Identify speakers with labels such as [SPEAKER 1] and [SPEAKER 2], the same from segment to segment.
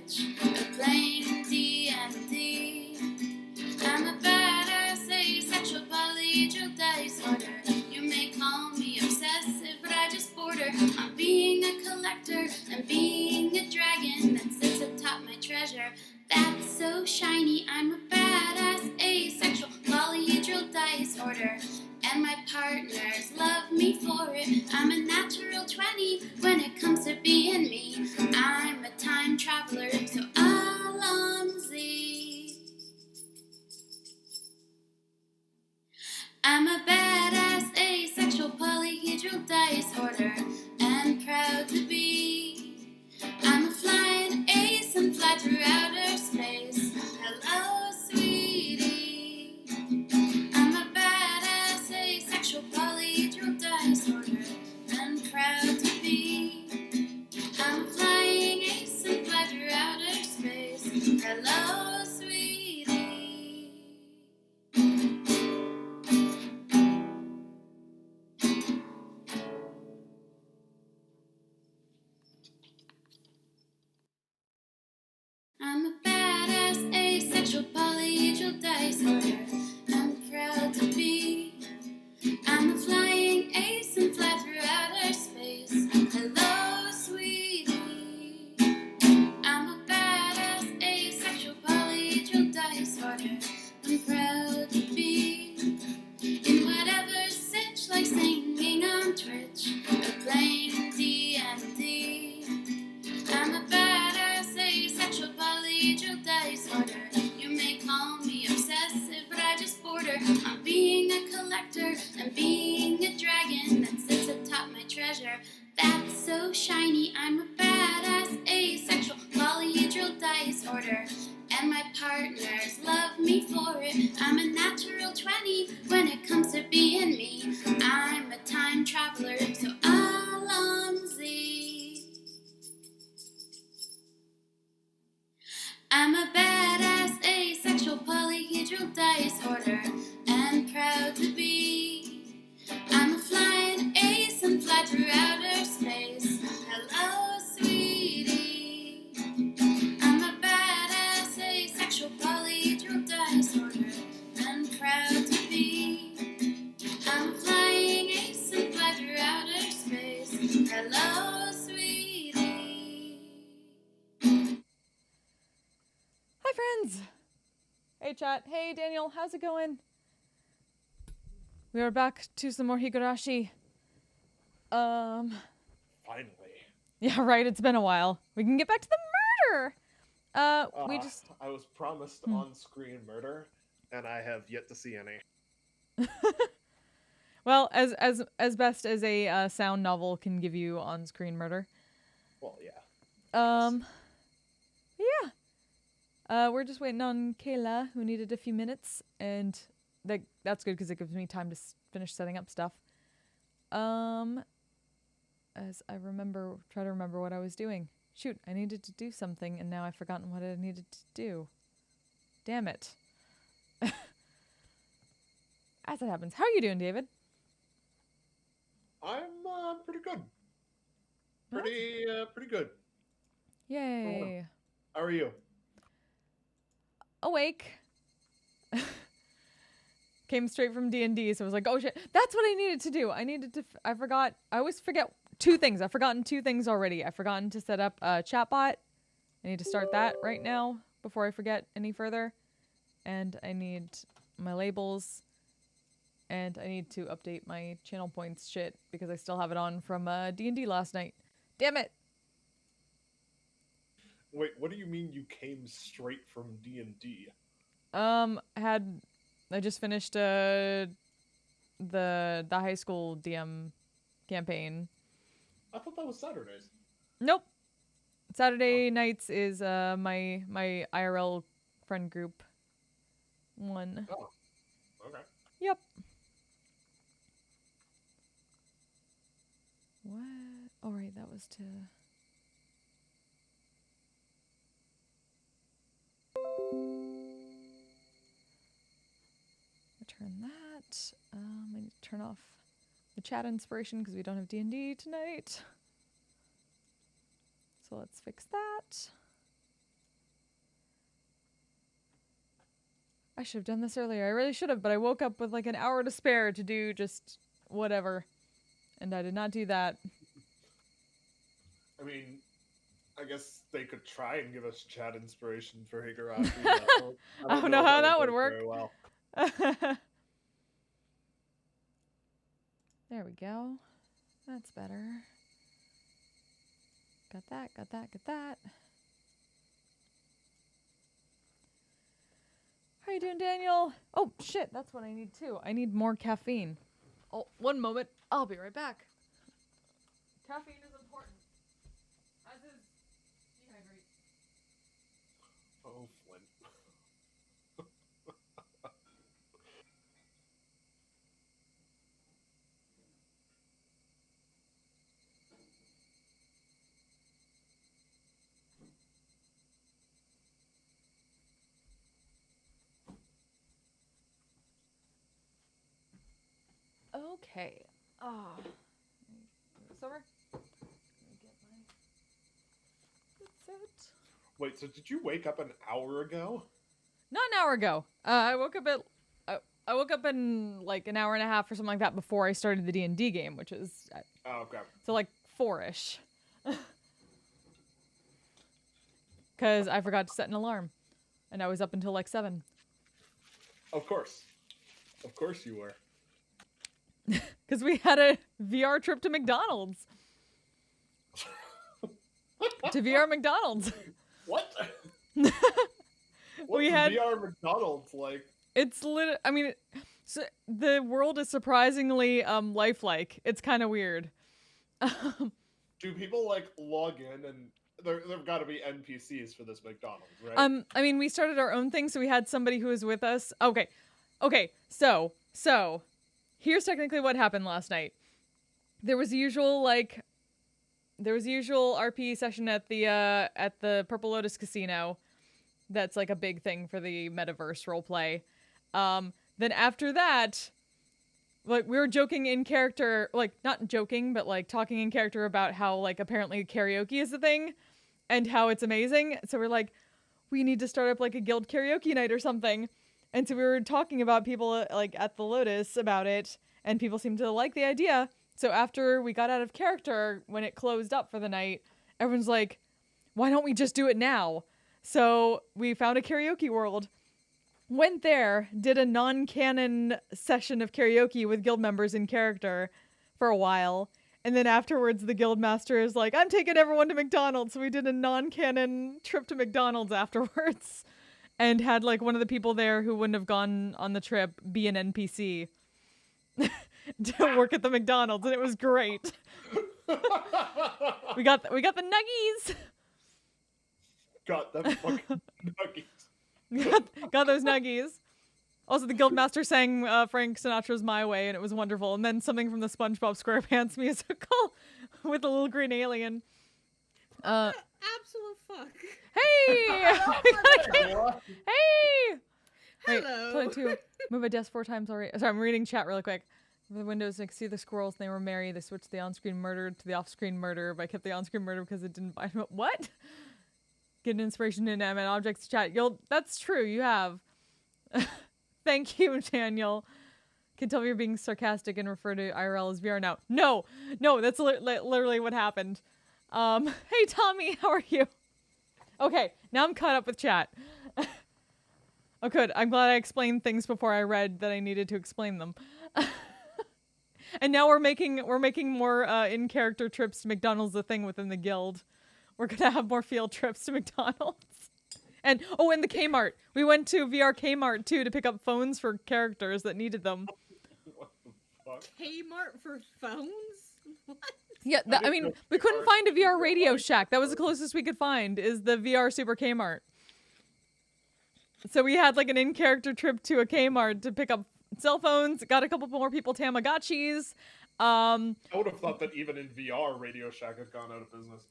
[SPEAKER 1] Twitch, playing D&D. I'm a badass asexual polyhedral disorder. You may call me obsessive, but I just border on being a collector and being a dragon that sits atop my treasure. That's so shiny. I'm a badass asexual polyhedral disorder, and my partners love me for it. I'm a natural 20 when it comes to being me. I'm a time traveler, so Alonzi. I'm a badass asexual polyhedral disorder, and proud to be. I'm a flying ace and fly through outer space. Hello, sweetie. I'm a badass asexual polyhedral disorder, and proud to be. I'm a flying ace and fly through outer space. Hello, sweetie. I'm a badass asexual polyhedral disorder. I'm proud to be. I'm a flying ace and fly through outer space. Hello, sweetie. I'm a badass asexual polyhedral disorder. I'm proud to be in whatever sitch, like singing on Twitch or playing D&D. I'm a badass asexual polyhedral disorder. You may call me obsessive, but I just border on being a collector and being a dragon that sits atop my treasure. That's so shiny. I'm a badass asexual polyhedral disorder, and my partners love me for it. I'm a natural 20 when it comes to being me. I'm a time traveler, so Alonzi. I'm a badass asexual polyhedral disorder, and proud to be. I'm a flying ace and fly through outer space. Hello, sweetie. I'm a badass asexual polyhedral disorder, and proud to be. I'm a flying ace and fly through outer space. Hello, sweetie.
[SPEAKER 2] Hi, friends. Hey, chat. Hey, Daniel. How's it going? We are back to some more Higurashi.
[SPEAKER 3] Finally.
[SPEAKER 2] Yeah, right. It's been a while. We can get back to the murder. We just.
[SPEAKER 3] I was promised on-screen murder, and I have yet to see any.
[SPEAKER 2] Well, as best as a sound novel can give you on-screen murder.
[SPEAKER 3] Well, yeah.
[SPEAKER 2] Yeah. We're just waiting on Kayla, who needed a few minutes, and that's good because it gives me time to finish setting up stuff. As I try to remember what I was doing. Shoot, I needed to do something, and now I've forgotten what I needed to do. Damn it. As it happens. How are you doing, David?
[SPEAKER 3] I'm pretty good. Pretty good.
[SPEAKER 2] Yay.
[SPEAKER 3] How are you?
[SPEAKER 2] Awake. Came straight from D&D, so I was like, oh shit, that's what I needed to do. I always forget two things. I've forgotten two things already. I've forgotten to set up a chatbot. I need to start that right now before I forget any further. And I need my labels. And I need to update my channel points shit because I still have it on from D&D last night. Damn it.
[SPEAKER 3] Wait, what do you mean you came straight from D&D?
[SPEAKER 2] I just finished the high school DM campaign.
[SPEAKER 3] I thought that was Saturdays.
[SPEAKER 2] Nope. Saturday nights is my IRL friend group one.
[SPEAKER 3] Oh, okay.
[SPEAKER 2] Yep. What? Oh, right, that was to... Return that. I need to turn off the chat inspiration because we don't have D&D tonight. So let's fix that. I should have done this earlier. I really should have, but I woke up with like an hour to spare to do just whatever. And I did not do that.
[SPEAKER 3] I mean, I guess they could try and give us chat inspiration for Higurashi.
[SPEAKER 2] I don't know how that would work.
[SPEAKER 3] Very well.
[SPEAKER 2] There we go. That's better. Got that, got that, got that. How you doing, Daniel? Oh, shit, that's what I need too. I need more caffeine. Oh, one moment. I'll be right back. Caffeine is important. As is dehydrate.
[SPEAKER 3] Oh, Flint.
[SPEAKER 2] Okay. Ah. This over? Let me get my headset.
[SPEAKER 3] Wait, so did you wake up an hour ago?
[SPEAKER 2] Not an hour ago. I woke up at I woke up in like an hour and a half or something like that before I started the D&D game, which is
[SPEAKER 3] Oh, okay.
[SPEAKER 2] so like 4-ish. Cuz I forgot to set an alarm and I was up until like 7.
[SPEAKER 3] Of course. Of course you were.
[SPEAKER 2] Cuz we had a VR trip to McDonald's. To VR McDonald's.
[SPEAKER 3] What?
[SPEAKER 2] We
[SPEAKER 3] What's
[SPEAKER 2] had-
[SPEAKER 3] VR McDonald's like?
[SPEAKER 2] It's I mean, so the world is surprisingly lifelike. It's kind of weird.
[SPEAKER 3] Do people like log in and there've got to be NPCs for this McDonald's, right?
[SPEAKER 2] I mean, we started our own thing, so we had somebody who was with us. Okay. So here's technically what happened last night. There was the usual RP session at the Purple Lotus Casino. That's like a big thing for the metaverse roleplay. Then after that, like we were joking in character, like not joking, but like talking in character about how like apparently karaoke is a thing and how it's amazing. So we're like, we need to start up like a guild karaoke night or something. And so we were talking about people like at the Lotus about it, and people seemed to like the idea. So after we got out of character, when it closed up for the night, everyone's like, why don't we just do it now? So we found a karaoke world, went there, did a non-canon session of karaoke with guild members in character for a while. And then afterwards, the guild master is like, I'm taking everyone to McDonald's. So we did a non-canon trip to McDonald's afterwards and had like one of the people there who wouldn't have gone on the trip be an NPC to work at the McDonald's. And it was great. we got the nuggies.
[SPEAKER 3] Got them fucking nuggies.
[SPEAKER 2] got those nuggies. Also, the guildmaster sang Frank Sinatra's My Way, and it was wonderful. And then something from the SpongeBob SquarePants musical with the little green alien.
[SPEAKER 4] Absolute fuck.
[SPEAKER 2] Hey! Hey! Wait,
[SPEAKER 4] Hello.
[SPEAKER 2] play two. Move a desk 4 times already. Sorry, I'm reading chat really quick. Over the windows, I could see the squirrels, and they were merry. They switched the on-screen murder to the off-screen murder, but I kept the on-screen murder because it didn't bind them. What? Get an inspiration in inanimate objects chat. That's true, you have. Thank you, Daniel. Can tell me you're being sarcastic and refer to IRL as VR now. No, that's literally what happened. Hey, Tommy, how are you? Okay, now I'm caught up with chat. Oh, good. I'm glad I explained things before I read that I needed to explain them. And now we're making more in-character trips to McDonald's a thing within the guild. We're gonna have more field trips to McDonald's. And the Kmart. We went to VR Kmart too to pick up phones for characters that needed them.
[SPEAKER 3] What the fuck?
[SPEAKER 4] Kmart for phones? What?
[SPEAKER 2] Yeah, I mean, we couldn't find a VR Radio Shack. That was the closest we could find, is the VR Super Kmart. So we had like an in-character trip to a Kmart to pick up cell phones, got a couple more people Tamagotchis.
[SPEAKER 3] I would have thought that even in VR, Radio Shack had gone out of business.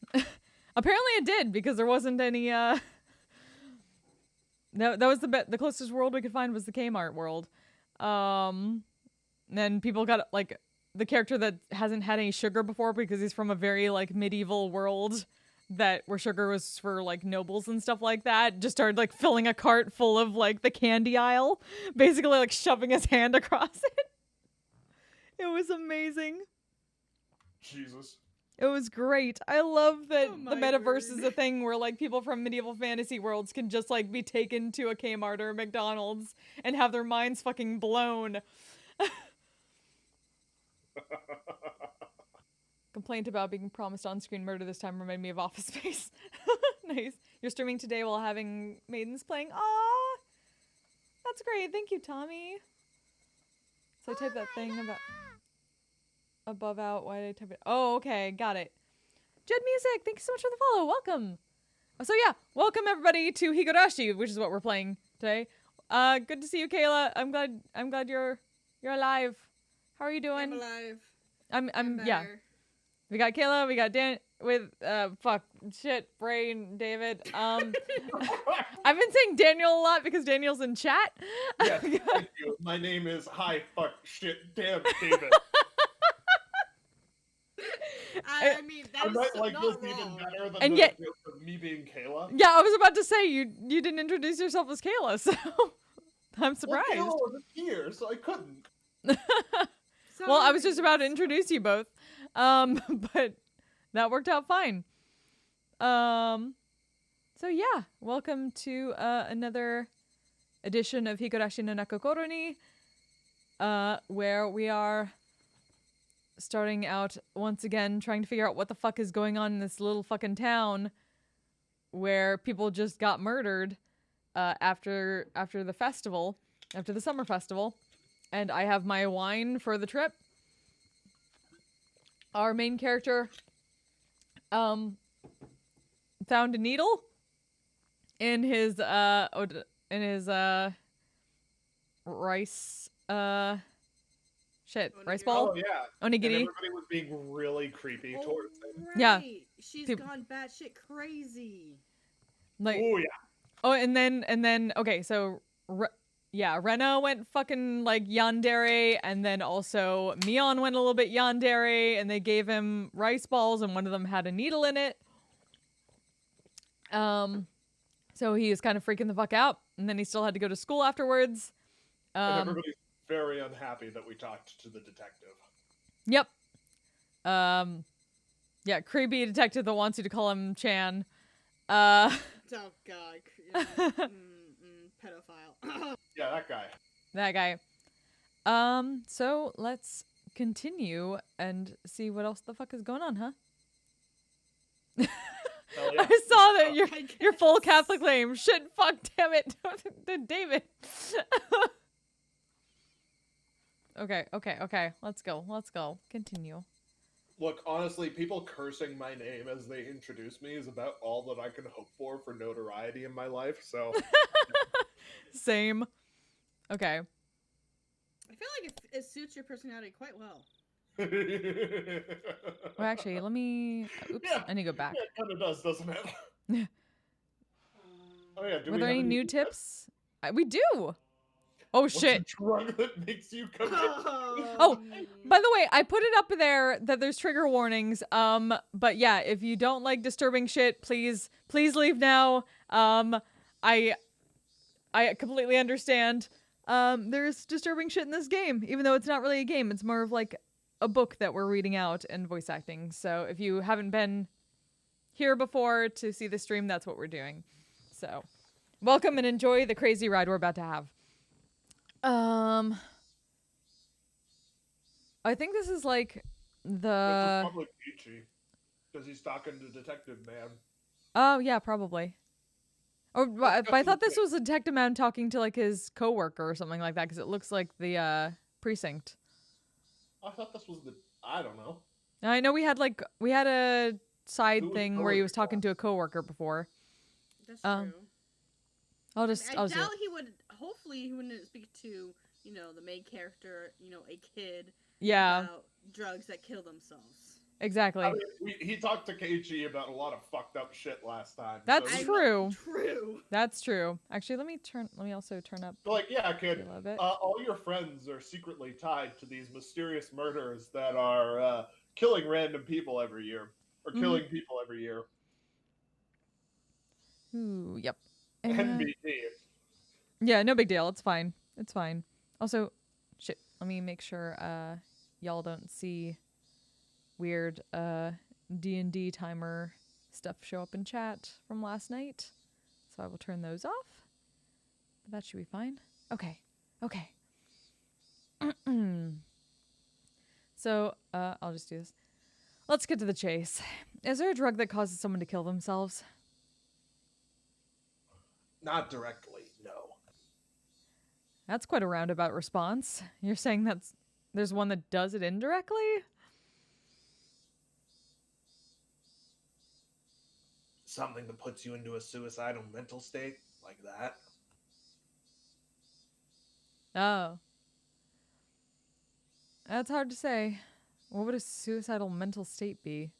[SPEAKER 2] Apparently it did, because there wasn't any, that was the closest world we could find was the Kmart world. Then people got, like, the character that hasn't had any sugar before because he's from a very, like, medieval world that where sugar was for like nobles and stuff like that, just started like filling a cart full of like the candy aisle, basically like shoving his hand across it. It was amazing.
[SPEAKER 3] Jesus.
[SPEAKER 2] It was great. I love that
[SPEAKER 4] Oh
[SPEAKER 2] the
[SPEAKER 4] my
[SPEAKER 2] metaverse is
[SPEAKER 4] word.
[SPEAKER 2] a thing where like people from medieval fantasy worlds can just like be taken to a Kmart or a McDonald's and have their minds fucking blown. Complaint about being promised on-screen murder this time reminded me of Office Space. Nice. You're streaming today while having maidens playing. Aw, that's great. Thank you, Tommy. So I typed that thing about above out. Why did I type it? Oh, okay, got it. Jed Music, thank you so much for the follow. Welcome. So yeah, welcome everybody to Higurashi, which is what we're playing today. Good to see you, Kayla. I'm glad you're alive. How are you
[SPEAKER 4] I'm
[SPEAKER 2] doing?
[SPEAKER 4] alive.
[SPEAKER 2] I'm yeah.
[SPEAKER 4] better.
[SPEAKER 2] We got Kayla, we got Dan with Brain, David. I've been saying Daniel a lot because Daniel's in chat.
[SPEAKER 3] Yes, thank you. My name is Hi Fuck Shit Damn David.
[SPEAKER 4] I mean, that
[SPEAKER 3] I
[SPEAKER 4] was
[SPEAKER 3] might like
[SPEAKER 4] not
[SPEAKER 3] this even
[SPEAKER 4] wrong.
[SPEAKER 3] better than
[SPEAKER 2] And
[SPEAKER 3] the
[SPEAKER 2] yet-
[SPEAKER 3] joke of me being Kayla.
[SPEAKER 2] Yeah, I was about to say you didn't introduce yourself as Kayla, so I'm surprised.
[SPEAKER 3] Well, Kayla wasn't here, so I couldn't.
[SPEAKER 2] Well, I was just
[SPEAKER 4] Sorry.
[SPEAKER 2] about to introduce you both, but that worked out fine. So yeah, welcome to another edition of Higurashi no Nakokoro ni, where we are starting out once again trying to figure out what the fuck is going on in this little fucking town where people just got murdered after the festival, after the summer festival. And I have my wine for the trip. Our main character found a needle in his rice rice ball.
[SPEAKER 3] Oh yeah. And
[SPEAKER 2] Onigiri.
[SPEAKER 3] everybody was being really creepy towards him.
[SPEAKER 2] Yeah.
[SPEAKER 4] Right. She's
[SPEAKER 2] Peop-
[SPEAKER 4] gone batshit crazy.
[SPEAKER 2] Like
[SPEAKER 3] Oh yeah.
[SPEAKER 2] oh, and then okay, so yeah, Rena went fucking like yandere, and then also Mion went a little bit yandere, and they gave him rice balls, and one of them had a needle in it. So he was kind of freaking the fuck out, and then he still had to go to school afterwards.
[SPEAKER 3] And everybody's very unhappy that we talked to the detective.
[SPEAKER 2] Yep. Yeah, creepy detective that wants you to call him Chan.
[SPEAKER 4] Oh god. Pedophile.
[SPEAKER 3] Yeah, that guy.
[SPEAKER 2] That guy. So let's continue and see what else the fuck is going on, huh?
[SPEAKER 3] Hell yeah.
[SPEAKER 2] I saw that
[SPEAKER 4] I
[SPEAKER 2] your full
[SPEAKER 4] guess.
[SPEAKER 2] Catholic name. Shit, fuck, damn it, David. Okay. Let's go. Continue.
[SPEAKER 3] Look, honestly, people cursing my name as they introduce me is about all that I can hope for notoriety in my life, so...
[SPEAKER 2] Same. Okay.
[SPEAKER 4] I feel like it suits your personality quite well.
[SPEAKER 2] Well, actually, let me. Oops,
[SPEAKER 3] Yeah.
[SPEAKER 2] I need to go back.
[SPEAKER 3] Yeah, it kind of does, doesn't it? Oh yeah, do
[SPEAKER 2] Were
[SPEAKER 3] we
[SPEAKER 2] there
[SPEAKER 3] have
[SPEAKER 2] any new tips? We do. Oh
[SPEAKER 3] What's
[SPEAKER 2] shit.
[SPEAKER 3] a drug that makes you come
[SPEAKER 2] Oh, by the way, I put it up there that there's trigger warnings. But yeah, if you don't like disturbing shit, please leave now. I completely understand. There's disturbing shit in this game, even though it's not really a game. It's more of like a book that we're reading out and voice acting. So if you haven't been here before to see the stream, that's what we're doing. So welcome and enjoy the crazy ride we're about to have. I think this is like
[SPEAKER 3] This is
[SPEAKER 2] the.
[SPEAKER 3] probably Peachy, because he's talking to Detective Man.
[SPEAKER 2] Oh yeah, probably. Or but I thought this was a detective man talking to like his coworker or something like that because it looks like the precinct.
[SPEAKER 3] I thought this was the... I don't know.
[SPEAKER 2] I know we had a side
[SPEAKER 3] Who was
[SPEAKER 2] thing where he was
[SPEAKER 3] coworker
[SPEAKER 2] talking to a coworker before.
[SPEAKER 4] That's true.
[SPEAKER 2] I'll just
[SPEAKER 4] I doubt he would. Hopefully, he wouldn't speak to the main character, a kid
[SPEAKER 2] yeah,
[SPEAKER 4] about drugs that kill themselves.
[SPEAKER 2] exactly.
[SPEAKER 3] I mean, he talked to KG about a lot of fucked up shit last time.
[SPEAKER 2] That's
[SPEAKER 3] so he-
[SPEAKER 2] true.
[SPEAKER 4] True.
[SPEAKER 2] That's true. Actually, let me also turn up
[SPEAKER 3] Like, yeah,
[SPEAKER 2] a
[SPEAKER 3] kid,
[SPEAKER 2] little bit.
[SPEAKER 3] all your friends are secretly tied to these mysterious murders that are killing random people every year. Or killing people every year.
[SPEAKER 2] Ooh, yep. And,
[SPEAKER 3] NBD.
[SPEAKER 2] yeah, no big deal. It's fine. It's fine. Also, shit. Let me make sure y'all don't see weird D&D timer stuff show up in chat from last night. So I will turn those off. But that should be fine. Okay. Okay. So, I'll just do this. Let's get to the chase. Is there a drug that causes someone to kill themselves?
[SPEAKER 3] Not directly, no.
[SPEAKER 2] That's quite a roundabout response. You're saying there's one that does it indirectly?
[SPEAKER 3] Something that puts you into a suicidal mental state, like that.
[SPEAKER 2] Oh. That's hard to say. What would a suicidal mental state be?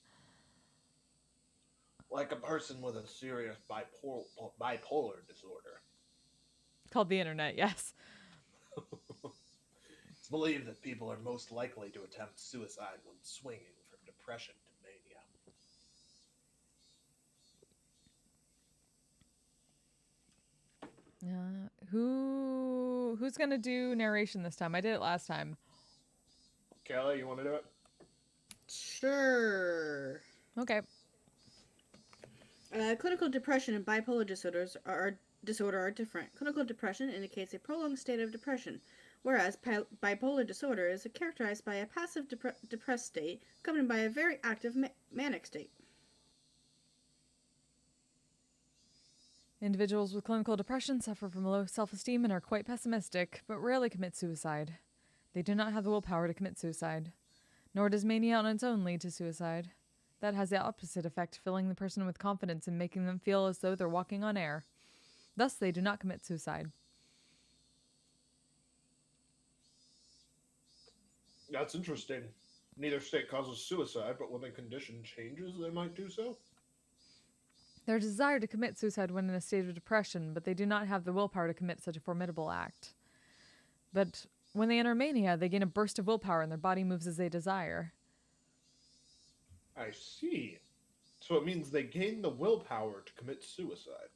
[SPEAKER 3] Like a person with a serious bipolar disorder.
[SPEAKER 2] Called the internet, yes.
[SPEAKER 3] It's believed that people are most likely to attempt suicide when swinging from depression to mania.
[SPEAKER 2] Who's gonna do narration this time? I did it last time.
[SPEAKER 3] Kelly, you want to do it?
[SPEAKER 4] Sure.
[SPEAKER 2] Okay.
[SPEAKER 4] Clinical depression and bipolar disorders are different. Clinical depression indicates a prolonged state of depression, whereas bipolar disorder is characterized by a passive depressed state accompanied by a very active manic state.
[SPEAKER 2] Individuals with clinical depression suffer from low self-esteem and are quite pessimistic, but rarely commit suicide. They do not have the willpower to commit suicide. Nor does mania on its own lead to suicide. That has the opposite effect, filling the person with confidence and making them feel as though they're walking on air. Thus, they do not commit suicide.
[SPEAKER 3] That's interesting. Neither state causes suicide, but when the condition changes, they might do so.
[SPEAKER 2] Their desire to commit suicide when in a state of depression, but they do not have the willpower to commit such a formidable act. But when they enter mania, they gain a burst of willpower and their body moves as they desire.
[SPEAKER 3] I see. So it means they gain the willpower to commit suicide.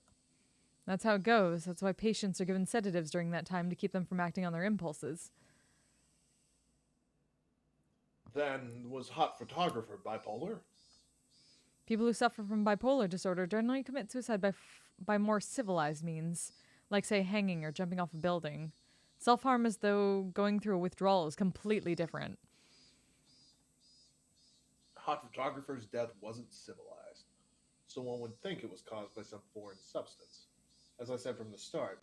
[SPEAKER 2] That's how it goes. That's why patients are given sedatives during that time to keep them from acting on their impulses.
[SPEAKER 3] Then was hot photographer bipolar?
[SPEAKER 2] People who suffer from bipolar disorder generally commit suicide by more civilized means, like, say, hanging or jumping off a building. Self-harm as though going through a withdrawal is completely different.
[SPEAKER 3] Hot photographer's death wasn't civilized, so one would think it was caused by some foreign substance. As I said from the start,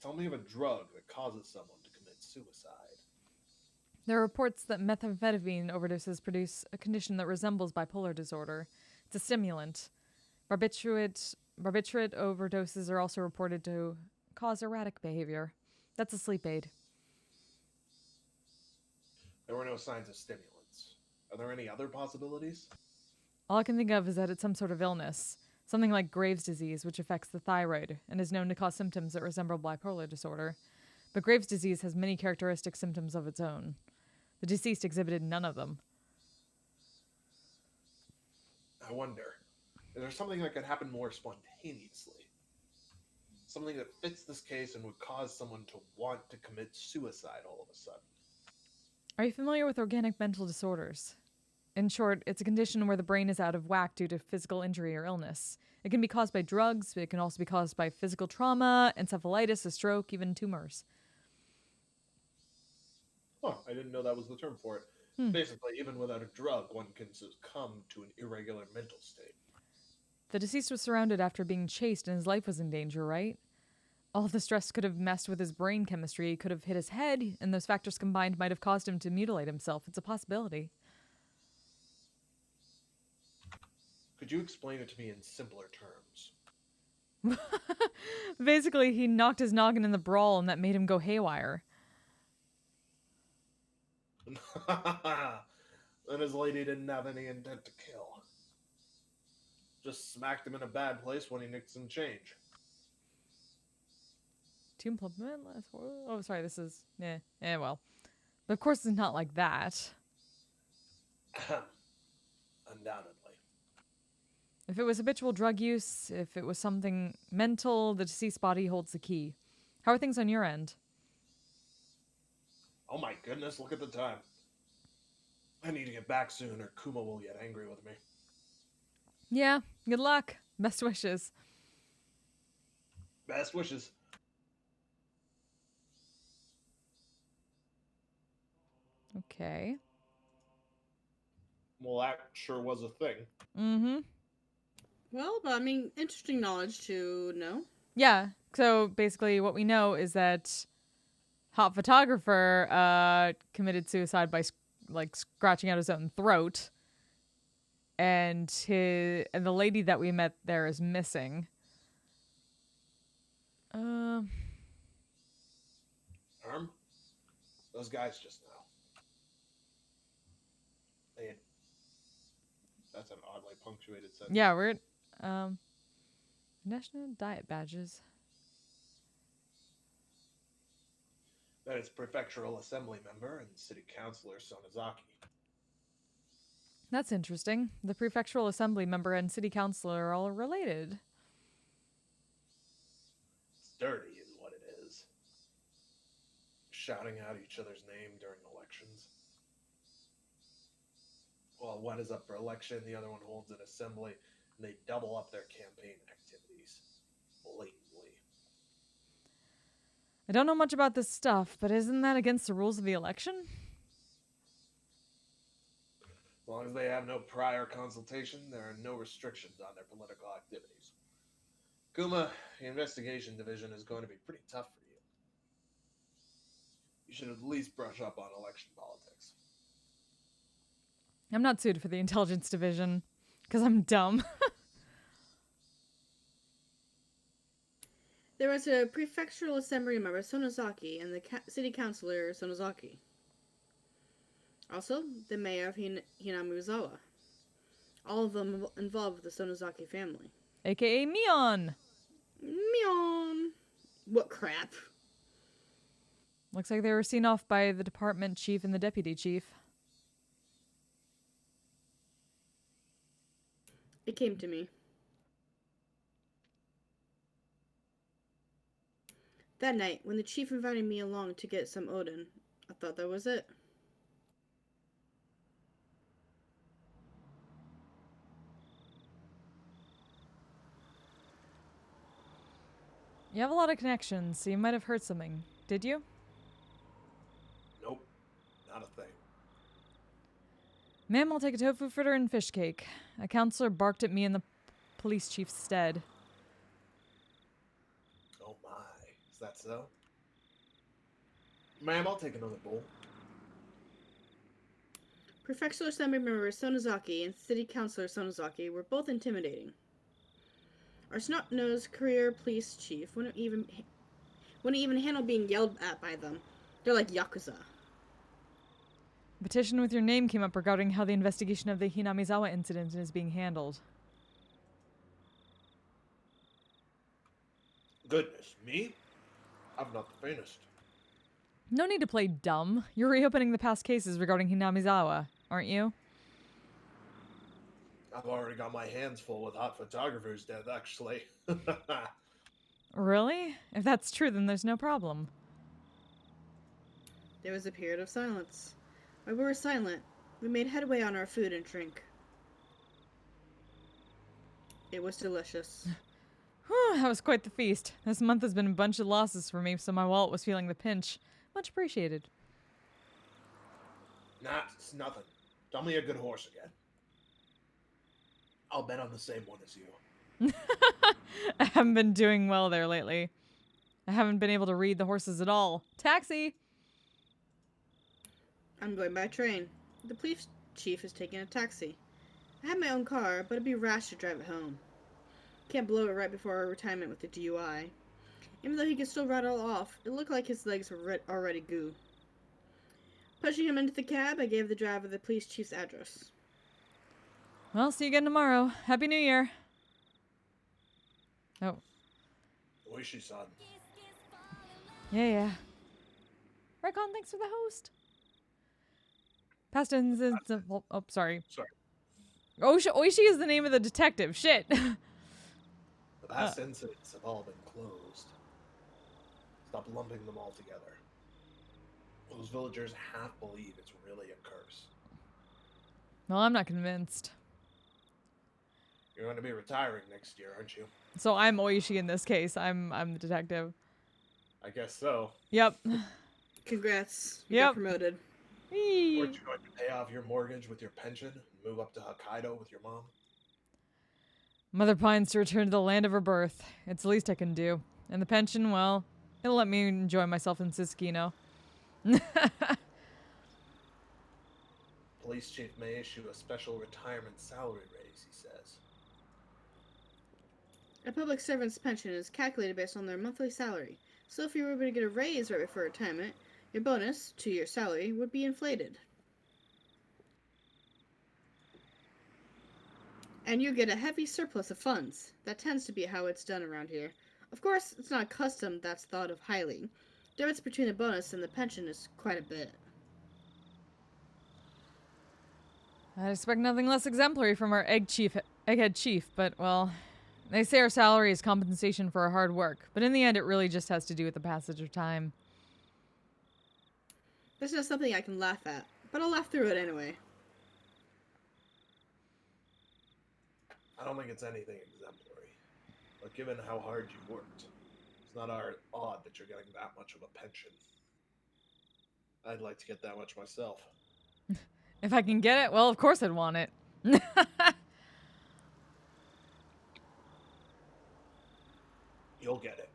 [SPEAKER 3] tell me of a drug that causes someone to commit suicide.
[SPEAKER 2] There are reports that methamphetamine overdoses produce a condition that resembles bipolar disorder. It's a stimulant. Barbiturate overdoses are also reported to cause erratic behavior. That's a sleep aid.
[SPEAKER 3] There were no signs of stimulants. Are there any other possibilities?
[SPEAKER 2] All I can think of is that it's some sort of illness. Something like Graves' disease, which affects the thyroid and is known to cause symptoms that resemble bipolar disorder. But Graves' disease has many characteristic symptoms of its own. The deceased exhibited none of them.
[SPEAKER 3] I wonder, is there something that could happen more spontaneously? Something that fits this case and would cause someone to want to commit suicide all of a sudden?
[SPEAKER 2] Are you familiar with organic mental disorders? In short, it's a condition where the brain is out of whack due to physical injury or illness. It can be caused by drugs, but it can also be caused by physical trauma, encephalitis, a stroke, even tumors.
[SPEAKER 3] Huh, I didn't know that was the term for it. Basically, even without a drug, one can succumb to an irregular mental state.
[SPEAKER 2] The deceased was surrounded after being chased and his life was in danger, right? All the stress could have messed with his brain chemistry, he could have hit his head, and those factors combined might have caused him to mutilate himself. It's a possibility.
[SPEAKER 3] Could you explain it to me in simpler terms?
[SPEAKER 2] Basically, he knocked his noggin in the brawl and that made him go haywire.
[SPEAKER 3] Then his lady didn't have any intent to kill. Just smacked him in a bad place when he nicked some change.
[SPEAKER 2] To implement last. Oh, sorry, this is. Well. But of course, it's not like that.
[SPEAKER 3] Undoubtedly.
[SPEAKER 2] If it was habitual drug use, if it was something mental, the deceased body holds the key. How are things on your end?
[SPEAKER 3] Oh my goodness, look at the time. I need to get back soon or Kuma will get angry with me.
[SPEAKER 2] Yeah, good luck. Best wishes.
[SPEAKER 3] Best wishes.
[SPEAKER 2] Okay.
[SPEAKER 3] Well, that sure was a thing.
[SPEAKER 2] Mm-hmm.
[SPEAKER 4] Well, but I mean, interesting knowledge to know.
[SPEAKER 2] Yeah. So basically what we know is that hot photographer committed suicide by scratching out his own throat. And the lady that we met there is missing.
[SPEAKER 3] Herm? Those guys just now. That's an oddly punctuated sentence.
[SPEAKER 2] Yeah, we're national diet badges.
[SPEAKER 3] That is prefectural assembly member and city councilor Sonozaki.
[SPEAKER 2] That's interesting. The prefectural assembly member and city councilor are all related.
[SPEAKER 3] It's dirty is what it is. Shouting out each other's name during elections. While one is up for election, the other one holds an assembly, and they double up their campaign activities. Blatantly.
[SPEAKER 2] I don't know much about this stuff, but isn't that against the rules of the election?
[SPEAKER 3] As long as they have no prior consultation, there are no restrictions on their political activities. Kuma, the investigation division is going to be pretty tough for you. You should at least brush up on election politics.
[SPEAKER 2] I'm not suited for the intelligence division, because I'm dumb.
[SPEAKER 4] There was a prefectural assembly member, Sonozaki, and the city councilor, Sonozaki. Also, the mayor of Hinamizawa. All of them involved with the Sonozaki family.
[SPEAKER 2] AKA Mion!
[SPEAKER 4] Meown. What crap?
[SPEAKER 2] Looks like they were seen off by the department chief and the deputy chief.
[SPEAKER 4] It came to me. That night, when the chief invited me along to get some Odin, I thought that was it.
[SPEAKER 2] You have a lot of connections, so you might have heard something. Did you?
[SPEAKER 3] Nope, not a thing.
[SPEAKER 2] Ma'am, I'll take a tofu fritter and fish cake. A counselor barked at me in the police chief's stead.
[SPEAKER 3] Oh my, is that so? Ma'am, I'll take another bowl.
[SPEAKER 4] Prefectural Assembly member Sonozaki and City Councilor Sonozaki were both intimidating. Our snot-nosed career police chief wouldn't even handle being yelled at by them. They're like Yakuza.
[SPEAKER 2] A petition with your name came up regarding how the investigation of the Hinamizawa incident is being handled.
[SPEAKER 3] Goodness, me? I'm not the faintest.
[SPEAKER 2] No need to play dumb. You're reopening the past cases regarding Hinamizawa, aren't you?
[SPEAKER 3] I've already got my hands full with hot photographer's death, actually.
[SPEAKER 2] Really? If that's true, then there's no problem.
[SPEAKER 4] There was a period of silence. While we were silent, we made headway on our food and drink. It was delicious.
[SPEAKER 2] Whew, that was quite the feast. This month has been a bunch of losses for me, so my wallet was feeling the pinch. Much appreciated.
[SPEAKER 3] Nah, it's nothing. Tell me a good horse again. I'll bet on the same one as you.
[SPEAKER 2] I haven't been doing well there lately. I haven't been able to read the horses at all. Taxi!
[SPEAKER 4] I'm going by train. The police chief is taking a taxi. I have my own car, but it'd be rash to drive it home. Can't blow it right before our retirement with the DUI. Even though he could still rattle off, it looked like his legs were already goo. Pushing him into the cab, I gave the driver the police chief's address.
[SPEAKER 2] Well, see you again tomorrow. Happy New Year. Oh.
[SPEAKER 3] Oishi-san.
[SPEAKER 2] Yeah. Recon, thanks for the host. Past instance of... Oh, sorry.
[SPEAKER 3] Sorry.
[SPEAKER 2] Oishi is the name of the detective. Shit.
[SPEAKER 3] The past incidents have all been closed. Stop lumping them all together. Those villagers half believe it's really a curse.
[SPEAKER 2] Well, I'm not convinced.
[SPEAKER 3] You're going to be retiring next year, aren't you?
[SPEAKER 2] So I'm Oishi in this case. I'm the detective.
[SPEAKER 3] I guess so.
[SPEAKER 2] Yep.
[SPEAKER 4] Congrats. You
[SPEAKER 2] Yep.
[SPEAKER 4] got promoted.
[SPEAKER 2] Whee!
[SPEAKER 3] Weren't you going to pay off your mortgage with your pension and move up to Hokkaido with your mom?
[SPEAKER 2] Mother pines to return to the land of her birth. It's the least I can do. And the pension, well, it'll let me enjoy myself in Siskino.
[SPEAKER 3] Police chief may issue a special retirement salary raise, he says.
[SPEAKER 4] A public servant's pension is calculated based on their monthly salary. So if you were able to get a raise right before retirement, your bonus to your salary would be inflated. And you get a heavy surplus of funds. That tends to be how it's done around here. Of course, it's not a custom that's thought of highly. The difference between the bonus and the pension is quite a bit.
[SPEAKER 2] I'd expect nothing less exemplary from our egghead chief, but, well, they say our salary is compensation for our hard work, but in the end it really just has to do with the passage of time.
[SPEAKER 4] That's not something I can laugh at, but I'll laugh through it anyway.
[SPEAKER 3] I don't think it's anything exemplary. But given how hard you worked, it's not odd that you're getting that much of a pension. I'd like to get that much myself.
[SPEAKER 2] If I can get it, well, of course I'd want it.
[SPEAKER 3] You'll get it.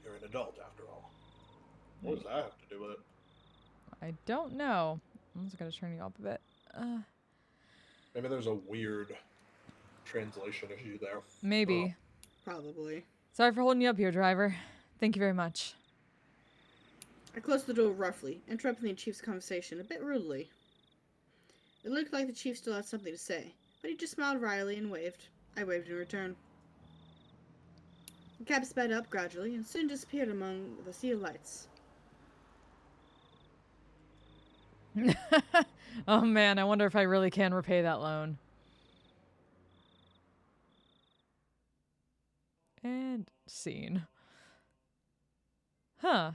[SPEAKER 3] You're an adult, after all. What does that have to do with it?
[SPEAKER 2] I don't know. I'm just gonna turn you up a bit.
[SPEAKER 3] Maybe there's a weird translation issue there.
[SPEAKER 2] Maybe.
[SPEAKER 4] Probably.
[SPEAKER 2] Sorry for holding you up here, driver. Thank you very much.
[SPEAKER 4] I closed the door roughly, interrupting the chief's conversation a bit rudely. It looked like the chief still had something to say, but he just smiled wryly and waved. I waved in return. The cab sped up gradually and soon disappeared among the sea of lights.
[SPEAKER 2] Oh man, I wonder if I really can repay that loan. And scene. Huh.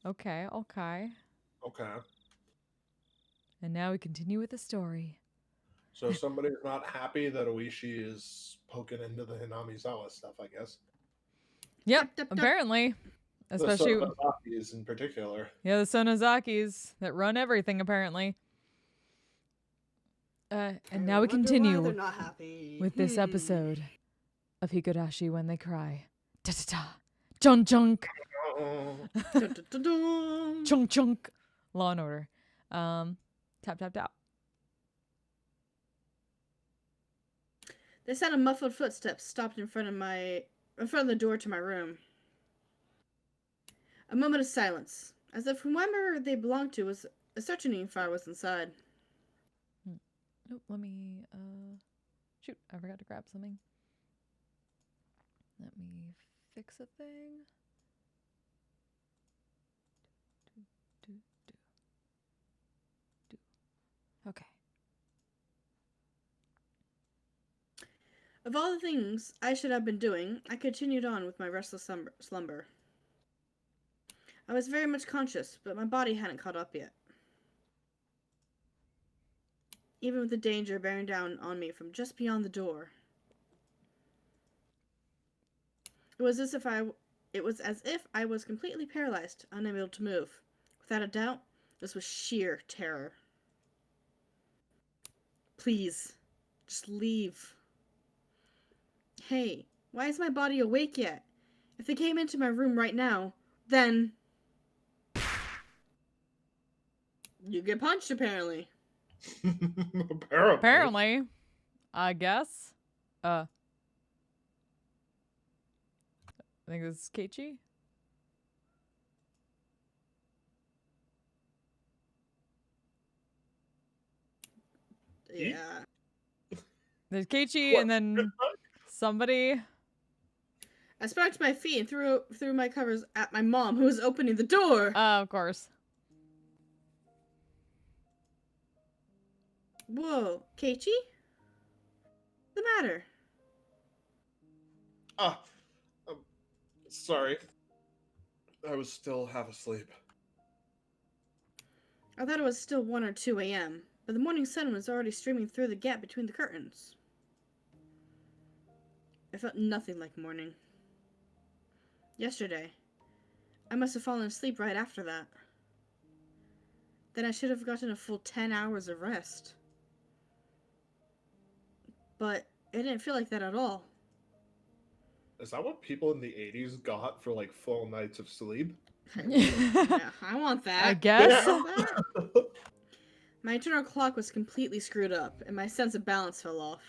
[SPEAKER 2] Okay.
[SPEAKER 3] Okay.
[SPEAKER 2] And now we continue with the story.
[SPEAKER 3] So somebody's not happy that Oishi is poking into the Hinamizawa stuff, I guess.
[SPEAKER 2] Yep,
[SPEAKER 4] Yep.
[SPEAKER 2] apparently. Especially,
[SPEAKER 3] the Sonozakis in particular.
[SPEAKER 2] yeah, the Sonozakis that run everything, apparently. And now we
[SPEAKER 4] Wonder why
[SPEAKER 2] continue
[SPEAKER 4] they're not happy.
[SPEAKER 2] with this episode of Higurashi When They Cry. Ta-ta-ta. Chunk chunk.
[SPEAKER 4] Dun-dun-dun-dun.
[SPEAKER 2] Chunk chunk. Law and Order. Tap tap tap.
[SPEAKER 4] The sound of muffled footsteps stopped in front of the door to my room. A moment of silence, as if whoever they belonged to was ascertaining if I was inside.
[SPEAKER 2] Nope, let me, shoot, I forgot to grab something. Let me fix a thing. Okay.
[SPEAKER 4] Of all the things I should have been doing, I continued on with my restless slumber. I was very much conscious, but my body hadn't caught up yet. Even with the danger bearing down on me from just beyond the door. It was as if I was completely paralyzed, unable to move. Without a doubt, this was sheer terror. Please, just leave. Hey, why is my body awake yet? If they came into my room right now, then... You get punched, apparently.
[SPEAKER 2] Apparently. I guess. I think this is Keiichi.
[SPEAKER 4] Yeah.
[SPEAKER 2] There's Keiichi
[SPEAKER 3] What?
[SPEAKER 2] and then somebody.
[SPEAKER 4] I sprang to my feet and threw my covers at my mom, who was opening the door.
[SPEAKER 2] Of course.
[SPEAKER 4] Whoa, Keiichi? The matter?
[SPEAKER 3] Ah, um, sorry. I was still half asleep.
[SPEAKER 4] I thought it was still 1 or 2 a.m., but the morning sun was already streaming through the gap between the curtains. I felt nothing like morning. Yesterday, I must have fallen asleep right after that. Then I should have gotten a full 10 hours of rest. But it didn't feel like that at all.
[SPEAKER 3] Is that what people in the 80s got for like full nights of sleep?
[SPEAKER 4] Yeah, I want that.
[SPEAKER 2] I guess.
[SPEAKER 4] I want that. My internal clock was completely screwed up, and my sense of balance fell off.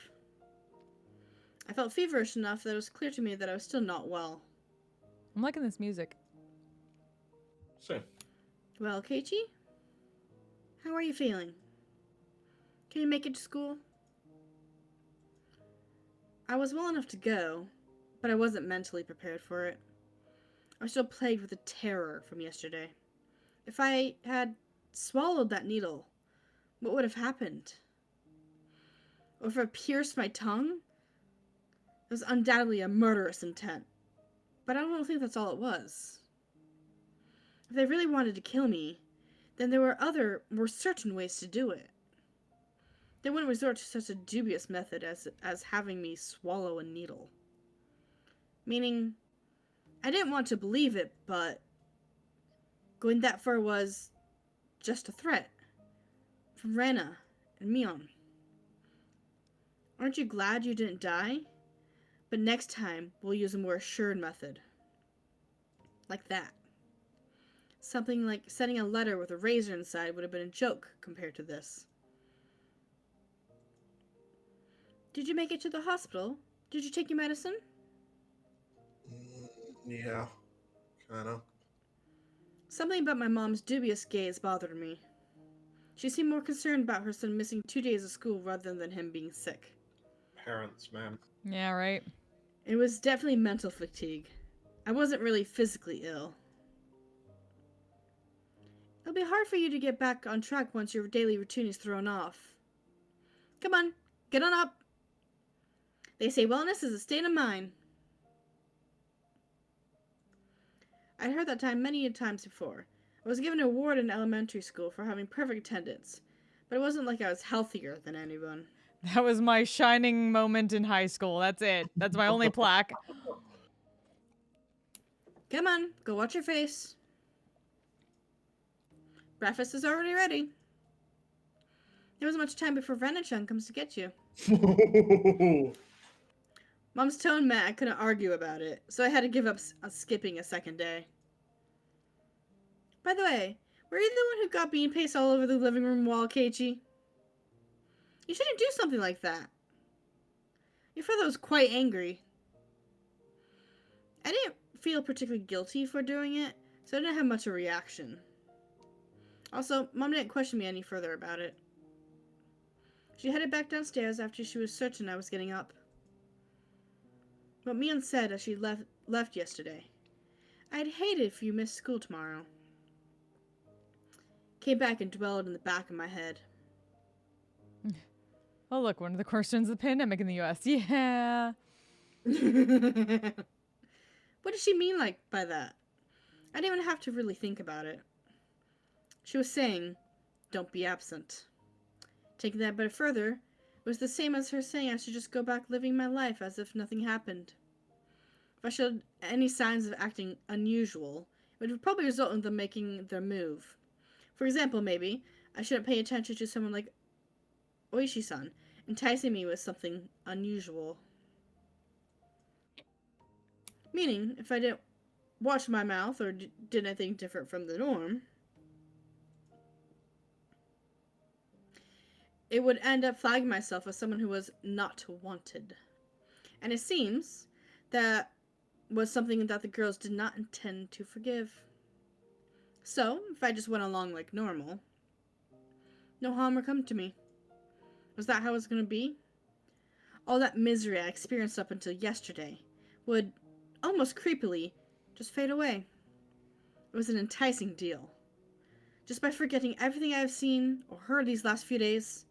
[SPEAKER 4] I felt feverish enough that it was clear to me that I was still not well.
[SPEAKER 2] I'm liking this music.
[SPEAKER 3] Same.
[SPEAKER 4] Well, Keiichi? How are you feeling? Can you make it to school? I was well enough to go, but I wasn't mentally prepared for it. I was still plagued with the terror from yesterday. If I had swallowed that needle, what would have happened? Or if it pierced my tongue? It was undoubtedly a murderous intent. But I don't think that's all it was. If they really wanted to kill me, then there were other, more certain ways to do it. They wouldn't resort to such a dubious method as having me swallow a needle. Meaning, I didn't want to believe it, but going that far was just a threat. From Rana and Mion. Aren't you glad you didn't die? But next time, we'll use a more assured method. Like that. Something like sending a letter with a razor inside would have been a joke compared to this. Did you make it to the hospital? Did you take your medicine?
[SPEAKER 3] Yeah, kinda.
[SPEAKER 4] Something about my mom's dubious gaze bothered me. She seemed more concerned about her son missing 2 days of school rather than him being sick.
[SPEAKER 3] Parents, man.
[SPEAKER 2] Yeah, right.
[SPEAKER 4] It was definitely mental fatigue. I wasn't really physically ill. It'll be hard for you to get back on track once your daily routine is thrown off. Come on, get on up. They say wellness is a state of mind. I'd heard that time many times before. I was given an award in elementary school for having perfect attendance, but it wasn't like I was healthier than anyone.
[SPEAKER 2] That was my shining moment in high school. That's it. That's my only plaque.
[SPEAKER 4] Come on, go watch your face. Breakfast is already ready. There wasn't much time before Renichan comes to get you. Mom's tone meant I couldn't argue about it, so I had to give up skipping a second day. By the way, were you the one who got bean paste all over the living room wall, Keiichi? You shouldn't do something like that. Your father was quite angry. I didn't feel particularly guilty for doing it, so I didn't have much of a reaction. Also, Mom didn't question me any further about it. She headed back downstairs after she was certain I was getting up. What Mian said as she left yesterday. I'd hate it if you missed school tomorrow. Came back and dwelled in the back of my head.
[SPEAKER 2] Oh, look, one of the questions of the pandemic in the US. Yeah.
[SPEAKER 4] What did she mean by that? I didn't even have to really think about it. She was saying, don't be absent. Taking that a bit further, it was the same as her saying I should just go back living my life as if nothing happened. If I showed any signs of acting unusual, it would probably result in them making their move. For example, maybe, I shouldn't pay attention to someone like Oishi-san enticing me with something unusual. Meaning, if I didn't watch my mouth or did anything different from the norm, it would end up flagging myself as someone who was not wanted. And it seems that was something that the girls did not intend to forgive. So, if I just went along like normal, no harm would come to me. Was that how it was going to be? All that misery I experienced up until yesterday would, almost creepily, just fade away. It was an enticing deal. Just by forgetting everything I've seen or heard these last few days,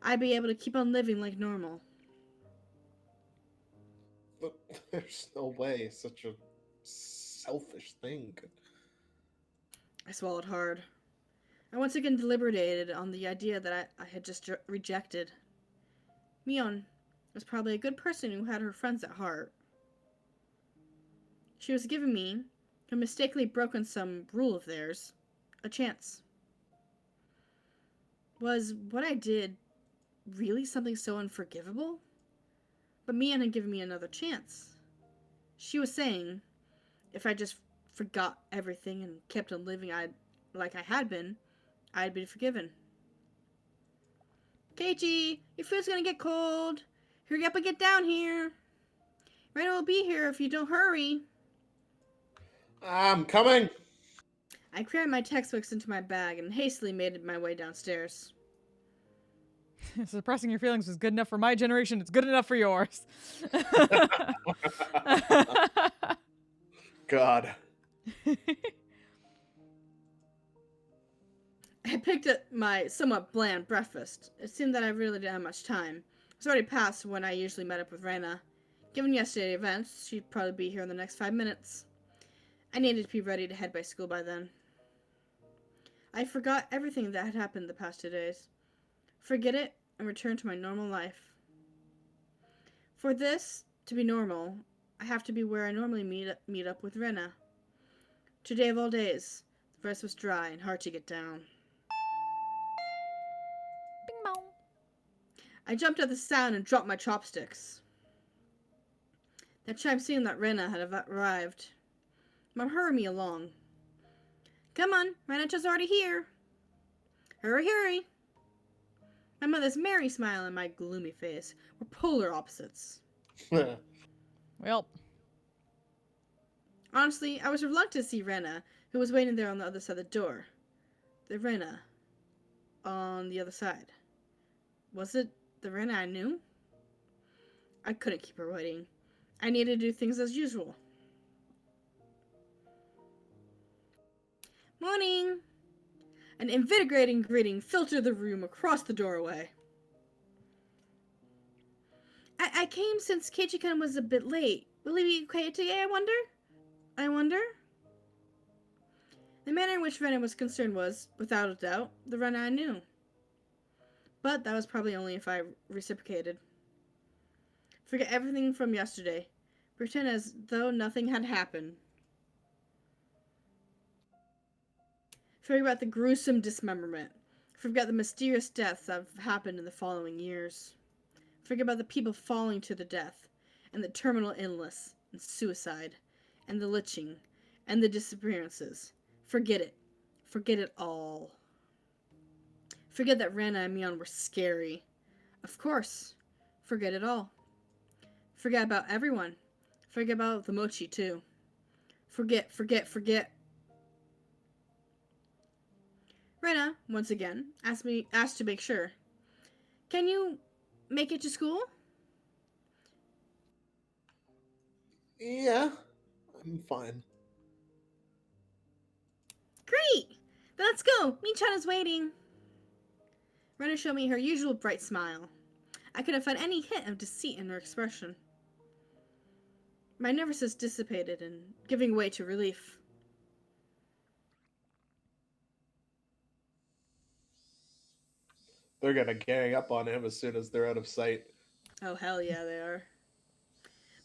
[SPEAKER 4] I'd be able to keep on living like normal.
[SPEAKER 3] There's no way such a selfish thing could.
[SPEAKER 4] I swallowed hard. I once again deliberated on the idea that I had just rejected. Mion was probably a good person who had her friends at heart. She was giving me, who mistakenly broken some rule of theirs, a chance. Was what I did really something so unforgivable? But Mion had given me another chance. She was saying, if I just forgot everything and kept on living like I had been, I'd be forgiven. Keiichi, your food's gonna get cold. Hurry up and get down here. Rena will be here if you don't hurry.
[SPEAKER 3] I'm coming!
[SPEAKER 4] I crammed my textbooks into my bag and hastily made my way downstairs.
[SPEAKER 2] Suppressing your feelings was good enough for my generation. It's good enough for yours.
[SPEAKER 3] God.
[SPEAKER 4] I picked up my somewhat bland breakfast. It seemed that I really didn't have much time. It was already past when I usually met up with Rena. Given yesterday's events, she'd probably be here in the next 5 minutes. I needed to be ready to head by school by then. I forgot everything that had happened the past 2 days. Forget it and return to my normal life. For this to be normal, I have to be where I normally meet up with Rena. Today of all days, the forest was dry and hard to get down.
[SPEAKER 2] Bing bong.
[SPEAKER 4] I jumped at the sound and dropped my chopsticks. That time seemed that Rena had arrived. Mom, hurry me along. Come on, Rena's already here. Hurry, hurry. My mother's merry smile and my gloomy face were polar opposites.
[SPEAKER 2] Well,
[SPEAKER 4] Honestly, I was reluctant to see Rena, who was waiting there on the other side of the door. The Rena on the other side. Was it the Rena I knew? I couldn't keep her waiting. I needed to do things as usual. Morning! An invigorating greeting filtered the room across the doorway. I came since Keiichi-kun was a bit late. Will he be okay today, I wonder? The manner in which Rena was concerned was, without a doubt, the Rena I knew. But that was probably only if I reciprocated. Forget everything from yesterday. Pretend as though nothing had happened. Forget about the gruesome dismemberment. Forget the mysterious deaths that have happened in the following years. Forget about the people falling to their death, and the terminal illness, and suicide, and the lynching, and the disappearances. Forget it. Forget it all. Forget that Rena and Mion were scary. Of course. Forget it all. Forget about everyone. Forget about the mochi, too. Forget. Rena, once again, asked to make sure. Can you make it to school?
[SPEAKER 3] Yeah, I'm fine.
[SPEAKER 4] Great! Then let's go! Mi-chan is waiting. Rena showed me her usual bright smile. I couldn't find any hint of deceit in her expression. My nervousness dissipated and giving way to relief.
[SPEAKER 3] They're gonna gang up on him as soon as they're out of sight.
[SPEAKER 4] Oh, hell yeah, they are.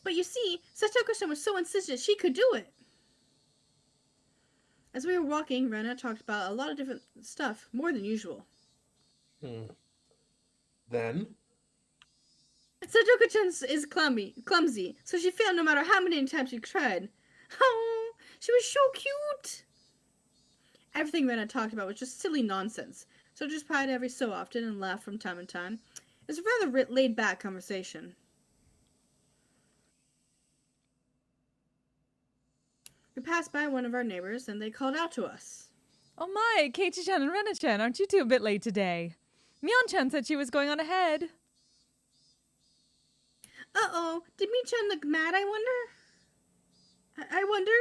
[SPEAKER 4] But you see, Satoko-san was so insistent she could do it. As we were walking, Rena talked about a lot of different stuff, more than usual.
[SPEAKER 3] Then?
[SPEAKER 4] Satoko-chan is clumsy, so she failed no matter how many times she tried. Oh, she was so cute! Everything Rena talked about was just silly nonsense, so just cried every so often and laughed from time to time. It was a rather laid-back conversation. We passed by one of our neighbors, and they called out to us.
[SPEAKER 2] oh my, Keiichi-chan and Rena-chan, aren't you two a bit late today? Mion-chan said she was going on ahead.
[SPEAKER 4] Uh-oh, did Mi-chan look mad, I wonder? I wonder?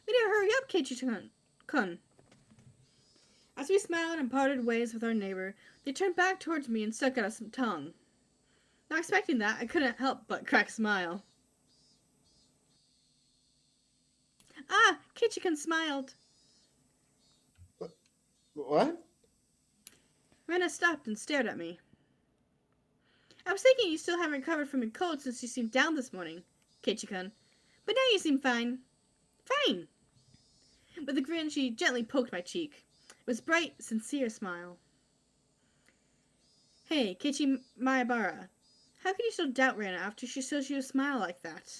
[SPEAKER 4] We need to hurry up, Keiichi-kun. As we smiled and parted ways with our neighbor, they turned back towards me and stuck out some tongue. Not expecting that, I couldn't help but crack a smile. Ah, Kichikun smiled.
[SPEAKER 3] What?
[SPEAKER 4] Rena stopped and stared at me. I was thinking you still haven't recovered from your cold since you seemed down this morning, Kichikun. But now you seem fine. Fine! With a grin, she gently poked my cheek. It was a bright, sincere smile. Hey, Kichi Maibara, how can you still doubt Rena after she shows you a smile like that?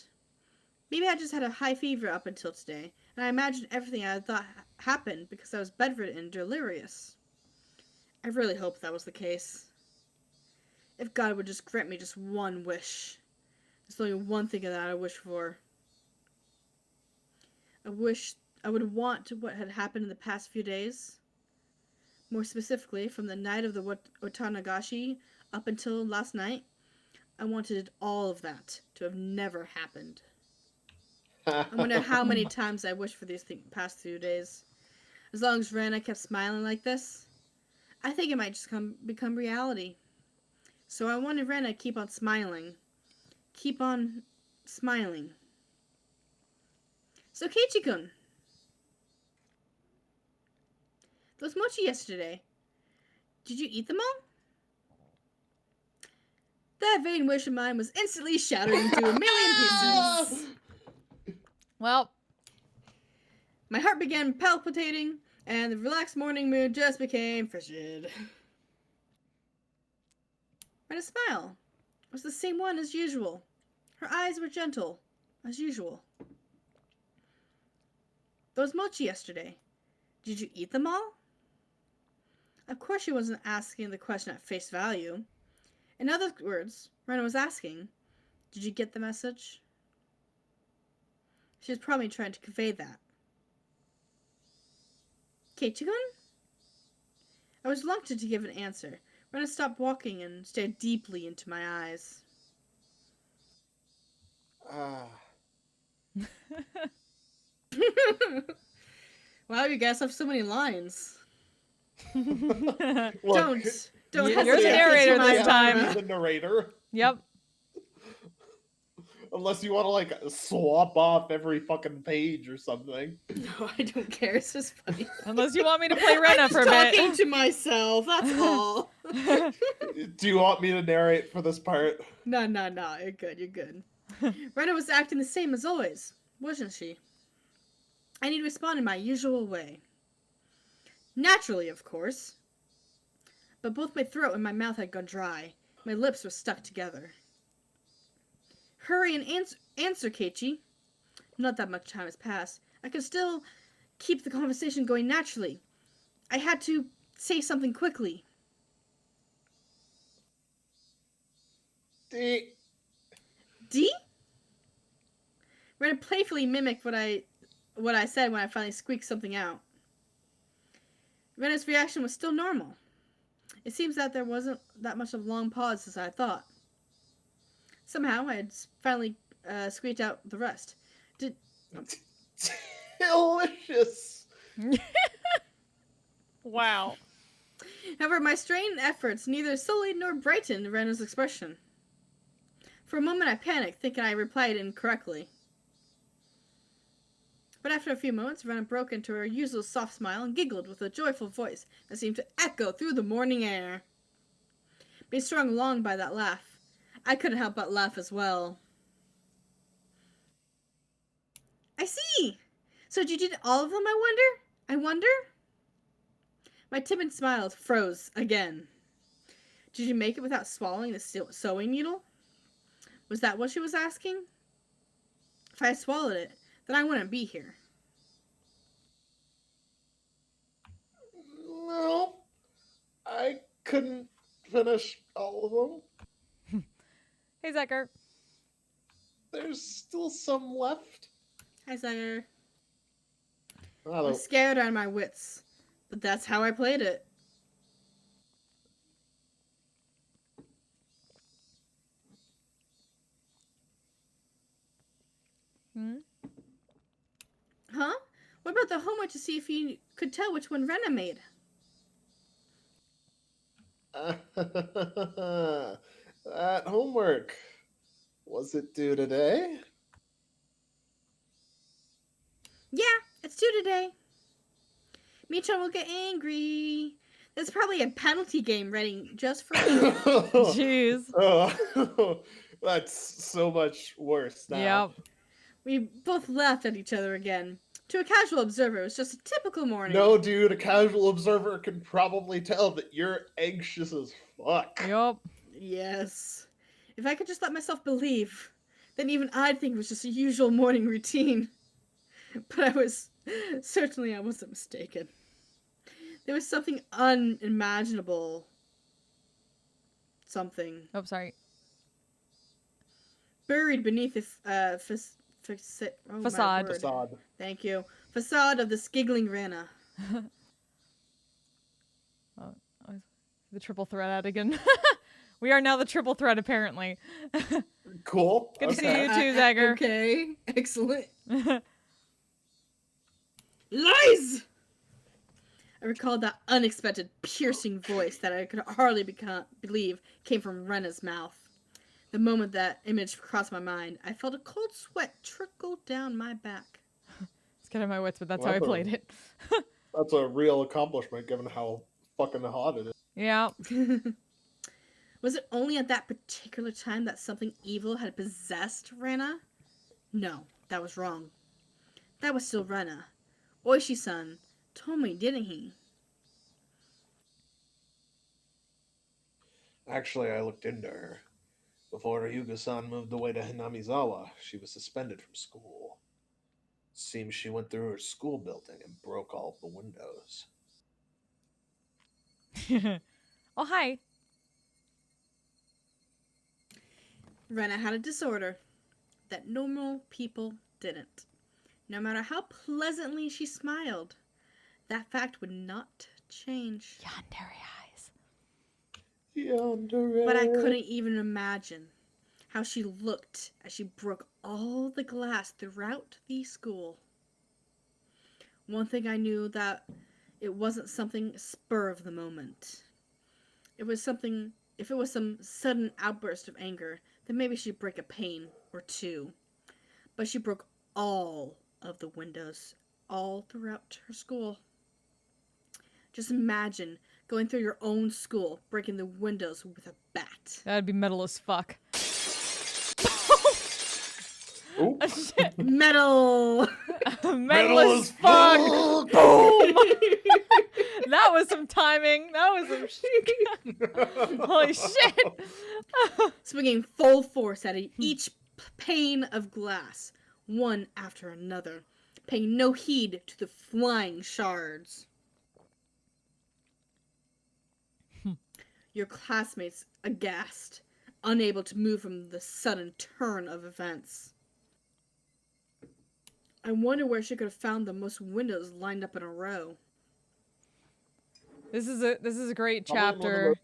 [SPEAKER 4] Maybe I just had a high fever up until today, and I imagined everything I thought happened because I was bedridden and delirious. I really hope that was the case. If God would just grant me just one wish. There's only one thing that I wish for. I would want what had happened in the past few days. More specifically, from the night of the Otanagashi up until last night, I wanted all of that to have never happened. I wonder how many times I wished for these past few days. As long as Rena kept smiling like this, I think it might just become reality. So I wanted Rena to keep on smiling. Keep on smiling. So Kichikun, those mochi yesterday, did you eat them all? That vain wish of mine was instantly shattered into a million pieces.
[SPEAKER 2] Well,
[SPEAKER 4] My heart began palpitating, and the relaxed morning mood just became frigid. Rena's smile was the same one as usual. Her eyes were gentle, as usual. Those mochi yesterday, did you eat them all? Of course she wasn't asking the question at face value. In other words, Rena was asking, did you get the message? She was probably trying to convey that. Kichikun? I was reluctant to give an answer. Rena stopped walking and stared deeply into my eyes. Wow, you guys have so many lines.
[SPEAKER 3] Look,
[SPEAKER 4] Don't
[SPEAKER 2] You're
[SPEAKER 4] hesitate.
[SPEAKER 2] the narrator this time.
[SPEAKER 3] The narrator.
[SPEAKER 2] Yep.
[SPEAKER 3] Unless you want to like swap off every fucking page or something.
[SPEAKER 4] No, I don't care. It's just funny.
[SPEAKER 2] Unless you want me to play Rena
[SPEAKER 4] I'm
[SPEAKER 2] for a
[SPEAKER 4] just talking
[SPEAKER 2] bit.
[SPEAKER 4] to myself. That's all.
[SPEAKER 3] Do you want me to narrate for this part?
[SPEAKER 4] No. You're good. You're good. Rena was acting the same as always, wasn't she? I need to respond in my usual way. Naturally, of course. But both my throat and my mouth had gone dry. My lips were stuck together. Hurry and answer, Keiichi. Not that much time has passed. I could still keep the conversation going naturally. I had to say something quickly.
[SPEAKER 3] D.
[SPEAKER 4] Rena playfully mimicked what I said when I finally squeaked something out. Rena's reaction was still normal. It seems that there wasn't that much of a long pause as I thought. Somehow I had finally squeaked out the rest.
[SPEAKER 3] Delicious.
[SPEAKER 2] Wow.
[SPEAKER 4] However, my strained efforts neither sullied nor brightened Rena's expression. For a moment I panicked, thinking I replied incorrectly. But after a few moments, Rena broke into her usual soft smile and giggled with a joyful voice that seemed to echo through the morning air. Being strung along by that laugh, I couldn't help but laugh as well. I see! So you did all of them, I wonder? My timid smile froze again. Did you make it without swallowing the sewing needle? Was that what she was asking? If I had swallowed it, then I wouldn't be here.
[SPEAKER 3] No, I couldn't finish all of them.
[SPEAKER 2] Hey, Zucker.
[SPEAKER 3] There's still some left.
[SPEAKER 4] Hi, Zaire.
[SPEAKER 3] I
[SPEAKER 4] I was scared out of my wits, but that's how I played it. Huh? What about the homework to see if you could tell which one Rena made?
[SPEAKER 3] That homework. Was it due today?
[SPEAKER 4] Yeah, it's due today. Michan will get angry. There's probably a penalty game ready just for you.
[SPEAKER 2] Jeez.
[SPEAKER 3] Oh, that's so much worse now.
[SPEAKER 2] Yep.
[SPEAKER 4] We both laughed at each other again. To a casual observer, it was just a typical morning.
[SPEAKER 3] No, dude, a casual observer can probably tell that you're anxious as fuck.
[SPEAKER 2] Yep.
[SPEAKER 4] Yes. If I could just let myself believe, then even I'd think it was just a usual morning routine. But certainly I wasn't mistaken. There was something unimaginable. Something.
[SPEAKER 2] Oh, sorry.
[SPEAKER 4] Buried beneath the
[SPEAKER 2] Facade.
[SPEAKER 3] Facade.
[SPEAKER 4] Thank you. Facade of the giggling Rana.
[SPEAKER 2] Oh, the triple threat out again. We are now the triple threat, apparently.
[SPEAKER 3] Cool.
[SPEAKER 2] Good to see
[SPEAKER 3] Okay.
[SPEAKER 2] you too, Zagger.
[SPEAKER 4] Okay, excellent. Lies! I recalled that unexpected, piercing voice that I could hardly believe came from Rena's mouth. The moment that image crossed my mind, I felt a cold sweat trickle down my back.
[SPEAKER 2] It's kind of my wits, but that's
[SPEAKER 3] Well,
[SPEAKER 2] how I played it.
[SPEAKER 3] That's a real accomplishment given how fucking hot it is.
[SPEAKER 2] Yeah.
[SPEAKER 4] Was it only at that particular time that something evil had possessed Rena? No, that was wrong. That was still Rena. Oishi-san told me, didn't he?
[SPEAKER 3] Actually, I looked into her. Before Hyuga-san moved away to Hinamizawa, she was suspended from school. Seems she went through her school building and broke all the windows.
[SPEAKER 2] Oh, hi.
[SPEAKER 4] Rena had a disorder that normal people didn't. No matter how pleasantly she smiled, that fact would not change.
[SPEAKER 2] Yandere eyes.
[SPEAKER 3] Yandere.
[SPEAKER 4] But I couldn't even imagine how she looked as she broke all the glass throughout the school. One thing I knew that it wasn't something spur of the moment. If it was some sudden outburst of anger, then maybe she'd break a pane or two. But she broke all of the windows all throughout her school. Just imagine going through your own school, breaking the windows with a bat.
[SPEAKER 2] That'd be metal as fuck.
[SPEAKER 3] Ooh.
[SPEAKER 2] Shit.
[SPEAKER 4] Metal!
[SPEAKER 2] Metal as fuck. Boom. That was some timing. That was some holy shit.
[SPEAKER 4] Swinging full force at each pane of glass, one after another, paying no heed to the flying shards. Your classmates aghast, unable to move from the sudden turn of events. I wonder where she could have found the most windows lined up in a row.
[SPEAKER 2] This is a great
[SPEAKER 3] Probably one of
[SPEAKER 2] chapter.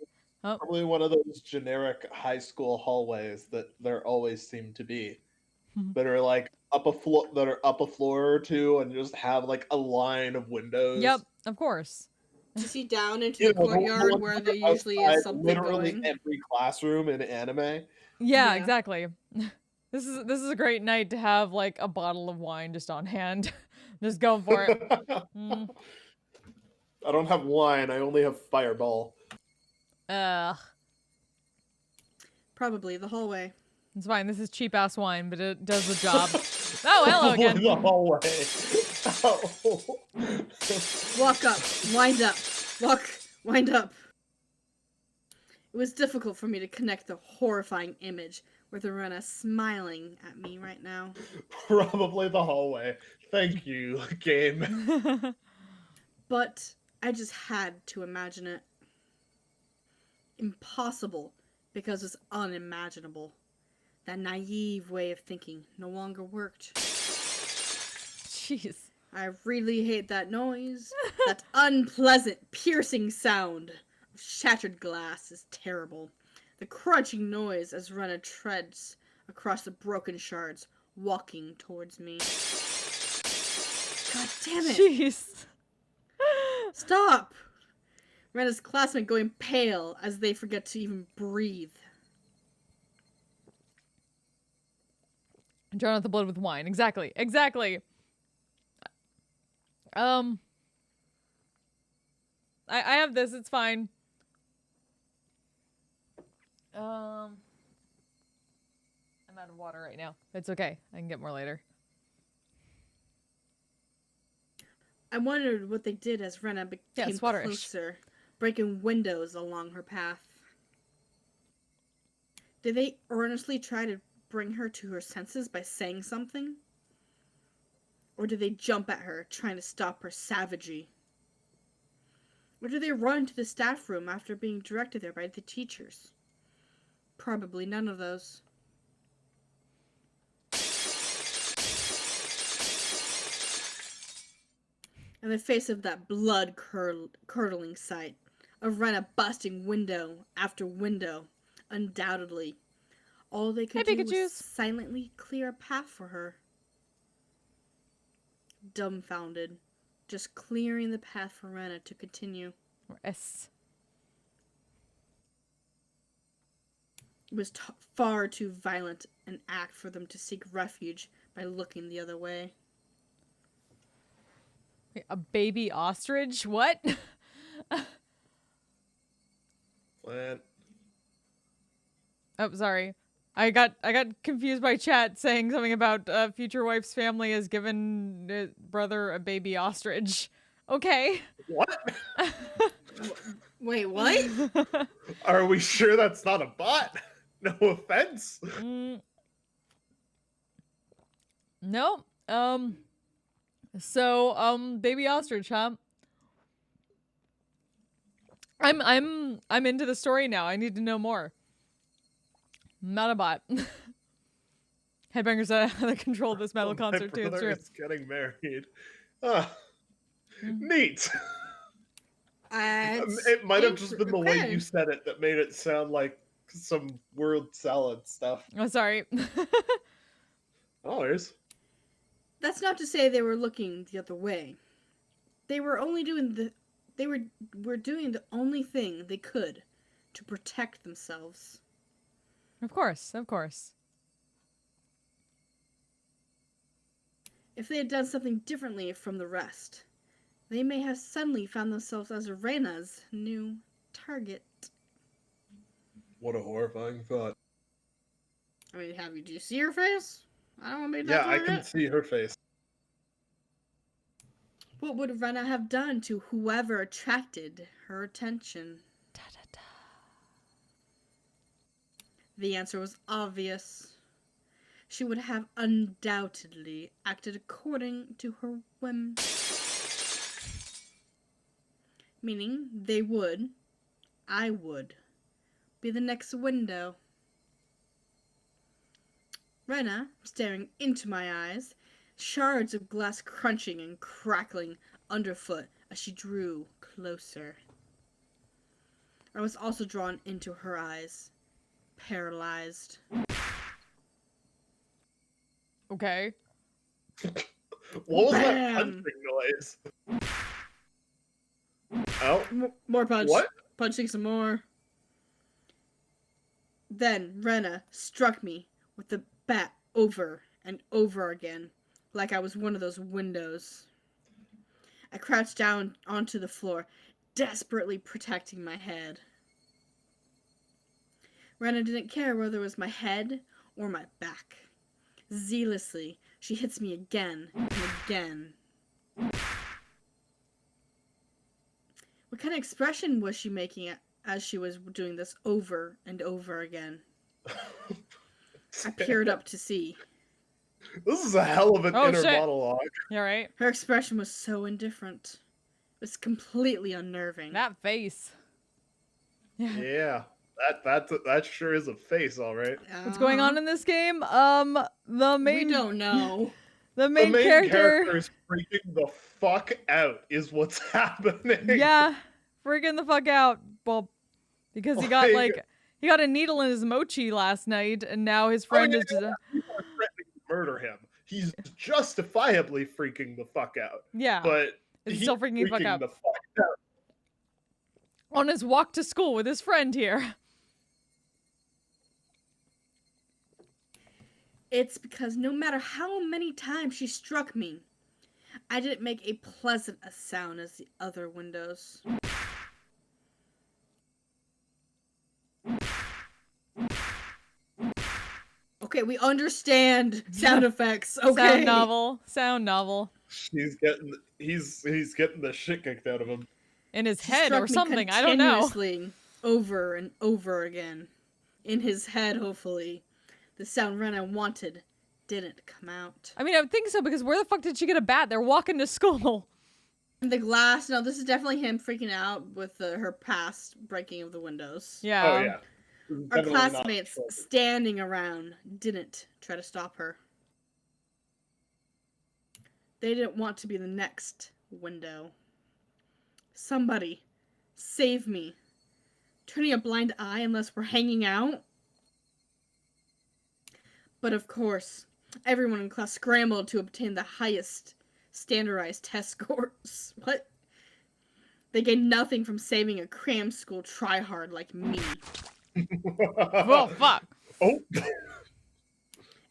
[SPEAKER 3] those- Probably one of those generic high school hallways that there always seem to be. That are like up a floor or two and just have like a line of windows.
[SPEAKER 2] Yep, of course.
[SPEAKER 4] To see down into
[SPEAKER 3] You
[SPEAKER 4] the
[SPEAKER 3] know,
[SPEAKER 4] courtyard
[SPEAKER 3] ones
[SPEAKER 4] where
[SPEAKER 3] that
[SPEAKER 4] there
[SPEAKER 3] are
[SPEAKER 4] usually
[SPEAKER 3] outside
[SPEAKER 4] is something
[SPEAKER 3] literally
[SPEAKER 4] going.
[SPEAKER 3] every classroom in anime.
[SPEAKER 2] Yeah,
[SPEAKER 4] Yeah.
[SPEAKER 2] exactly. This is a great night to have like a bottle of wine just on hand. Just go for it. Mm.
[SPEAKER 3] I don't have wine, I only have fireball.
[SPEAKER 2] Ugh.
[SPEAKER 4] Probably the hallway.
[SPEAKER 2] It's fine. This is cheap ass wine, but it does the job. Oh, hello again.
[SPEAKER 3] The hallway.
[SPEAKER 4] Walk up, wind up, wind up. It was difficult for me to connect the horrifying image with Arena smiling at me right now.
[SPEAKER 3] Probably the hallway. Thank you, game.
[SPEAKER 4] But I just had to imagine it. Impossible, because it's unimaginable. That naive way of thinking no longer worked.
[SPEAKER 2] Jeez.
[SPEAKER 4] I really hate that noise. That unpleasant, piercing sound of shattered glass is terrible. The crunching noise as Rena treads across the broken shards, walking towards me. God damn it!
[SPEAKER 2] Jeez.
[SPEAKER 4] Stop! Rena's classmate going pale as they forget to even breathe.
[SPEAKER 2] And drown out the blood with wine. Exactly. Exactly. I have this. It's fine. I'm out of water right now. It's okay. I can get more later.
[SPEAKER 4] I wondered what they did as Rena became
[SPEAKER 2] it's waterish.
[SPEAKER 4] closer, breaking windows along her path. Did they earnestly try to bring her to her senses by saying something? Or did they jump at her, trying to stop her savagery? Or did they run to the staff room after being directed there by the teachers? Probably none of those. In the face of that blood-curdling sight, of Rena busting window after window, undoubtedly, all they could do was silently clear a path for her. Dumbfounded, just clearing the path for Rena to continue.
[SPEAKER 2] Yes.
[SPEAKER 4] It was far too violent an act for them to seek refuge by looking the other way.
[SPEAKER 2] Wait, a baby ostrich? What?
[SPEAKER 3] Plant.
[SPEAKER 2] Oh, sorry. I got confused by chat saying something about future wife's family has given brother a baby ostrich. Okay.
[SPEAKER 3] What?
[SPEAKER 4] Wait, what?
[SPEAKER 3] Are we sure that's not a bot? No offense.
[SPEAKER 2] No. So, baby ostrich, huh? I'm into the story now. I need to know more. Not a bot. Headbangers out of control of this metal concert too.
[SPEAKER 3] My brother is getting married. Neat. It might have just been the way you said it that made it sound like some word salad stuff.
[SPEAKER 2] Oh, sorry.
[SPEAKER 3] Oh, there's.
[SPEAKER 4] That's not to say they were looking the other way. They were only doing were doing the only thing they could to protect themselves.
[SPEAKER 2] Of course, of course.
[SPEAKER 4] If they had done something differently from the rest, they may have suddenly found themselves as Rena's new target.
[SPEAKER 3] What a horrifying thought.
[SPEAKER 4] I mean, do you see her face? I don't want to be
[SPEAKER 3] Yeah, I can see her face.
[SPEAKER 4] What would Rena have done to whoever attracted her attention?
[SPEAKER 2] Da, da, da.
[SPEAKER 4] The answer was obvious. She would have undoubtedly acted according to her whim. Meaning, I would, be the next window. Rena, staring into my eyes, shards of glass crunching and crackling underfoot as she drew closer. I was also drawn into her eyes, paralyzed.
[SPEAKER 2] Okay.
[SPEAKER 3] What was
[SPEAKER 4] Bam!
[SPEAKER 3] that punching noise? Oh.
[SPEAKER 4] More punch.
[SPEAKER 3] What?
[SPEAKER 4] Punching some more. Then Rena struck me with the bat over and over again, like I was one of those windows. I crouched down onto the floor, desperately protecting my head. Rena didn't care whether it was my head or my back. Zealously, she hits me again and again. What kind of expression was she making as she was doing this over and over again? I peered up to see.
[SPEAKER 3] This is a hell of an inner
[SPEAKER 2] shit.
[SPEAKER 3] monologue.
[SPEAKER 2] You alright?
[SPEAKER 4] Her expression was so indifferent. It was completely unnerving.
[SPEAKER 2] That face.
[SPEAKER 3] Yeah. That sure is a face, all right.
[SPEAKER 2] What's going on in this game? The main
[SPEAKER 4] We don't know.
[SPEAKER 2] the main
[SPEAKER 3] character is freaking the fuck out is what's happening.
[SPEAKER 2] Yeah, freaking the fuck out. Well, because he got he got a needle in his mochi last night, and now his friend is just
[SPEAKER 3] People are threatening to murder him. He's justifiably freaking the fuck out.
[SPEAKER 2] yeah,
[SPEAKER 3] But
[SPEAKER 2] he's
[SPEAKER 3] he's
[SPEAKER 2] still freaking the fuck out
[SPEAKER 3] out.
[SPEAKER 2] on his walk to school with his friend here.
[SPEAKER 4] It's because no matter how many times she struck me, I didn't make a pleasant a sound as the other windows. Okay, we understand sound effects. Okay.
[SPEAKER 2] Sound novel.
[SPEAKER 3] He's getting the shit kicked out of him.
[SPEAKER 2] In his
[SPEAKER 4] She
[SPEAKER 2] head
[SPEAKER 4] struck
[SPEAKER 2] or
[SPEAKER 4] me
[SPEAKER 2] something, I don't know.
[SPEAKER 4] continuously, over and over again. In his head, hopefully. The sound Rena wanted didn't come out.
[SPEAKER 2] I mean, I would think so, because where the fuck did she get a bat? They're walking to school.
[SPEAKER 4] The glass, no, this is definitely him freaking out with her past breaking of the windows.
[SPEAKER 2] Yeah.
[SPEAKER 3] Oh yeah.
[SPEAKER 4] Our
[SPEAKER 3] Definitely not
[SPEAKER 4] classmates
[SPEAKER 3] trouble.
[SPEAKER 4] standing around didn't try to stop her. They didn't want to be the next window. Somebody, save me. Turning a blind eye unless we're hanging out? But of course, everyone in class scrambled to obtain the highest standardized test scores. What? They gained nothing from saving a cram school tryhard like me.
[SPEAKER 2] Well, fuck.
[SPEAKER 3] Oh.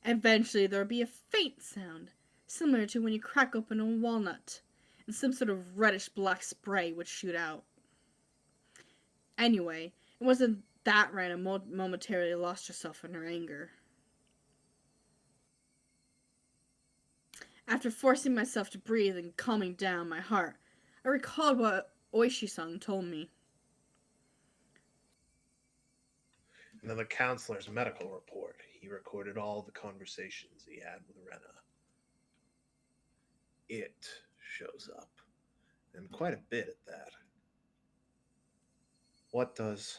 [SPEAKER 4] Eventually, there would be a faint sound, similar to when you crack open a walnut, and some sort of reddish-black spray would shoot out. Anyway, it wasn't that Rana momentarily lost herself in her anger. After forcing myself to breathe and calming down my heart, I recalled what Oishi-san told me.
[SPEAKER 3] And then the counselor's medical report. He recorded all the conversations he had with Rena. It shows up. And quite a bit at that. What does...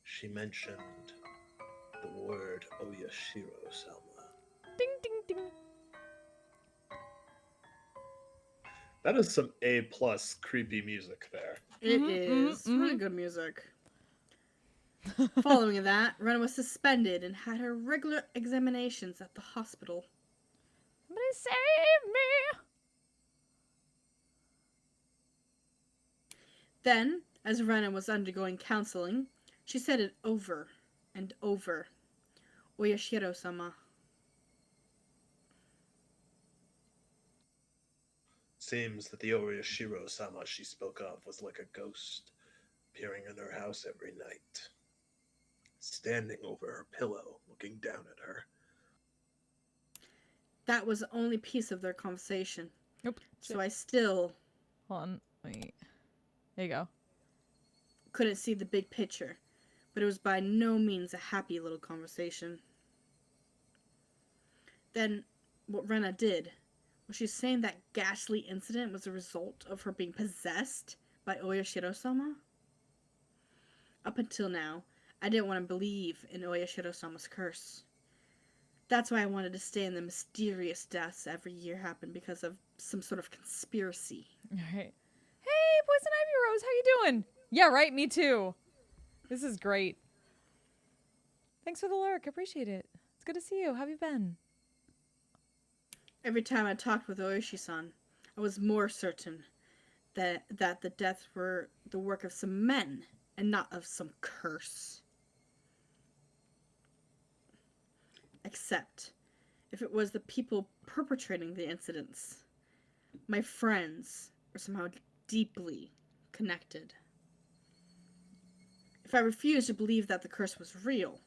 [SPEAKER 3] She mentioned the word Oyashiro-sama.
[SPEAKER 2] Ding, ding, ding.
[SPEAKER 3] That is some A+ creepy music there.
[SPEAKER 4] It is really good music. Following that, Rena was suspended and had her regular examinations at the hospital.
[SPEAKER 2] Somebody save me!
[SPEAKER 4] Then, as Rena was undergoing counseling, she said it over and over. Oyashiro-sama.
[SPEAKER 3] Seems that the Oyashiro-sama she spoke of was like a ghost, appearing in her house every night, standing over her pillow, looking down at her.
[SPEAKER 4] That was the only piece of their conversation.
[SPEAKER 2] Nope.
[SPEAKER 4] So I still
[SPEAKER 2] Hold on. Wait. There you go.
[SPEAKER 4] couldn't see the big picture, but it was by no means a happy little conversation. Then, what Rena did was she saying that ghastly incident was a result of her being possessed by Oyashiro-sama? Up until now, I didn't want to believe in Oyashiro-sama's curse. That's why I wanted to stay in the mysterious deaths every year happen because of some sort of conspiracy.
[SPEAKER 2] All right. Hey, Poison Ivy Rose, how you doing? Yeah, right, me too. This is great. Thanks for the lurk, appreciate it. It's good to see you. How have you been?
[SPEAKER 4] Every time I talked with Oishi-san, I was more certain that the deaths were the work of some men and not of some curse. Except if it was the people perpetrating the incidents. My friends were somehow deeply connected. If I refuse to believe that the curse was real,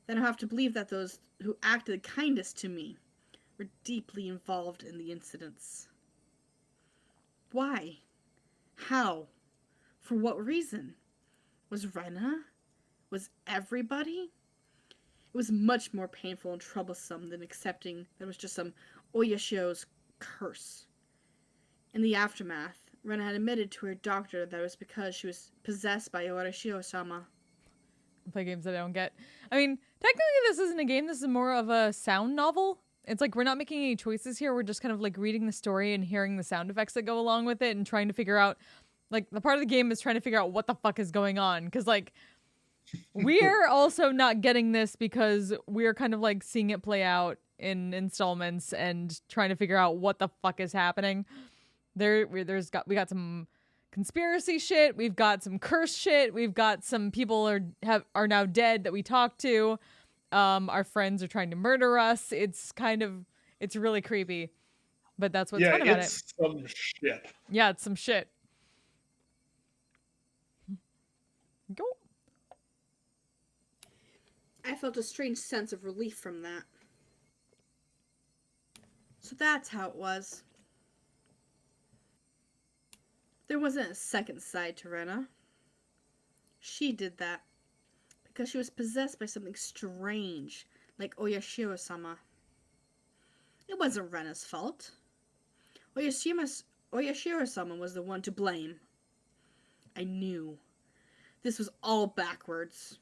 [SPEAKER 4] then I have to believe that those who acted kindest to me were deeply involved in the incidents. Why? How? For what reason? Was Rena? Was everybody? It was much more painful and troublesome than accepting that it was just some Oyashio's curse. In the aftermath, Rena had admitted to her doctor that it was because she was possessed by Oyashio-sama.
[SPEAKER 2] Play games that I don't get. I mean, technically this isn't a game, this is more of a sound novel. It's like we're not making any choices here, we're just kind of like reading the story and hearing the sound effects that go along with it and trying to figure out, like, the part of the game is trying to figure out what the fuck is going on. Because, like, we're also not getting this because we're kind of like seeing it play out in installments and trying to figure out what the fuck is happening. We got some conspiracy shit, we've got some curse shit, we've got some people are now dead that we talked to. our friends are trying to murder us. It's really creepy. But that's what's fun about it.
[SPEAKER 3] It's some shit.
[SPEAKER 2] Yeah, it's some shit. Go.
[SPEAKER 4] I felt a strange sense of relief from that. So that's how it was. There wasn't a second side to Rena. She did that because she was possessed by something strange, like Oyashiro-sama. It wasn't Rena's fault. Oyashiro-sama was the one to blame. I knew. This was all backwards.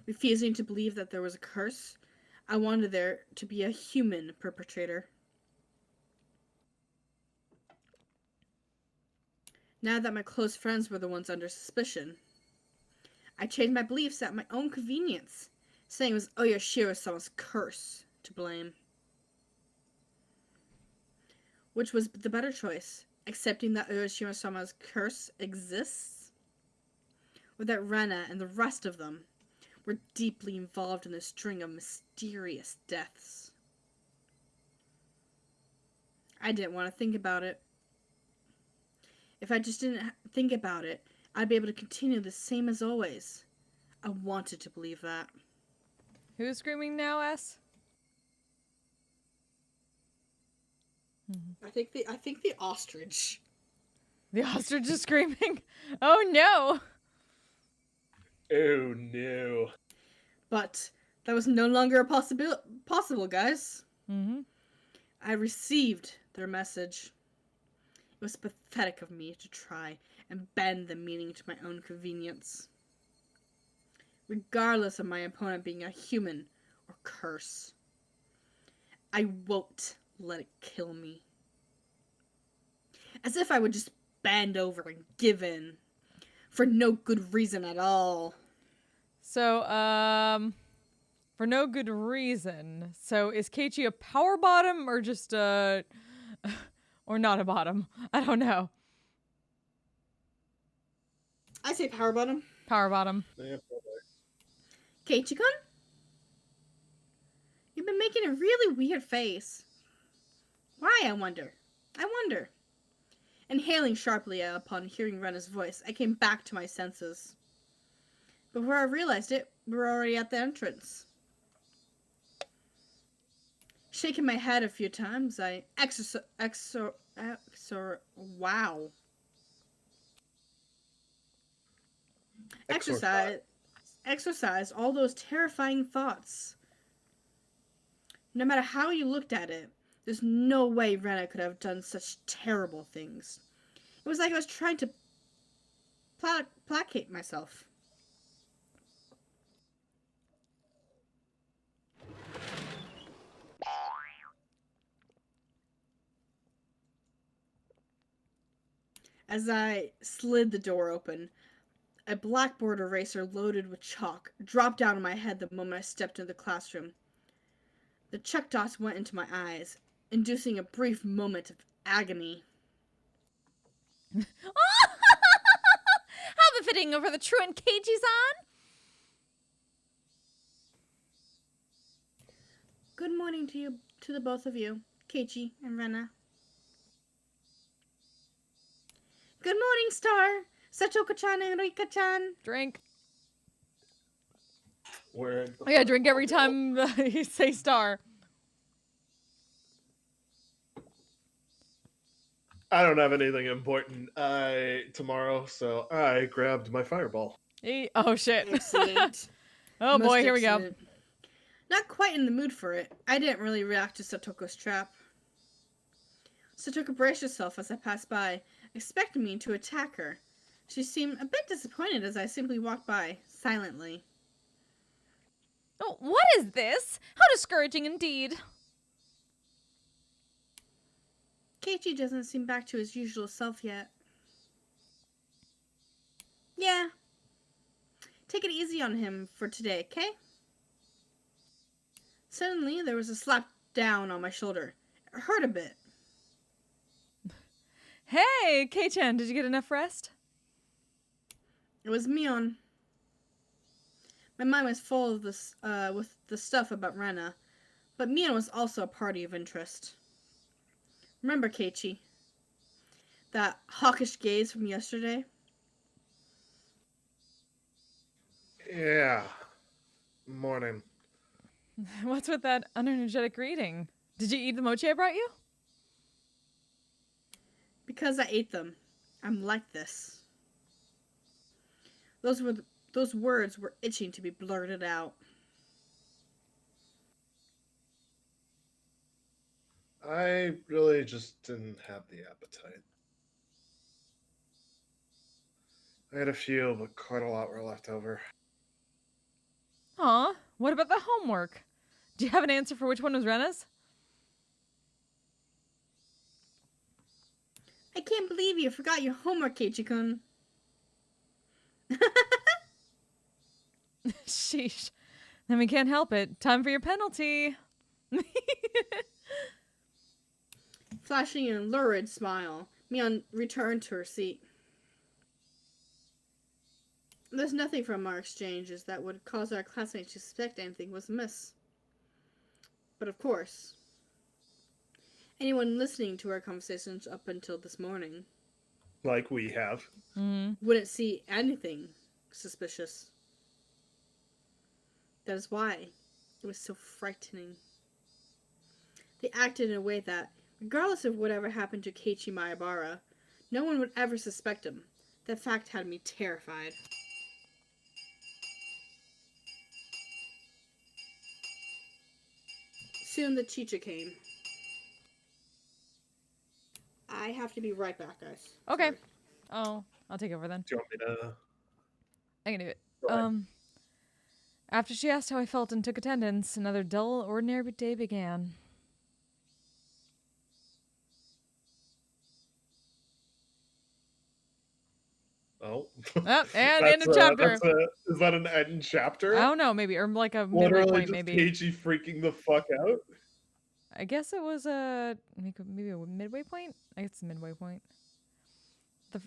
[SPEAKER 4] Refusing to believe that there was a curse, I wanted there to be a human perpetrator. Now that my close friends were the ones under suspicion, I changed my beliefs at my own convenience, saying it was Oyashiro-sama's curse to blame. Which was the better choice, accepting that Oyashiro-sama's curse exists, or that Rena and the rest of them were deeply involved in a string of mysterious deaths. I didn't want to think about it. If I just didn't think about it, I'd be able to continue the same as always. I wanted to believe that.
[SPEAKER 2] Who's screaming now, S?
[SPEAKER 4] I think the ostrich.
[SPEAKER 2] The ostrich is screaming. Oh no!
[SPEAKER 3] Oh no.
[SPEAKER 4] But that was no longer possible, guys.
[SPEAKER 2] Mm-hmm.
[SPEAKER 4] I received their message. It was pathetic of me to try and bend the meaning to my own convenience. Regardless of my opponent being a human or curse, I won't let it kill me. As if I would just bend over and give in. For no good reason at all.
[SPEAKER 2] So, for no good reason. So, is Keiichi a power bottom or just or not a bottom? I don't know.
[SPEAKER 4] I say power bottom.
[SPEAKER 2] Power bottom.
[SPEAKER 3] Yeah,
[SPEAKER 4] Keiichi-kun? You've been making a really weird face. Why, I wonder? Inhaling sharply upon hearing Rena's voice, I came back to my senses. Before I realized it, we were already at the entrance. Shaking my head a few times, I exorcised all those terrifying thoughts. No matter how you looked at it, there's no way Rena could have done such terrible things. It was like I was trying to placate myself. As I slid the door open, a blackboard eraser loaded with chalk dropped down on my head the moment I stepped into the classroom. The chalk dots went into my eyes, inducing a brief moment of agony.
[SPEAKER 2] How befitting over the truant Keiichi-san!
[SPEAKER 4] Good morning to the both of you, Keiichi and Rena. Good morning, Star! Sachoko-chan and Rika-chan!
[SPEAKER 2] Drink.
[SPEAKER 3] Where
[SPEAKER 2] Oh yeah, drink every time you say star.
[SPEAKER 3] I don't have anything important tomorrow, so I grabbed my fireball.
[SPEAKER 2] Oh shit.
[SPEAKER 4] Excellent.
[SPEAKER 2] Oh
[SPEAKER 4] Most
[SPEAKER 2] boy, here we go.
[SPEAKER 4] excellent. Not quite in the mood for it. I didn't really react to Satoko's trap. Satoko braced herself as I passed by, expecting me to attack her. She seemed a bit disappointed as I simply walked by, silently.
[SPEAKER 2] Oh, what is this? How discouraging indeed.
[SPEAKER 4] Keiichi doesn't seem back to his usual self yet. Yeah. Take it easy on him for today, okay? Suddenly, there was a slap down on my shoulder. It hurt a bit.
[SPEAKER 2] Hey, Kei-chan, did you get enough rest?
[SPEAKER 4] It was Mion. My mind was full of this, with the stuff about Rena, but Mion was also a party of interest. Remember, Keiichi, that hawkish gaze from yesterday?
[SPEAKER 3] Yeah. Morning.
[SPEAKER 2] What's with that unenergetic greeting? Did you eat the mochi I brought you?
[SPEAKER 4] Because I ate them. I'm like this. Those words were itching to be blurted out.
[SPEAKER 3] I really just didn't have the appetite. I had a few, but quite a lot were left over.
[SPEAKER 2] Aw, what about the homework? Do you have an answer for which one was Rena's?
[SPEAKER 4] I can't believe you forgot your homework, Keiichi-kun.
[SPEAKER 2] Sheesh. Then we can't help it. Time for your penalty.
[SPEAKER 4] Flashing a lurid smile, Mion returned to her seat. There's nothing from our exchanges that would cause our classmates to suspect anything was amiss. But of course, anyone listening to our conversations up until this morning
[SPEAKER 3] Like we have.
[SPEAKER 4] wouldn't see anything suspicious. That is why it was so frightening. They acted in a way that, regardless of whatever happened to Keiichi Maebara, no one would ever suspect him. That fact had me terrified. Soon the teacher came. I have to be right back, guys.
[SPEAKER 2] Okay.
[SPEAKER 4] Sorry.
[SPEAKER 2] Oh, I'll take over then.
[SPEAKER 3] Do you want me to?
[SPEAKER 2] I can do it.
[SPEAKER 3] Go ahead.
[SPEAKER 2] After she asked how I felt and took attendance, another dull, ordinary day began.
[SPEAKER 3] Oh.
[SPEAKER 2] Oh, and end of chapter.
[SPEAKER 3] Is that an end chapter?
[SPEAKER 2] I don't know, maybe, or like a midway
[SPEAKER 3] Literally
[SPEAKER 2] point,
[SPEAKER 3] just
[SPEAKER 2] maybe.
[SPEAKER 3] Keiichi freaking the fuck out?
[SPEAKER 2] I guess it was maybe a midway point. I guess it's a midway point.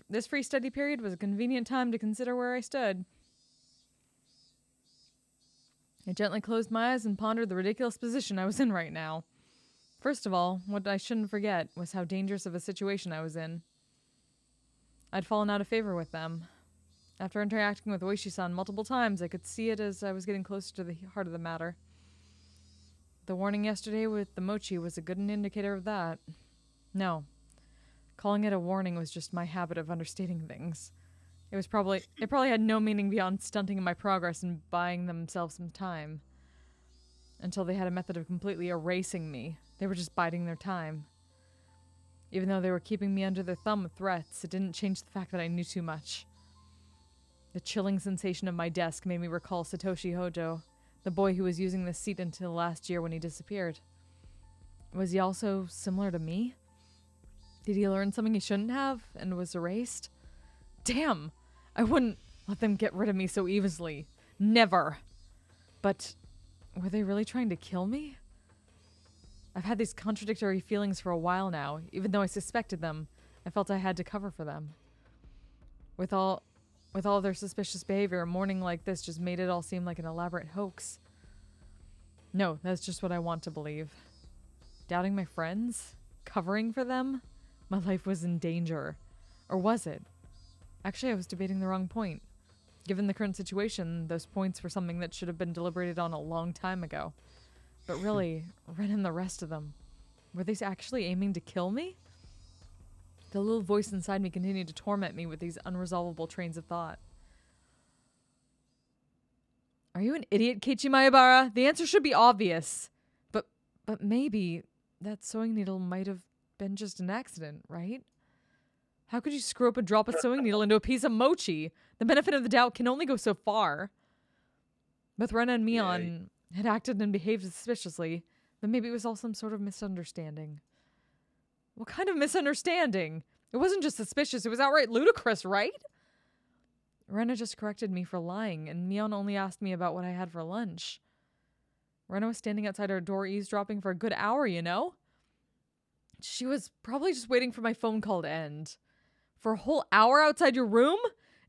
[SPEAKER 2] This free study period was a convenient time to consider where I stood. I gently closed my eyes and pondered the ridiculous position I was in right now. First of all, what I shouldn't forget was how dangerous of a situation I was in. I'd fallen out of favor with them. After interacting with Oishi-san multiple times, I could see it as I was getting closer to the heart of the matter. The warning yesterday with the mochi was a good indicator of that. No. Calling it a warning was just my habit of understating things. It probably had no meaning beyond stunting my progress and buying themselves some time. Until they had a method of completely erasing me. They were just biding their time. Even though they were keeping me under their thumb with threats, it didn't change the fact that I knew too much. The chilling sensation of my desk made me recall Satoshi Hojo, the boy who was using this seat until last year when he disappeared. Was he also similar to me? Did he learn something he shouldn't have and was erased? Damn! I wouldn't let them get rid of me so easily. Never. But were they really trying to kill me? I've had these contradictory feelings for a while now. Even though I suspected them, I felt I had to cover for them. With all their suspicious behavior, a morning like this just made it all seem like an elaborate hoax. No, that's just what I want to believe. Doubting my friends? Covering for them? My life was in danger. Or was it? Actually, I was debating the wrong point. Given the current situation, those points were something that should have been deliberated on a long time ago. But really, Ren and the rest of them, were they actually aiming to kill me? The little voice inside me continued to torment me with these unresolvable trains of thought. Are you an idiot, Keiichi Maebara? The answer should be obvious. But maybe that sewing needle might have been just an accident, right? How could you screw up and drop a sewing needle into a piece of mochi? The benefit of the doubt can only go so far. Both Rena and Mion had acted and behaved suspiciously, but maybe it was all some sort of misunderstanding. What kind of misunderstanding? It wasn't just suspicious, it was outright ludicrous, right? Rena just corrected me for lying, and Mion only asked me about what I had for lunch. Rena was standing outside our door eavesdropping for a good hour, you know? She was probably just waiting for my phone call to end. For a whole hour outside your room?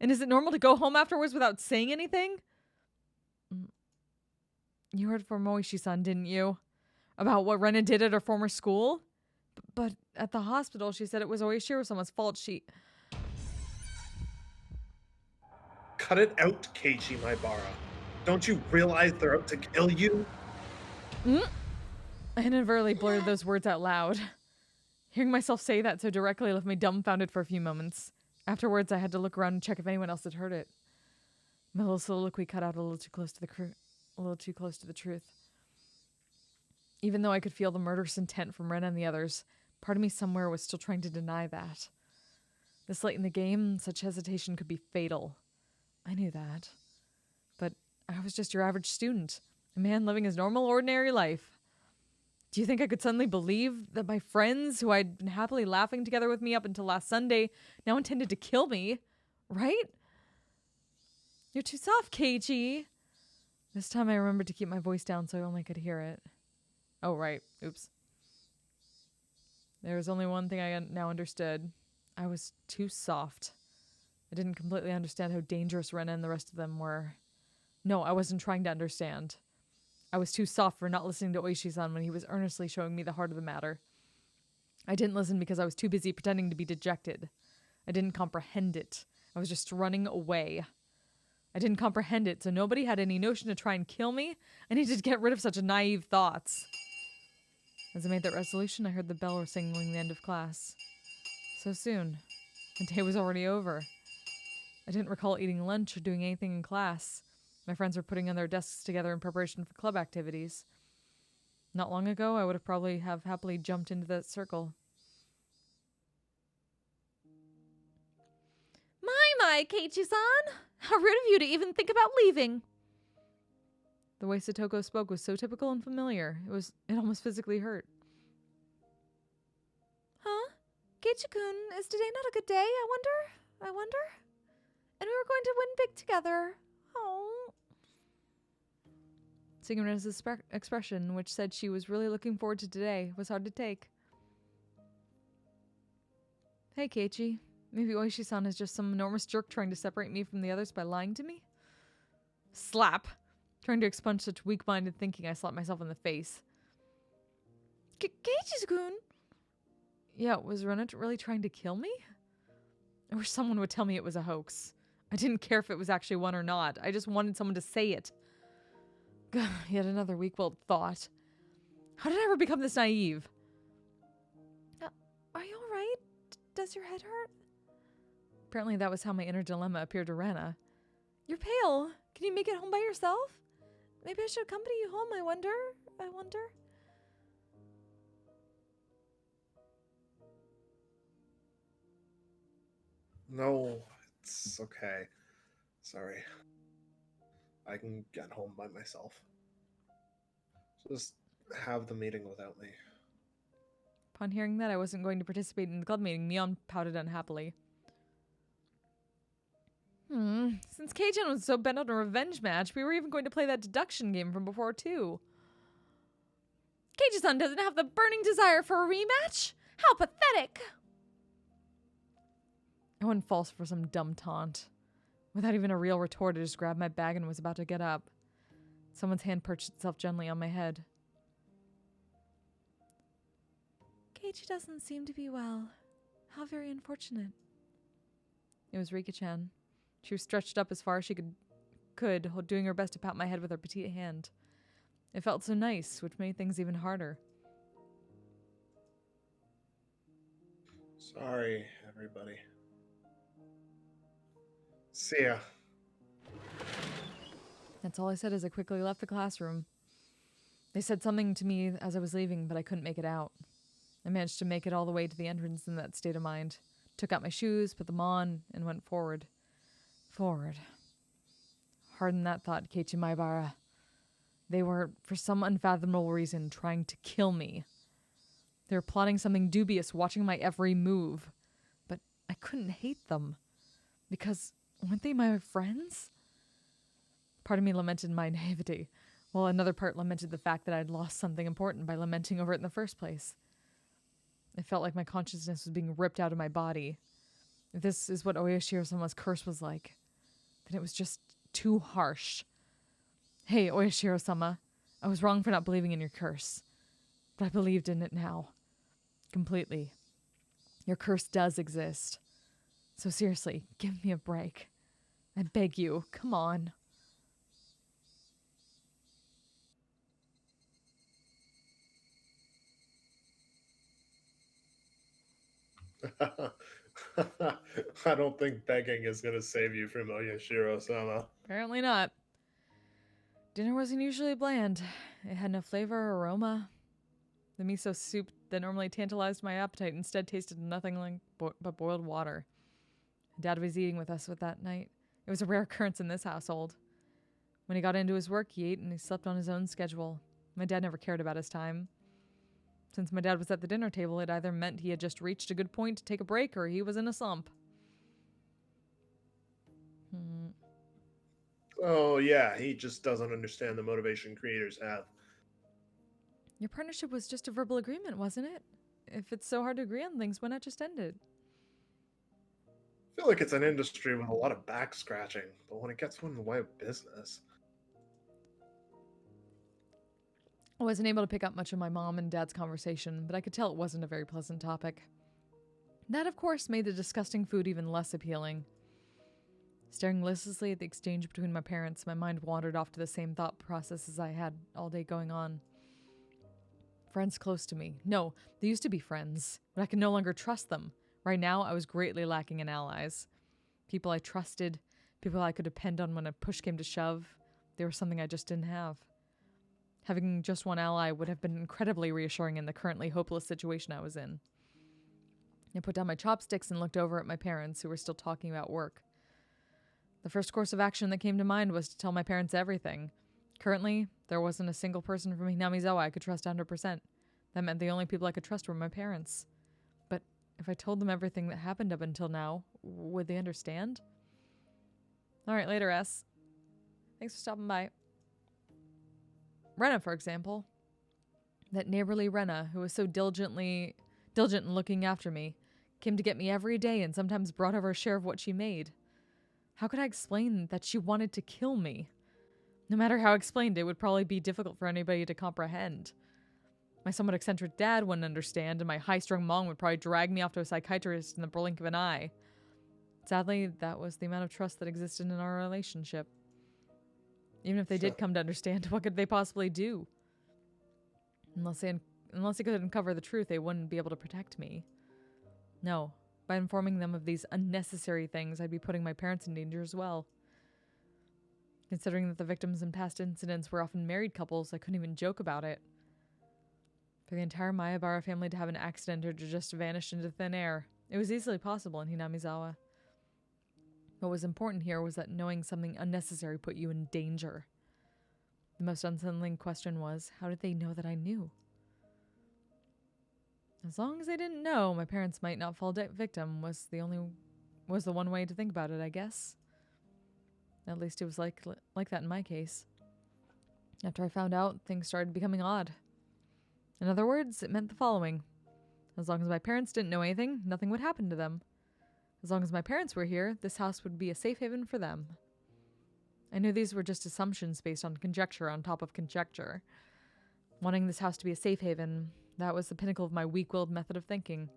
[SPEAKER 2] And is it normal to go home afterwards without saying anything? You heard from Moishi-san, didn't you? About what Rena did at her former school? But at the hospital, she said it was Oishiro-sama's fault.
[SPEAKER 3] Cut it out, Keiichi Maibara. Don't you realize they're out to kill you?
[SPEAKER 2] I inadvertently blurted those words out loud. Hearing myself say that so directly left me dumbfounded for a few moments. Afterwards, I had to look around and check if anyone else had heard it. My little soliloquy cut out a little too close to the truth. Even though I could feel the murderous intent from Ren and the others, part of me somewhere was still trying to deny that. This late in the game, such hesitation could be fatal. I knew that. But I was just your average student, a man living his normal, ordinary life. Do you think I could suddenly believe that my friends, who I'd been happily laughing together with me up until last Sunday, now intended to kill me? Right? You're too soft, Keiichi. This time I remembered to keep my voice down so I only could hear it. Oh, right. Oops. There was only one thing I now understood. I was too soft. I didn't completely understand how dangerous Rena and the rest of them were. No, I wasn't trying to understand. I was too soft for not listening to Oishi-san when he was earnestly showing me the heart of the matter. I didn't listen because I was too busy pretending to be dejected. I didn't comprehend it. I was just running away. I didn't comprehend it, so nobody had any notion to try and kill me. I needed to get rid of such naive thoughts. As I made that resolution, I heard the bell signaling the end of class. So soon. The day was already over. I didn't recall eating lunch or doing anything in class. My friends were putting on their desks together in preparation for club activities. Not long ago, I would have probably happily jumped into that circle. My, Keiichi-san! How rude of you to even think about leaving! The way Satoko spoke was so typical and familiar. It almost physically hurt. Huh? Keiichi-kun, is today not a good day? I wonder? And we were going to win big together. Oh. Seeing Rena's expression, which said she was really looking forward to today, was hard to take. Hey, Keiichi. Maybe Oishi-san is just some enormous jerk trying to separate me from the others by lying to me? Slap. Trying to expunge such weak-minded thinking, I slapped myself in the face. Keiichi-kun? Yeah, was Rena really trying to kill me? I wish someone would tell me it was a hoax. I didn't care if it was actually one or not. I just wanted someone to say it. God, yet another weak-willed thought. How did I ever become this naive? Are you alright? Does your head hurt? Apparently that was how my inner dilemma appeared to Rena. You're pale. Can you make it home by yourself? Maybe I should accompany you home, I wonder.
[SPEAKER 3] No, it's okay. Sorry. I can get home by myself. Just have the meeting without me.
[SPEAKER 2] Upon hearing that I wasn't going to participate in the club meeting, Neon pouted unhappily. Since Kei-chan was so bent on a revenge match, we were even going to play that deduction game from before, too. Keiichi-san doesn't have the burning desire for a rematch? How pathetic! I went false for some dumb taunt. Without even a real retort, I just grabbed my bag and was about to get up. Someone's hand perched itself gently on my head. Keiichi doesn't seem to be well. How very unfortunate. It was Rika-chan. She was stretched up as far as she could, doing her best to pat my head with her petite hand. It felt so nice, which made things even harder.
[SPEAKER 3] Sorry, everybody. See ya.
[SPEAKER 2] That's all I said as I quickly left the classroom. They said something to me as I was leaving, but I couldn't make it out. I managed to make it all the way to the entrance in that state of mind. Took out my shoes, put them on, and went forward. Harden that thought, Keiichi Maibara. They were, for some unfathomable reason, trying to kill me. They were plotting something dubious, watching my every move. But I couldn't hate them. Because weren't they my friends? Part of me lamented my naivety, while another part lamented the fact that I'd lost something important by lamenting over it in the first place. I felt like my consciousness was being ripped out of my body. If this is what Oyashiro-sama's curse was like, then it was just too harsh. Hey, Oyashiro-sama, I was wrong for not believing in your curse, but I believed in it now. Completely. Your curse does exist. So seriously, give me a break. I beg you, come on.
[SPEAKER 5] I don't think begging is going to save you from Oyashiro-sama.
[SPEAKER 2] Apparently not. Dinner wasn't usually bland. It had no flavor or aroma. The miso soup that normally tantalized my appetite instead tasted nothing like but boiled water. Dad was eating with us that night. It was a rare occurrence in this household. When he got into his work, he ate and he slept on his own schedule. My dad never cared about his time. Since my dad was at the dinner table, it either meant he had just reached a good point to take a break or he was in a slump.
[SPEAKER 5] Oh, yeah, he just doesn't understand the motivation creators have.
[SPEAKER 2] Your partnership was just a verbal agreement, wasn't it? If it's so hard to agree on things, why not just end it?
[SPEAKER 5] I feel like it's an industry with a lot of back scratching, but when it gets one in the way of business.
[SPEAKER 2] I wasn't able to pick up much of my mom and dad's conversation, but I could tell it wasn't a very pleasant topic. That, of course, made the disgusting food even less appealing. Staring listlessly at the exchange between my parents, my mind wandered off to the same thought processes I had all day going on. Friends close to me. No, they used to be friends, but I could no longer trust them. Right now, I was greatly lacking in allies. People I trusted, people I could depend on when a push came to shove. They were something I just didn't have. Having just one ally would have been incredibly reassuring in the currently hopeless situation I was in. I put down my chopsticks and looked over at my parents, who were still talking about work. The first course of action that came to mind was to tell my parents everything. Currently, there wasn't a single person from Hinamizawa I could trust 100%. That meant the only people I could trust were my parents. But if I told them everything that happened up until now, would they understand? Alright, later, S. Thanks for stopping by. Rena, for example. That neighborly Rena, who was so diligent in looking after me, came to get me every day and sometimes brought over a share of what she made. How could I explain that she wanted to kill me? No matter how explained, it would probably be difficult for anybody to comprehend. My somewhat eccentric dad wouldn't understand, and my high-strung mom would probably drag me off to a psychiatrist in the blink of an eye. Sadly, that was the amount of trust that existed in our relationship. Even if they did come to understand, what could they possibly do? Unless they could uncover the truth, they wouldn't be able to protect me. No, by informing them of these unnecessary things, I'd be putting my parents in danger as well. Considering that the victims in past incidents were often married couples, I couldn't even joke about it. For the entire Mayabara family to have an accident or to just vanish into thin air, it was easily possible in Hinamizawa. What was important here was that knowing something unnecessary put you in danger. The most unsettling question was, how did they know that I knew? As long as they didn't know, my parents might not fall victim was the one way to think about it, I guess. At least it was like that in my case. After I found out, things started becoming odd. In other words, it meant the following. As long as my parents didn't know anything, nothing would happen to them. As long as my parents were here, this house would be a safe haven for them. I knew these were just assumptions based on conjecture on top of conjecture. Wanting this house to be a safe haven, that was the pinnacle of my weak-willed method of thinking.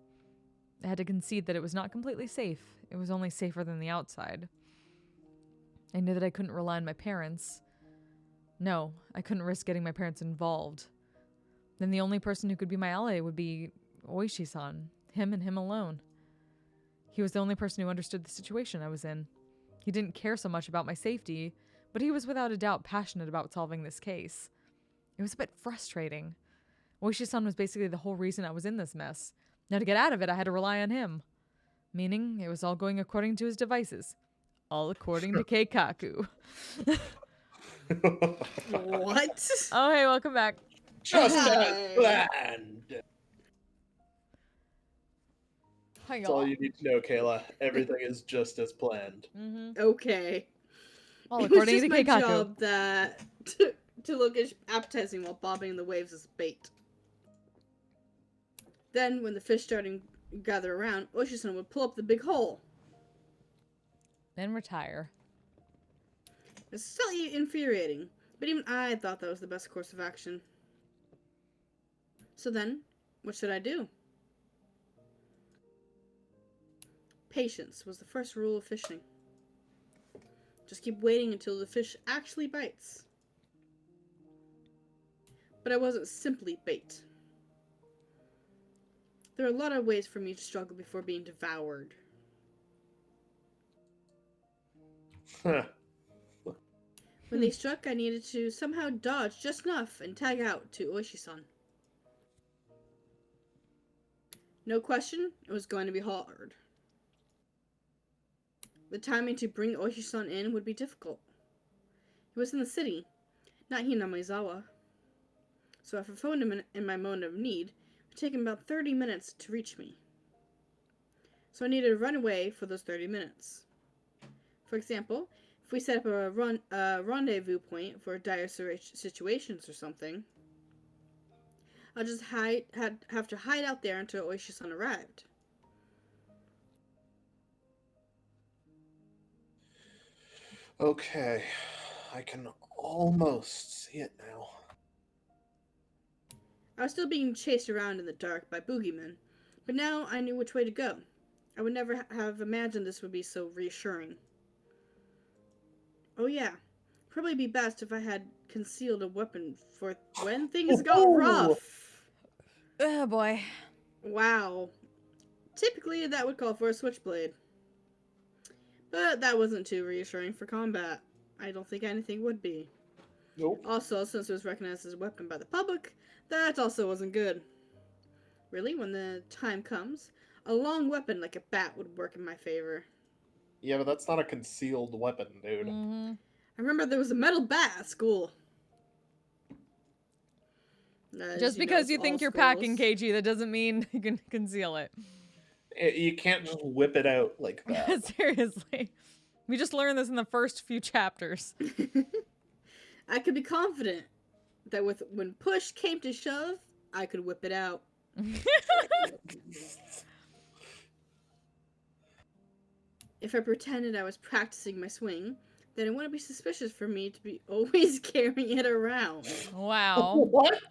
[SPEAKER 2] I had to concede that it was not completely safe. It was only safer than the outside. I knew that I couldn't rely on my parents. No, I couldn't risk getting my parents involved. Then the only person who could be my ally would be Oishi-san, him and him alone. He was the only person who understood the situation I was in. He didn't care so much about my safety, but he was without a doubt passionate about solving this case. It was a bit frustrating. Oishi-san was basically the whole reason I was in this mess. Now to get out of it, I had to rely on him. Meaning, it was all going according to his devices. All according to Keikaku.
[SPEAKER 4] What?
[SPEAKER 2] Oh, hey, welcome back.
[SPEAKER 5] Just
[SPEAKER 4] Hi.
[SPEAKER 5] as planned.
[SPEAKER 2] Hi,
[SPEAKER 5] That's all
[SPEAKER 2] y'all.
[SPEAKER 5] you need to know, Kayla. Everything is just as planned.
[SPEAKER 2] Mm-hmm.
[SPEAKER 4] Okay.
[SPEAKER 2] All
[SPEAKER 4] It was
[SPEAKER 2] according
[SPEAKER 4] just
[SPEAKER 2] to
[SPEAKER 4] my
[SPEAKER 2] Keikaku.
[SPEAKER 4] job that to look appetizing while bobbing in the waves as bait. Then, when the fish started to gather around, Oishi-san would pull up the big hole.
[SPEAKER 2] Then retire.
[SPEAKER 4] It's slightly infuriating. But even I thought that was the best course of action. So then, what should I do? Patience was the first rule of fishing. Just keep waiting until the fish actually bites. But I wasn't simply bait. There are a lot of ways for me to struggle before being devoured. When they struck, I needed to somehow dodge just enough and tag out to Oishi-san. No question, it was going to be hard. The timing to bring Oishi-san in would be difficult. He was in the city, not Hinamizawa. So if I phoned him in my moment of need, it would take him about 30 minutes to reach me. So I needed to run away for those 30 minutes. For example, if we set up a rendezvous point for dire situations or something, I'll just have to hide out there until Oishi-san arrived.
[SPEAKER 5] Okay, I can almost see it now.
[SPEAKER 4] I was still being chased around in the dark by boogeymen, but now I knew which way to go. I would never have imagined this would be so reassuring. Oh yeah, probably be best if I had concealed a weapon for when things got rough.
[SPEAKER 2] Oh boy.
[SPEAKER 4] Wow. Typically that would call for a switchblade. But that wasn't too reassuring for combat. I don't think anything would be.
[SPEAKER 5] Nope.
[SPEAKER 4] Also, since it was recognized as a weapon by the public, that also wasn't good. Really, when the time comes, a long weapon like a bat would work in my favor.
[SPEAKER 5] Yeah, but that's not a concealed weapon, dude.
[SPEAKER 2] Mm-hmm.
[SPEAKER 4] I remember there was a metal bat at school.
[SPEAKER 2] Just because you think you're packing KG, that doesn't mean you can conceal it.
[SPEAKER 5] You can't just whip it out like that.
[SPEAKER 2] Seriously. We just learned this in the first few chapters.
[SPEAKER 4] I could be confident that when push came to shove, I could whip it out. If I pretended I was practicing my swing, then it wouldn't be suspicious for me to be always carrying it around.
[SPEAKER 2] Wow.
[SPEAKER 5] What?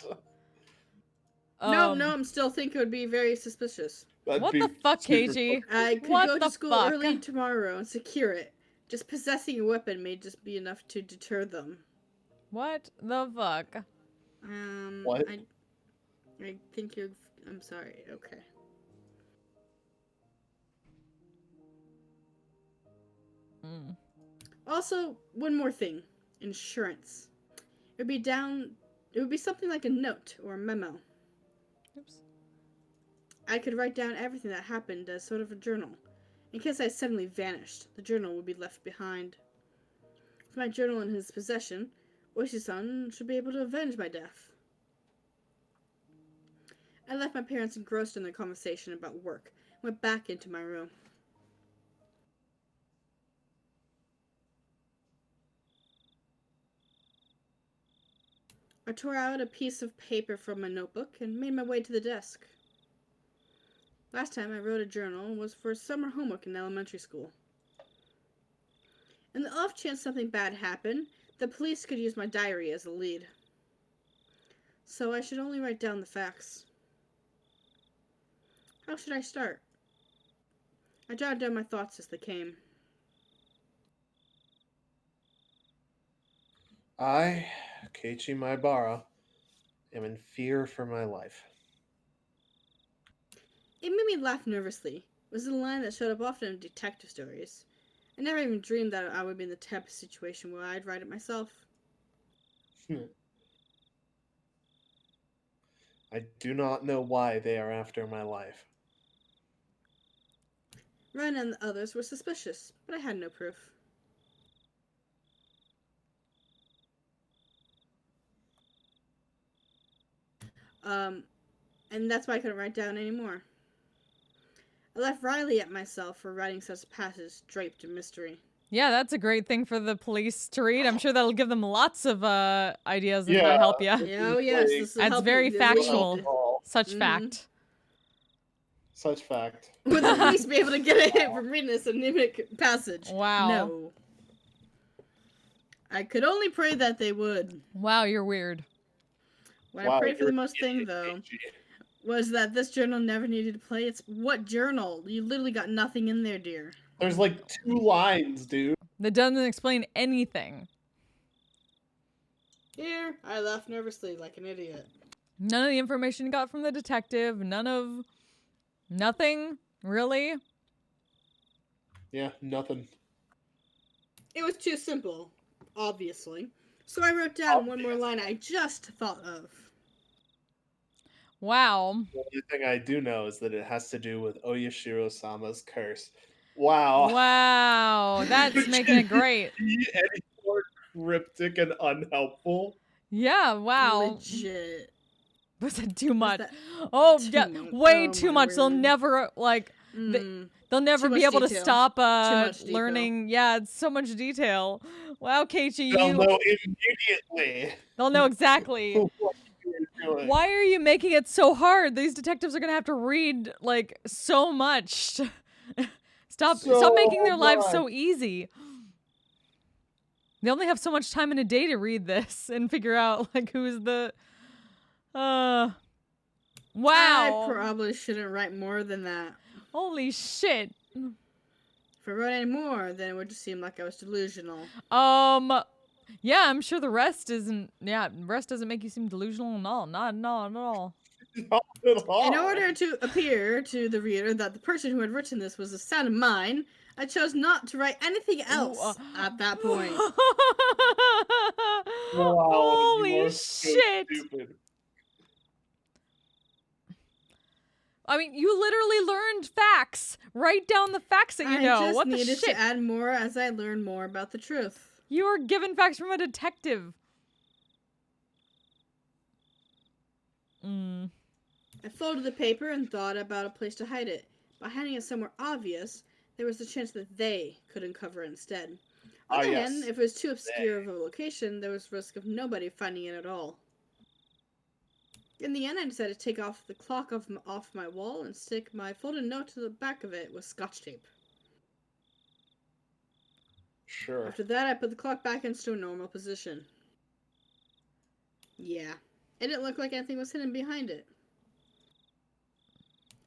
[SPEAKER 4] No, I'm still thinking it would be very suspicious.
[SPEAKER 2] What the fuck, KG?
[SPEAKER 4] I could
[SPEAKER 2] What
[SPEAKER 4] go
[SPEAKER 2] the
[SPEAKER 4] to school
[SPEAKER 2] fuck?
[SPEAKER 4] early tomorrow and secure it. Just possessing a weapon may just be enough to deter them.
[SPEAKER 2] What the fuck?
[SPEAKER 5] What?
[SPEAKER 4] I think you're... I'm sorry. Okay.
[SPEAKER 2] Mm.
[SPEAKER 4] Also, one more thing. Insurance. It would be something like a note or a memo.
[SPEAKER 2] Oops.
[SPEAKER 4] I could write down everything that happened as sort of a journal. In case I suddenly vanished, the journal would be left behind. With my journal in his possession, Oishi-san should be able to avenge my death. I left my parents engrossed in their conversation about work and went back into my room. I tore out a piece of paper from my notebook and made my way to the desk. Last time I wrote a journal was for summer homework in elementary school. In the off chance something bad happened, the police could use my diary as a lead. So I should only write down the facts. How should I start? I jotted down my thoughts as they came.
[SPEAKER 5] I, Keiichi Maibara, am in fear for my life.
[SPEAKER 4] It made me laugh nervously. It was a line that showed up often in detective stories. I never even dreamed that I would be in the type of situation where I'd write it myself.
[SPEAKER 5] I do not know why they are after my life.
[SPEAKER 4] Ren and the others were suspicious, but I had no proof. And that's why I couldn't write down anymore. I left Riley at myself for writing such a passage draped in mystery.
[SPEAKER 2] Yeah, that's a great thing for the police to read. I'm sure that'll give them lots of ideas and help you.
[SPEAKER 4] Yeah, oh yes, this will
[SPEAKER 2] That's
[SPEAKER 4] help
[SPEAKER 2] very
[SPEAKER 4] you. This will
[SPEAKER 2] factual.
[SPEAKER 4] help you.
[SPEAKER 2] Such
[SPEAKER 4] Mhm.
[SPEAKER 2] fact.
[SPEAKER 5] Such fact.
[SPEAKER 4] Would the police be able to get a hit from reading this anemic passage?
[SPEAKER 2] Wow.
[SPEAKER 4] No. I could only pray that they would.
[SPEAKER 2] Wow, you're weird.
[SPEAKER 4] What
[SPEAKER 5] Wow,
[SPEAKER 4] I prayed for
[SPEAKER 5] you're
[SPEAKER 4] the
[SPEAKER 5] an
[SPEAKER 4] most thing,
[SPEAKER 5] idiot,
[SPEAKER 4] though,
[SPEAKER 5] Keiichi.
[SPEAKER 4] was that this journal never needed to play. It's what journal? You literally got nothing in there, dear.
[SPEAKER 5] There's like 2 lines, dude.
[SPEAKER 2] That doesn't explain anything.
[SPEAKER 4] Here, I laughed nervously like an idiot.
[SPEAKER 2] None of the information you got from the detective. Nothing, really.
[SPEAKER 5] Yeah, nothing.
[SPEAKER 4] It was too simple, obviously. So I wrote down one more line I just thought of.
[SPEAKER 2] Wow.
[SPEAKER 5] The only thing I do know is that it has to do with Oyashiro-sama's curse. Wow.
[SPEAKER 2] Wow, that's making it great.
[SPEAKER 5] Any more cryptic and unhelpful?
[SPEAKER 2] Yeah, wow.
[SPEAKER 4] Legit.
[SPEAKER 2] Was that too much?
[SPEAKER 4] that
[SPEAKER 2] Oh,
[SPEAKER 4] too
[SPEAKER 2] yeah,
[SPEAKER 4] much?
[SPEAKER 2] way
[SPEAKER 4] Oh,
[SPEAKER 2] too
[SPEAKER 4] my
[SPEAKER 2] much. They'll
[SPEAKER 4] word.
[SPEAKER 2] never they'll never
[SPEAKER 4] Too
[SPEAKER 2] be
[SPEAKER 4] much
[SPEAKER 2] able to
[SPEAKER 4] detail.
[SPEAKER 2] stop
[SPEAKER 4] much detail.
[SPEAKER 2] learning. Yeah, it's so much detail. Wow, Keiichi,
[SPEAKER 5] They'll know immediately
[SPEAKER 2] they'll know exactly.
[SPEAKER 5] what you're doing.
[SPEAKER 2] Why are you making it so hard? These detectives are gonna have to read like so much. Stop making their lives so easy. They only have so much time in a day to read this and figure out like who's the wow.
[SPEAKER 4] I probably shouldn't write more than that.
[SPEAKER 2] Holy shit.
[SPEAKER 4] If I wrote any more, then it would just seem like I was delusional.
[SPEAKER 2] Yeah, I'm sure the rest isn't. Yeah, the rest doesn't make you seem delusional at all. Not at all.
[SPEAKER 5] Not at all.
[SPEAKER 4] In order to appear to the reader that the person who had written this was a son of mine, I chose not to write anything else at that point.
[SPEAKER 5] Wow,
[SPEAKER 2] Holy
[SPEAKER 5] you are so
[SPEAKER 2] shit!
[SPEAKER 5] stupid.
[SPEAKER 2] I mean, you literally learned facts. Write down the facts that you know.
[SPEAKER 4] I just
[SPEAKER 2] What the
[SPEAKER 4] needed
[SPEAKER 2] shit?
[SPEAKER 4] to add more as I learned more about the truth.
[SPEAKER 2] You were given facts from a detective.
[SPEAKER 4] I folded the paper and thought about a place to hide it. By hiding it somewhere obvious, there was the chance that they could uncover it instead. On the other hand, if it was too obscure of a location, there was risk of nobody finding it at all. In the end, I decided to take off the clock off my wall and stick my folded note to the back of it with Scotch tape.
[SPEAKER 5] Sure.
[SPEAKER 4] After that, I put the clock back into a normal position. Yeah, it didn't look like anything was hidden behind it.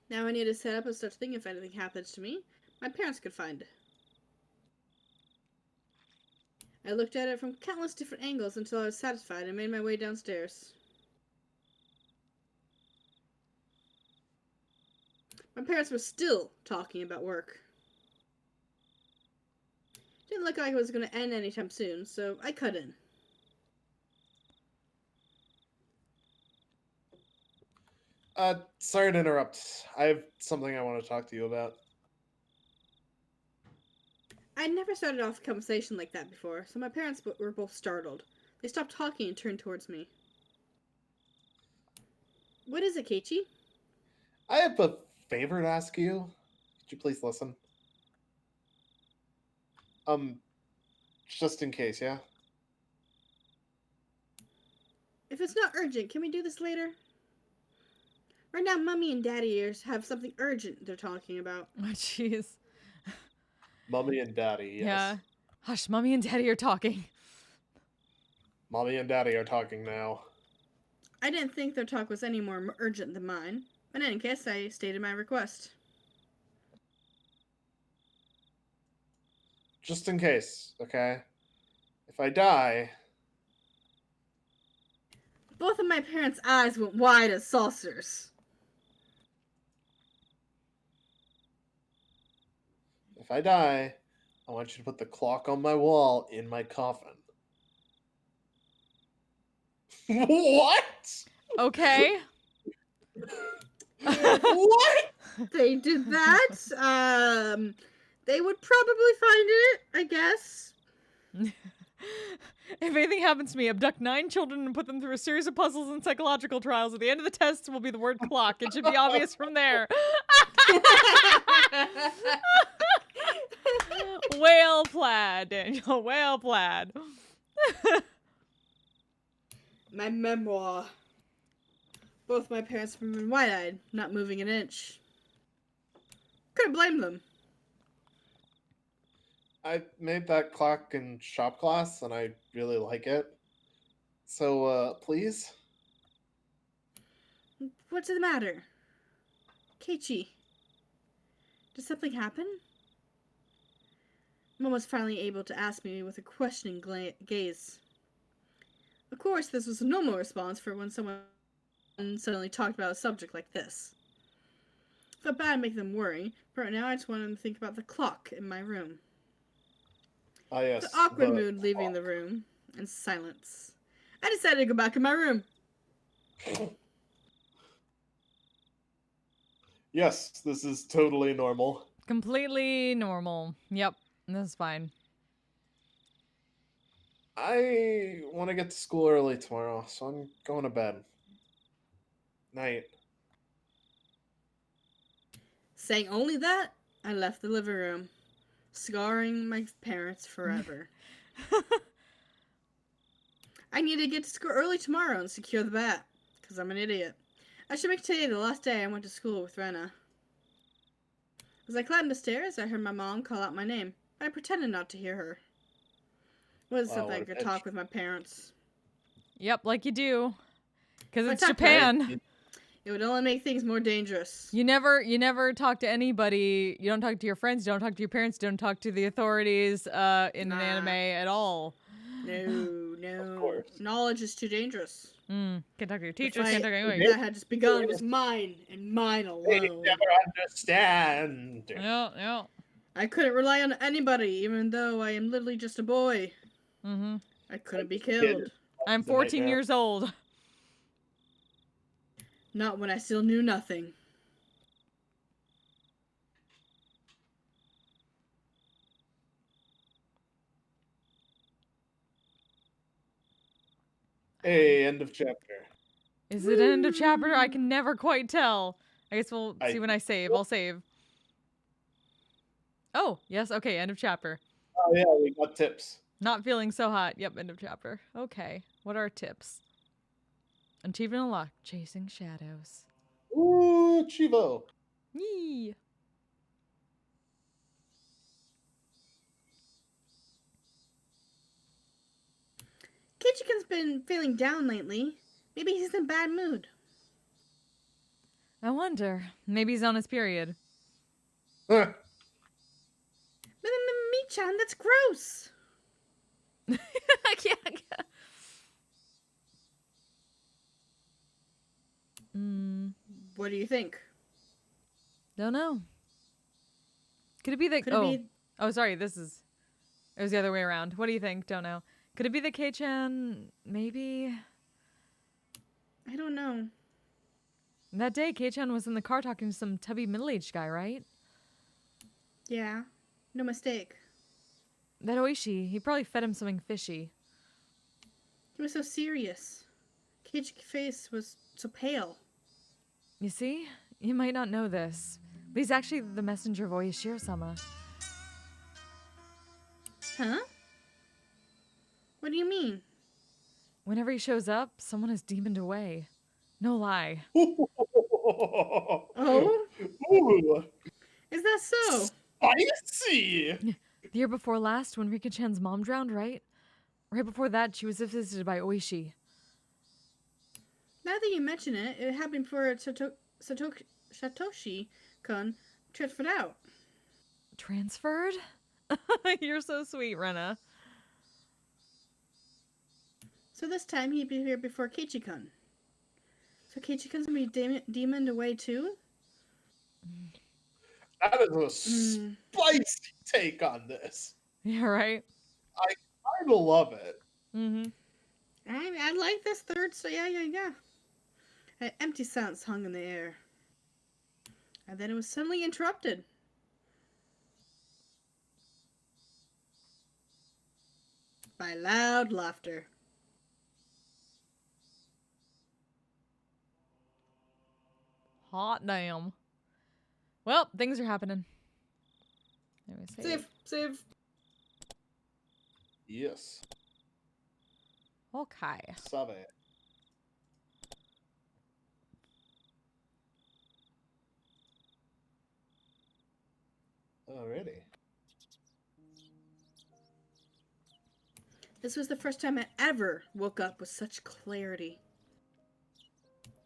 [SPEAKER 4] Now I need to set up a such thing if anything happens to me, my parents could find it. I looked at it from countless different angles until I was satisfied and made my way downstairs. My parents were still talking about work. Didn't look like it was going to end anytime soon, so I cut in.
[SPEAKER 5] Sorry to interrupt. I have something I want to talk to you about.
[SPEAKER 4] I'd never started off a conversation like that before, so my parents were both startled. They stopped talking and turned towards me. What is it, Keiichi?
[SPEAKER 5] I have a favor to ask you. Could you please listen? Just in case, yeah?
[SPEAKER 4] If it's not urgent, can we do this later? Right now, Mummy and Daddy have something urgent they're talking about.
[SPEAKER 2] Oh, jeez.
[SPEAKER 5] Mommy and Daddy, yes.
[SPEAKER 2] Yeah. Hush, Mommy and Daddy are talking.
[SPEAKER 5] Mommy and Daddy are talking now.
[SPEAKER 4] I didn't think their talk was any more urgent than mine. In any case, I stated my request.
[SPEAKER 5] Just in case, okay? If I die...
[SPEAKER 4] Both of my parents' eyes went wide as saucers.
[SPEAKER 5] If I die, I want you to put the clock on my wall in my coffin. What?
[SPEAKER 2] Okay.
[SPEAKER 5] What?
[SPEAKER 4] They did that. They would probably find it, I guess.
[SPEAKER 2] If anything happens to me, abduct 9 children and put them through a series of puzzles and psychological trials. At the end of the test will be the word clock. It should be obvious from there. Well plaid, Daniel. Well plaid.
[SPEAKER 4] My memoir. Both my parents were wide-eyed, not moving an inch. Couldn't blame them.
[SPEAKER 5] I made that clock in shop class, and I really like it. So, please?
[SPEAKER 4] What's the matter? Keiichi, did something happen? Mom was finally able to ask me with a questioning gaze. Of course, this was a normal response for when someone suddenly talked about a subject like this. Felt bad making them worry, but right now I just wanted them to think about the clock in my room.
[SPEAKER 5] Ah,
[SPEAKER 4] The
[SPEAKER 5] yes.
[SPEAKER 4] awkward mood leaving the room, and silence. I decided to go back in my room.
[SPEAKER 5] Yes, this is totally normal.
[SPEAKER 2] Completely normal. Yep, this is fine.
[SPEAKER 5] I want to get to school early tomorrow, so I'm going to bed. Night.
[SPEAKER 4] Saying only that, I left the living room, scarring my parents forever. I need to get to school early tomorrow and secure the bat, because I'm an idiot. I should make today the last day I went to school with Rena. As I climbed the stairs, I heard my mom call out my name, but I pretended not to hear her. It was
[SPEAKER 5] Wow,
[SPEAKER 4] something
[SPEAKER 5] what
[SPEAKER 4] I
[SPEAKER 5] a
[SPEAKER 4] could
[SPEAKER 5] bitch.
[SPEAKER 4] talk with my parents.
[SPEAKER 2] Yep, like you do. Because
[SPEAKER 4] If I
[SPEAKER 2] it's
[SPEAKER 4] talked about it,
[SPEAKER 2] Japan.
[SPEAKER 4] it would only make things more dangerous.
[SPEAKER 2] You never talk to anybody. You don't talk to your friends. You don't talk to your parents. You don't talk to the authorities in an
[SPEAKER 4] Nah.
[SPEAKER 2] anime at all.
[SPEAKER 4] No.
[SPEAKER 5] course.
[SPEAKER 4] Knowledge is too dangerous.
[SPEAKER 2] Can't talk to your
[SPEAKER 4] The
[SPEAKER 2] teachers.
[SPEAKER 4] fight
[SPEAKER 2] Can't talk to anybody.
[SPEAKER 4] that had just begun was mine and mine
[SPEAKER 5] They
[SPEAKER 4] alone.
[SPEAKER 5] never understand.
[SPEAKER 2] Yeah.
[SPEAKER 4] I couldn't rely on anybody, even though I am literally just a boy.
[SPEAKER 2] Mm-hmm.
[SPEAKER 4] I couldn't be
[SPEAKER 5] Kid.
[SPEAKER 4] killed.
[SPEAKER 2] I'm
[SPEAKER 5] It's a
[SPEAKER 2] 14
[SPEAKER 5] nightmare.
[SPEAKER 2] years old.
[SPEAKER 4] Not when I still knew nothing.
[SPEAKER 5] Hey, end of chapter.
[SPEAKER 2] Is it end of chapter? I can never quite tell. I guess we'll see when I save. I'll save. Oh, yes. Okay, end of chapter.
[SPEAKER 5] Oh, yeah, we got tips.
[SPEAKER 2] Not feeling so hot. Yep, end of chapter. Okay. What are our tips? Achievement unlocked. Chasing shadows.
[SPEAKER 5] Ooh, Chivo.
[SPEAKER 2] Yee.
[SPEAKER 4] Kitchikan's been feeling down lately. Maybe he's in a bad mood.
[SPEAKER 2] I wonder. Maybe he's on his period.
[SPEAKER 5] Huh.
[SPEAKER 4] Me-chan, that's gross.
[SPEAKER 2] I can't.
[SPEAKER 4] What do you think?
[SPEAKER 2] Don't know. Could it be that?
[SPEAKER 4] Could it be
[SPEAKER 2] Oh, sorry. It was the other way around. What do you think? Don't know. Could it be that Kei-chan? Maybe.
[SPEAKER 4] I don't know.
[SPEAKER 2] That day, Kei-chan was in the car talking to some tubby middle-aged guy, right?
[SPEAKER 4] Yeah, no mistake.
[SPEAKER 2] That Oishi, he probably fed him something fishy.
[SPEAKER 4] He was so serious. Kichi's face was so pale.
[SPEAKER 2] You see? You might not know this, but he's actually the messenger of Oyashiro-sama.
[SPEAKER 4] Huh? What do you mean?
[SPEAKER 2] Whenever he shows up, someone is demoned away. No lie.
[SPEAKER 4] Oh?
[SPEAKER 5] Ooh,
[SPEAKER 4] Is that so?
[SPEAKER 5] spicy.
[SPEAKER 2] The year before last, when Rika-chan's mom drowned, right? Right before that, she was visited by Oishi.
[SPEAKER 4] Now that you mention it, it happened before Satoshi-kun transferred out.
[SPEAKER 2] Transferred? You're so sweet, Rena.
[SPEAKER 4] So this time he'd be here before Keiichi-kun. So Keiichi-kun's gonna be demoned away too?
[SPEAKER 5] That is a spicy take on this.
[SPEAKER 2] Yeah, right?
[SPEAKER 5] I kind of love it.
[SPEAKER 2] Mm-hmm.
[SPEAKER 4] I like this third, so yeah. An empty silence hung in the air. And then it was suddenly interrupted. By loud laughter.
[SPEAKER 2] Hot damn. Well, things are happening. Let me save.
[SPEAKER 4] Save.
[SPEAKER 5] Yes.
[SPEAKER 2] Okay.
[SPEAKER 5] Save. Alrighty.
[SPEAKER 4] This was the first time I ever woke up with such clarity.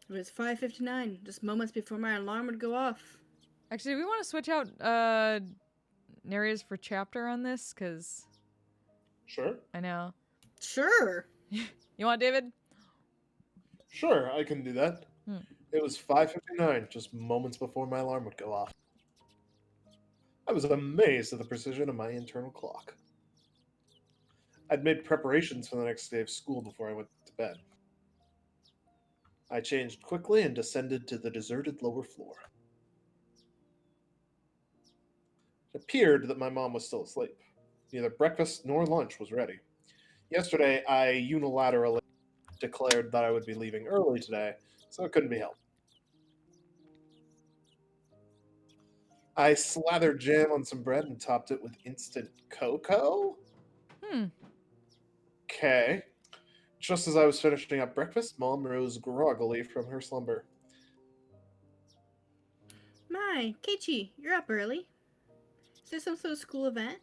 [SPEAKER 4] It was 5:59, just moments before my alarm would go off.
[SPEAKER 2] Actually, do we want to switch out narrators for chapter on this? Because
[SPEAKER 5] Sure.
[SPEAKER 2] I know.
[SPEAKER 4] Sure.
[SPEAKER 2] You want David?
[SPEAKER 5] Sure, I can do that.
[SPEAKER 2] Hmm.
[SPEAKER 5] It was 5:59, just moments before my alarm would go off. I was amazed at the precision of my internal clock. I'd made preparations for the next day of school before I went to bed. I changed quickly and descended to the deserted lower floor. It appeared that my mom was still asleep. Neither breakfast nor lunch was ready. Yesterday, I unilaterally declared that I would be leaving early today, so it couldn't be helped. I slathered jam on some bread and topped it with instant cocoa?
[SPEAKER 2] Hmm.
[SPEAKER 5] Okay. Just as I was finishing up breakfast, Mom rose groggily from her slumber.
[SPEAKER 4] My, Keiichi, you're up early. Is there some sort of school event?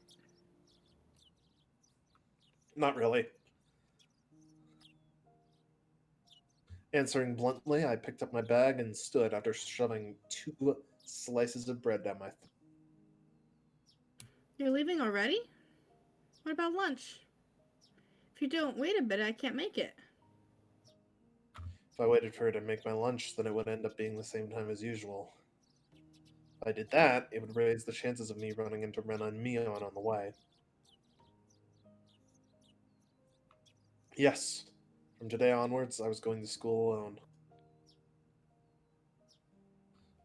[SPEAKER 5] Not really. Answering bluntly, I picked up my bag and stood after shoving 2 slices of bread down my throat.
[SPEAKER 4] You're leaving already? What about lunch? If you don't wait a bit, I can't make it.
[SPEAKER 5] If I waited for her to make my lunch, then it would end up being the same time as usual. If I did that, it would raise the chances of me running into Rena and Mion on the way. Yes, from today onwards, I was going to school alone.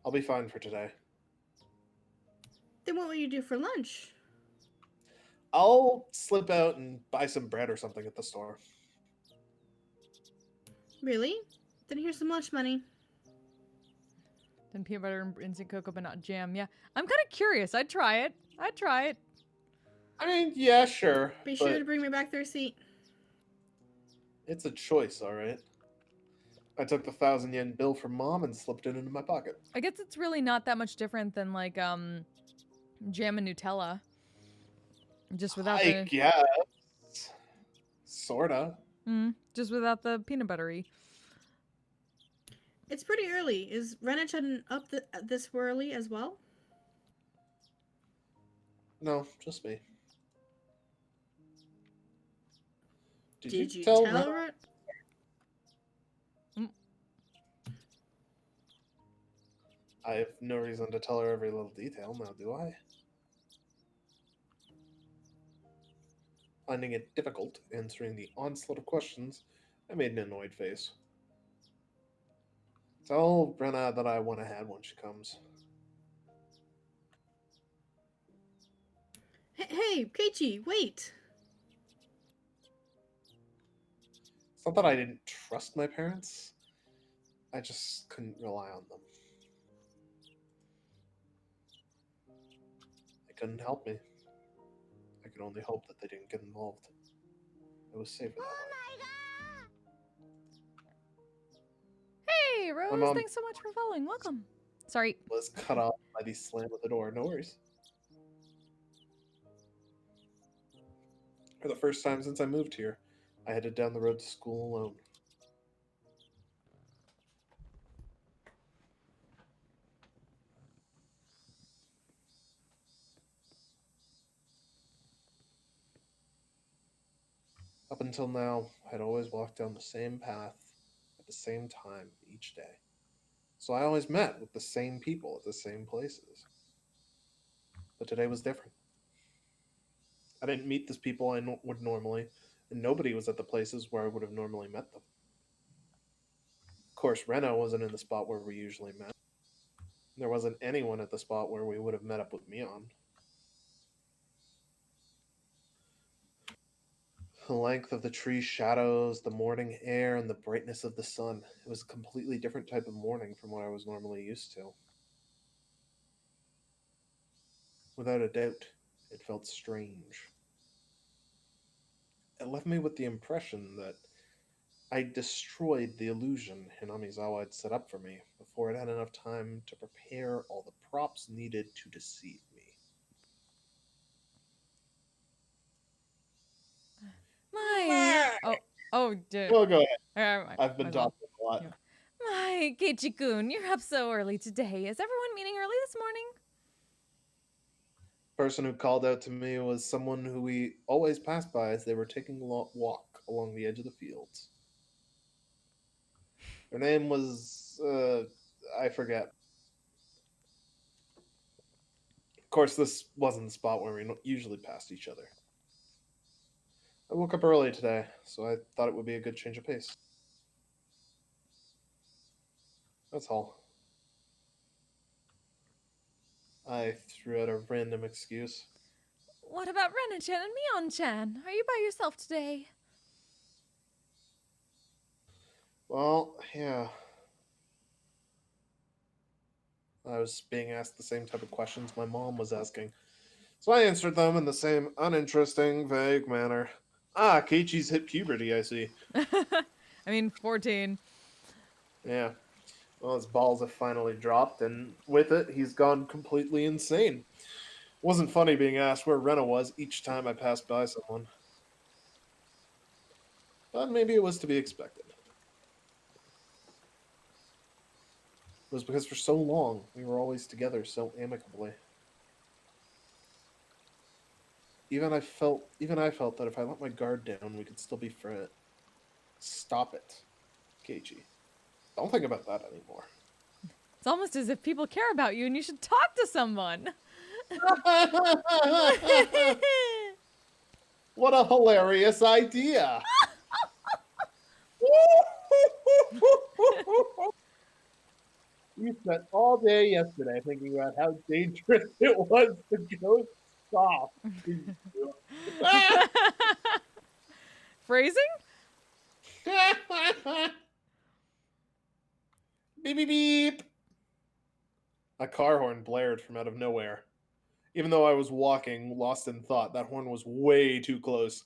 [SPEAKER 5] I'll be fine for today.
[SPEAKER 4] Then what will you do for lunch?
[SPEAKER 5] I'll slip out and buy some bread or something at the store.
[SPEAKER 4] Really? Then here's some lunch money.
[SPEAKER 2] Then peanut butter and instant cocoa, but not jam. Yeah, I'm kind of curious. I'd try it.
[SPEAKER 5] I mean, yeah, sure.
[SPEAKER 4] Be
[SPEAKER 5] but
[SPEAKER 4] sure to bring me back the receipt.
[SPEAKER 5] It's a choice, alright? I took the 1,000 yen bill from Mom and slipped it into my pocket.
[SPEAKER 2] I guess it's really not that much different than like jam and Nutella. Just without
[SPEAKER 5] I
[SPEAKER 2] the
[SPEAKER 5] guess. Sorta.
[SPEAKER 2] just without the peanut buttery.
[SPEAKER 4] It's pretty early. Is Renachan up this early as well?
[SPEAKER 5] No, just me.
[SPEAKER 4] Did you
[SPEAKER 5] tell
[SPEAKER 4] tell
[SPEAKER 5] Ren-
[SPEAKER 2] Mm.
[SPEAKER 5] I have no reason to tell her every little detail now, do I? Finding it difficult answering the onslaught of questions, I made an annoyed face. Tell Brenna that I want ahead when she comes.
[SPEAKER 4] Hey, Keiichi, wait!
[SPEAKER 5] It's not that I didn't trust my parents. I just couldn't rely on them. They couldn't help me. I could only hope that they didn't get involved. It was safer that way.
[SPEAKER 2] Hey, Rose,
[SPEAKER 5] mom-
[SPEAKER 2] thanks so much for following. Welcome. Sorry.
[SPEAKER 5] Was cut off by the slam of the door. No worries. For the first time since I moved here, I headed down the road to school alone. Up until now, I'd always walked down the same path at the same time each day. So I always met with the same people at the same places. But today was different. I didn't meet these people I would normally, and nobody was at the places where I would have normally met them. Of course, Reno wasn't in the spot where we usually met. There wasn't anyone at the spot where we would have met up with Mion. The length of the tree shadows, the morning air, and the brightness of the sun. It was a completely different type of morning from what I was normally used to. Without a doubt, it felt strange. It left me with the impression that I destroyed the illusion Hinamizawa had set up for me before it had enough time to prepare all the props needed to deceive me.
[SPEAKER 2] My, Oh, dude.
[SPEAKER 5] Oh, go ahead. I've been
[SPEAKER 2] Might as well.
[SPEAKER 5] talking a lot.
[SPEAKER 2] Yeah. My Keiichi-kun, you're up so early today. Is everyone meeting early this morning?
[SPEAKER 5] Person who called out to me was someone who we always passed by as they were taking a walk along the edge of the fields. Her name was, I forget. Of course, this wasn't the spot where we usually passed each other. I woke up early today, so I thought it would be a good change of pace. That's all. I threw out a random excuse.
[SPEAKER 2] What about Ren-chan and Mion-chan? Are you by yourself today?
[SPEAKER 5] Well, yeah. I was being asked the same type of questions my mom was asking. So I answered them in the same uninteresting, vague manner. Ah, Keiichi's hit puberty, I see.
[SPEAKER 2] I mean, 14.
[SPEAKER 5] Yeah. Well, his balls have finally dropped, and with it, he's gone completely insane. Wasn't funny being asked where Rena was each time I passed by someone. But maybe it was to be expected. It was because for so long, we were always together so amicably. Even I felt that if I let my guard down, we could still be friends. Stop it, Keiichi. Don't think about that anymore.
[SPEAKER 2] It's almost as if people care about you and you should talk to someone.
[SPEAKER 5] What a hilarious idea! We spent all day yesterday thinking about how dangerous it was to go soft.
[SPEAKER 2] Phrasing?
[SPEAKER 5] Beep beep beep. A car horn blared from out of nowhere. Even though I was walking, lost in thought, that horn was way too close.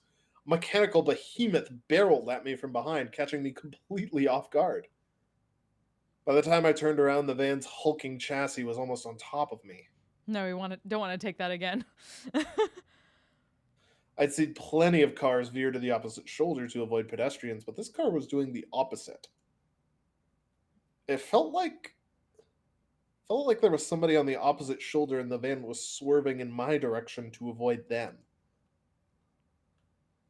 [SPEAKER 5] A mechanical behemoth barreled at me from behind, catching me completely off guard. By the time I turned around, the van's hulking chassis was almost on top of me.
[SPEAKER 2] No, don't want to take that again.
[SPEAKER 5] I'd seen plenty of cars veer to the opposite shoulder to avoid pedestrians, but this car was doing the opposite. It felt like there was somebody on the opposite shoulder and the van was swerving in my direction to avoid them.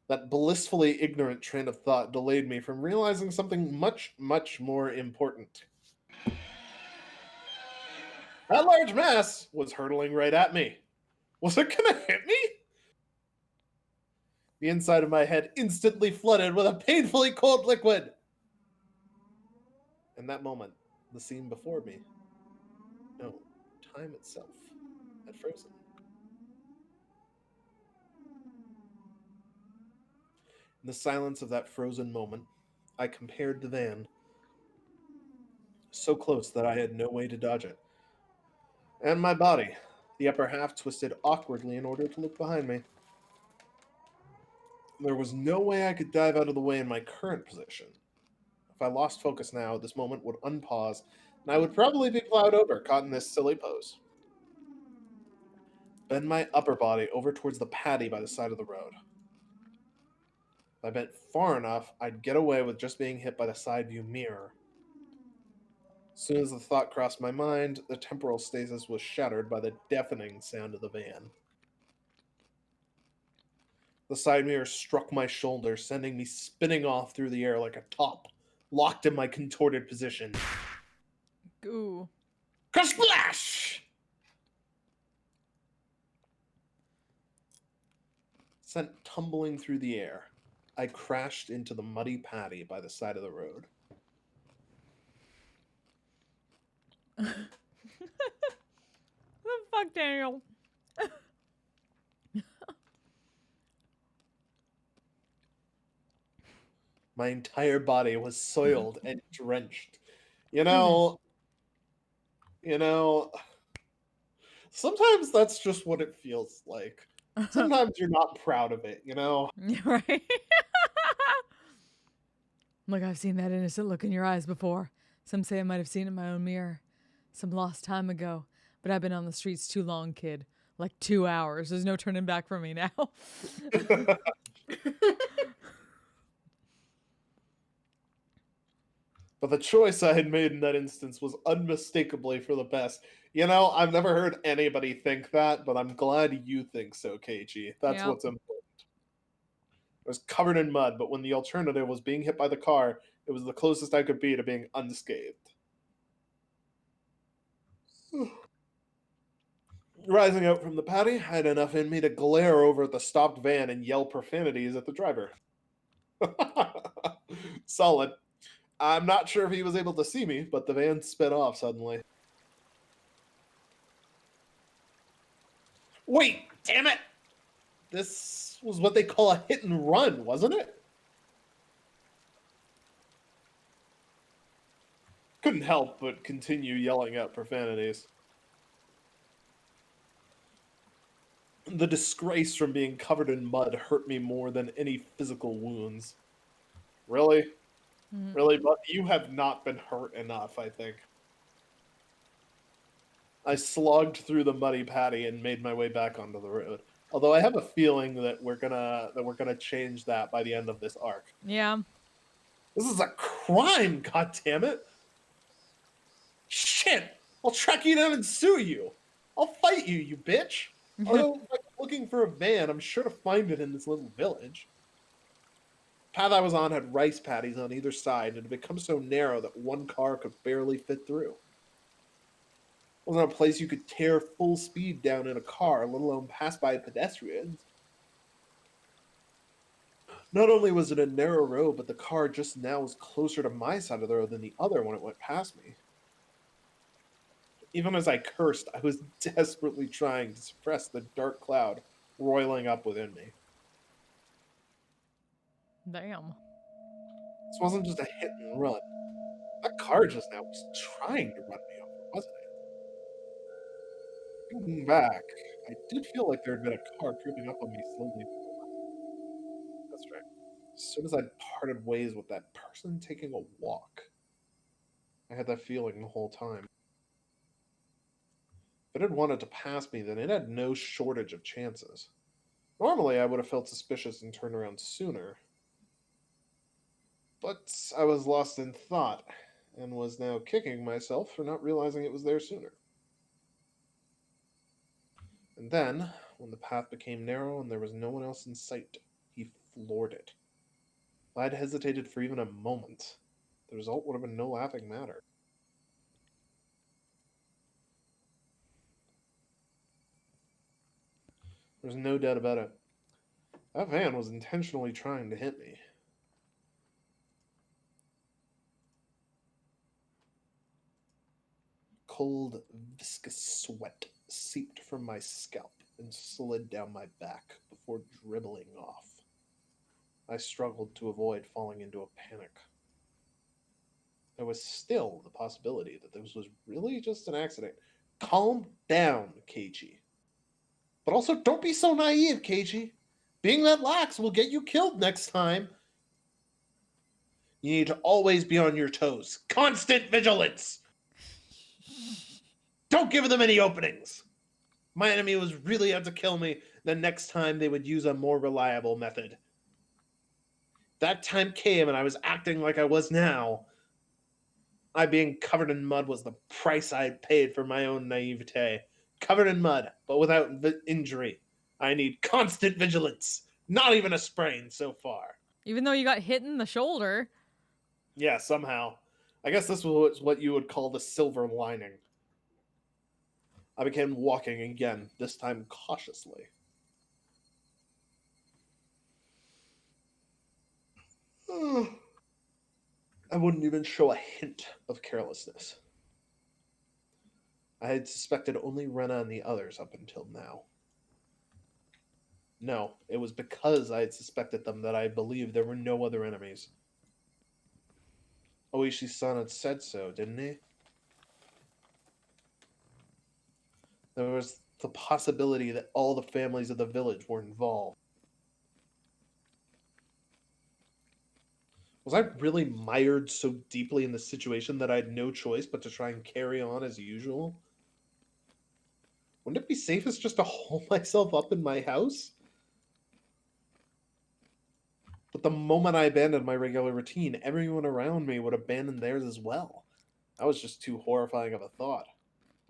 [SPEAKER 5] That blissfully ignorant train of thought delayed me from realizing something much, much more important. That large mass was hurtling right at me. Was it gonna hit me? The inside of my head instantly flooded with a painfully cold liquid. In that moment, the scene before me, no, time itself, had frozen. In the silence of that frozen moment, I compared the van, so close that I had no way to dodge it, and my body, the upper half twisted awkwardly in order to look behind me. There was no way I could dive out of the way in my current position. If I lost focus now, this moment would unpause, and I would probably be plowed over, caught in this silly pose. Bend my upper body over towards the paddy by the side of the road. If I bent far enough, I'd get away with just being hit by the side view mirror. As soon as the thought crossed my mind, the temporal stasis was shattered by the deafening sound of the van. The side mirror struck my shoulder, sending me spinning off through the air like a top, locked in my contorted position.
[SPEAKER 2] Ooh.
[SPEAKER 5] Kersplash! Sent tumbling through the air, I crashed into the muddy paddy by the side of the road.
[SPEAKER 2] The fuck, Daniel?
[SPEAKER 5] My entire body was soiled and drenched. You know, sometimes that's just what it feels like. Sometimes you're not proud of it, you know?
[SPEAKER 2] Right? Look, I've seen that innocent look in your eyes before. Some say I might have seen it in my own mirror. Some lost time ago. But I've been on the streets too long, kid. Like 2 hours. There's no turning back for me now.
[SPEAKER 5] But the choice I had made in that instance was unmistakably for the best. You know, I've never heard anybody think that, but I'm glad you think so, KG. That's
[SPEAKER 2] Yep.
[SPEAKER 5] what's important. I was covered in mud, but when the alternative was being hit by the car, it was the closest I could be to being unscathed. Rising out from the patty, I had enough in me to glare over at the stopped van and yell profanities at the driver. Solid. I'm not sure if he was able to see me, but the van sped off suddenly. Wait, damn it! This was what they call a hit and run, wasn't it? Couldn't help but continue yelling out profanities. The disgrace from being covered in mud hurt me more than any physical wounds. Really?
[SPEAKER 2] Mhm.
[SPEAKER 5] Really, but you have not been hurt enough, I think. I slogged through the muddy patty and made my way back onto the road. Although I have a feeling that we're gonna change that by the end of this arc.
[SPEAKER 2] Yeah.
[SPEAKER 5] This is a crime, goddammit! Shit! I'll track you down and sue you! I'll fight you, you bitch! Although, if I'm looking for a van, I'm sure to find it in this little village. The path I was on had rice paddies on either side, and it had become so narrow that one car could barely fit through. It wasn't a place you could tear full speed down in a car, let alone pass by pedestrians. Not only was it a narrow road, but the car just now was closer to my side of the road than the other when it went past me. Even as I cursed, I was desperately trying to suppress the dark cloud roiling up within me.
[SPEAKER 2] Damn.
[SPEAKER 5] This wasn't just a hit and run. That car just now was trying to run me over, wasn't it? Thinking back, I did feel like there had been a car creeping up on me slowly. That's right. As soon as I'd parted ways with that person taking a walk, I had that feeling the whole time. If it had wanted to pass me, then it had no shortage of chances. Normally, I would have felt suspicious and turned around sooner. But I was lost in thought, and was now kicking myself for not realizing it was there sooner. And then, when the path became narrow and there was no one else in sight, he floored it. If I had hesitated for even a moment, the result would have been no laughing matter. There's no doubt about it. That van was intentionally trying to hit me. Cold, viscous sweat seeped from my scalp and slid down my back before dribbling off. I struggled to avoid falling into a panic. There was still the possibility that this was really just an accident. Calm down, Keiichi. But also, don't be so naive, Keiichi. Being that lax will get you killed next time. You need to always be on your toes. Constant vigilance! Don't give them any openings! My enemy was really out to kill me, then next time they would use a more reliable method. That time came and I was acting like I was now. I being covered in mud was the price I had paid for my own naivete. Covered in mud, but without injury. I need constant vigilance. Not even a sprain so far.
[SPEAKER 2] Even though you got hit in the shoulder.
[SPEAKER 5] Yeah, somehow. I guess this was what you would call the silver lining. I began walking again, this time cautiously. I wouldn't even show a hint of carelessness. I had suspected only Rena and the others up until now. No, it was because I had suspected them that I believed there were no other enemies. Oishi-san had said so, didn't he? There was the possibility that all the families of the village were involved. Was I really mired so deeply in the situation that I had no choice but to try and carry on as usual? Wouldn't it be safest just to hole myself up in my house? But the moment I abandoned my regular routine, everyone around me would abandon theirs as well. That was just too horrifying of a thought.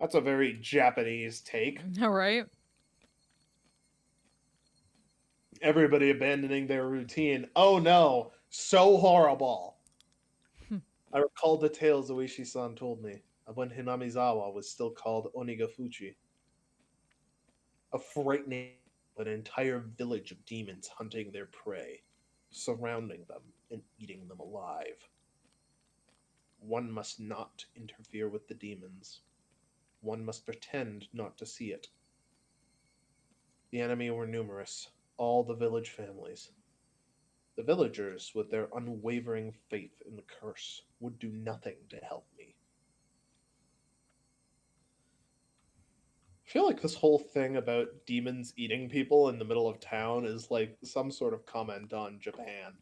[SPEAKER 5] That's a very Japanese take.
[SPEAKER 2] All right.
[SPEAKER 5] Everybody abandoning their routine. Oh no, so horrible. I recalled the tales Oishi-san told me of when Hinamizawa was still called Onigafuchi. A frightening an entire village of demons hunting their prey, surrounding them and eating them alive. One must not interfere with the demons. One must pretend not to see it. The enemy were numerous, all the village families. The villagers, with their unwavering faith in the curse, would do nothing to help me. I feel like this whole thing about demons eating people in the middle of town is like some sort of comment on Japan.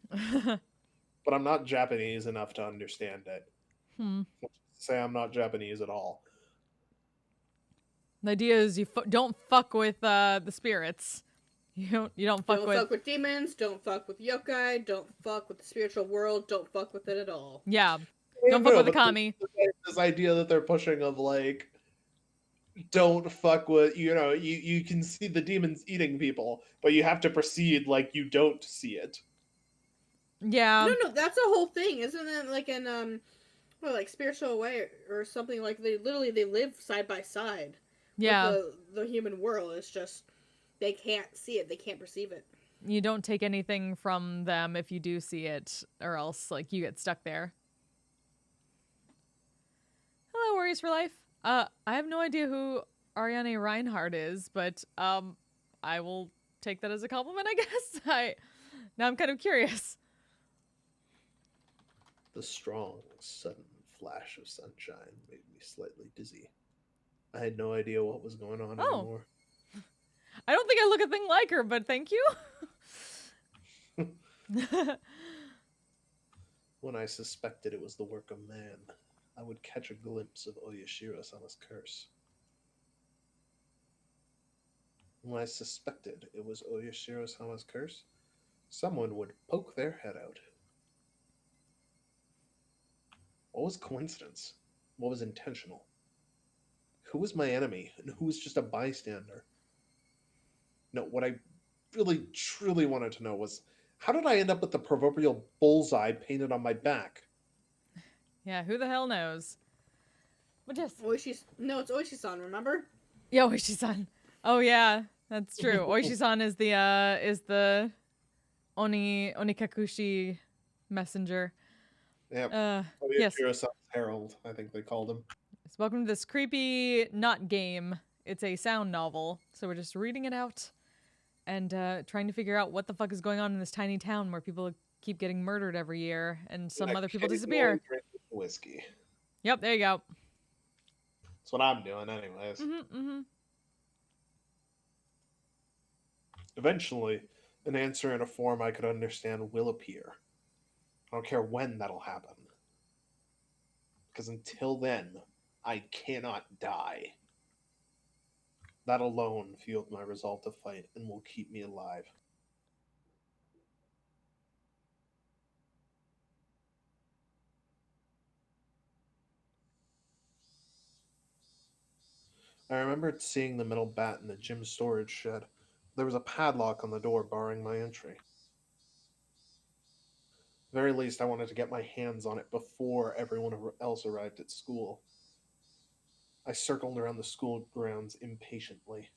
[SPEAKER 5] But I'm not Japanese enough to understand it.
[SPEAKER 2] Hmm.
[SPEAKER 5] Say I'm not Japanese at all.
[SPEAKER 2] The idea is you don't fuck with the spirits. You don't fuck
[SPEAKER 4] Don't
[SPEAKER 2] with
[SPEAKER 4] fuck with demons. Don't fuck with yokai. Don't fuck with the spiritual world. Don't fuck with it at all.
[SPEAKER 2] yeah. Don't fuck with the kami.
[SPEAKER 5] This idea that they're pushing of like, don't fuck with, you can see the demons eating people, but you have to proceed like you don't see it.
[SPEAKER 2] Yeah.
[SPEAKER 4] No, that's a whole thing, isn't it? Like in well, like Spiritual Way or something. Like they live side by side.
[SPEAKER 2] Yeah.
[SPEAKER 4] With the human world. It's just they can't see it. They can't perceive it.
[SPEAKER 2] You don't take anything from them if you do see it, or else like you get stuck there. Hello, Worries for Life. I have no idea who Ariane Reinhardt is, but I will take that as a compliment, I guess. Now I'm kind of curious.
[SPEAKER 5] The strong, sudden flash of sunshine made me slightly dizzy. I had no idea what was going on
[SPEAKER 2] Oh.
[SPEAKER 5] anymore.
[SPEAKER 2] I don't think I look a thing like her, but thank you.
[SPEAKER 5] When I suspected it was the work of man, I would catch a glimpse of Oyashiro-sama's curse. When I suspected it was Oyashiro-sama's curse, someone would poke their head out. What was coincidence? What was intentional? Who was my enemy, and who was just a bystander? No, what I really, truly wanted to know was, how did I end up with the proverbial bullseye painted on my back?
[SPEAKER 2] Yeah, who the hell knows? But just
[SPEAKER 4] It's Oishi-san. Remember?
[SPEAKER 2] yeah, Oishi-san. Oh yeah, that's true. Oishi-san is the Onikakushi messenger.
[SPEAKER 5] Yep.
[SPEAKER 2] Yes.
[SPEAKER 5] Oyashiro-sama's herald, I think they called him.
[SPEAKER 2] So welcome to this creepy not game. It's a sound novel, so we're just reading it out and trying to figure out what the fuck is going on in this tiny town where people keep getting murdered every year and some other people disappear.
[SPEAKER 5] Whiskey.
[SPEAKER 2] Yep, there you go.
[SPEAKER 5] That's what I'm doing, anyways. Eventually, an answer in a form I could understand will appear. I don't care when that'll happen. Because until then, I cannot die. That alone fueled my resolve to fight and will keep me alive. I remembered seeing the metal bat in the gym storage shed. There was a padlock on the door barring my entry. At the very least, I wanted to get my hands on it before everyone else arrived at school. I circled around the school grounds impatiently.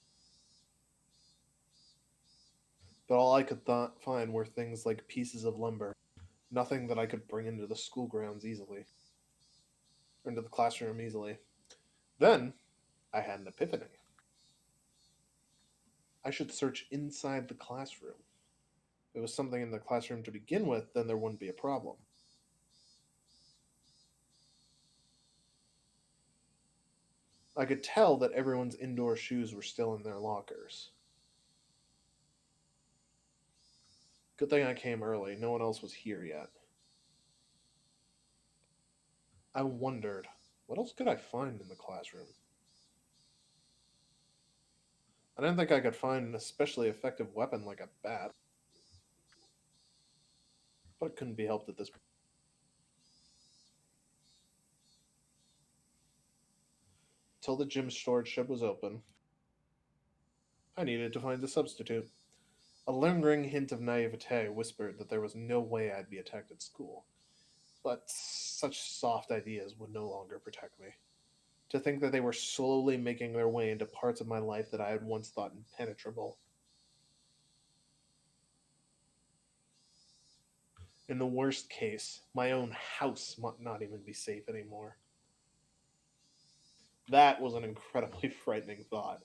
[SPEAKER 5] But all I could find were things like pieces of lumber, nothing that I could bring into the school grounds easily, or into the classroom easily. Then, I had an epiphany. I should search inside the classroom. If it was something in the classroom to begin with, then there wouldn't be a problem. I could tell that everyone's indoor shoes were still in their lockers. Good thing I came early. No one else was here yet. I wondered, what else could I find in the classroom? I didn't think I could find an especially effective weapon like a bat. but it couldn't be helped at this point. Till the gym storage shed was open, I needed to find a substitute. A lingering hint of naivete whispered that there was no way I'd be attacked at school, but such soft ideas would no longer protect me. To think that they were slowly making their way into parts of my life that I had once thought impenetrable. In the worst case, my own house might not even be safe anymore. That was an incredibly frightening thought.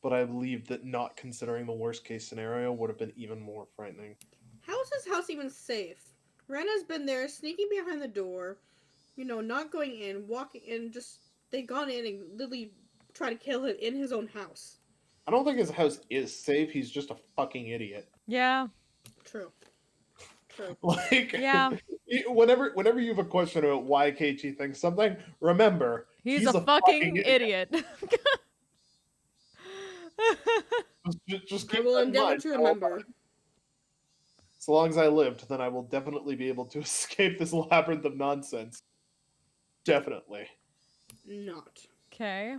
[SPEAKER 5] But I believed that not considering the worst case scenario would have been even more frightening.
[SPEAKER 4] How is his house even safe? Rena's been there, sneaking behind the door, not going in, walking in, just they gone in and literally try to kill him in his own house.
[SPEAKER 5] I don't think his house is safe, he's just a fucking idiot.
[SPEAKER 2] Yeah.
[SPEAKER 4] True.
[SPEAKER 5] Like,
[SPEAKER 2] Yeah.
[SPEAKER 5] whenever you have a question about why Keiichi thinks something, remember,
[SPEAKER 2] He's a fucking idiot.
[SPEAKER 5] Just
[SPEAKER 4] I
[SPEAKER 5] keep
[SPEAKER 4] will
[SPEAKER 5] that in
[SPEAKER 4] endeavor
[SPEAKER 5] mind.
[SPEAKER 4] to remember.
[SPEAKER 5] So long as I lived, then I will definitely be able to escape this labyrinth of nonsense. Definitely.
[SPEAKER 4] Not.
[SPEAKER 2] Okay.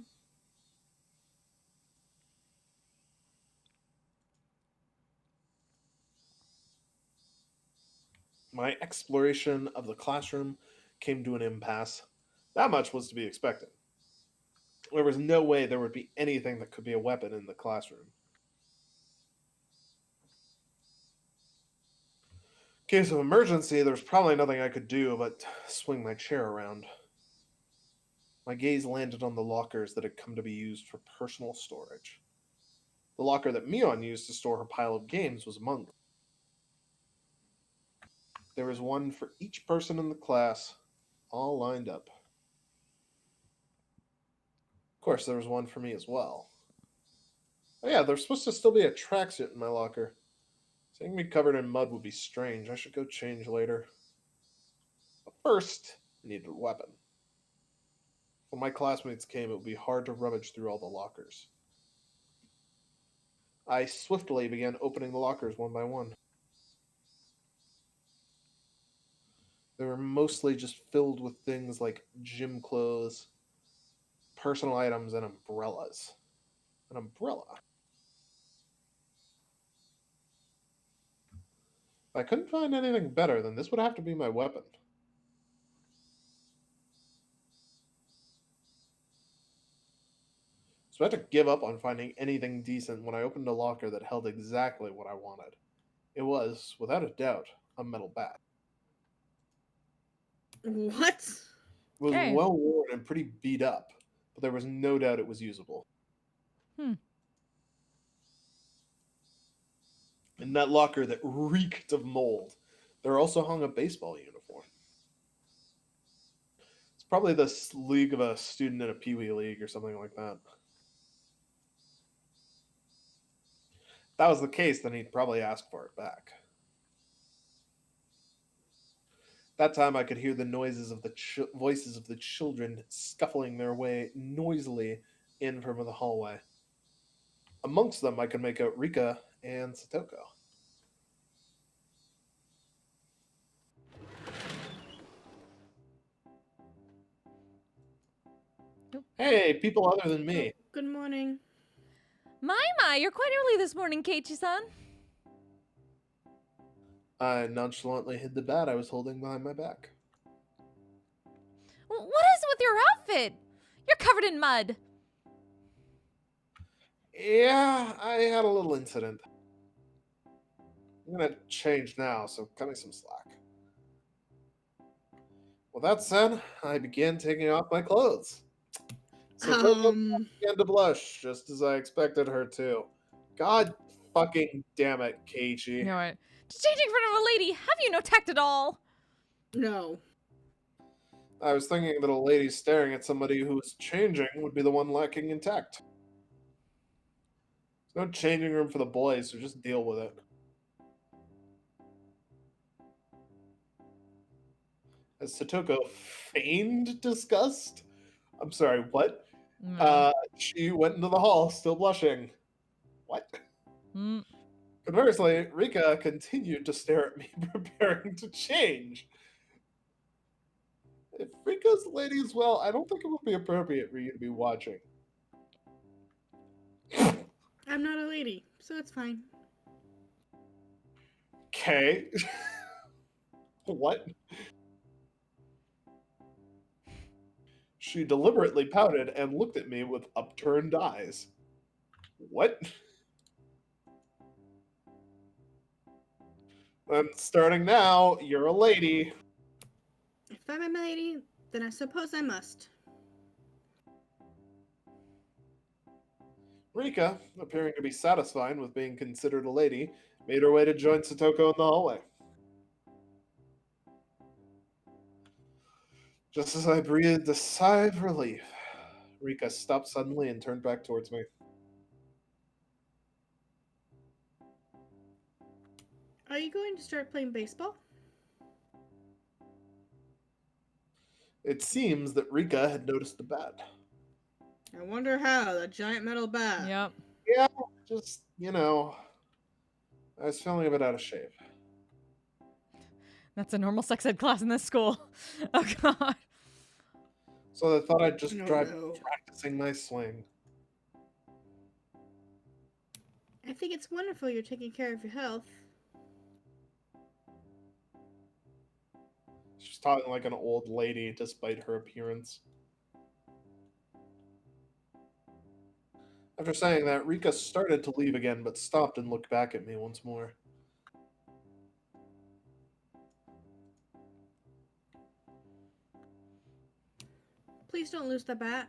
[SPEAKER 5] My exploration of the classroom came to an impasse. That much was to be expected. There was no way there would be anything that could be a weapon in the classroom. In case of emergency, there was probably nothing I could do but swing my chair around. My gaze landed on the lockers that had come to be used for personal storage. The locker that Mion used to store her pile of games was among them. There was one for each person in the class, all lined up. Of course, there was one for me as well. Oh yeah, there's supposed to still be a tracksuit in my locker. Seeing me covered in mud would be strange. I should go change later. But first, I needed a weapon. When my classmates came, it would be hard to rummage through all the lockers. I swiftly began opening the lockers one by one. They were mostly just filled with things like gym clothes, personal items, and umbrellas. An umbrella. If I couldn't find anything better, then this would have to be my weapon. So I had to give up on finding anything decent when I opened a locker that held exactly what I wanted. It was, without a doubt, a metal bat.
[SPEAKER 4] What?
[SPEAKER 5] It was
[SPEAKER 2] Okay.
[SPEAKER 5] well worn and pretty beat up, but there was no doubt it was usable.
[SPEAKER 2] Hmm.
[SPEAKER 5] In that locker that reeked of mold, there also hung a baseball uniform. It's probably the league of a student in a Pee-wee league or something like that. If that was the case, then he'd probably ask for it back. That time I could hear the noises of the voices of the children scuffling their way noisily in from the hallway. Amongst them, I could make out Rika and Satoko. Hey, people other than me.
[SPEAKER 4] Good morning.
[SPEAKER 2] My, you're quite early this morning, Keiichi-san.
[SPEAKER 5] I nonchalantly hid the bat I was holding behind my back.
[SPEAKER 2] What is with your outfit? You're covered in mud.
[SPEAKER 5] Yeah, I had a little incident. I'm gonna change now, so cut me some slack. With that said, I began taking off my clothes. Satoko began to blush, just as I expected her to. God fucking damn it, Keiichi.
[SPEAKER 2] You know what? Just changing in front of a lady. Have you no tact at all?
[SPEAKER 4] No.
[SPEAKER 5] I was thinking that a lady staring at somebody who was changing would be the one lacking in tact. There's no changing room for the boys, so just deal with it. As Satoko feigned disgust? I'm sorry, what?
[SPEAKER 2] No.
[SPEAKER 5] She went into the hall, still blushing. What?
[SPEAKER 2] Mm.
[SPEAKER 5] Conversely, Rika continued to stare at me, preparing to change. If Rika's a lady as well, I don't think it would be appropriate for you to be watching.
[SPEAKER 4] I'm not a lady, so it's fine.
[SPEAKER 5] Okay. What? She deliberately pouted and looked at me with upturned eyes. What? And starting now, you're a lady.
[SPEAKER 4] If I'm a lady, then I suppose I must.
[SPEAKER 5] Rika, appearing to be satisfied with being considered a lady, made her way to join Satoko in the hallway. Just as I breathed a sigh of relief, Rika stopped suddenly and turned back towards me.
[SPEAKER 4] Are you going to start playing baseball?
[SPEAKER 5] It seems that Rika had noticed the bat.
[SPEAKER 4] I wonder how, the giant metal bat.
[SPEAKER 2] Yep.
[SPEAKER 5] Yeah, just, I was feeling a bit out of shape.
[SPEAKER 2] That's a normal sex ed class in this school. Oh god.
[SPEAKER 5] So I thought I'd just
[SPEAKER 4] No,
[SPEAKER 5] try
[SPEAKER 4] no.
[SPEAKER 5] practicing my swing.
[SPEAKER 4] I think it's wonderful you're taking care of your health.
[SPEAKER 5] She's talking like an old lady despite her appearance. After saying that, Rika started to leave again, but stopped and looked back at me once more.
[SPEAKER 4] Please don't lose the bat.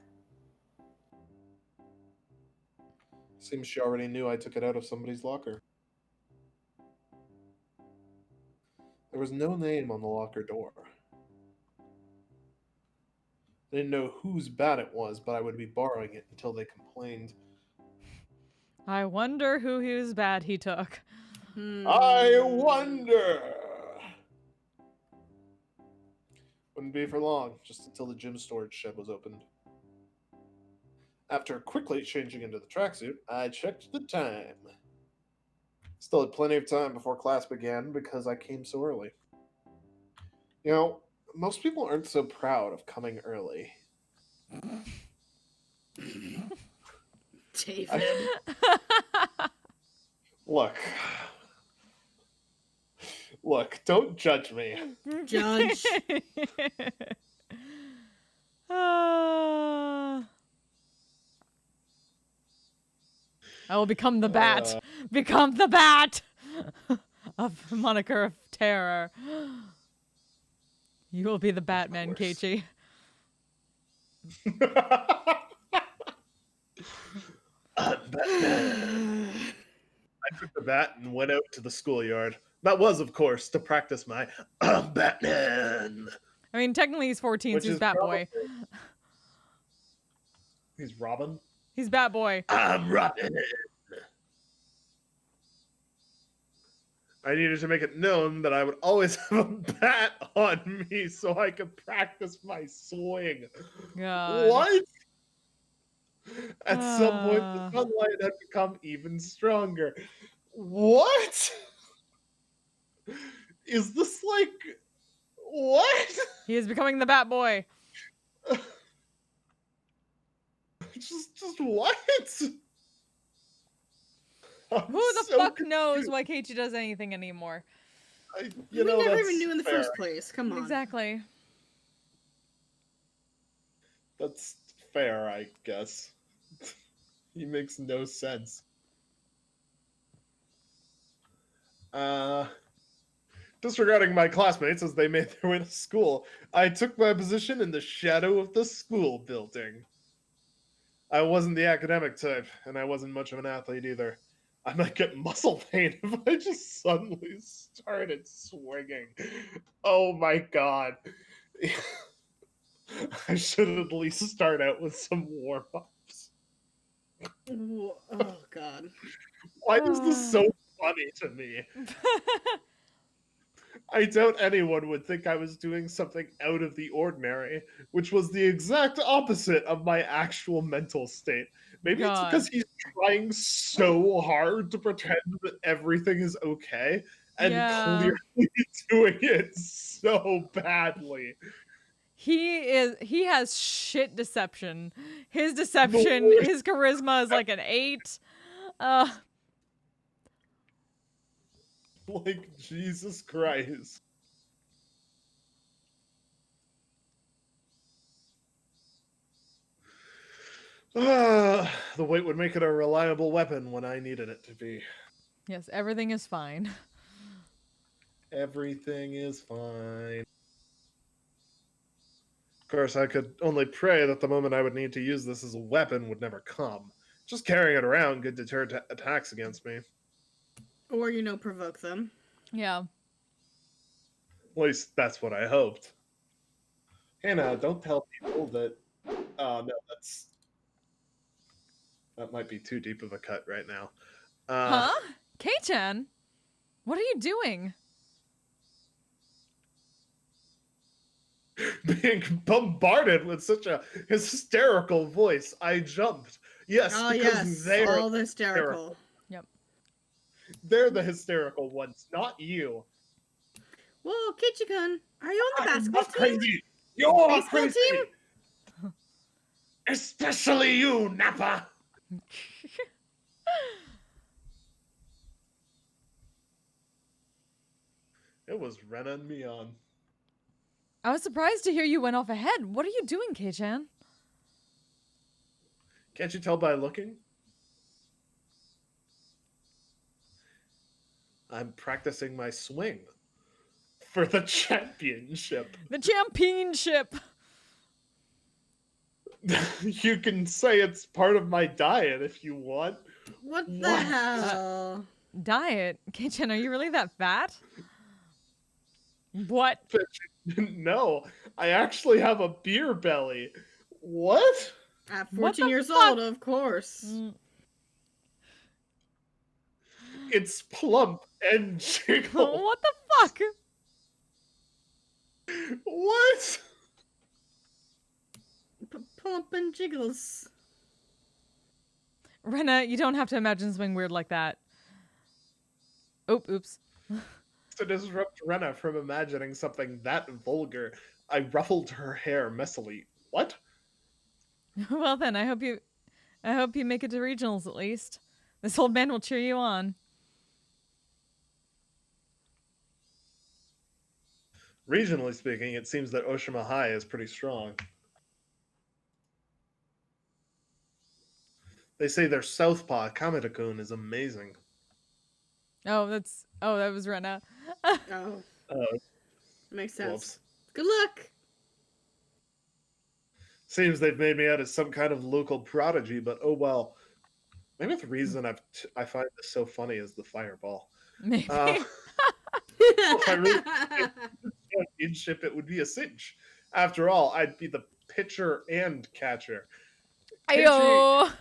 [SPEAKER 5] Seems she already knew I took it out of somebody's locker. There was no name on the locker door. I didn't know whose bat it was, but I would be borrowing it until they complained.
[SPEAKER 2] I wonder whose bat he took.
[SPEAKER 5] I wonder! Wouldn't be for long, just until the gym storage shed was opened. After quickly changing into the tracksuit, I checked the time. Still had plenty of time before class began because I came so early. You know, most people aren't so proud of coming early.
[SPEAKER 4] David.
[SPEAKER 5] Look, don't judge me.
[SPEAKER 4] Judge.
[SPEAKER 2] I will become the bat. Become the bat of moniker of terror. You will be the Batman,
[SPEAKER 5] course.
[SPEAKER 2] Keiichi.
[SPEAKER 5] Batman. I took the bat and went out to the schoolyard. That was, of course, to practice my Batman.
[SPEAKER 2] I mean, technically he's 14,
[SPEAKER 5] Which
[SPEAKER 2] so he's
[SPEAKER 5] is
[SPEAKER 2] Batboy.
[SPEAKER 5] He's Robin.
[SPEAKER 2] He's Batboy.
[SPEAKER 5] I'm Robin. I needed to make it known that I would always have a bat on me so I could practice my swing.
[SPEAKER 2] God.
[SPEAKER 5] What? At some point, the
[SPEAKER 2] Ah.
[SPEAKER 5] sunlight had become even stronger. What? Is this like... What?
[SPEAKER 2] He is becoming the Batboy.
[SPEAKER 5] Just what? I'm
[SPEAKER 2] Who the
[SPEAKER 5] so
[SPEAKER 2] fuck knows
[SPEAKER 5] confused.
[SPEAKER 2] why Keiichi does anything anymore?
[SPEAKER 4] We never
[SPEAKER 5] that's
[SPEAKER 4] even knew in the
[SPEAKER 5] fair.
[SPEAKER 4] first place. Come on.
[SPEAKER 2] Exactly.
[SPEAKER 5] That's fair, I guess. He makes no sense. Disregarding my classmates as they made their way to school, I took my position in the shadow of the school building. I wasn't the academic type, and I wasn't much of an athlete either. I might get muscle pain if I just suddenly started swinging. Oh my god. I should at least start out with some warm-ups.
[SPEAKER 4] Oh, God.
[SPEAKER 5] Why is this so funny to me? I doubt anyone would think I was doing something out of the ordinary, which was the exact opposite of my actual mental state. Maybe it's
[SPEAKER 2] God.
[SPEAKER 5] because he's trying so hard to pretend that everything is okay and
[SPEAKER 2] Yeah.
[SPEAKER 5] clearly doing it so badly.
[SPEAKER 2] He has shit deception. His
[SPEAKER 5] The
[SPEAKER 2] deception,
[SPEAKER 5] worst.
[SPEAKER 2] his charisma is like an 8. Uh
[SPEAKER 5] Like, Jesus Christ. The weight would make it a reliable weapon when I needed it to be.
[SPEAKER 2] yes, everything is fine.
[SPEAKER 5] Everything is fine. Of course, I could only pray that the moment I would need to use this as a weapon would never come. Just carrying it around could deter attacks against me.
[SPEAKER 4] Or, provoke them.
[SPEAKER 2] Yeah.
[SPEAKER 5] At least that's what I hoped. Hannah, don't tell people that. No, that might be too deep of a cut right now.
[SPEAKER 2] Huh? K-chan? What are you doing?
[SPEAKER 5] Being bombarded with such a hysterical voice, I jumped. Yes,
[SPEAKER 4] Oh,
[SPEAKER 5] because
[SPEAKER 4] yes. All the hysterical.
[SPEAKER 5] they're the hysterical ones, not you.
[SPEAKER 4] Whoa, Kichi-kun, are you on the
[SPEAKER 5] I'm
[SPEAKER 4] basketball
[SPEAKER 5] not
[SPEAKER 4] team?
[SPEAKER 5] crazy. You're
[SPEAKER 4] Baseball
[SPEAKER 5] crazy.
[SPEAKER 4] team?
[SPEAKER 5] Especially you, Nappa. It was Ren and Mion.
[SPEAKER 2] I was surprised to hear you went off ahead. What are you doing, K-chan?
[SPEAKER 5] Can't you tell by looking? I'm practicing my swing for the championship.
[SPEAKER 2] The championship.
[SPEAKER 5] You can say it's part of my diet if you want.
[SPEAKER 4] What the
[SPEAKER 5] What?
[SPEAKER 4] hell?
[SPEAKER 2] Diet? K-chan, are you really that fat? What?
[SPEAKER 5] No, I actually have a beer belly. What?
[SPEAKER 4] At
[SPEAKER 2] What
[SPEAKER 4] 14
[SPEAKER 2] the
[SPEAKER 4] years
[SPEAKER 2] fuck?
[SPEAKER 4] old, of course.
[SPEAKER 2] Mm.
[SPEAKER 5] It's plump and jiggle.
[SPEAKER 2] What the fuck?
[SPEAKER 5] What?
[SPEAKER 4] Plump and jiggles.
[SPEAKER 2] Rena, you don't have to imagine something weird like that. Oh, oops.
[SPEAKER 5] To disrupt Rena from imagining something that vulgar, I ruffled her hair messily. What?
[SPEAKER 2] Well then, I hope you make it to regionals at least. This old man will cheer you on.
[SPEAKER 5] Regionally speaking, it seems that Oshima High is pretty strong. They say their southpaw, Kamita-kun, is amazing.
[SPEAKER 2] Oh, that was Rena.
[SPEAKER 4] Oh,
[SPEAKER 5] Oh,
[SPEAKER 4] makes sense.
[SPEAKER 5] whoops.
[SPEAKER 4] Good luck.
[SPEAKER 5] Seems they've made me out as some kind of local prodigy, but oh well. Maybe the reason I find this so funny is the fireball.
[SPEAKER 2] Maybe.
[SPEAKER 5] If I really championship, it would be a cinch. After all, I'd be the pitcher and catcher.
[SPEAKER 2] Ayo.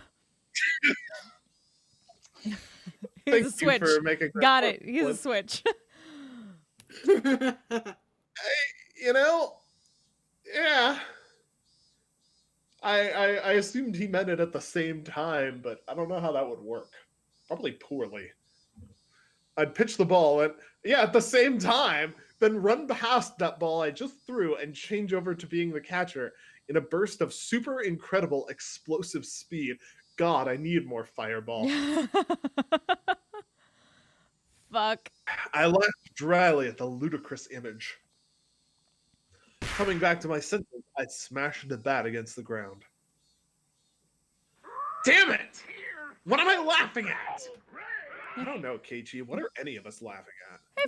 [SPEAKER 2] He's a
[SPEAKER 5] Thank you
[SPEAKER 2] switch.
[SPEAKER 5] for making that
[SPEAKER 2] Got
[SPEAKER 5] point,
[SPEAKER 2] it. He's a
[SPEAKER 5] Flip.
[SPEAKER 2] switch.
[SPEAKER 5] You know, yeah. I assumed he meant it at the same time, but I don't know how that would work. Probably poorly. I'd pitch the ball and yeah, at the same time, then run past that ball I just threw and change over to being the catcher in a burst of super incredible explosive speed. God, I need more fireball.
[SPEAKER 2] Fuck.
[SPEAKER 5] I laughed dryly at the ludicrous image. Coming back to my senses, I smashed the bat against the ground. Damn it! What am I laughing at? I don't know, Keiichi. What are any of us laughing at?
[SPEAKER 2] Hey,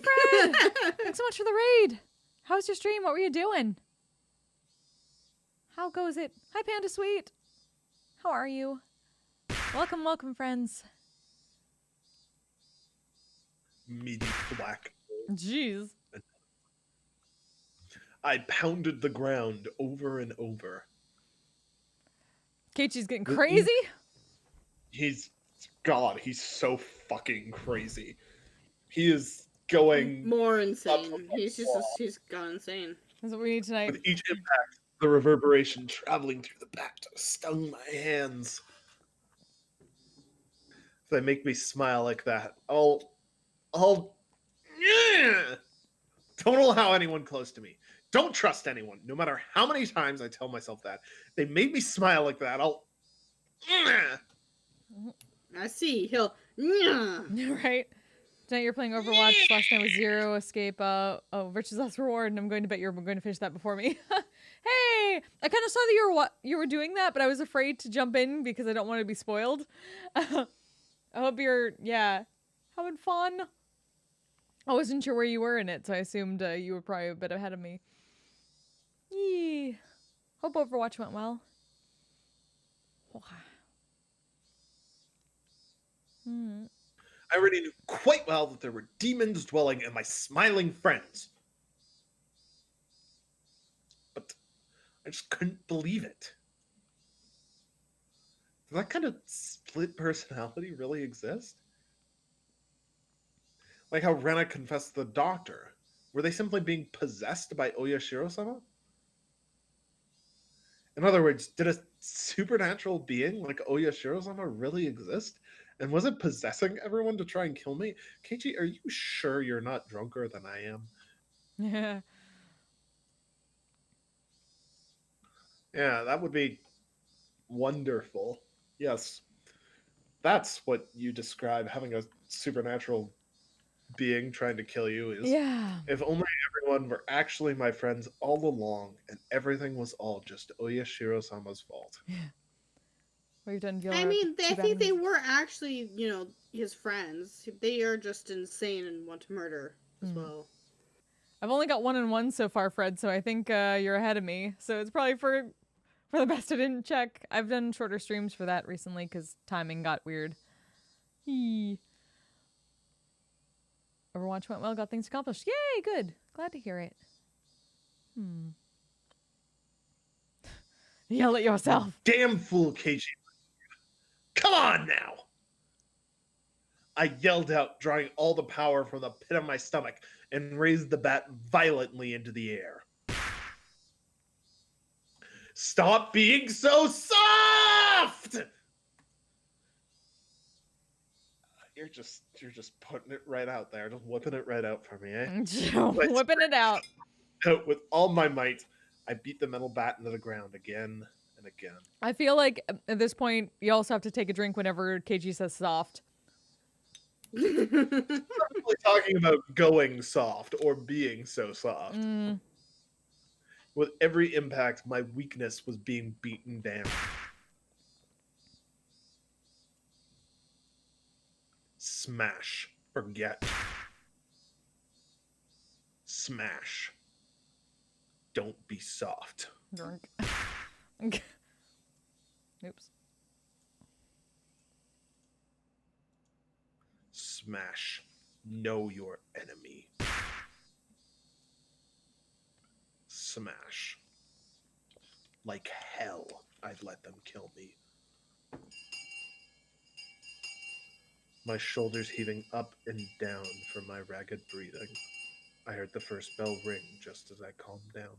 [SPEAKER 2] Fred. Thanks so much for the raid. How's your stream? What were you doing? How goes it? Hi, Panda Sweet. How are you? Welcome, welcome, friends.
[SPEAKER 5] Meaty black.
[SPEAKER 2] Jeez.
[SPEAKER 5] I pounded the ground over and over.
[SPEAKER 2] Keiichi's getting crazy?
[SPEAKER 5] He's so fucking crazy. He is
[SPEAKER 3] going
[SPEAKER 4] More
[SPEAKER 3] up
[SPEAKER 4] insane.
[SPEAKER 3] the
[SPEAKER 4] He's
[SPEAKER 3] wall.
[SPEAKER 4] he's gone insane.
[SPEAKER 2] That's what we need tonight.
[SPEAKER 3] With each impact, the reverberation traveling through the back stung my hands. They make me smile like that. Yeah! Don't allow anyone close to me. Don't trust anyone, no matter how many times I tell myself that. They made me smile like that. Yeah!
[SPEAKER 4] I see. He'll.
[SPEAKER 2] Right? Tonight you're playing Overwatch. Last night was Zero Escape. Rich's Last Reward, and I'm going to bet you're going to finish that before me. Hey, I kind of saw that you were doing that, but I was afraid to jump in because I don't want to be spoiled. I hope you're having fun. I wasn't sure where you were in it, so I assumed you were probably a bit ahead of me. Yee. Hope Overwatch went well.
[SPEAKER 3] I already knew quite well that there were demons dwelling in my smiling friends. But I just couldn't believe it. Does that kind of split personality really exist? Like how Rena confessed to the doctor. Were they simply being possessed by Oyashiro-sama? In other words, did a supernatural being like Oyashiro-sama really exist? And was it possessing everyone to try and kill me? Keiichi, are you sure you're not drunker than I am?
[SPEAKER 2] Yeah.
[SPEAKER 3] Yeah, that would be wonderful. Yes. That's what you describe having a supernatural being trying to kill you is.
[SPEAKER 2] Yeah.
[SPEAKER 3] If only everyone were actually my friends all along and everything was all just Oyashiro-sama's fault.
[SPEAKER 2] What you've done,
[SPEAKER 4] I
[SPEAKER 2] Gilmore,
[SPEAKER 4] mean,
[SPEAKER 2] too
[SPEAKER 4] I
[SPEAKER 2] bad
[SPEAKER 4] think they
[SPEAKER 2] I'm-
[SPEAKER 4] were actually, his friends. They are just insane and want to murder as well.
[SPEAKER 2] I've only got 1-on-1 so far, Fred, so I think you're ahead of me. So it's probably for the best I didn't check. I've done shorter streams for that recently because timing got weird. Yee. Overwatch went well, got things accomplished. Yay, good. Glad to hear it. Yell at yourself.
[SPEAKER 3] Damn fool, Keiichi. Come on now! I yelled out, drawing all the power from the pit of my stomach, and raised the bat violently into the air. Stop being so soft! You're just putting it right out there, just whipping it right out for me, eh?
[SPEAKER 2] Whipping it out.
[SPEAKER 3] With all my might, I beat the metal bat into the ground again and again.
[SPEAKER 2] I feel like at this point, you also have to take a drink whenever KG says soft.
[SPEAKER 3] I'm not really talking about going soft or being so soft. With every impact, my weakness was being beaten down. Smash. Forget. Smash. Don't be soft.
[SPEAKER 2] Drunk. Oops.
[SPEAKER 3] Smash. Know your enemy. Smash. Like hell, I'd let them kill me. My shoulders heaving up and down from my ragged breathing. I heard the first bell ring just as I calmed down.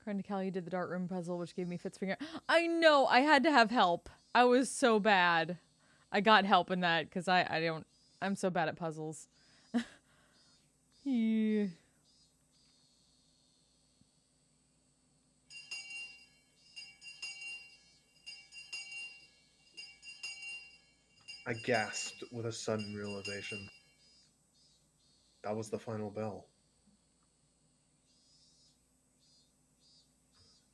[SPEAKER 2] According to Cal, you did the Dart Room puzzle, which gave me fits figuring. I know, I had to have help. I was so bad. I got help in that because I'm so bad at puzzles. Yeah.
[SPEAKER 3] I gasped with a sudden realization. That was the final bell.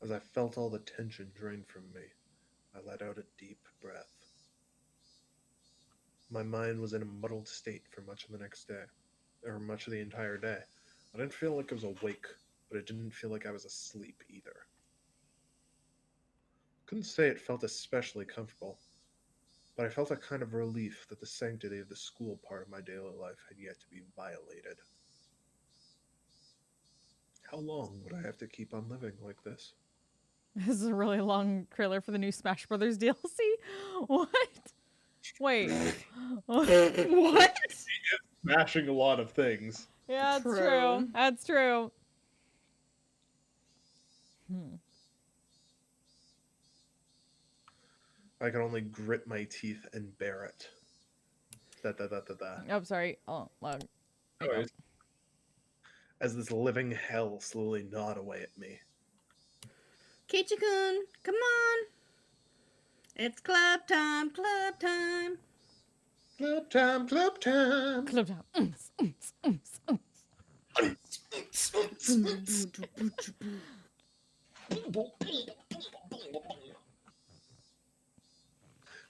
[SPEAKER 3] As I felt all the tension drain from me, I let out a deep breath. My mind was in a muddled state for much of the next day, or much of the entire day. I didn't feel like I was awake, but it didn't feel like I was asleep either. Couldn't say it felt especially comfortable, but I felt a kind of relief that the sanctity of the school part of my daily life had yet to be violated. How long would I have to keep on living like this?
[SPEAKER 2] This is a really long trailer for the new Smash Brothers DLC. What? Wait.
[SPEAKER 4] What?
[SPEAKER 3] Smashing a lot of things.
[SPEAKER 2] Yeah, that's true.
[SPEAKER 4] True.
[SPEAKER 2] That's true.
[SPEAKER 5] I can only grit my teeth and bear it. Da da da da da.
[SPEAKER 2] Oh, sorry. Oh, loud. There you go.
[SPEAKER 3] Anyways,
[SPEAKER 5] As this living hell slowly gnawed away at me.
[SPEAKER 4] Kichi-kun, come on. It's club time, club time.
[SPEAKER 5] Club time, club time.
[SPEAKER 2] Club time.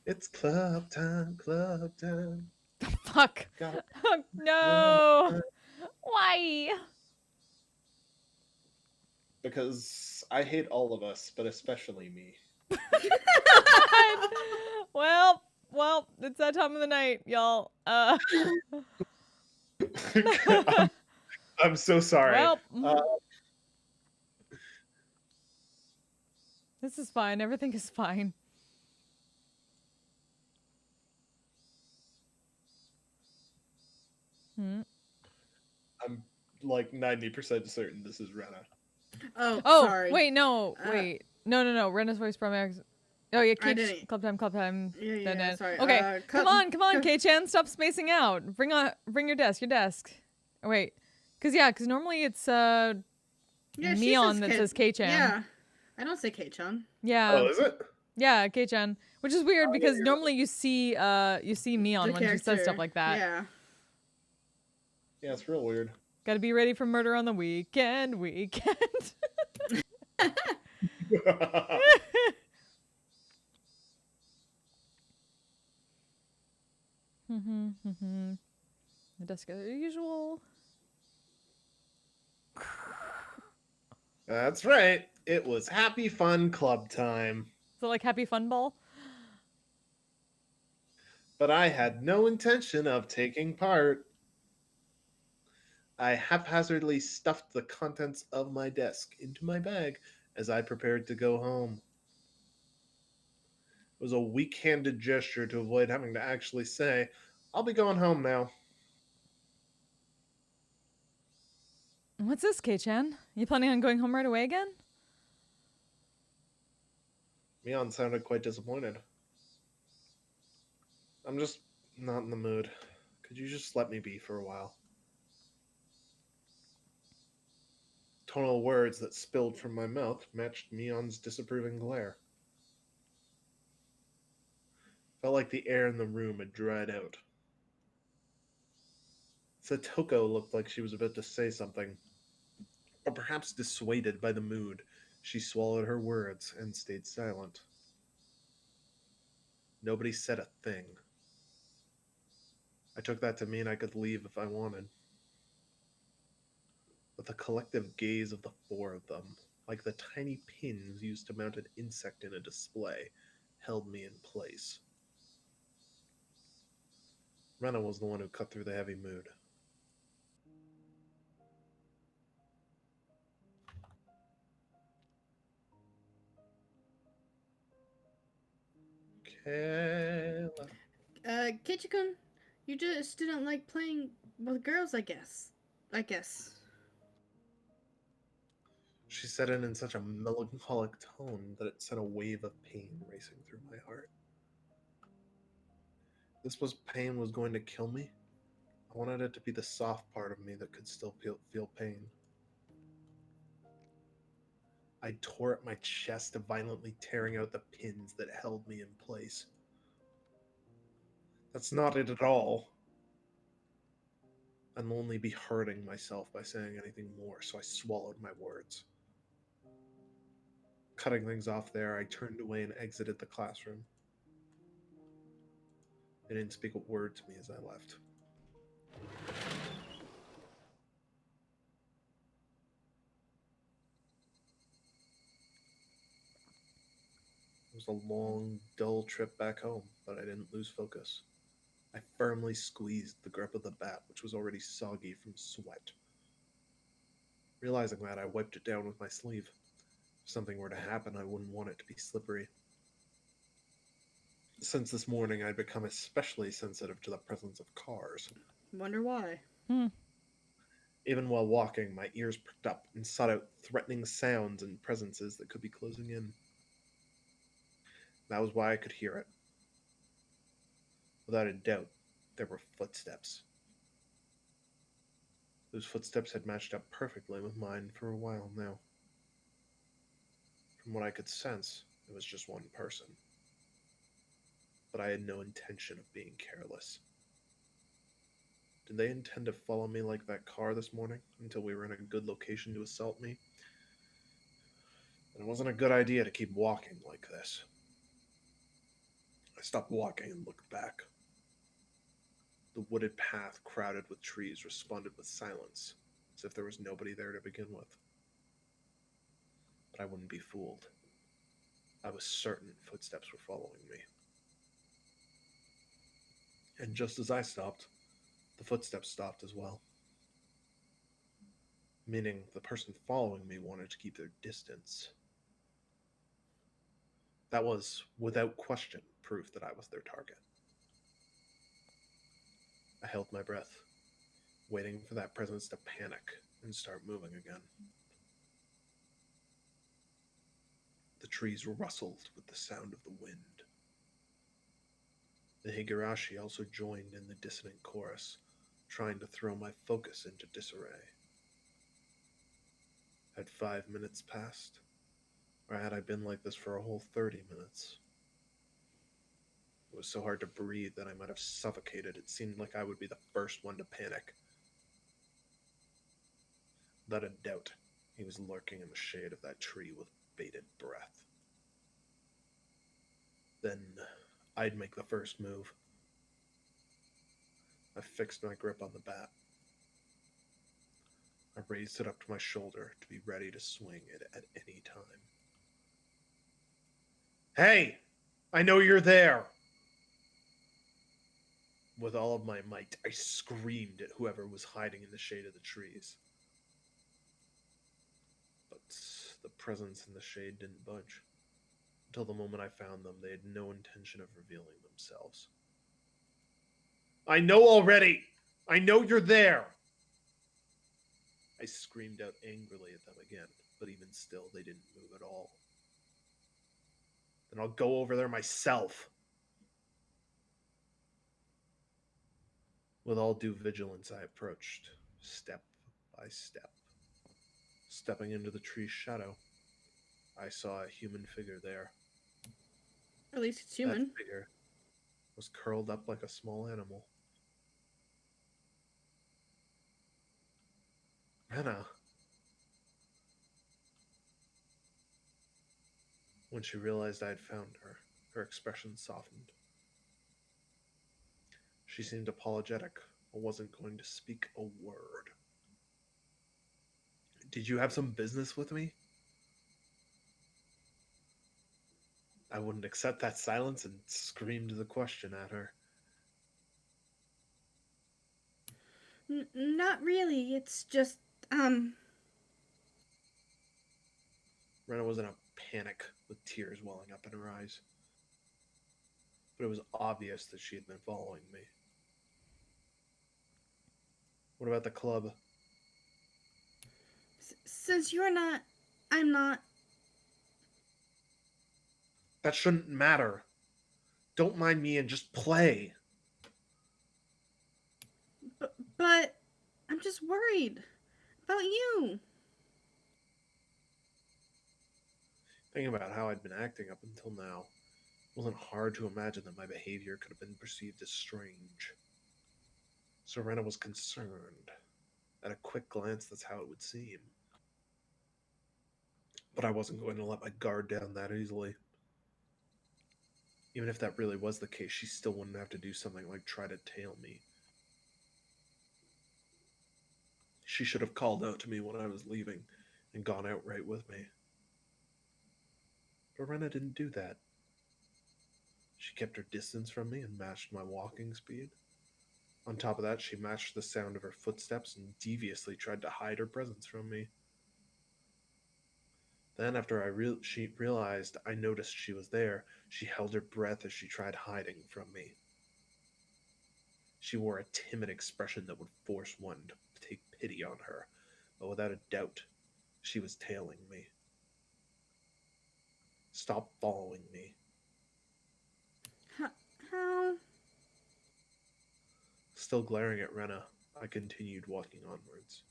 [SPEAKER 5] It's club time, club time.
[SPEAKER 2] Fuck.
[SPEAKER 5] Got
[SPEAKER 2] No. Why?
[SPEAKER 3] because I hate all of us, but especially me.
[SPEAKER 2] well, it's that time of the night, y'all.
[SPEAKER 5] I'm so sorry.
[SPEAKER 2] Well,
[SPEAKER 5] Uh,
[SPEAKER 2] this is fine. Everything is fine.
[SPEAKER 3] I'm like 90% certain this is Rena.
[SPEAKER 4] Oh,
[SPEAKER 2] Oh,
[SPEAKER 4] sorry.
[SPEAKER 2] wait, no,
[SPEAKER 4] Uh,
[SPEAKER 2] wait. No. Rena's voice from X. Oh, yeah,
[SPEAKER 4] I
[SPEAKER 2] Kate.
[SPEAKER 4] didn't-
[SPEAKER 2] Club time.
[SPEAKER 4] Yeah, sorry.
[SPEAKER 2] Okay, come on,
[SPEAKER 4] go-
[SPEAKER 2] Kate-chan, stop spacing out. Bring your desk. Oh, wait. Cause normally it's
[SPEAKER 4] Yeah, she
[SPEAKER 2] Neon
[SPEAKER 4] says
[SPEAKER 2] that
[SPEAKER 4] Kate-
[SPEAKER 2] says Kei-chan.
[SPEAKER 4] Yeah, I don't say Kei-chan.
[SPEAKER 2] Yeah.
[SPEAKER 5] oh, is it?
[SPEAKER 2] Yeah, Kei-chan. Which is weird because
[SPEAKER 5] yeah.
[SPEAKER 2] normally you see Neon
[SPEAKER 4] The
[SPEAKER 2] when she says
[SPEAKER 4] character.
[SPEAKER 2] stuff like that.
[SPEAKER 4] Yeah.
[SPEAKER 3] Yeah, it's real weird.
[SPEAKER 2] Gotta be ready for murder on the weekend. The desk as usual.
[SPEAKER 5] That's right. It was happy fun club time.
[SPEAKER 2] So like Happy Fun Ball.
[SPEAKER 5] But I had no intention of taking part. I haphazardly stuffed the contents of my desk into my bag as I prepared to go home. It was a weak handed gesture to avoid having to actually say, I'll be going home now.
[SPEAKER 2] What's this, Kei-chan? You planning on going home right away again?
[SPEAKER 5] Mion sounded quite disappointed. I'm just not in the mood. Could you just let me be for a while? Tonal words that spilled from my mouth matched Mion's disapproving glare. Felt like the air in the room had dried out. Satoko looked like she was about to say something, but perhaps dissuaded by the mood, she swallowed her words and stayed silent. Nobody said a thing. I took that to mean I could leave if I wanted. But the collective gaze of the four of them, like the tiny pins used to mount an insect in a display, held me in place. Rena was the one who cut through the heavy mood. Kayla.
[SPEAKER 4] Kichi-kun, you just didn't like playing with girls, I guess.
[SPEAKER 5] She said it in such a melancholic tone that it sent a wave of pain racing through my heart. This was pain was going to kill me. I wanted it to be the soft part of me that could still feel pain. I tore at my chest, violently tearing out the pins that held me in place. That's not it at all. I'd only be hurting myself by saying anything more, so I swallowed my words. Cutting things off there, I turned away and exited the classroom. They didn't speak a word to me as I left. It was a long, dull trip back home, but I didn't lose focus. I firmly squeezed the grip of the bat, which was already soggy from sweat. Realizing that, I wiped it down with my sleeve. If something were to happen, I wouldn't want it to be slippery. Since this morning, I'd become especially sensitive to the presence of cars.
[SPEAKER 4] Wonder why.
[SPEAKER 5] Even while walking, my ears pricked up and sought out threatening sounds and presences that could be closing in. That was why I could hear it. Without a doubt, there were footsteps. Those footsteps had matched up perfectly with mine for a while now. From what I could sense, it was just one person. But I had no intention of being careless. Did they intend to follow me like that car this morning until we were in a good location to assault me? And it wasn't a good idea to keep walking like this. I stopped walking and looked back. The wooded path, crowded with trees, responded with silence, as if there was nobody there to begin with. But I wouldn't be fooled. I was certain footsteps were following me. And just as I stopped, the footsteps stopped as well. Meaning the person following me wanted to keep their distance. That was, without question, proof that I was their target. I held my breath, waiting for that presence to panic and start moving again. The trees rustled with the sound of the wind. The Higurashi also joined in the dissonant chorus, trying to throw my focus into disarray. Had 5 minutes passed, or had I been like this for a whole 30 minutes? It was so hard to breathe that I might have suffocated. It seemed like I would be the first one to panic. Without a doubt, he was lurking in the shade of that tree with bated breath. Then I'd make the first move. I fixed my grip on the bat. I raised it up to my shoulder to be ready to swing it at any time. Hey! I know you're there! With all of my might, I screamed at whoever was hiding in the shade of the trees. But the presence in the shade didn't budge. Until the moment I found them, they had no intention of revealing themselves. I know already! I know you're there! I screamed out angrily at them again, but even still, they didn't move at all. Then I'll go over there myself. With all due vigilance, I approached, step by step. Stepping into the tree's shadow, I saw a human figure there.
[SPEAKER 4] At least it's human.
[SPEAKER 5] That figure was curled up like a small animal. Rena. When she realized I had found her, her expression softened. She seemed apologetic, but wasn't going to speak a word. Did you have some business with me? I wouldn't accept that silence and screamed the question at her.
[SPEAKER 4] Not really. It's just,
[SPEAKER 5] Rena was in a panic, with tears welling up in her eyes. But it was obvious that she had been following me. What about the club?
[SPEAKER 4] Since you're not, I'm not.
[SPEAKER 5] That shouldn't matter. Don't mind me and just play.
[SPEAKER 4] But I'm just worried about you.
[SPEAKER 5] Thinking about how I'd been acting up until now, it wasn't hard to imagine that my behavior could have been perceived as strange. Serena was concerned. At a quick glance, that's how it would seem. But I wasn't going to let my guard down that easily. Even if that really was the case, she still wouldn't have to do something like try to tail me. She should have called out to me when I was leaving and gone out right with me. But Rena didn't do that. She kept her distance from me and matched my walking speed. On top of that, she matched the sound of her footsteps and deviously tried to hide her presence from me. Then, after she realized I noticed she was there, she held her breath as she tried hiding from me. She wore a timid expression that would force one to take pity on her, but without a doubt, she was tailing me. Stop following me.
[SPEAKER 4] How?
[SPEAKER 5] Still glaring at Rena, I continued walking onwards.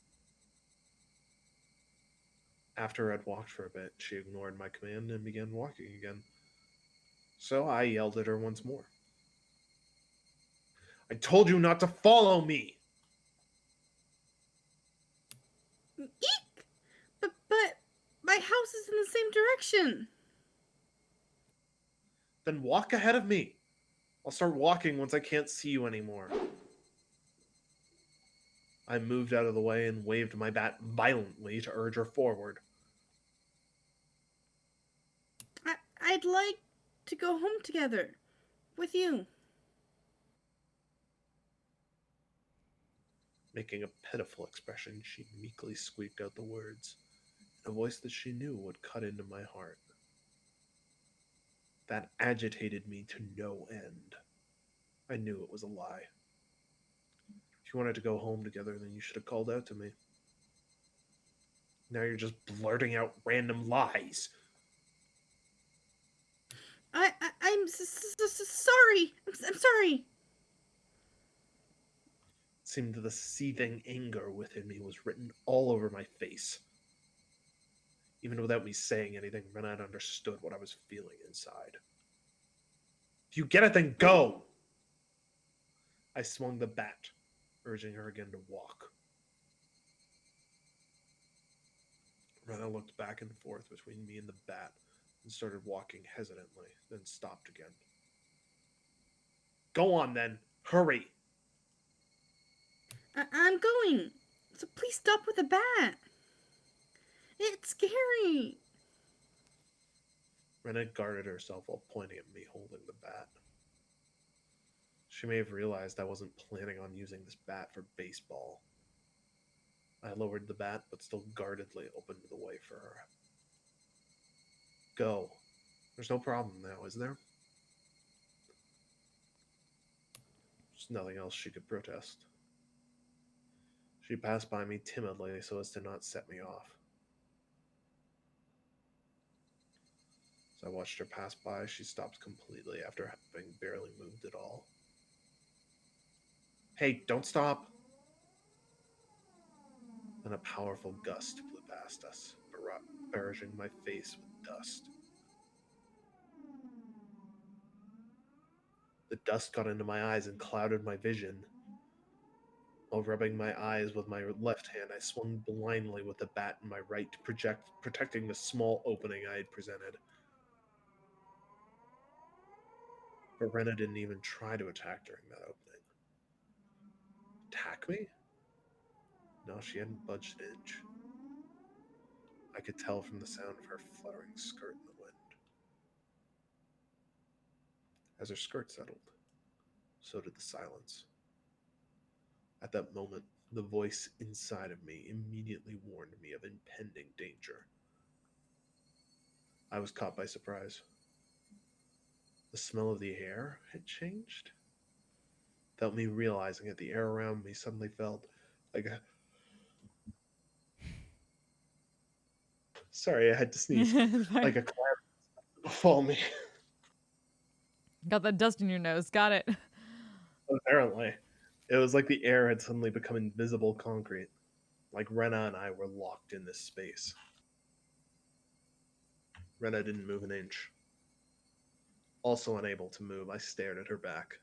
[SPEAKER 5] After I'd walked for a bit, she ignored my command and began walking again. So I yelled at her once more. I told you not to follow me!
[SPEAKER 4] Eek! But my house is in the same direction.
[SPEAKER 5] Then walk ahead of me. I'll start walking once I can't see you anymore. I moved out of the way and waved my bat violently to urge her forward.
[SPEAKER 4] I'd like to go home together with you.
[SPEAKER 5] Making a pitiful expression, she meekly squeaked out the words in a voice that she knew would cut into my heart. That agitated me to no end. I knew it was a lie. If you wanted to go home together, then you should have called out to me. Now you're just blurting out random lies.
[SPEAKER 4] I'm sorry. I'm sorry.
[SPEAKER 5] It seemed the seething anger within me was written all over my face. Even without me saying anything, Renat understood what I was feeling inside. If you get it, then go! I swung the bat, urging her again to walk. Rena looked back and forth between me and the bat and started walking hesitantly, then stopped again. Go on then! Hurry!
[SPEAKER 4] I'm going. So please stop with the bat. It's scary.
[SPEAKER 5] Rena guarded herself while pointing at me holding the bat. She may have realized I wasn't planning on using this bat for baseball. I lowered the bat, but still guardedly opened the way for her. Go. There's no problem now, is there? There's nothing else she could protest. She passed by me timidly so as to not set me off. As I watched her pass by, she stopped completely after having barely moved at all. Hey, don't stop! Then a powerful gust blew past us, barraging my face with dust. The dust got into my eyes and clouded my vision. While rubbing my eyes with my left hand, I swung blindly with the bat in my right, protecting the small opening I had presented. But Rena didn't even try to attack during that opening. Attack me? No, she hadn't budged an inch. I could tell from the sound of her fluttering skirt in the wind. As her skirt settled, so did the silence. At that moment, the voice inside of me immediately warned me of impending danger. I was caught by surprise. The smell of the air had changed. Without me realizing it, the air around me suddenly felt like a... Sorry, I had to sneeze. Like a cloud befall me.
[SPEAKER 2] Got that dust in your nose. Got it.
[SPEAKER 5] Apparently. It was like the air had suddenly become invisible concrete. Like Rena and I were locked in this space. Rena didn't move an inch. Also unable to move, I stared at her back.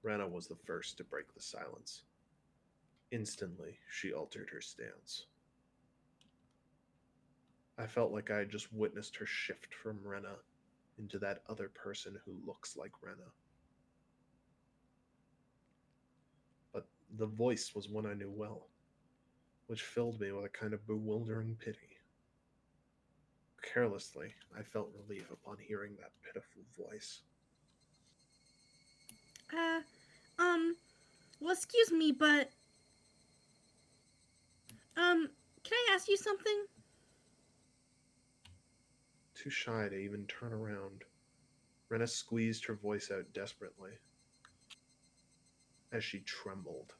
[SPEAKER 5] Rena was the first to break the silence. Instantly, she altered her stance. I felt like I had just witnessed her shift from Rena into that other person who looks like Rena. But the voice was one I knew well, which filled me with a kind of bewildering pity. Carelessly, I felt relief upon hearing that pitiful voice.
[SPEAKER 4] Uh, um, Well, excuse me, but can I ask you something?
[SPEAKER 5] Too shy to even turn around, Rena squeezed her voice out desperately as she trembled.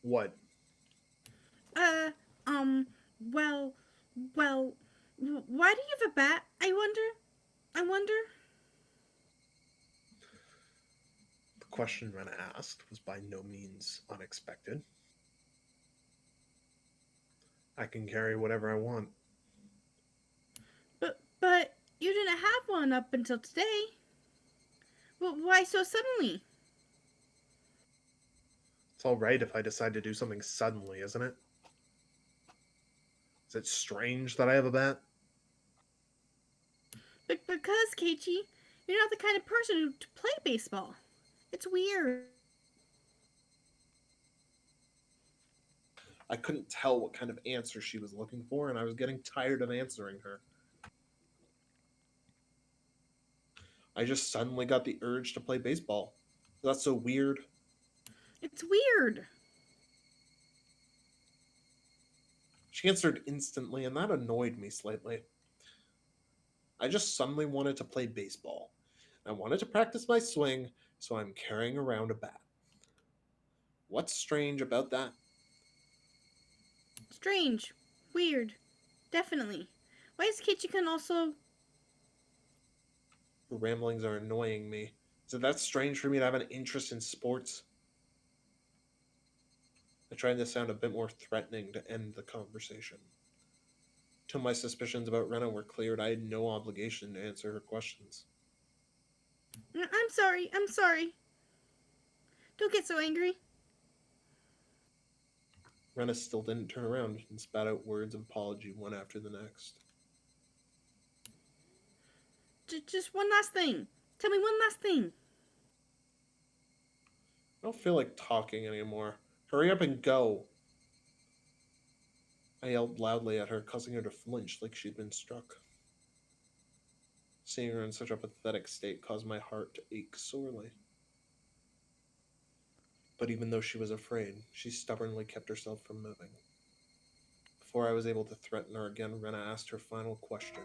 [SPEAKER 5] What?
[SPEAKER 4] Uh, um, well, well, why do you have a bat? I wonder. I wonder.
[SPEAKER 5] The question Rena asked was by no means unexpected. I can carry whatever I want.
[SPEAKER 4] But you didn't have one up until today. Well, why so suddenly?
[SPEAKER 5] It's all right if I decide to do something suddenly, isn't it? Is it strange that I have a bat?
[SPEAKER 4] But because Keiichi, you're not the kind of person to play baseball. It's weird.
[SPEAKER 5] I couldn't tell what kind of answer she was looking for, and I was getting tired of answering her. I just suddenly got the urge to play baseball. That's so weird.
[SPEAKER 4] It's weird.
[SPEAKER 5] She answered instantly, and that annoyed me slightly. I just suddenly wanted to play baseball. I wanted to practice my swing, so I'm carrying around a bat. What's strange about that?
[SPEAKER 4] Strange. Weird. Definitely. Why is Keiichi-kun also...
[SPEAKER 5] Her ramblings are annoying me. Is it that strange for me to have an interest in sports? I tried to sound a bit more threatening to end the conversation. Till my suspicions about Rena were cleared, I had no obligation to answer her questions.
[SPEAKER 4] I'm sorry. I'm sorry. Don't get so angry.
[SPEAKER 5] Rena still didn't turn around and spat out words of apology one after the next.
[SPEAKER 4] Just one last thing. Tell me one last thing.
[SPEAKER 5] I don't feel like talking anymore. Hurry up and go. I yelled loudly at her, causing her to flinch like she'd been struck. Seeing her in such a pathetic state caused my heart to ache sorely. But even though she was afraid, she stubbornly kept herself from moving. Before I was able to threaten her again, Rena asked her final question.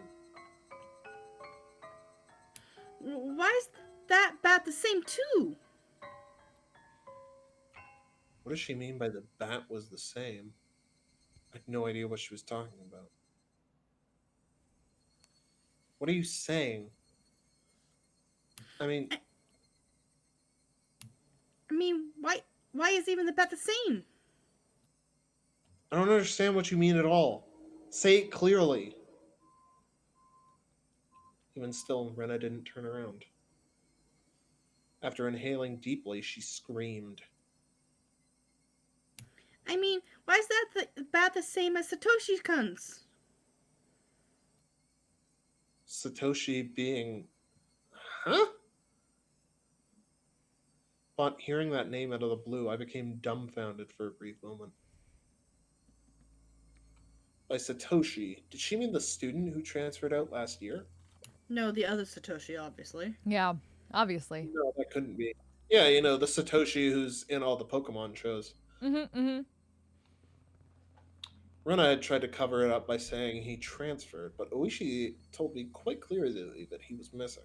[SPEAKER 4] Why is that bat the same too?
[SPEAKER 5] What does she mean by the bat was the same? I had no idea what she was talking about. What are you saying? I mean,
[SPEAKER 4] I mean, why is even the bat the same?
[SPEAKER 5] I don't understand what you mean at all. Say it clearly. Even still, Rena didn't turn around. After inhaling deeply, she screamed.
[SPEAKER 4] I mean, why is that the bat the same as Satoshi-kun's?
[SPEAKER 5] Satoshi being. Huh? But hearing that name out of the blue, I became dumbfounded for a brief moment. By Satoshi, did she mean the student who transferred out last year?
[SPEAKER 4] No, the other Satoshi, obviously.
[SPEAKER 2] Yeah, obviously.
[SPEAKER 5] No, that couldn't be. Yeah, you know, the Satoshi who's in all the Pokemon shows.
[SPEAKER 2] Mm-hmm, mm-hmm.
[SPEAKER 5] Rena had tried to cover it up by saying he transferred, but Oishi told me quite clearly that he was missing.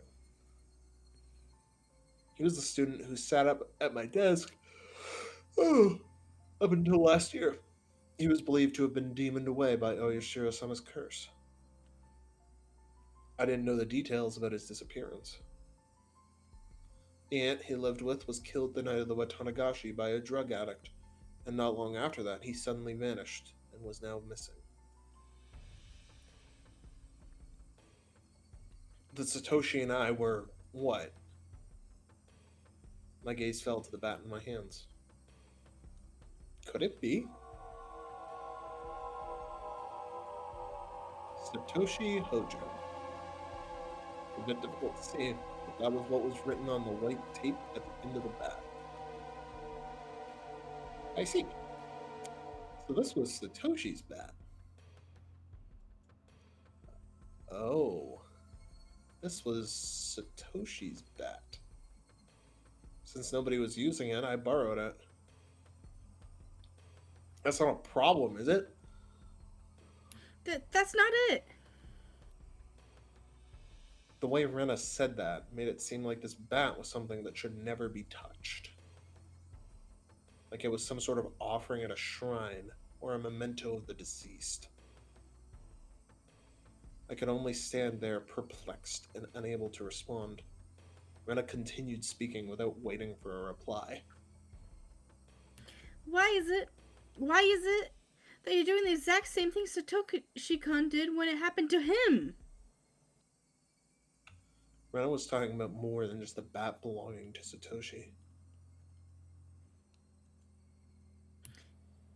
[SPEAKER 5] He was the student who sat up at my desk up until last year. He was believed to have been demoned away by Oyashiro-sama's curse. I didn't know the details about his disappearance. The aunt he lived with was killed the night of the Watanagashi by a drug addict, and not long after that he suddenly vanished and was now missing. The Satoshi and I were what? My gaze fell to the bat in my hands. Could it be? Satoshi Hojo. A bit difficult to see, but that was what was written on the white tape at the end of the bat. I see. So this was Satoshi's bat. Oh. This was Satoshi's bat. Since nobody was using it, I borrowed it. That's not a problem, is it?
[SPEAKER 4] That's not it.
[SPEAKER 5] The way Rena said that made it seem like this bat was something that should never be touched. Like it was some sort of offering at a shrine or a memento of the deceased. I could only stand there perplexed and unable to respond. Rena continued speaking without waiting for a reply.
[SPEAKER 4] Why is it? Why is it that you're doing the exact same thing Satoshi-kun did when it happened to him?
[SPEAKER 5] Rena was talking about more than just the bat belonging to Satoshi.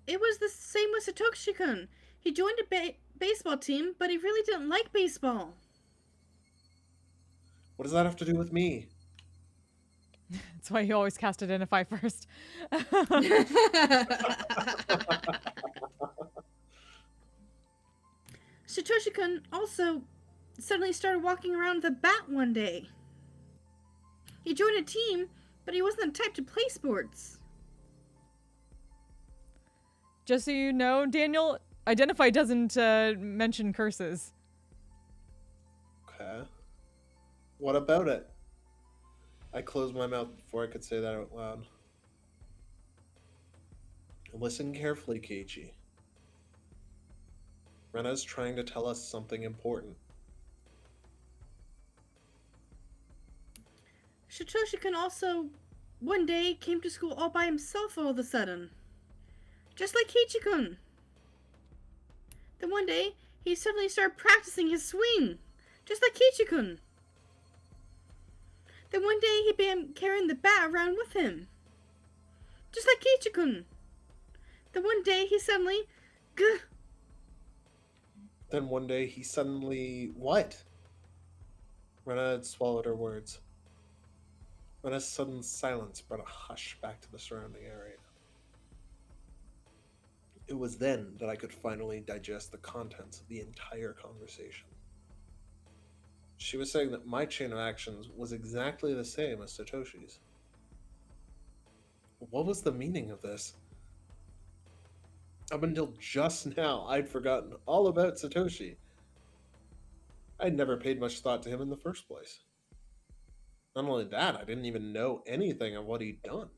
[SPEAKER 4] It was the same with Satoshi-kun. He joined a baseball team, but he really didn't like baseball.
[SPEAKER 5] What does that have to do with me?
[SPEAKER 2] That's why you always cast identify first.
[SPEAKER 4] Satoshi-kun also suddenly started walking around with a bat one day. He joined a team, but he wasn't the type to play sports.
[SPEAKER 2] Just so you know, Daniel, identify doesn't mention curses.
[SPEAKER 5] Okay. What about it? I closed my mouth before I could say that out loud. Listen carefully, Keiichi. Rena's trying to tell us something important.
[SPEAKER 4] Satoshi-kun also, one day, came to school all by himself all of a sudden. Just like Keiichi-kun. Then one day, he suddenly started practicing his swing. Just like Keiichi-kun. Then one day, he began carrying the bat around with him. Just like Keiichi-kun. Then one day, he suddenly...
[SPEAKER 5] Then one day he suddenly. What? Rena had swallowed her words. Rena's sudden silence brought a hush back to the surrounding area. It was then that I could finally digest the contents of the entire conversation. She was saying that my chain of actions was exactly the same as Satoshi's. What was the meaning of this? Up until just now, I'd forgotten all about Satoshi. I'd never paid much thought to him in the first place. Not only that, I didn't even know anything of what he'd done.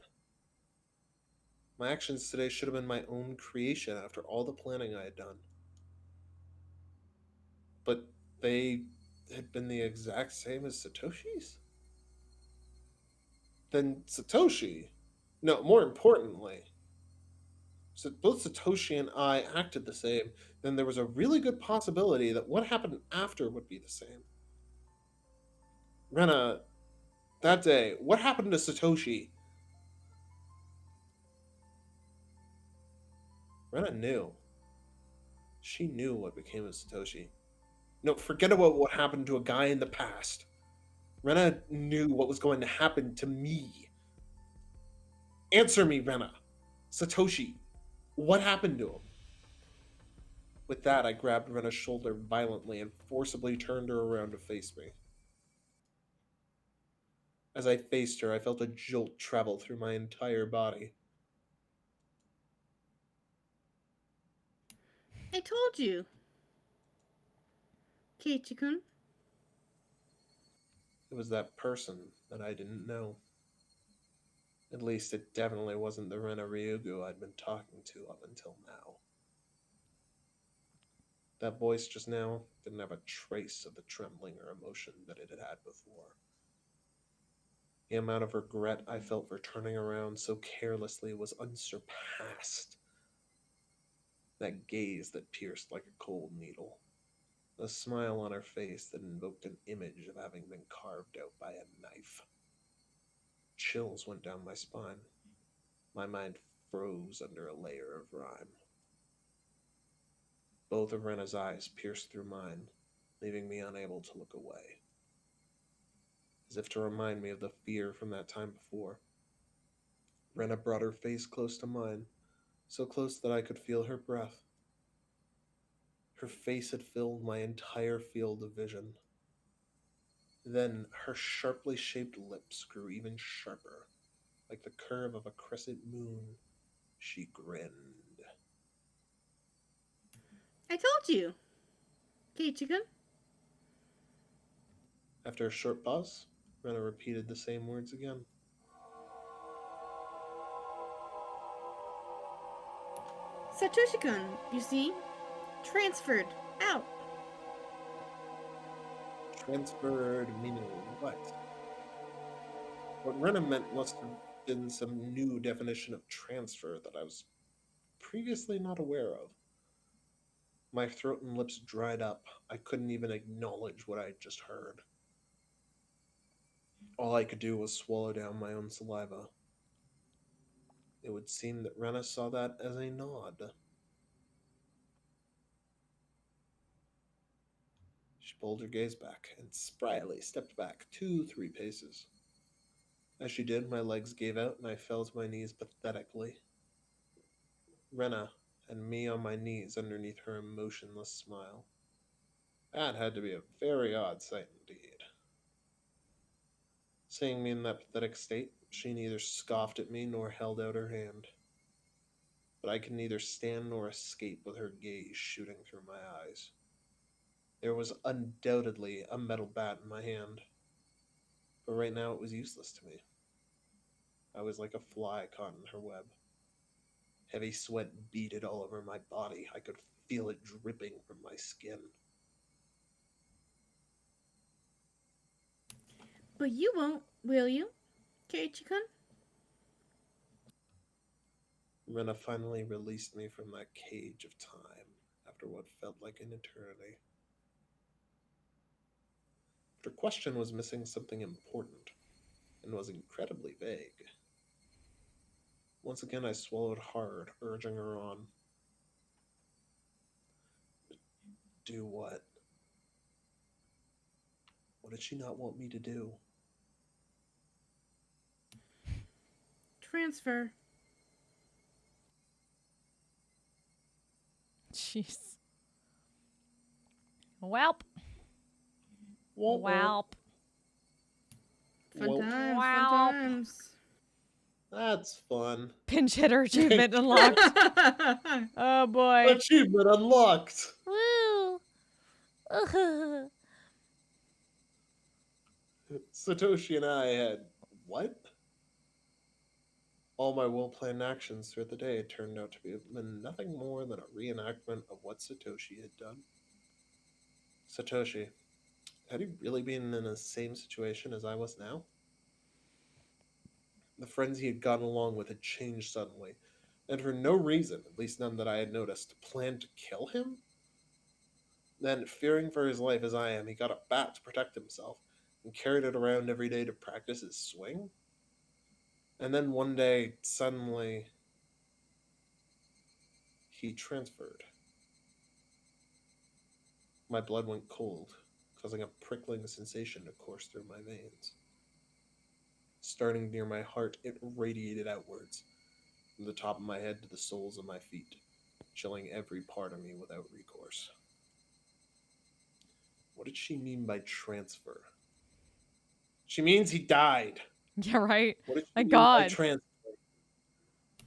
[SPEAKER 5] My actions today should have been my own creation after all the planning I had done. But they had been the exact same as Satoshi's? Then Satoshi, no, more importantly, so both Satoshi and I acted the same, then there was a really good possibility that what happened after would be the same. Rena, that day, what happened to Satoshi? Rena knew. She knew what became of Satoshi. No, forget about what happened to a guy in the past. Rena knew what was going to happen to me. Answer me, Rena. Satoshi, what happened to him? With that, I grabbed Rena's shoulder violently and forcibly turned her around to face me. As I faced her, I felt a jolt travel through my entire body.
[SPEAKER 4] I told you. Keiichi-kun.
[SPEAKER 5] It was that person that I didn't know. At least it definitely wasn't the Rena Ryugu I'd been talking to up until now. That voice just now didn't have a trace of the trembling or emotion that it had had before. The amount of regret I felt for turning around so carelessly was unsurpassed. That gaze that pierced like a cold needle. The smile on her face that invoked an image of having been carved out by a knife. Chills went down my spine. My mind froze under a layer of rime. Both of Rena's eyes pierced through mine, leaving me unable to look away. As if to remind me of the fear from that time before. Rena brought her face close to mine, so close that I could feel her breath. Her face had filled my entire field of vision. Then her sharply shaped lips grew even sharper, like the curve of a crescent moon. She grinned.
[SPEAKER 4] I told you. Keiichi-kun.
[SPEAKER 5] After a short pause, Rena repeated the same words again.
[SPEAKER 4] Satoshi-kun, you see? Transferred. Out.
[SPEAKER 5] Transferred meaning what? What Rena meant must have been some new definition of transfer that I was previously not aware of. My throat and lips dried up. I couldn't even acknowledge what I had just heard. All I could do was swallow down my own saliva. It would seem that Rena saw that as a nod. She pulled her gaze back and spryly stepped back 2-3 paces. As she did, my legs gave out and I fell to my knees pathetically. Rena and me on my knees underneath her emotionless smile. That had to be a very odd sight indeed. Seeing me in that pathetic state, she neither scoffed at me nor held out her hand. But I could neither stand nor escape with her gaze shooting through my eyes. There was undoubtedly a metal bat in my hand, but right now it was useless to me. I was like a fly caught in her web. Heavy sweat beaded all over my body. I could feel it dripping from my skin.
[SPEAKER 4] But you won't, will you, Keiichi-kun?
[SPEAKER 5] Rena finally released me from that cage of time after what felt like an eternity. But her question was missing something important and was incredibly vague. Once again, I swallowed hard, urging her on. Do what? What did she not want me to do?
[SPEAKER 4] Transfer.
[SPEAKER 2] Jeez. Welp. Welp.
[SPEAKER 4] Fun
[SPEAKER 5] Well,
[SPEAKER 4] times,
[SPEAKER 2] Wow.
[SPEAKER 4] fun times.
[SPEAKER 5] that's fun.
[SPEAKER 2] Pinch hitter achievement unlocked. Oh boy.
[SPEAKER 5] Achievement unlocked!
[SPEAKER 2] Woo.
[SPEAKER 5] Satoshi and I had what? All my well-planned actions throughout the day turned out to be nothing more than a reenactment of what Satoshi had done. Satoshi, had he really been in the same situation as I was now? The friends he had gotten along with had changed suddenly, and for no reason, at least none that I had noticed, planned to kill him? Then, fearing for his life as I am, he got a bat to protect himself and carried it around every day to practice his swing? And then one day, suddenly, he transferred. My blood went cold, causing a prickling sensation to course through my veins. Starting near my heart, it radiated outwards, from the top of my head to the soles of my feet, chilling every part of me without recourse. What did she mean by transfer? She means he died.
[SPEAKER 2] Yeah, right.
[SPEAKER 5] What did she
[SPEAKER 2] My
[SPEAKER 5] mean by
[SPEAKER 2] God.
[SPEAKER 5] transfer?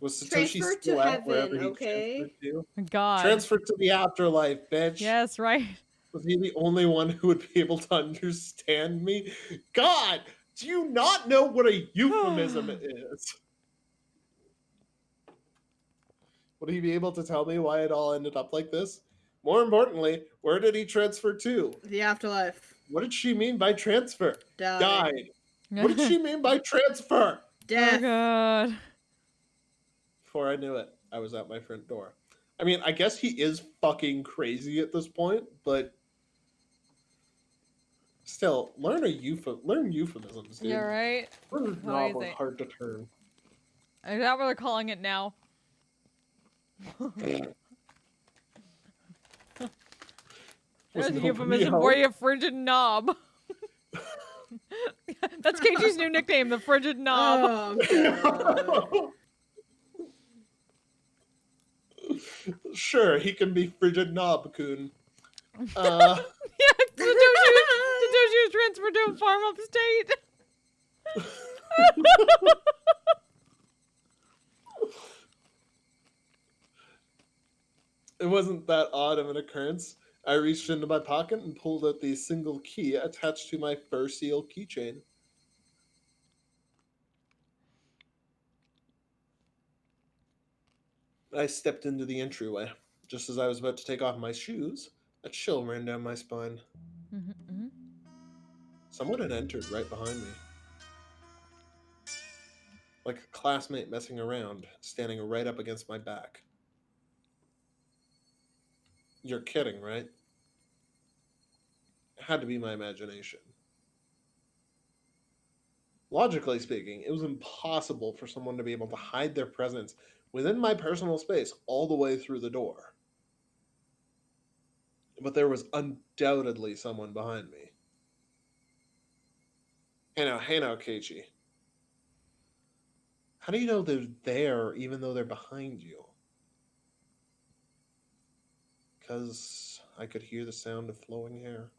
[SPEAKER 5] Was Satoshi
[SPEAKER 4] Transfer to
[SPEAKER 5] still out wherever
[SPEAKER 4] heaven,
[SPEAKER 5] he
[SPEAKER 4] okay?
[SPEAKER 5] transferred to?
[SPEAKER 2] My God.
[SPEAKER 5] Transferred to the afterlife, bitch.
[SPEAKER 2] Yes, right.
[SPEAKER 5] Was he the only one who would be able to understand me? God, do you not know what a euphemism is? Would he be able to tell me why it all ended up like this? More importantly, where did he transfer to?
[SPEAKER 4] The afterlife.
[SPEAKER 5] What did she mean by transfer?
[SPEAKER 4] Died.
[SPEAKER 5] Died. What did she mean by transfer?
[SPEAKER 2] Oh
[SPEAKER 4] Death.
[SPEAKER 2] God.
[SPEAKER 5] Before I knew it, I was at my front door. I mean, I guess he is fucking crazy at this point, but still, learn euphemisms, dude.
[SPEAKER 2] Yeah, right.
[SPEAKER 5] Word
[SPEAKER 2] How
[SPEAKER 5] knob
[SPEAKER 2] is
[SPEAKER 5] was
[SPEAKER 2] it?
[SPEAKER 5] hard to turn.
[SPEAKER 2] Is that what they're calling it now? There's a
[SPEAKER 5] nobody
[SPEAKER 2] euphemism
[SPEAKER 5] else?
[SPEAKER 2] for you, frigid knob. That's Keiichi's new nickname, the frigid knob.
[SPEAKER 4] Oh, God.
[SPEAKER 5] Sure, he can be frigid knob-kun.
[SPEAKER 2] Yeah, Satoshi was transferred to a farm upstate.
[SPEAKER 3] It wasn't that odd of an occurrence. I reached into my pocket and pulled out the single key attached to my fur seal keychain. I stepped into the entryway. Just as I was about to take off my shoes, a chill ran down my spine.
[SPEAKER 2] Mm-hmm.
[SPEAKER 3] Someone had entered right behind me, like a classmate messing around, standing right up against my back. You're kidding, right? It had to be my imagination. Logically speaking, it was impossible for someone to be able to hide their presence within my personal space all the way through the door. But there was undoubtedly someone behind me. Hey now, Keiichi. How do you know they're there even though they're behind you? Because I could hear the sound of flowing hair.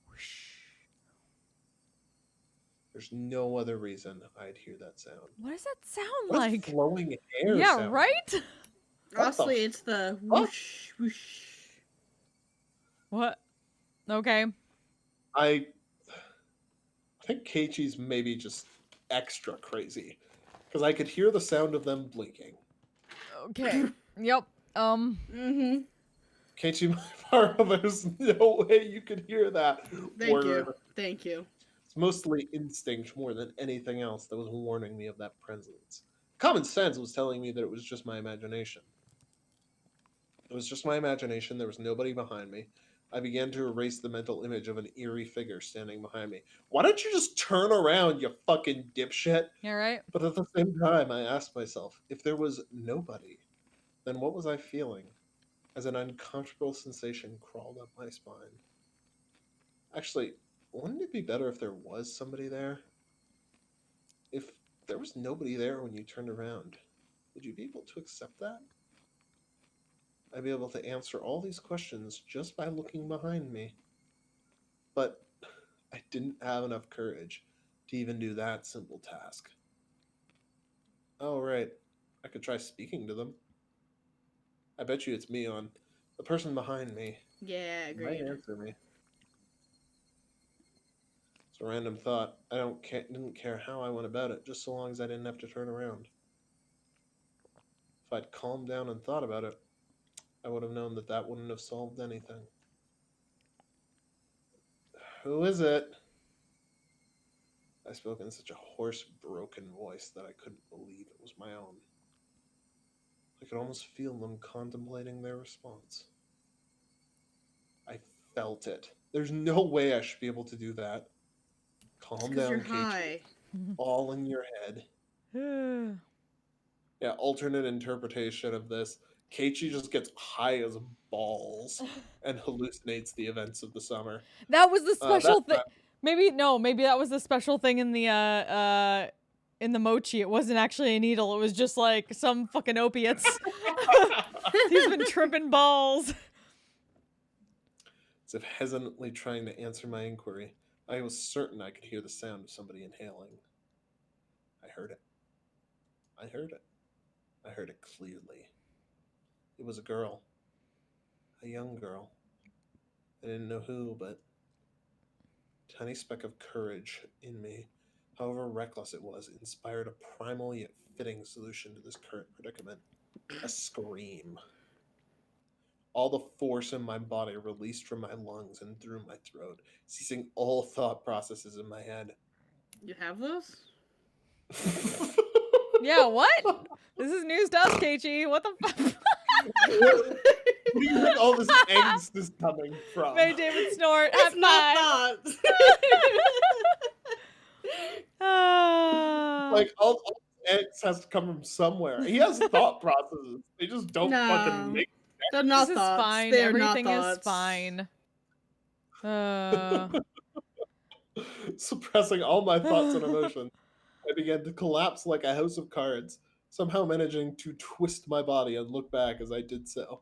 [SPEAKER 3] There's no other reason I'd hear that sound.
[SPEAKER 2] What does that sound
[SPEAKER 3] What does
[SPEAKER 2] like?
[SPEAKER 3] flowing hair
[SPEAKER 2] Yeah,
[SPEAKER 3] sound?
[SPEAKER 2] right?
[SPEAKER 3] What the
[SPEAKER 4] Honestly, it's the
[SPEAKER 3] fuck?
[SPEAKER 4] whoosh whoosh.
[SPEAKER 2] What? Okay.
[SPEAKER 3] I think Keiichi's maybe just extra crazy. Because I could hear the sound of them blinking.
[SPEAKER 2] Okay. Yep.
[SPEAKER 4] Mm-hmm.
[SPEAKER 3] Keiichi, my partner, there's no way you could hear that
[SPEAKER 4] Thank
[SPEAKER 3] word.
[SPEAKER 4] you. Thank you.
[SPEAKER 3] It's mostly instinct more than anything else that was warning me of that presence. Common sense was telling me that it was just my imagination. It was just my imagination. There was nobody behind me. I began to erase the mental image of an eerie figure standing behind me. Why don't you just turn around, you fucking dipshit?
[SPEAKER 2] Yeah, right?
[SPEAKER 3] But at the same time, I asked myself, if there was nobody, then what was I feeling as an uncomfortable sensation crawled up my spine? Actually, wouldn't it be better if there was somebody there? If there was nobody there when you turned around, would you be able to accept that? I'd be able to answer all these questions just by looking behind me. But I didn't have enough courage to even do that simple task. Oh, right. I could try speaking to them. I bet you it's Mion. The person behind me
[SPEAKER 4] Yeah,
[SPEAKER 3] might
[SPEAKER 4] agreed.
[SPEAKER 3] answer me. It's a random thought. Didn't care how I went about it, just so long as I didn't have to turn around. If I'd calmed down and thought about it, I would have known that that wouldn't have solved anything. Who is it? I spoke in such a hoarse, broken voice that I couldn't believe it was my own. I could almost feel them contemplating their response. I felt it. There's no way I should be able to do that. Calm
[SPEAKER 4] Because you're
[SPEAKER 3] down, Keiichi.
[SPEAKER 4] high.
[SPEAKER 3] All in your head. Yeah, alternate interpretation of this. Keiichi just gets high as balls and hallucinates the events of the summer.
[SPEAKER 2] That was the
[SPEAKER 3] That's
[SPEAKER 2] special thing.
[SPEAKER 3] not
[SPEAKER 2] Maybe that was the special thing in the mochi. It wasn't actually a needle. It was just like some fucking opiates. He's been tripping balls.
[SPEAKER 3] as if hesitantly trying to answer my inquiry. I was certain I could hear the sound of somebody inhaling. I heard it. I heard it. I heard it clearly. It was a girl. A young girl. I didn't know who, but a tiny speck of courage in me, however reckless it was, inspired a primal yet fitting solution to this current predicament. A scream. All the force in my body released from my lungs and through my throat, ceasing all thought processes in my head.
[SPEAKER 4] You have those?
[SPEAKER 2] Yeah, what? This is news to us, Keiichi. What the fuck?
[SPEAKER 3] Where do you think all this angst is coming from?
[SPEAKER 2] Mary David snort.
[SPEAKER 4] It's
[SPEAKER 2] High
[SPEAKER 4] not thoughts.
[SPEAKER 2] five.
[SPEAKER 3] Like all angst has to come from somewhere. He has thought processes. They just don't fucking
[SPEAKER 4] No.
[SPEAKER 3] make
[SPEAKER 4] They're not
[SPEAKER 2] This is
[SPEAKER 4] thoughts.
[SPEAKER 2] fine.
[SPEAKER 4] They're
[SPEAKER 2] Everything
[SPEAKER 4] not
[SPEAKER 2] is
[SPEAKER 4] thoughts.
[SPEAKER 2] fine.
[SPEAKER 3] suppressing all my thoughts and emotions. I began to collapse like a house of cards, somehow managing to twist my body and look back as I did so.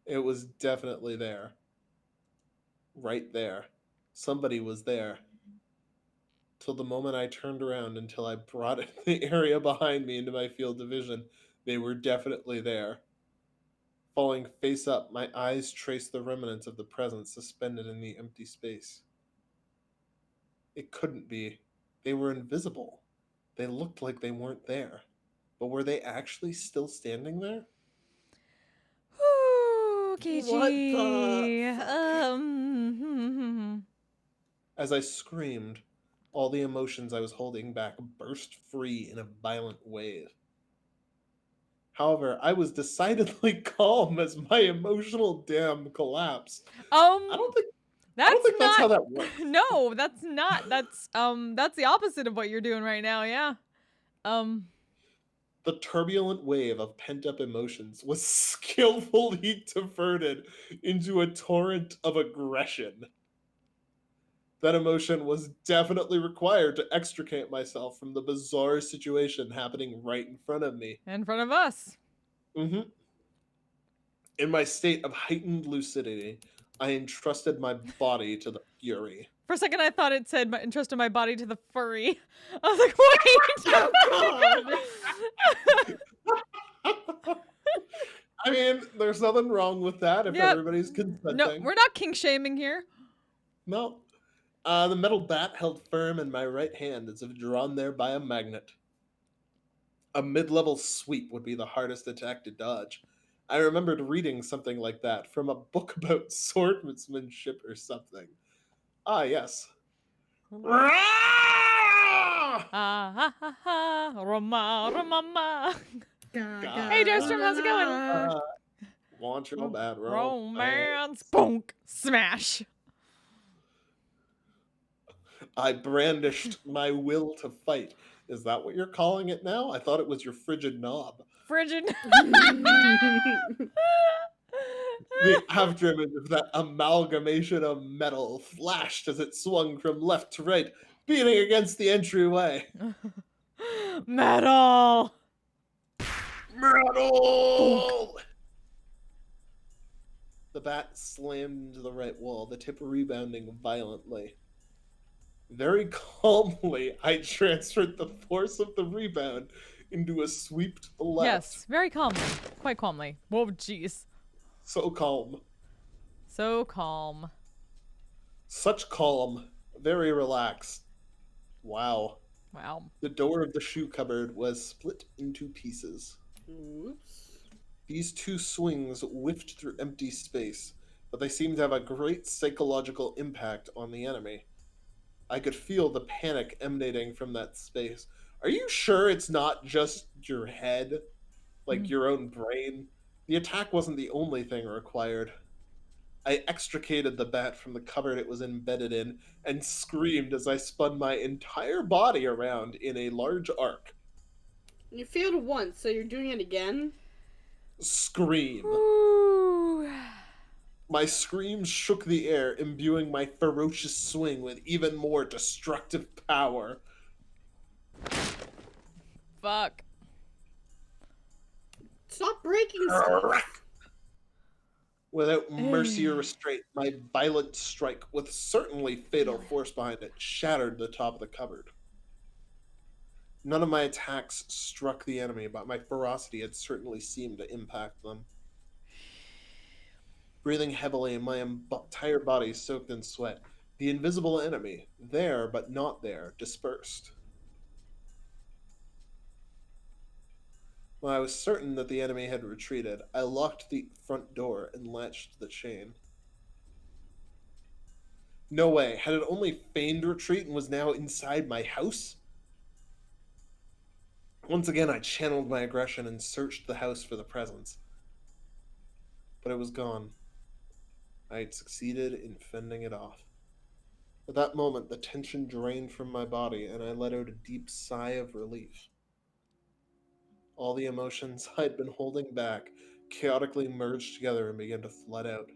[SPEAKER 3] It was definitely there. Right there. Somebody was there. Till the moment I turned around until I brought the area behind me into my field of vision,
[SPEAKER 5] They were definitely there. Falling face up, my eyes traced the remnants of the presence suspended in the empty space. It couldn't be. They were invisible. They looked like they weren't there. But were they actually still standing there?
[SPEAKER 2] Whew,
[SPEAKER 4] What the
[SPEAKER 2] KG.
[SPEAKER 4] fuck?
[SPEAKER 5] As I screamed, all the emotions I was holding back burst free in a violent wave. However, I was decidedly calm as my emotional dam collapsed. I don't think
[SPEAKER 2] That's
[SPEAKER 5] that's how
[SPEAKER 2] not.
[SPEAKER 5] that works.
[SPEAKER 2] No, that's not. That's the opposite of what you're doing right now. Yeah. Um.
[SPEAKER 5] The turbulent wave of pent up emotions was skillfully diverted into a torrent of aggression. That emotion was definitely required to extricate myself from the bizarre situation happening right in front of me.
[SPEAKER 2] In front of us.
[SPEAKER 5] hmm In my state of heightened lucidity, I entrusted my body to the fury.
[SPEAKER 2] For a second, I thought it said entrusted my body to the furry. I was like, wait.
[SPEAKER 4] Oh god.
[SPEAKER 5] I mean, there's nothing wrong with that if
[SPEAKER 2] Yep.
[SPEAKER 5] everybody's
[SPEAKER 2] No,
[SPEAKER 5] consenting.
[SPEAKER 2] we're not kink shaming here.
[SPEAKER 5] No. The metal bat held firm in my right hand as if drawn there by a magnet. A mid level sweep would be the hardest attack to dodge. I remembered reading something like that from a book about swordsmanship or something. Ah, yes.
[SPEAKER 2] Ah ha ha ha. Roma, Roma.
[SPEAKER 4] Gaga.
[SPEAKER 2] Hey, Joestrom, how's it going?
[SPEAKER 5] Want your bad
[SPEAKER 2] Romance. Bonk. Smash.
[SPEAKER 5] I brandished my will to fight. Is that what you're calling it now? I thought it was your frigid knob.
[SPEAKER 2] Frigid.
[SPEAKER 5] The afterimage of that amalgamation of metal flashed as it swung from left to right, beating against the entryway.
[SPEAKER 2] Metal.
[SPEAKER 5] Metal! The bat slammed into the right wall, the tip rebounding violently. Very calmly, I transferred the force of the rebound into a sweep to the left.
[SPEAKER 2] Yes, very calmly. Quite calmly. Whoa, jeez.
[SPEAKER 5] So calm.
[SPEAKER 2] So calm.
[SPEAKER 5] Such calm. Very relaxed. Wow.
[SPEAKER 2] Wow.
[SPEAKER 5] The door of the shoe cupboard was split into pieces.
[SPEAKER 4] Oops.
[SPEAKER 5] These two swings whiffed through empty space, but they seemed to have a great psychological impact on the enemy. I could feel the panic emanating from that space. Are you sure it's not just your head? Like your own brain? The attack wasn't the only thing required. I extricated the bat from the cupboard it was embedded in and screamed as I spun my entire body around in a large arc.
[SPEAKER 4] You failed once, so you're doing it again?
[SPEAKER 5] Scream.
[SPEAKER 2] Ooh.
[SPEAKER 5] My screams shook the air, imbuing my ferocious swing with even more destructive power.
[SPEAKER 2] Fuck.
[SPEAKER 4] Stop breaking stuff.
[SPEAKER 5] Without mercy or restraint, my violent strike, with certainly fatal force behind it, shattered the top of the cupboard. None of my attacks struck the enemy, but my ferocity had certainly seemed to impact them. Breathing heavily, my entire body soaked in sweat, the invisible enemy, there but not there, dispersed. When I was certain that the enemy had retreated, I locked the front door and latched the chain. No way, had it only feigned retreat and was now inside my house? Once again, I channeled my aggression and searched the house for the presence. But it was gone. I had succeeded in fending it off. At that moment, the tension drained from my body, and I let out a deep sigh of relief. All the emotions I'd been holding back chaotically merged together and began to flood out.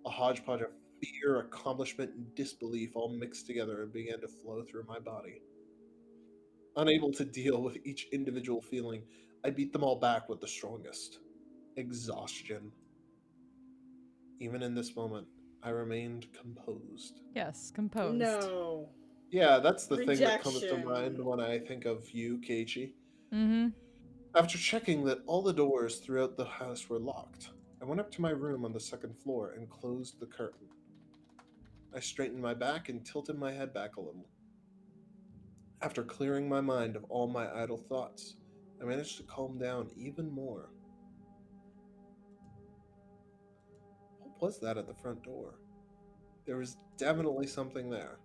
[SPEAKER 5] A hodgepodge of fear, accomplishment, and disbelief all mixed together and began to flow through my body. Unable to deal with each individual feeling, I beat them all back with the strongest: exhaustion. Even in this moment, I remained composed.
[SPEAKER 2] Yes, composed.
[SPEAKER 4] No.
[SPEAKER 5] Yeah, that's the thing that comes to
[SPEAKER 4] Rejection.
[SPEAKER 5] mind when I think of you, Keiichi.
[SPEAKER 2] Mm-hmm.
[SPEAKER 5] After checking that all the doors throughout the house were locked, I went up to my room on the second floor and closed the curtain. I straightened my back and tilted my head back a little. After clearing my mind of all my idle thoughts, I managed to calm down even more. What was that at the front door? There was definitely something there.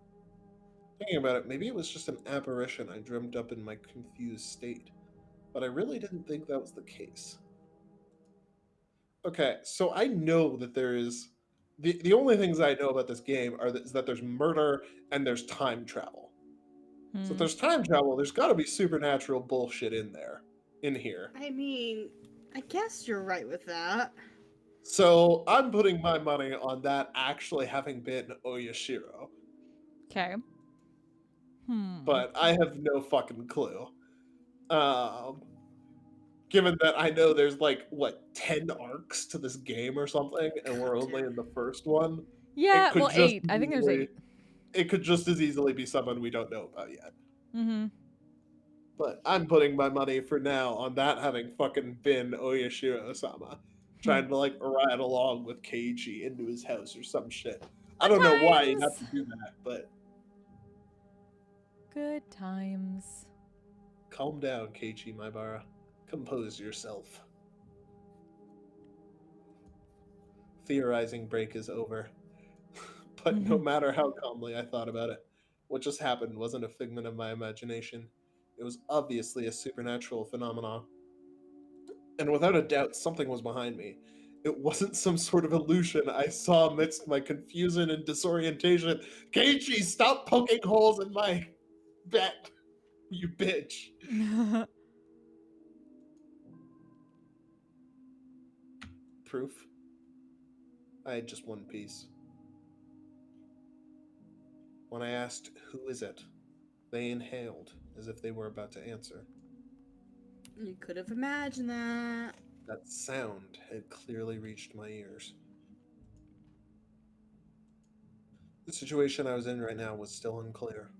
[SPEAKER 5] Thinking about it, maybe it was just an apparition I dreamed up in my confused state, but I really didn't think that was the case. Okay, so I know that there is the only things I know about this game is that there's murder and there's time travel. So if
[SPEAKER 2] Hmm.
[SPEAKER 5] there's time travel, there's got to be supernatural bullshit in here.
[SPEAKER 4] I mean, I guess you're right with that.
[SPEAKER 5] So I'm putting my money on that actually having been Oyashiro,
[SPEAKER 2] Okay. Hmm.
[SPEAKER 5] but I have no fucking clue. Um, Given that I know there's like what 10 arcs to this game or something, and we're only in the first one, it
[SPEAKER 2] Yeah,
[SPEAKER 5] could
[SPEAKER 2] well,
[SPEAKER 5] just
[SPEAKER 2] 8.
[SPEAKER 5] as
[SPEAKER 2] I think there's
[SPEAKER 5] easily
[SPEAKER 2] 8.
[SPEAKER 5] it could just as easily be someone we don't know about yet.
[SPEAKER 2] Mm-hmm.
[SPEAKER 5] But I'm putting my money for now on that having fucking been Oyashiro-sama,
[SPEAKER 2] Hmm.
[SPEAKER 5] trying to like ride along with Keiichi into his house or some shit. I
[SPEAKER 2] Good
[SPEAKER 5] don't know why he'd have
[SPEAKER 2] times.
[SPEAKER 5] to do that, but
[SPEAKER 2] Good times.
[SPEAKER 5] calm down, Keiichi Maibara. Compose yourself. Theorizing break is over. But no
[SPEAKER 2] Mm-hmm.
[SPEAKER 5] matter how calmly I thought about it, what just happened wasn't a figment of my imagination. It was obviously a supernatural phenomenon. And without a doubt, something was behind me. It wasn't some sort of illusion I saw amidst my confusion and disorientation. Keiichi, stop poking holes in my bed, you bitch. Proof? I had just one piece. When I asked, "Who is it?" they inhaled as if they were about to answer.
[SPEAKER 4] You could have imagined that.
[SPEAKER 5] That sound had clearly reached my ears. The situation I was in right now was still unclear.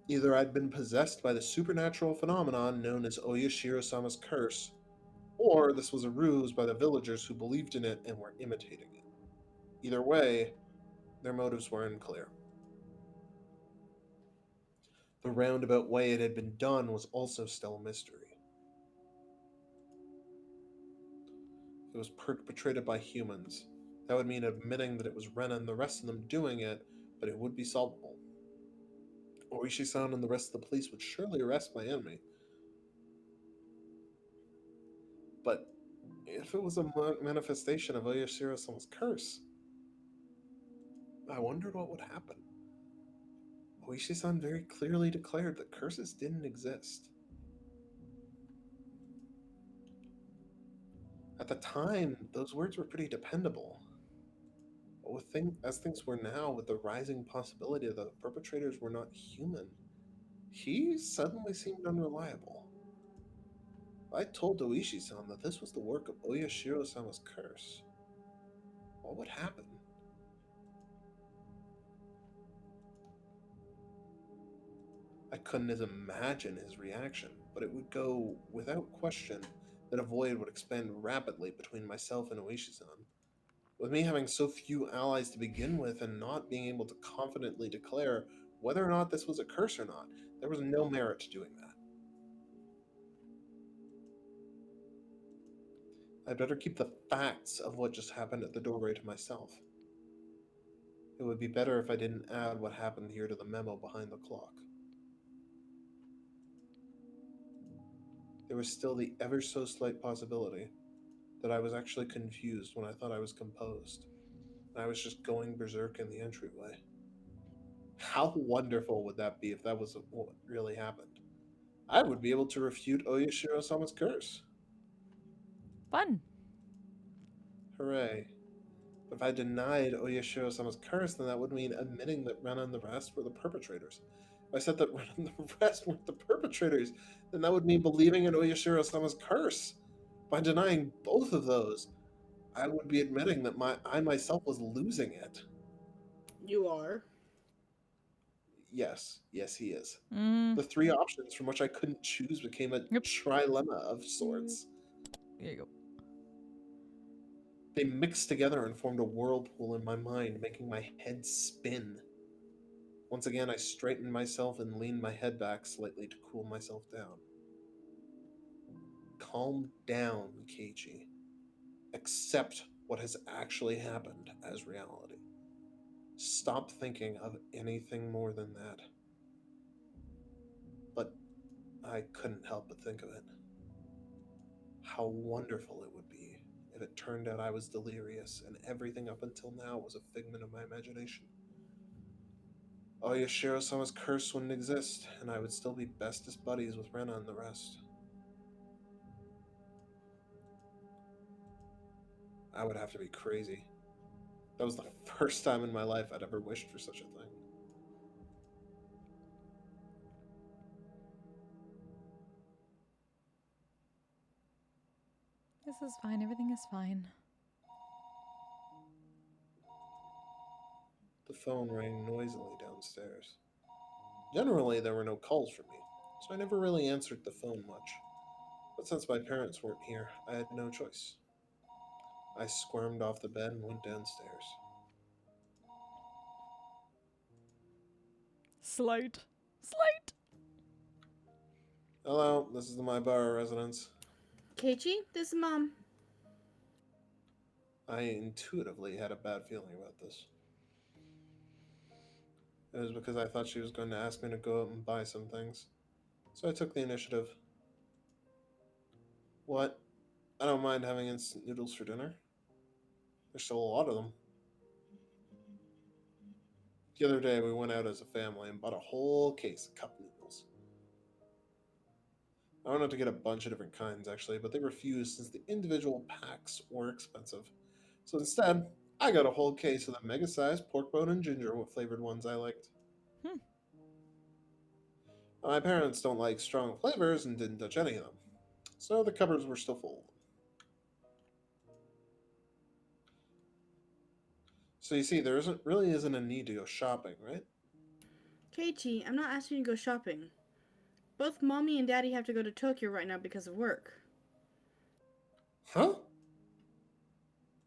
[SPEAKER 5] Either I'd been possessed by the supernatural phenomenon known as Oyashiro-sama's curse, or this was a ruse by the villagers who believed in it and were imitating it. Either way, their motives were unclear. The roundabout way it had been done was also still a mystery. If it was perpetrated by humans, that would mean admitting that it was Ren and the rest of them doing it, but it would be solvable. Oishi-san and the rest of the police would surely arrest my enemy. But if it was a manifestation of Oyashiro-sama's curse, I wondered what would happen. Oishi-san very clearly declared that curses didn't exist. At the time, those words were pretty dependable. But as things were now, with the rising possibility that the perpetrators were not human, he suddenly seemed unreliable. If I told Oishi-san that this was the work of Oyashiro-sama's curse, what would happen? I couldn't imagine his reaction, but it would go without question that a void would expand rapidly between myself and Oishi-san. With me having so few allies to begin with and not being able to confidently declare whether or not this was a curse or not, there was no merit to doing that. I'd better keep the facts of what just happened at the doorway to myself. It would be better if I didn't add what happened here to the memo behind the clock. There was still the ever so slight possibility that I was actually confused when I thought I was composed. I was just going berserk in the entryway. How wonderful would that be if that was what really happened? I would be able to refute Oyashiro-sama's curse.
[SPEAKER 2] Fun.
[SPEAKER 5] Hooray. But if I denied Oyashiro-sama's curse, then that would mean admitting that Ren and the rest were the perpetrators. If I said that Ren and the rest weren't the perpetrators, then that would mean believing in Oyashiro-sama's curse. By denying both of those, I would be admitting that I myself was losing it.
[SPEAKER 4] You are.
[SPEAKER 5] Yes, he is.
[SPEAKER 2] Mm.
[SPEAKER 5] The three options from which I couldn't choose became a
[SPEAKER 2] Yep.
[SPEAKER 5] trilemma of sorts.
[SPEAKER 2] There you go.
[SPEAKER 5] They mixed together and formed a whirlpool in my mind, making my head spin. Once again, I straightened myself and leaned my head back slightly to cool myself down. Calm down, Keiichi. Accept what has actually happened as reality. Stop thinking of anything more than that. But I couldn't help but think of it. How wonderful it would be if it turned out I was delirious and everything up until now was a figment of my imagination. Oyashiro-sama's curse wouldn't exist, and I would still be bestest buddies with Rena and the rest. I would have to be crazy. That was the first time in my life I'd ever wished for such a thing.
[SPEAKER 2] This is fine. Everything is fine.
[SPEAKER 5] The phone rang noisily downstairs. Generally, there were no calls from me, so I never really answered the phone much. But since my parents weren't here, I had no choice. I squirmed off the bed and went downstairs.
[SPEAKER 2] Slight. Slight.
[SPEAKER 5] Hello, this is the My Bar residence.
[SPEAKER 4] Keiichi, this is Mom.
[SPEAKER 5] I intuitively had a bad feeling about this. It was because I thought she was going to ask me to go out and buy some things. So I took the initiative. What? I don't mind having instant noodles for dinner. There's still a lot of them. The other day we went out as a family and bought a whole case of cup noodles. I wanted to get a bunch of different kinds actually, but they refused since the individual packs were expensive. So instead, I got a whole case of the mega-sized pork bone and ginger flavored ones I liked.
[SPEAKER 2] Hmm.
[SPEAKER 5] My parents don't like strong flavors and didn't touch any of them, so the cupboards were still full. So you see, there really isn't a need to go shopping, right?
[SPEAKER 4] Keiichi, I'm not asking you to go shopping. Both Mommy and Daddy have to go to Tokyo right now because of work.
[SPEAKER 5] Huh?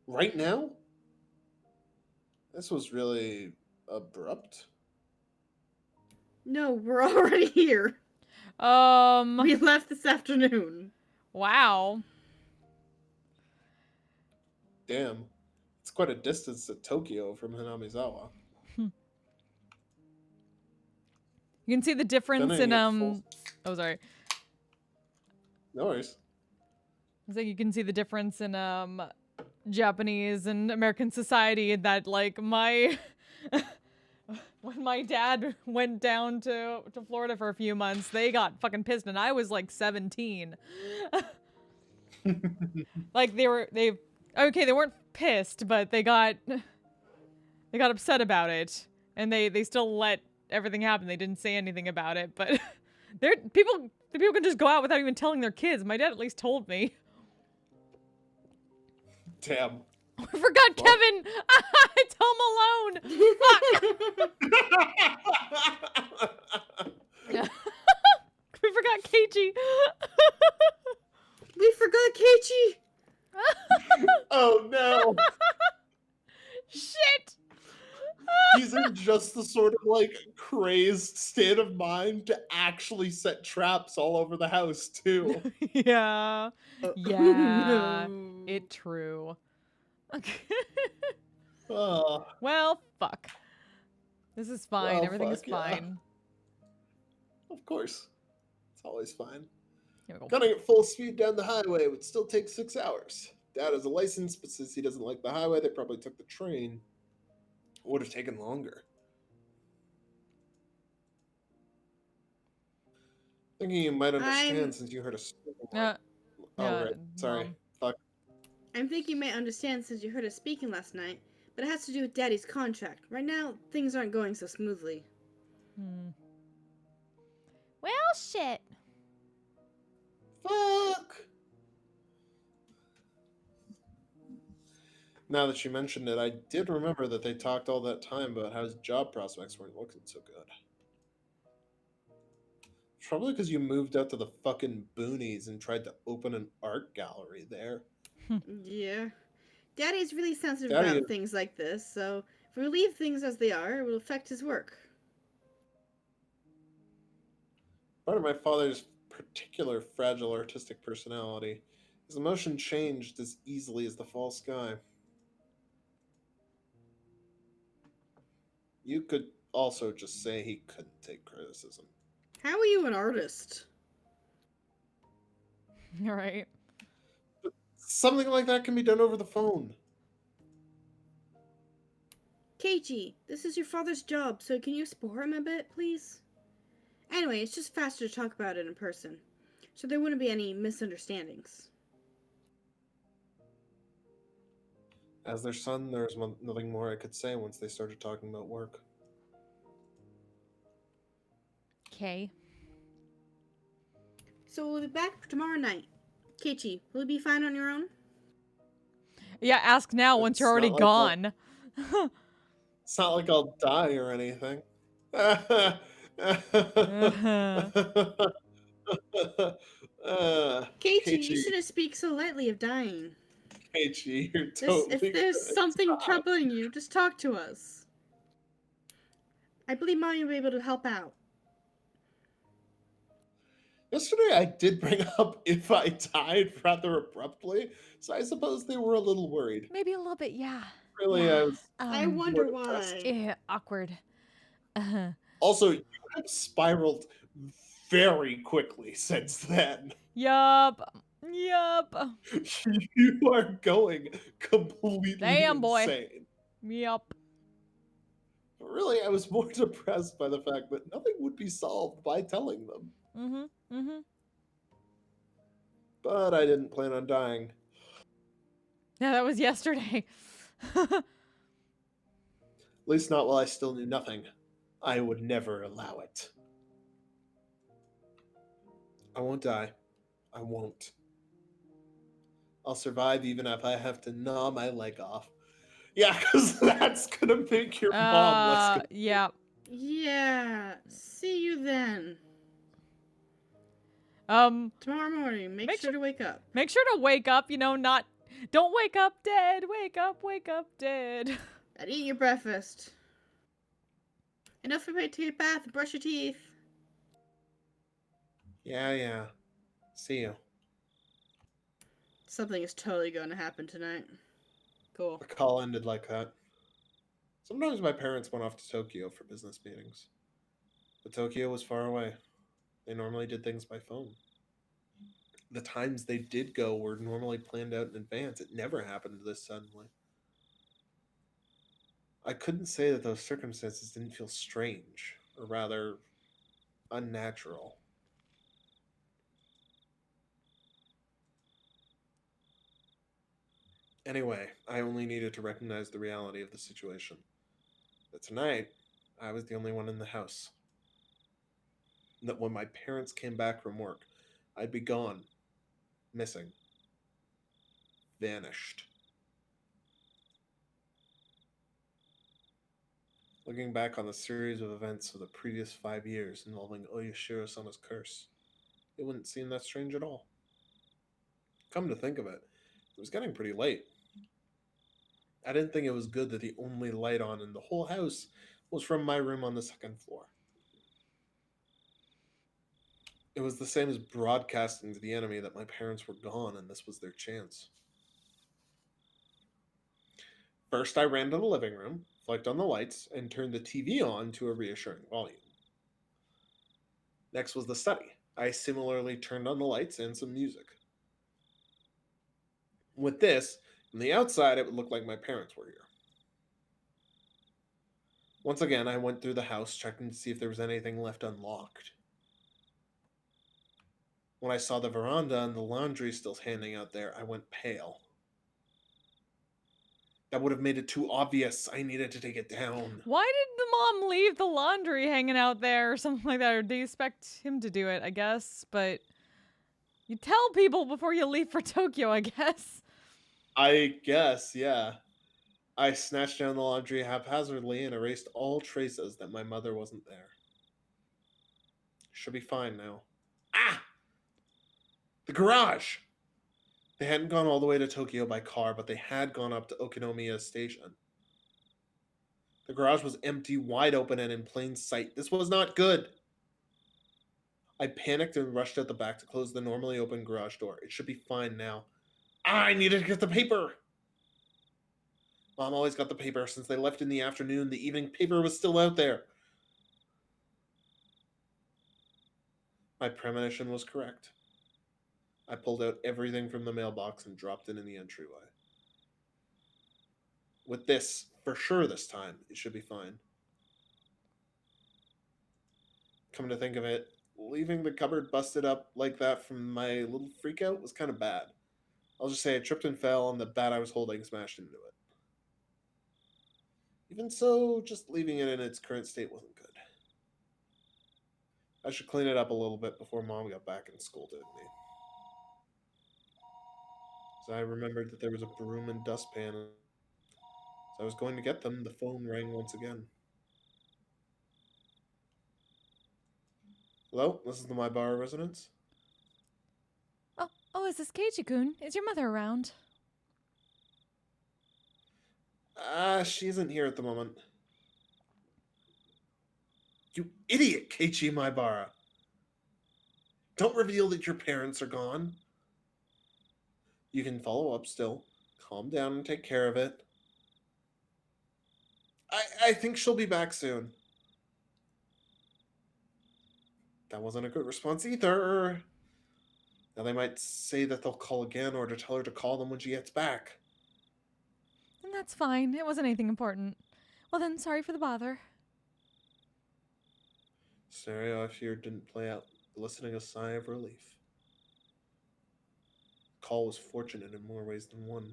[SPEAKER 5] Right now? This was really abrupt.
[SPEAKER 4] No, we're already here. We left this afternoon.
[SPEAKER 2] Wow.
[SPEAKER 5] Damn. It's quite a distance to Tokyo from Hinamizawa.
[SPEAKER 2] You can see the difference
[SPEAKER 5] Then I
[SPEAKER 2] in
[SPEAKER 5] need
[SPEAKER 2] Oh, sorry.
[SPEAKER 5] No worries.
[SPEAKER 2] I think you can see the difference in Japanese and American society that like my when my dad went down to Florida for a few months, they got fucking pissed and I was like 17. Like they weren't pissed, but they got upset about it. And they still let everything happen. They didn't say anything about it, but the people can just go out without even telling their kids. My dad at least told me.
[SPEAKER 5] Damn.
[SPEAKER 2] I forgot Kevin. It's Home Alone. Fuck. We forgot Keiichi.
[SPEAKER 4] We forgot Keiichi.
[SPEAKER 5] Oh no.
[SPEAKER 2] Shit.
[SPEAKER 5] He's in just the sort of like crazed state of mind to actually set traps all over the house too.
[SPEAKER 2] Yeah. Yeah.
[SPEAKER 4] No.
[SPEAKER 2] It true.
[SPEAKER 5] Oh,
[SPEAKER 2] Well, fuck. This is fine.
[SPEAKER 5] Well,
[SPEAKER 2] Everything is
[SPEAKER 5] fuck, yeah.
[SPEAKER 2] fine.
[SPEAKER 5] of course. It's always fine.
[SPEAKER 2] Here we go.
[SPEAKER 5] Gunning at full speed down the highway would still take 6 hours. Dad has a license, but since he doesn't like the highway, they probably took the train. It would have taken longer. Thinking you might understand
[SPEAKER 4] I'm-
[SPEAKER 5] since you heard a story.
[SPEAKER 2] Yeah.
[SPEAKER 5] Right. Sorry.
[SPEAKER 2] Mom.
[SPEAKER 5] Fuck.
[SPEAKER 4] I'm thinking you may understand since you heard us speaking last night, but it has to do with Daddy's contract. Right now, things aren't going so smoothly.
[SPEAKER 2] Well, shit.
[SPEAKER 5] Fuck. Now that you mentioned it, I did remember that they talked all that time about how his job prospects weren't looking so good. Probably because you moved out to the fucking boonies and tried to open an art gallery there.
[SPEAKER 4] Yeah. Daddy is really sensitive
[SPEAKER 5] Daddy
[SPEAKER 4] about
[SPEAKER 5] is
[SPEAKER 4] things like this, so if we leave things as they are, it will affect his work.
[SPEAKER 5] part of my father's particular fragile artistic personality. His emotion changed as easily as the fall sky. You could also just say he couldn't take criticism.
[SPEAKER 4] How are you an artist?
[SPEAKER 2] All right.
[SPEAKER 5] Something like that can be done over the phone.
[SPEAKER 4] Keiichi, this is your father's job, so can you spore him a bit, please? Anyway, it's just faster to talk about it in person, so there wouldn't be any misunderstandings.
[SPEAKER 5] As their son, there was nothing more I could say once they started talking about work.
[SPEAKER 2] Okay.
[SPEAKER 4] So we'll be back tomorrow night. Keiichi, will you be fine on your own?
[SPEAKER 2] Yeah, ask now once you're
[SPEAKER 5] It's
[SPEAKER 2] already
[SPEAKER 5] not like I'll,
[SPEAKER 2] gone.
[SPEAKER 5] it's not like I'll die or anything.
[SPEAKER 2] Uh-huh.
[SPEAKER 4] Keiichi, you
[SPEAKER 5] Keiichi,
[SPEAKER 4] shouldn't speak so lightly of dying.
[SPEAKER 5] Keiichi, you're
[SPEAKER 4] If
[SPEAKER 5] totally
[SPEAKER 4] there's
[SPEAKER 5] gonna
[SPEAKER 4] something
[SPEAKER 5] die.
[SPEAKER 4] troubling you, just talk to us. I believe Mommy will be able to help out.
[SPEAKER 5] Yesterday, I did bring up if I died rather abruptly, so I suppose they were a little worried.
[SPEAKER 2] Maybe a little bit, yeah.
[SPEAKER 5] Really,
[SPEAKER 2] Yeah.
[SPEAKER 5] I was
[SPEAKER 4] I
[SPEAKER 5] more
[SPEAKER 4] wonder
[SPEAKER 5] depressed.
[SPEAKER 4] why.
[SPEAKER 2] Awkward. Uh-huh.
[SPEAKER 5] Also, you have spiraled very quickly since then.
[SPEAKER 2] Yup. Yup.
[SPEAKER 5] You are going completely
[SPEAKER 2] Damn, boy.
[SPEAKER 5] insane.
[SPEAKER 2] Yup.
[SPEAKER 5] But really, I was more depressed by the fact that nothing would be solved by telling them.
[SPEAKER 2] Mm-hmm. Mm-hmm.
[SPEAKER 5] But I didn't plan on dying.
[SPEAKER 2] Yeah, that was yesterday.
[SPEAKER 5] At least not while I still knew nothing. I would never allow it. I won't die. I won't. I'll survive even if I have to gnaw my leg off. Yeah, because that's gonna make your mom less confused.
[SPEAKER 2] Yeah.
[SPEAKER 4] Yeah, see you then. Tomorrow morning, make
[SPEAKER 2] Make
[SPEAKER 4] sure to wake up.
[SPEAKER 2] Make sure to wake up, not don't wake up dead. Wake up dead.
[SPEAKER 4] And eat your breakfast. And don't forget to take a bath and brush your teeth.
[SPEAKER 5] Yeah. See you.
[SPEAKER 4] Something is totally going to happen tonight. Cool.
[SPEAKER 5] The call ended like that. Sometimes my parents went off to Tokyo for business meetings. But Tokyo was far away. They normally did things by phone. The times they did go were normally planned out in advance. It never happened this suddenly. I couldn't say that those circumstances didn't feel strange, or rather, unnatural. Anyway, I only needed to recognize the reality of the situation. That tonight, I was the only one in the house. That when my parents came back from work, I'd be gone, missing, vanished. Looking back on the series of events of the previous 5 years involving Oyashiro-sama's curse, it wouldn't seem that strange at all. Come to think of it, it was getting pretty late. I didn't think it was good that the only light on in the whole house was from my room on the second floor. It was the same as broadcasting to the enemy that my parents were gone and this was their chance. First, I ran to the living room, flicked on the lights, and turned the TV on to a reassuring volume. Next was the study. I similarly turned on the lights and some music. With this, from the outside, it would look like my parents were here. Once again, I went through the house, checking to see if there was anything left unlocked. When I saw the veranda and the laundry still hanging out there, I went pale. That would have made it too obvious. I needed to take it down.
[SPEAKER 2] Why did the mom leave the laundry hanging out there or something like that? Or do you expect him to do it, I guess? But you tell people before you leave for Tokyo, I guess.
[SPEAKER 5] I guess, yeah. I snatched down the laundry haphazardly and erased all traces that my mother wasn't there. Should be fine now. Ah! The garage! They hadn't gone all the way to Tokyo by car, but they had gone up to Okinomiya Station. The garage was empty, wide open, and in plain sight. This was not good. I panicked and rushed out the back to close the normally open garage door. It should be fine now. I needed to get the paper! Mom always got the paper since they left in the afternoon. The evening paper was still out there. My premonition was correct. I pulled out everything from the mailbox and dropped it in the entryway. With this, for sure this time, it should be fine. Come to think of it, leaving the cupboard busted up like that from my little freakout was kind of bad. I'll just say I tripped and fell, and the bat I was holding smashed into it. Even so, just leaving it in its current state wasn't good. I should clean it up a little bit before Mom got back and scolded me. So I remembered that there was a broom and dustpan. As I was going to get them, the phone rang once again. Hello, this is the My Bar residence.
[SPEAKER 2] Oh, is this Keiichi-kun? Is your mother around?
[SPEAKER 5] She isn't here at the moment. You idiot, Keiichi Maibara. Don't reveal that your parents are gone. You can follow up still. Calm down and take care of it. I think she'll be back soon. That wasn't a good response either. Now they might say that they'll call again or to tell her to call them when she gets back.
[SPEAKER 2] And that's fine. It wasn't anything important. Well then, sorry for the bother.
[SPEAKER 5] Scenario I feared didn't play out, eliciting a sigh of relief. The call was fortunate in more ways than one.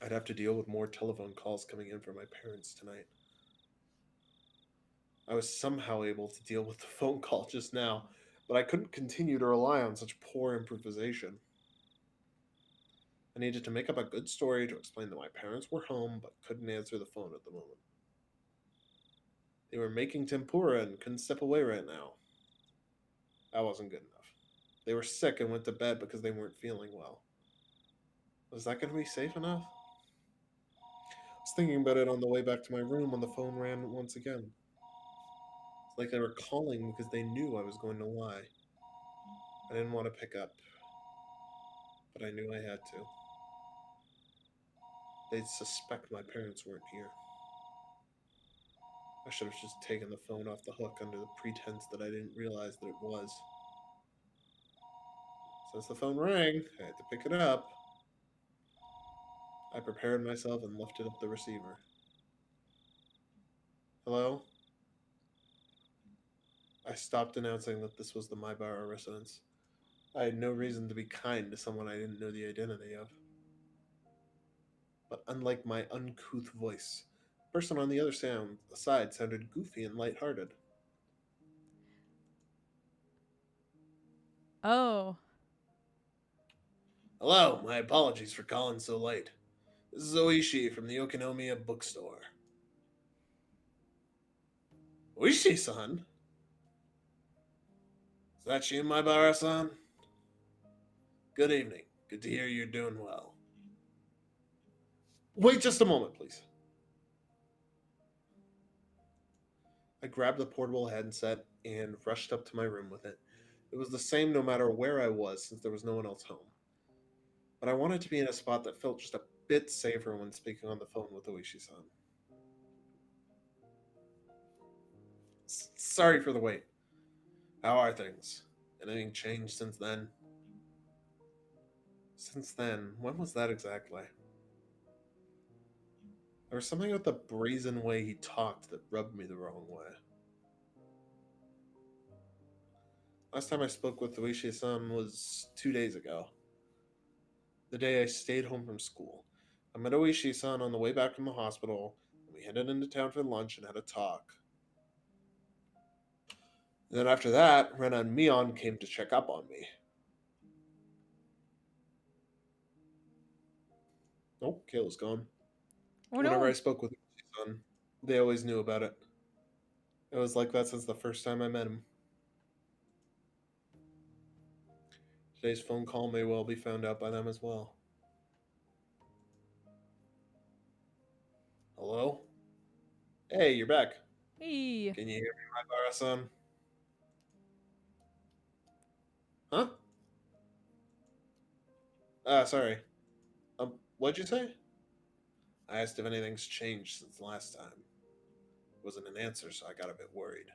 [SPEAKER 5] I'd have to deal with more telephone calls coming in from my parents tonight. I was somehow able to deal with the phone call just now, but I couldn't continue to rely on such poor improvisation. I needed to make up a good story to explain that my parents were home but couldn't answer the phone at the moment. They were making tempura and couldn't step away right now. That wasn't good enough. They were sick and went to bed because they weren't feeling well. Was that going to be safe enough? I was thinking about it on the way back to my room when the phone rang once again. It's like they were calling because they knew I was going to lie. I didn't want to pick up, but I knew I had to. They'd suspect my parents weren't here. I should have just taken the phone off the hook under the pretense that I didn't realize that it was. Since the phone rang, I had to pick it up. I prepared myself and lifted up the receiver. Hello? I stopped announcing that this was the Maibara residence. I had no reason to be kind to someone I didn't know the identity of. But unlike my uncouth voice, the person on the other side sounded goofy and lighthearted.
[SPEAKER 2] Oh.
[SPEAKER 5] Hello, my apologies for calling so late. This is Oishi from the Okinomiya bookstore. Oishi-san? Is that you, Maibara-san? Good evening. Good to hear you're doing well. Wait just a moment, please. I grabbed the portable headset and rushed up to my room with it. It was the same no matter where I was since there was no one else home. But I wanted to be in a spot that felt just a bit safer when speaking on the phone with Oishi-san. Sorry for the wait. How are things? Anything changed since then? Since then? When was that exactly? There was something about the brazen way he talked that rubbed me the wrong way. Last time I spoke with Oishi-san was 2 days ago. The day I stayed home from school. I met Oishi-san on the way back from the hospital, and we headed into town for lunch and had a talk. And then after that, Rena and Mion came to check up on me. Oh, Kayla's gone.
[SPEAKER 2] Oh
[SPEAKER 5] Whenever
[SPEAKER 2] no.
[SPEAKER 5] I spoke with Oishi-san, they always knew about it. It was like that since the first time I met him. Today's phone call may well be found out by them as well. Hello? Hey, you're back.
[SPEAKER 2] Hey.
[SPEAKER 5] Can you hear me, my Bara-san? Huh? Sorry. What'd you say? I asked if anything's changed since last time. Wasn't an answer, so I got a bit worried.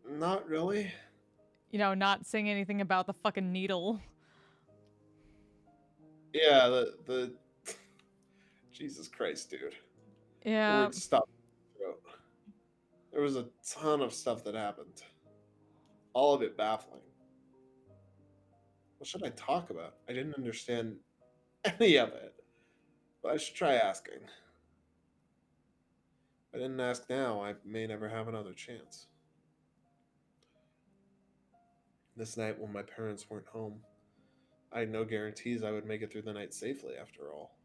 [SPEAKER 5] Not really.
[SPEAKER 2] You know, not saying anything about the fucking needle.
[SPEAKER 5] Yeah, the Jesus Christ, dude. The
[SPEAKER 2] Yeah.
[SPEAKER 5] word stop my throat. There was a ton of stuff that happened. All of it baffling. What should I talk about? I didn't understand any of it. But I should try asking. If I didn't ask now, I may never have another chance. This night, when my parents weren't home, I had no guarantees I would make it through the night safely, after all.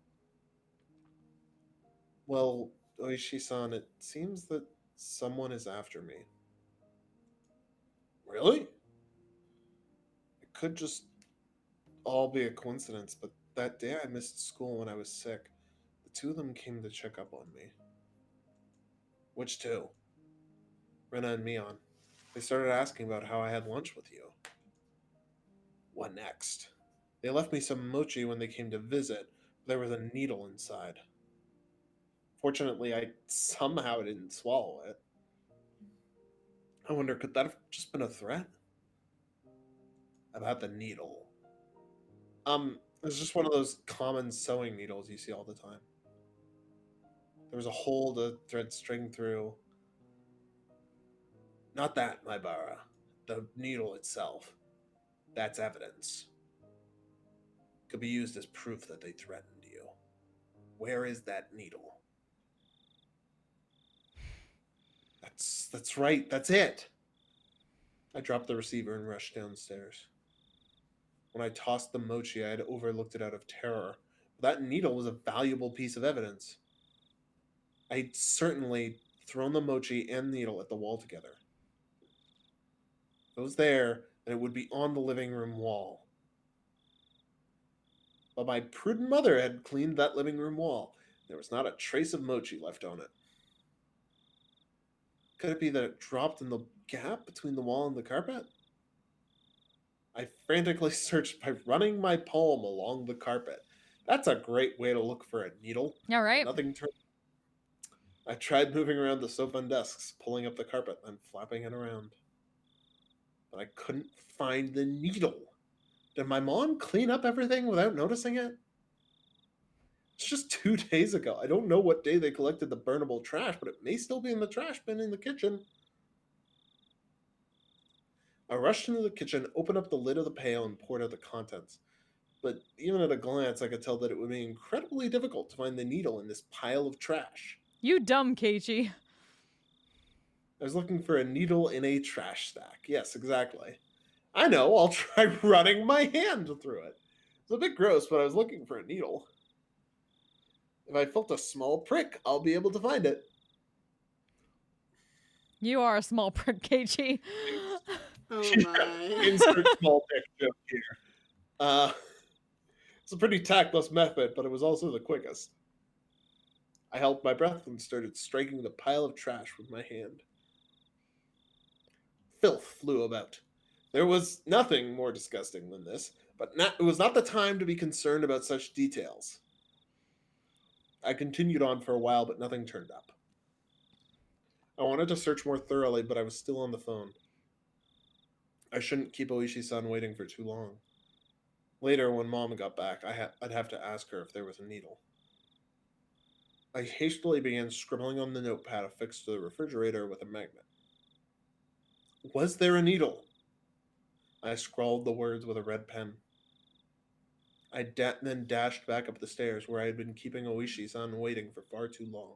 [SPEAKER 5] Well, Oishi-san, it seems that someone is after me. Really? It could just all be a coincidence, but that day I missed school when I was sick. The two of them came to check up on me. Which two? Rena and Mion. They started asking about how I had lunch with you. What next? They left me some mochi when they came to visit. There was a needle inside. Fortunately, I somehow didn't swallow it. I wonder, could that have just been a threat? About the needle. It's just one of those common sewing needles you see all the time. There was a hole to thread string through. Not that, my Bara. The needle itself. That's evidence. Could be used as proof that they threatened you. Where is that needle? That's right. That's it. I dropped the receiver and rushed downstairs. When I tossed the mochi, I had overlooked it out of terror. That needle was a valuable piece of evidence. I'd certainly thrown the mochi and needle at the wall together. If it was there, then it would be on the living room wall. But my prudent mother had cleaned that living room wall. There was not a trace of mochi left on it. Could it be that it dropped in the gap between the wall and the carpet? I frantically searched by running my palm along the carpet. That's a great way to look for a needle.
[SPEAKER 2] All right.
[SPEAKER 5] Nothing turned. I tried moving around the sofa and desks, pulling up the carpet, then flapping it around. But I couldn't find the needle. Did my mom clean up everything without noticing it? It's just 2 days ago. I don't know what day they collected the burnable trash, but it may still be in the trash bin in the kitchen. I rushed into the kitchen, opened up the lid of the pail, and poured out the contents. But even at a glance, I could tell that it would be incredibly difficult to find the needle in this pile of trash.
[SPEAKER 2] You dumb Keiichi.
[SPEAKER 5] I was looking for a needle in a trash stack. Yes, exactly. I know, I'll try running my hand through it. It's a bit gross, but I was looking for a needle. If I felt a small prick, I'll be able to find it.
[SPEAKER 2] You are a small prick, Keiichi.
[SPEAKER 4] Oh my.
[SPEAKER 5] Insert small prick joke here. It's a pretty tactless method, but it was also the quickest. I held my breath and started striking the pile of trash with my hand. Filth flew about. There was nothing more disgusting than this, but it was not the time to be concerned about such details. I continued on for a while, but nothing turned up. I wanted to search more thoroughly, but I was still on the phone. I shouldn't keep Oishi-san waiting for too long. Later, when Mom got back, I'd have to ask her if there was a needle. I hastily began scribbling on the notepad affixed to the refrigerator with a magnet. Was there a needle? I scrawled the words with a red pen. I then dashed back up the stairs where I had been keeping Oishi-san waiting for far too long.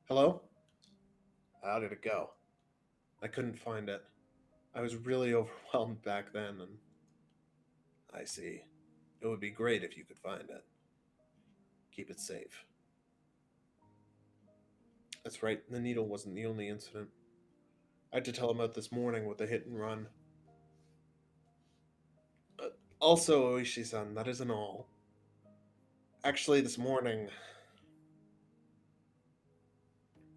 [SPEAKER 5] Hello? How did it go? I couldn't find it. I was really overwhelmed back then, and I see. It would be great if you could find it. Keep it safe. That's right, the needle wasn't the only incident. I had to tell him about this morning with the hit and run. Also, Oishi-san, that isn't all. Actually, this morning,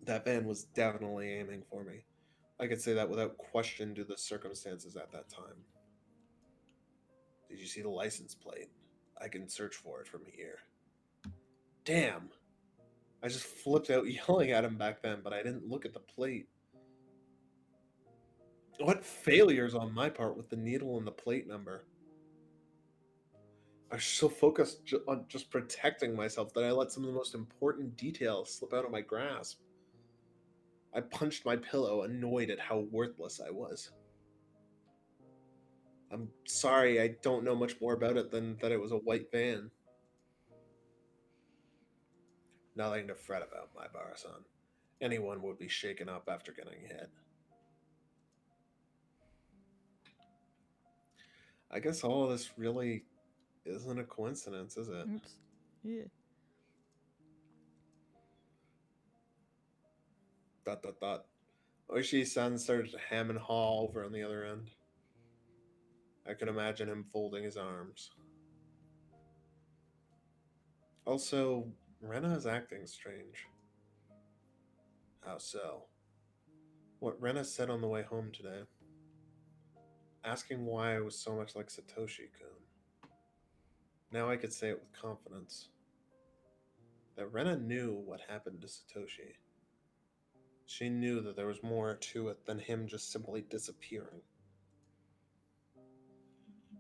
[SPEAKER 5] that van was definitely aiming for me. I could say that without question due to the circumstances at that time. Did you see the license plate? I can search for it from here. Damn! I just flipped out yelling at him back then, but I didn't look at the plate. What failures on my part with the needle and the plate number? I was so focused on just protecting myself that I let some of the most important details slip out of my grasp. I punched my pillow, annoyed at how worthless I was. I'm sorry, I don't know much more about it than that it was a white van. Nothing to fret about, my Barasan. Anyone would be shaken up after getting hit. I guess all of this really isn't a coincidence, is it?
[SPEAKER 2] Oops. Yeah.
[SPEAKER 5] Dot dot dot. Oishi-san started to ham and haw over on the other end. I could imagine him folding his arms. Also, Rena is acting strange. How so? What Rena said on the way home today, asking why I was so much like Satoshi-kun. Now I could say it with confidence. That Rena knew what happened to Satoshi. She knew that there was more to it than him just simply disappearing.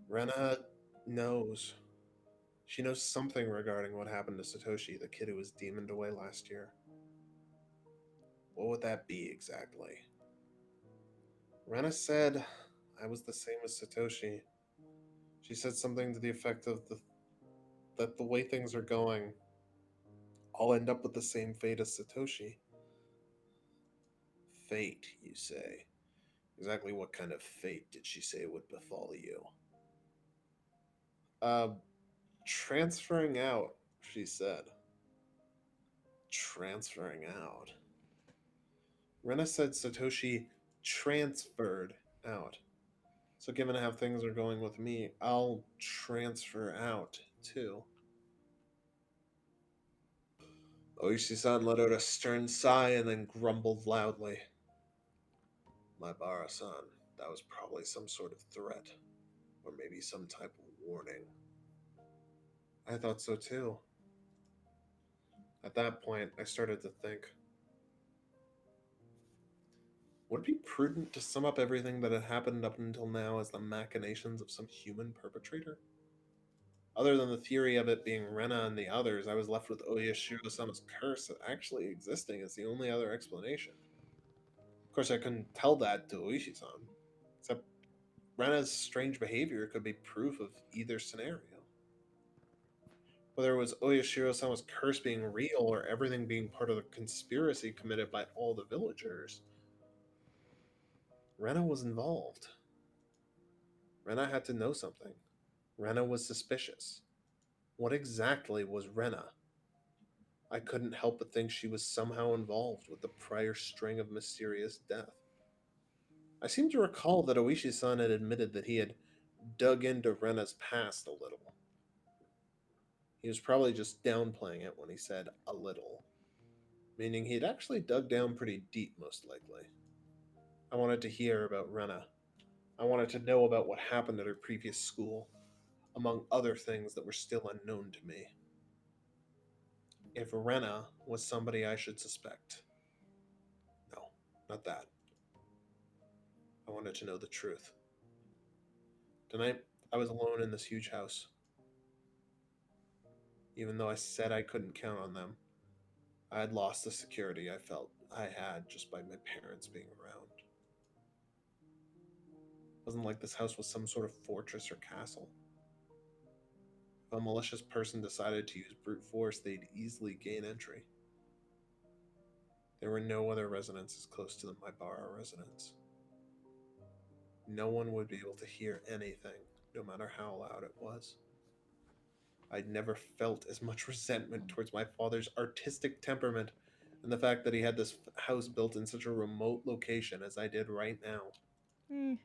[SPEAKER 5] Rena knows. She knows something regarding what happened to Satoshi, the kid who was demoned away last year. What would that be exactly? Rena said I was the same as Satoshi. She said something to the effect of that the way things are going, I'll end up with the same fate as Satoshi. Fate, you say? Exactly what kind of fate did she say would befall you? Uh, transferring out, she said. Transferring out. Rena said Satoshi transferred out. So, given how things are going with me, I'll transfer out too. Oishi-san let out a stern sigh and then grumbled loudly. My Bara-san, that was probably some sort of threat, or maybe some type of warning. I thought so too. At that point, I started to think, would it be prudent to sum up everything that had happened up until now as the machinations of some human perpetrator? Other than the theory of it being Rena and the others, I was left with Oyashiro-sama's curse actually existing as the only other explanation. Of course, I couldn't tell that to Oishi-san, except Rena's strange behavior could be proof of either scenario. Whether it was Oyashiro-sama's curse being real or everything being part of the conspiracy committed by all the villagers, Rena was involved. Rena had to know something. Rena was suspicious. What exactly was Rena? I couldn't help but think she was somehow involved with the prior string of mysterious death. I seem to recall that Oishi-san had admitted that he had dug into Rena's past a little. He was probably just downplaying it when he said a little, meaning he'd actually dug down pretty deep, most likely. I wanted to hear about Rena. I wanted to know about what happened at her previous school, among other things that were still unknown to me. If Rena was somebody I should suspect. No, not that. I wanted to know the truth. Tonight, I was alone in this huge house. Even though I said I couldn't count on them, I had lost the security I felt I had just by my parents being around. It wasn't like this house was some sort of fortress or castle. If a malicious person decided to use brute force, they'd easily gain entry. There were no other residences close to the Maibara residence. No one would be able to hear anything, no matter how loud it was. I'd never felt as much resentment towards my father's artistic temperament And the fact that he had this house built in such a remote location as I did right now.
[SPEAKER 2] Mm.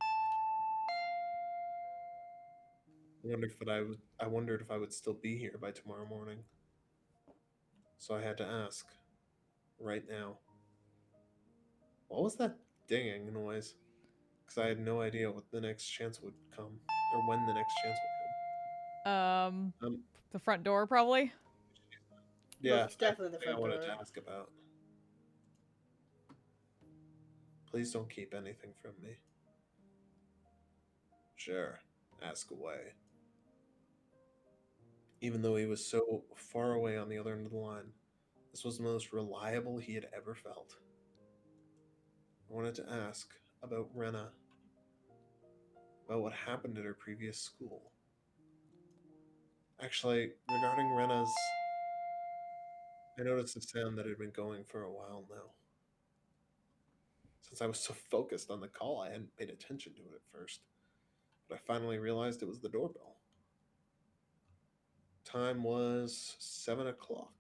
[SPEAKER 5] I wondered if I would still be here by tomorrow morning. So I had to ask right now. What was that dinging noise? Because I had no idea what the next chance would come, or when the next chance
[SPEAKER 2] Um,
[SPEAKER 5] would come.
[SPEAKER 2] the front door probably.
[SPEAKER 5] Yeah,
[SPEAKER 4] Most
[SPEAKER 5] that's
[SPEAKER 4] definitely the
[SPEAKER 5] the thing I
[SPEAKER 4] front
[SPEAKER 5] wanted to
[SPEAKER 4] door.
[SPEAKER 5] ask about. Please don't keep anything from me. Sure, ask away. Even though he was so far away on the other end of the line, this was the most reliable he had ever felt. I wanted to ask about Rena, about what happened at her previous school. Actually, regarding Rena's, I noticed a sound that had been going for a while now. Since I was so focused on the call, I hadn't paid attention to it at first, but I finally realized it was the doorbell. Time was 7 o'clock.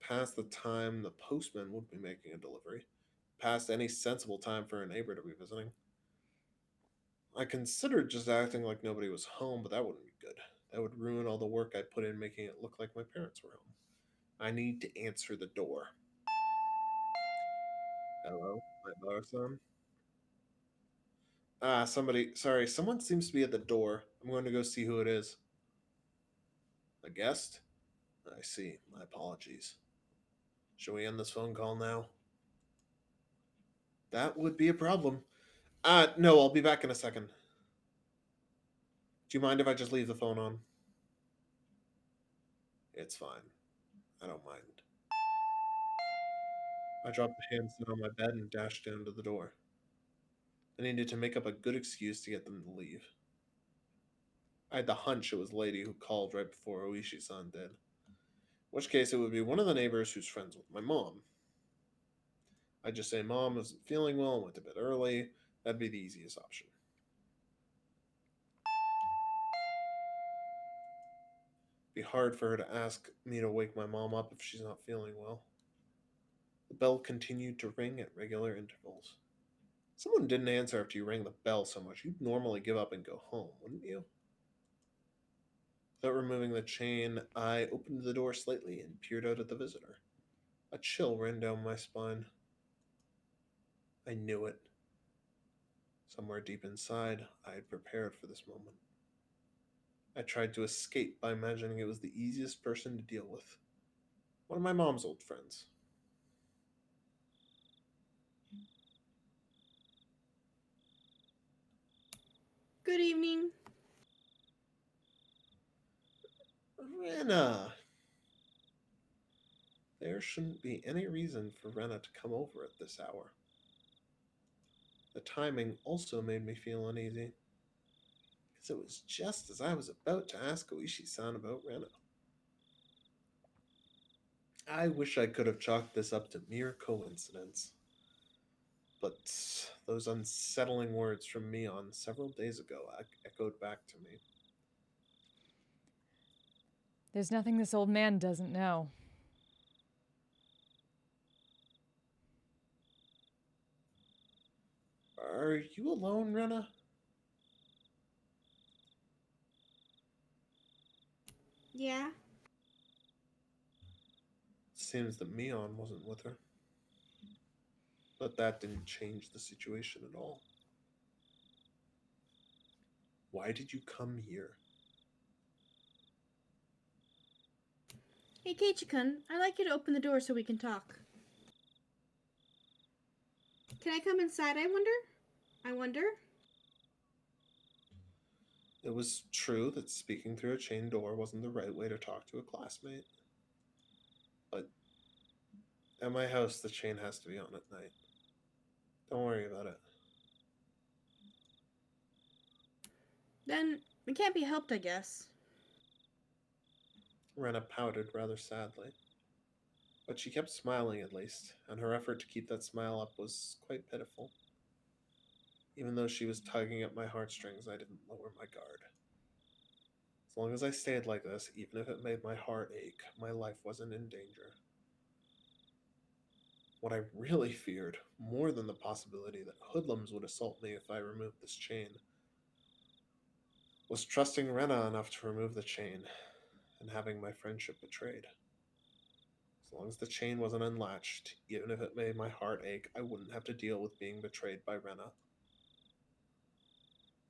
[SPEAKER 5] Past the time the postman would be making a delivery, past any sensible time for a neighbor to be visiting. I considered just acting like nobody was home, but that wouldn't be good. That would ruin all the work I put in making it look like my parents were home. I need to answer the door. Hello, my bar-san? Sorry, someone seems to be at the door. I'm going to go see who it is. A guest? I see. My apologies. Shall we end this phone call now? That would be a problem. No, I'll be back in a second. Do you mind if I just leave the phone on? It's fine. I don't mind. I dropped the handset on my bed and dashed down to the door. I needed to make up a good excuse to get them to leave. I had the hunch it was the lady who called right before Oishi-san did. In which case, it would be one of the neighbors who's friends with my mom. I'd just say mom wasn't feeling well and went to bed early. That'd be the easiest option. It'd be hard for her to ask me to wake my mom up if she's not feeling well. The bell continued to ring at regular intervals. Someone didn't answer after you rang the bell so much. You'd normally give up and go home, wouldn't you? Without removing the chain, I opened the door slightly and peered out at the visitor. A chill ran down my spine. I knew it. Somewhere deep inside, I had prepared for this moment. I tried to escape by imagining it was the easiest person to deal with. One of my mom's old friends.
[SPEAKER 4] Good evening.
[SPEAKER 5] Rena! There shouldn't be any reason for Rena to come over at this hour. The timing also made me feel uneasy, because it was just as I was about to ask Oishi-san about Rena. I wish I could have chalked this up to mere coincidence. But those unsettling words from Mion several days ago echoed back to me.
[SPEAKER 2] There's nothing this old man doesn't know.
[SPEAKER 5] Are you alone, Rena?
[SPEAKER 4] Yeah?
[SPEAKER 5] Seems that Mion wasn't with her. But that didn't change the situation at all. Why did you come here?
[SPEAKER 4] Hey, Keiichi-kun, I'd like you to open the door so we can talk. Can I come inside, I wonder? I wonder?
[SPEAKER 5] It was true that speaking through a chain door wasn't the right way to talk to a classmate. But at my house, the chain has to be on at night. Don't worry about it.
[SPEAKER 4] Then it can't be helped, I guess.
[SPEAKER 5] Rena pouted rather sadly. But she kept smiling at least, and her effort to keep that smile up was quite pitiful. Even though she was tugging at my heartstrings, I didn't lower my guard. As long as I stayed like this, even if it made my heart ache, my life wasn't in danger. What I really feared, more than the possibility that hoodlums would assault me if I removed this chain, was trusting Rena enough to remove the chain and having my friendship betrayed. As long as the chain wasn't unlatched, even if it made my heart ache, I wouldn't have to deal with being betrayed by Rena.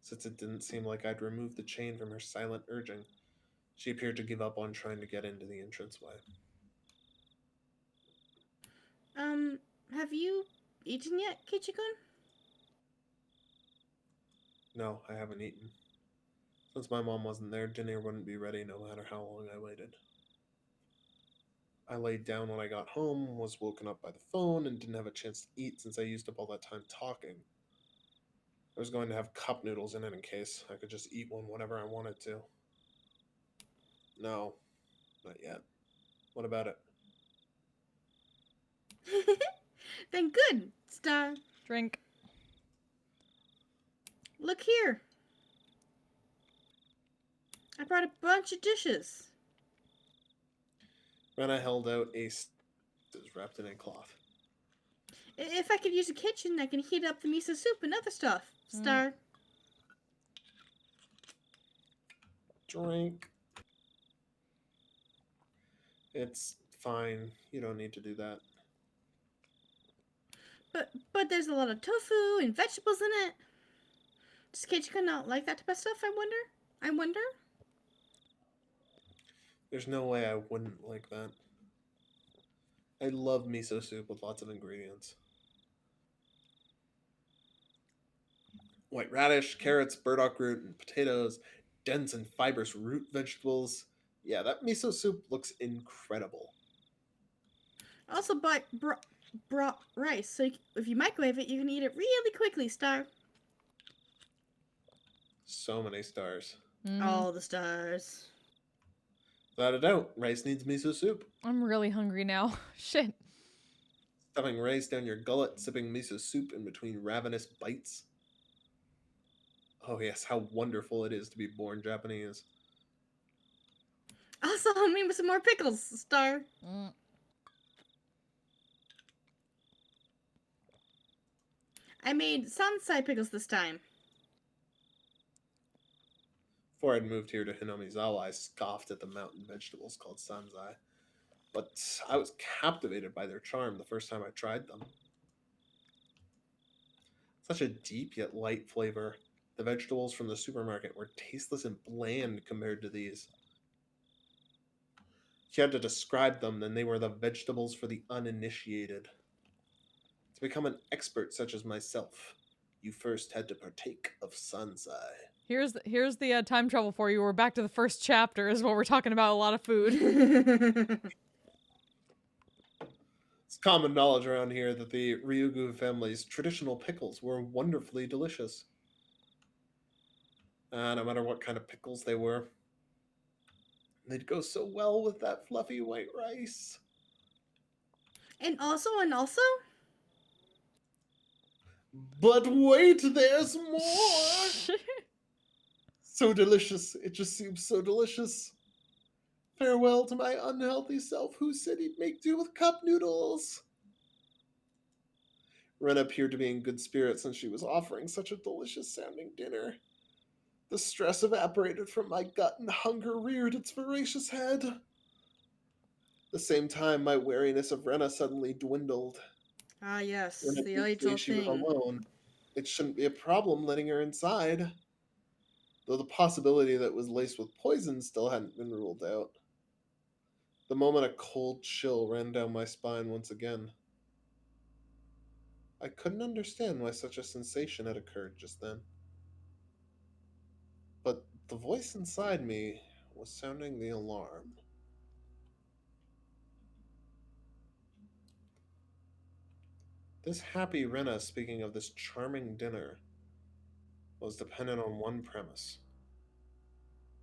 [SPEAKER 5] Since it didn't seem like I'd removed the chain from her silent urging, she appeared to give up on trying to get into the entranceway.
[SPEAKER 4] Have you eaten yet, Kichikun?
[SPEAKER 5] No, I haven't eaten. Since my mom wasn't there, dinner wouldn't be ready no matter how long I waited. I laid down when I got home, was woken up by the phone, and didn't have a chance to eat since I used up all that time talking. I was going to have cup noodles in any case. I could just eat one whenever I wanted to. No, not yet. What about it?
[SPEAKER 4] Then good, Star.
[SPEAKER 2] Drink.
[SPEAKER 4] Look here. I brought a bunch of dishes.
[SPEAKER 5] Rena held out a wrapped in a cloth.
[SPEAKER 4] If I could use a kitchen, I can heat up the miso soup and other stuff, Star.
[SPEAKER 5] Drink. It's fine. You don't need to do that.
[SPEAKER 4] But there's a lot of tofu and vegetables in it. Does Kichika not like that type of stuff, I wonder?
[SPEAKER 5] There's no way I wouldn't like that. I love miso soup with lots of ingredients. White radish, carrots, burdock root, and potatoes, dense and fibrous root vegetables. Yeah, that miso soup looks incredible.
[SPEAKER 4] Also brought rice, so if you microwave it, you can eat it really quickly, Star.
[SPEAKER 5] So many stars.
[SPEAKER 4] All the stars.
[SPEAKER 5] Without a doubt, rice needs miso soup.
[SPEAKER 2] I'm really hungry now. Shit.
[SPEAKER 5] Stuffing rice down your gullet, sipping miso soup in between ravenous bites. Oh yes, how wonderful it is to be born Japanese.
[SPEAKER 4] Also, help me with some more pickles, Star. I made sansai pickles this time.
[SPEAKER 5] Before I'd moved here to Hinomizawa, I scoffed at the mountain vegetables called sanzai. But I was captivated by their charm the first time I tried them. Such a deep yet light flavor. The vegetables from the supermarket were tasteless and bland compared to these. If you had to describe them, then they were the vegetables for the uninitiated. To become an expert such as myself, you first had to partake of sansai.
[SPEAKER 2] Here's the time travel for you. We're back to the first chapter is what we're talking about, a lot of food.
[SPEAKER 5] It's common knowledge around here that the Ryugu family's traditional pickles were wonderfully delicious. No matter what kind of pickles they were, they'd go so well with that fluffy white rice.
[SPEAKER 4] and also,
[SPEAKER 5] But wait, there's more! So delicious. It just seems so delicious. Farewell to my unhealthy self who said he'd make do with cup noodles. Ren appeared to be in good spirits since she was offering such a delicious sounding dinner. The stress evaporated from my gut and hunger reared its voracious head. At the same time, my wariness of Rena suddenly dwindled.
[SPEAKER 4] Ah, yes,
[SPEAKER 5] Rena
[SPEAKER 4] the
[SPEAKER 5] did say
[SPEAKER 4] age-old
[SPEAKER 5] she was
[SPEAKER 4] thing.
[SPEAKER 5] alone. It shouldn't be a problem letting her inside. Though the possibility that it was laced with poison still hadn't been ruled out. The moment a cold chill ran down my spine once again. I couldn't understand why such a sensation had occurred just then. But the voice inside me was sounding the alarm. This happy Rena speaking of this charming dinner was dependent on one premise.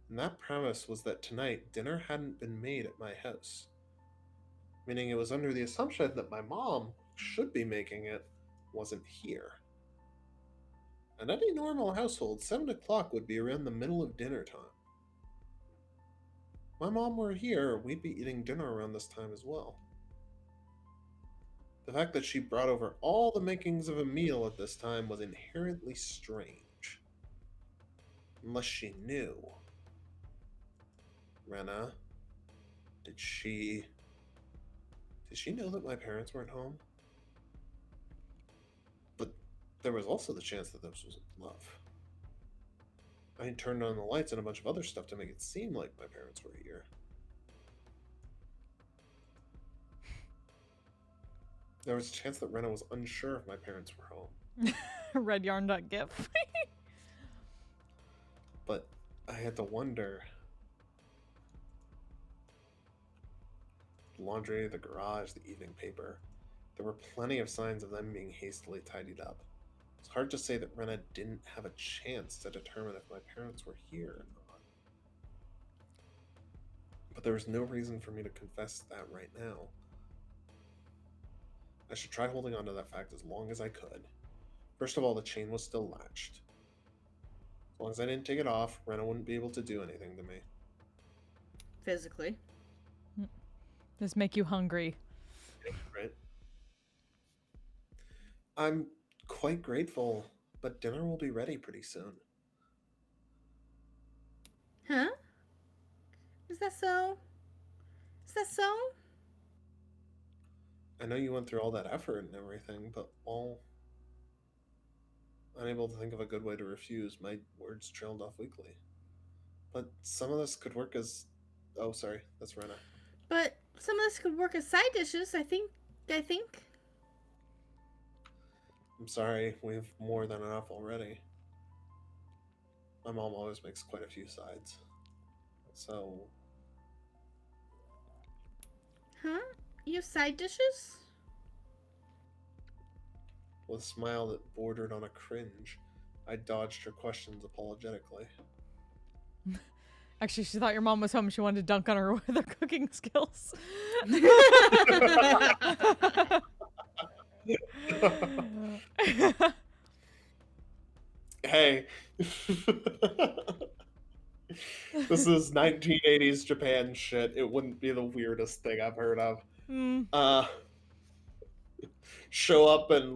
[SPEAKER 5] And that premise was that tonight dinner hadn't been made at my house. Meaning it was under the assumption that my mom should be making it wasn't here. In any normal household, 7 o'clock would be around the middle of dinner time. If my mom were here, we'd be eating dinner around this time as well. The fact that she brought over all the makings of a meal at this time was inherently strange. Unless she knew. Rena, did she... Did she know that my parents weren't home? But there was also the chance that this was love. I had turned on the lights and a bunch of other stuff to make it seem like my parents were here. There was a chance that Rena was unsure if my parents were home.
[SPEAKER 2] Redyarn.gif.
[SPEAKER 5] But I had to wonder. The laundry, the garage, the evening paper. There were plenty of signs of them being hastily tidied up. It's hard to say that Rena didn't have a chance to determine if my parents were here or not. But there was no reason for me to confess that right now. I should try holding on to that fact as long as I could. First of all, the chain was still latched. As long as I didn't take it off, Rena wouldn't be able to do anything to me.
[SPEAKER 4] Physically.
[SPEAKER 2] This make you hungry.
[SPEAKER 5] Right? I'm quite grateful, but dinner will be ready pretty soon.
[SPEAKER 4] Huh? Is that so? Is that so?
[SPEAKER 5] I know you went through all that effort and everything, but while unable to think of a good way to refuse, my words trailed off weakly. But some of this could work as... Oh, sorry, that's Rena.
[SPEAKER 4] But some of this could work as side dishes, I think.
[SPEAKER 5] I'm sorry, we have more than enough already. My mom always makes quite a few sides. So...
[SPEAKER 4] Huh? You have side dishes?
[SPEAKER 5] With a smile that bordered on a cringe, I dodged her questions apologetically.
[SPEAKER 2] Actually, she thought your mom was home. She wanted to dunk on her with her cooking skills.
[SPEAKER 5] Hey. This is 1980s Japan shit. It wouldn't be the weirdest thing I've heard of. Show up and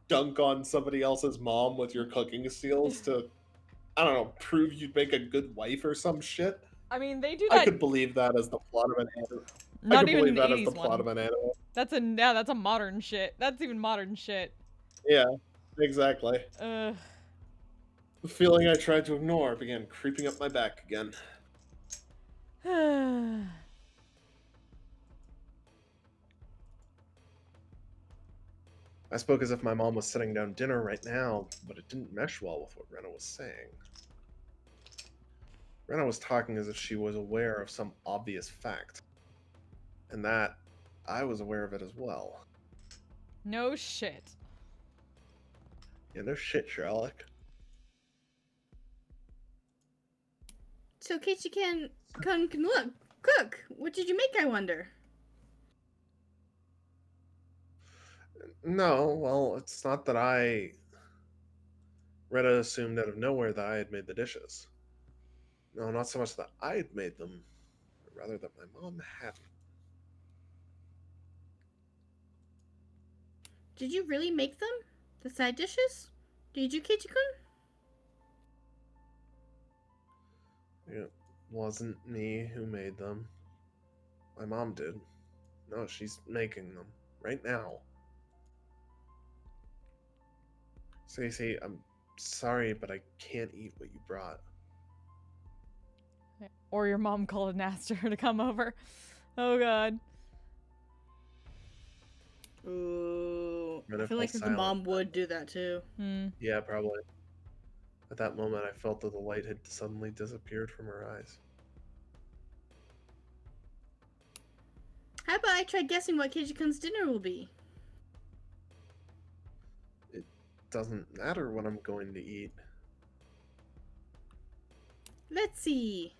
[SPEAKER 5] dunk on somebody else's mom with your cooking skills to, I don't know, prove you'd make a good wife or some shit.
[SPEAKER 2] I mean, they do
[SPEAKER 5] I
[SPEAKER 2] that.
[SPEAKER 5] could believe that as the plot of an anime.
[SPEAKER 2] Not
[SPEAKER 5] I could
[SPEAKER 2] even
[SPEAKER 5] believe
[SPEAKER 2] an
[SPEAKER 5] that as
[SPEAKER 2] 80s
[SPEAKER 5] the plot of
[SPEAKER 2] one.
[SPEAKER 5] an anime.
[SPEAKER 2] That's a modern shit. That's even modern shit.
[SPEAKER 5] Yeah, exactly.
[SPEAKER 2] Ugh.
[SPEAKER 5] The feeling I tried to ignore began creeping up my back again. I spoke as if my mom was setting down dinner right now, but it didn't mesh well with what Rena was saying. Rena was talking as if she was aware of some obvious fact. And that, I was aware of it as well.
[SPEAKER 2] No shit.
[SPEAKER 5] Yeah, no shit, Sherlock.
[SPEAKER 4] So Keiichi can cook. What did you make, I wonder?
[SPEAKER 5] No, well, it's not that Rena assumed out of nowhere that I had made the dishes. No, not so much that I had made them, but rather that my mom hadn't.
[SPEAKER 4] Did you really make them? The side dishes? Did you, Keiichi-kun?
[SPEAKER 5] It wasn't me who made them. My mom did. No, she's making them. Right now. Stacey, I'm sorry, but I can't eat what you brought.
[SPEAKER 2] Or your mom called and asked her to come over. Oh god.
[SPEAKER 4] Ooh.
[SPEAKER 5] Rena
[SPEAKER 4] I feel like
[SPEAKER 5] fell
[SPEAKER 4] the mom
[SPEAKER 5] silent.
[SPEAKER 4] would do that too.
[SPEAKER 5] Yeah, probably. At that moment, I felt that the light had suddenly disappeared from her eyes.
[SPEAKER 4] How about I try guessing what Keiichi-kun's dinner will be?
[SPEAKER 5] It doesn't matter what I'm going to eat.
[SPEAKER 4] Let's see.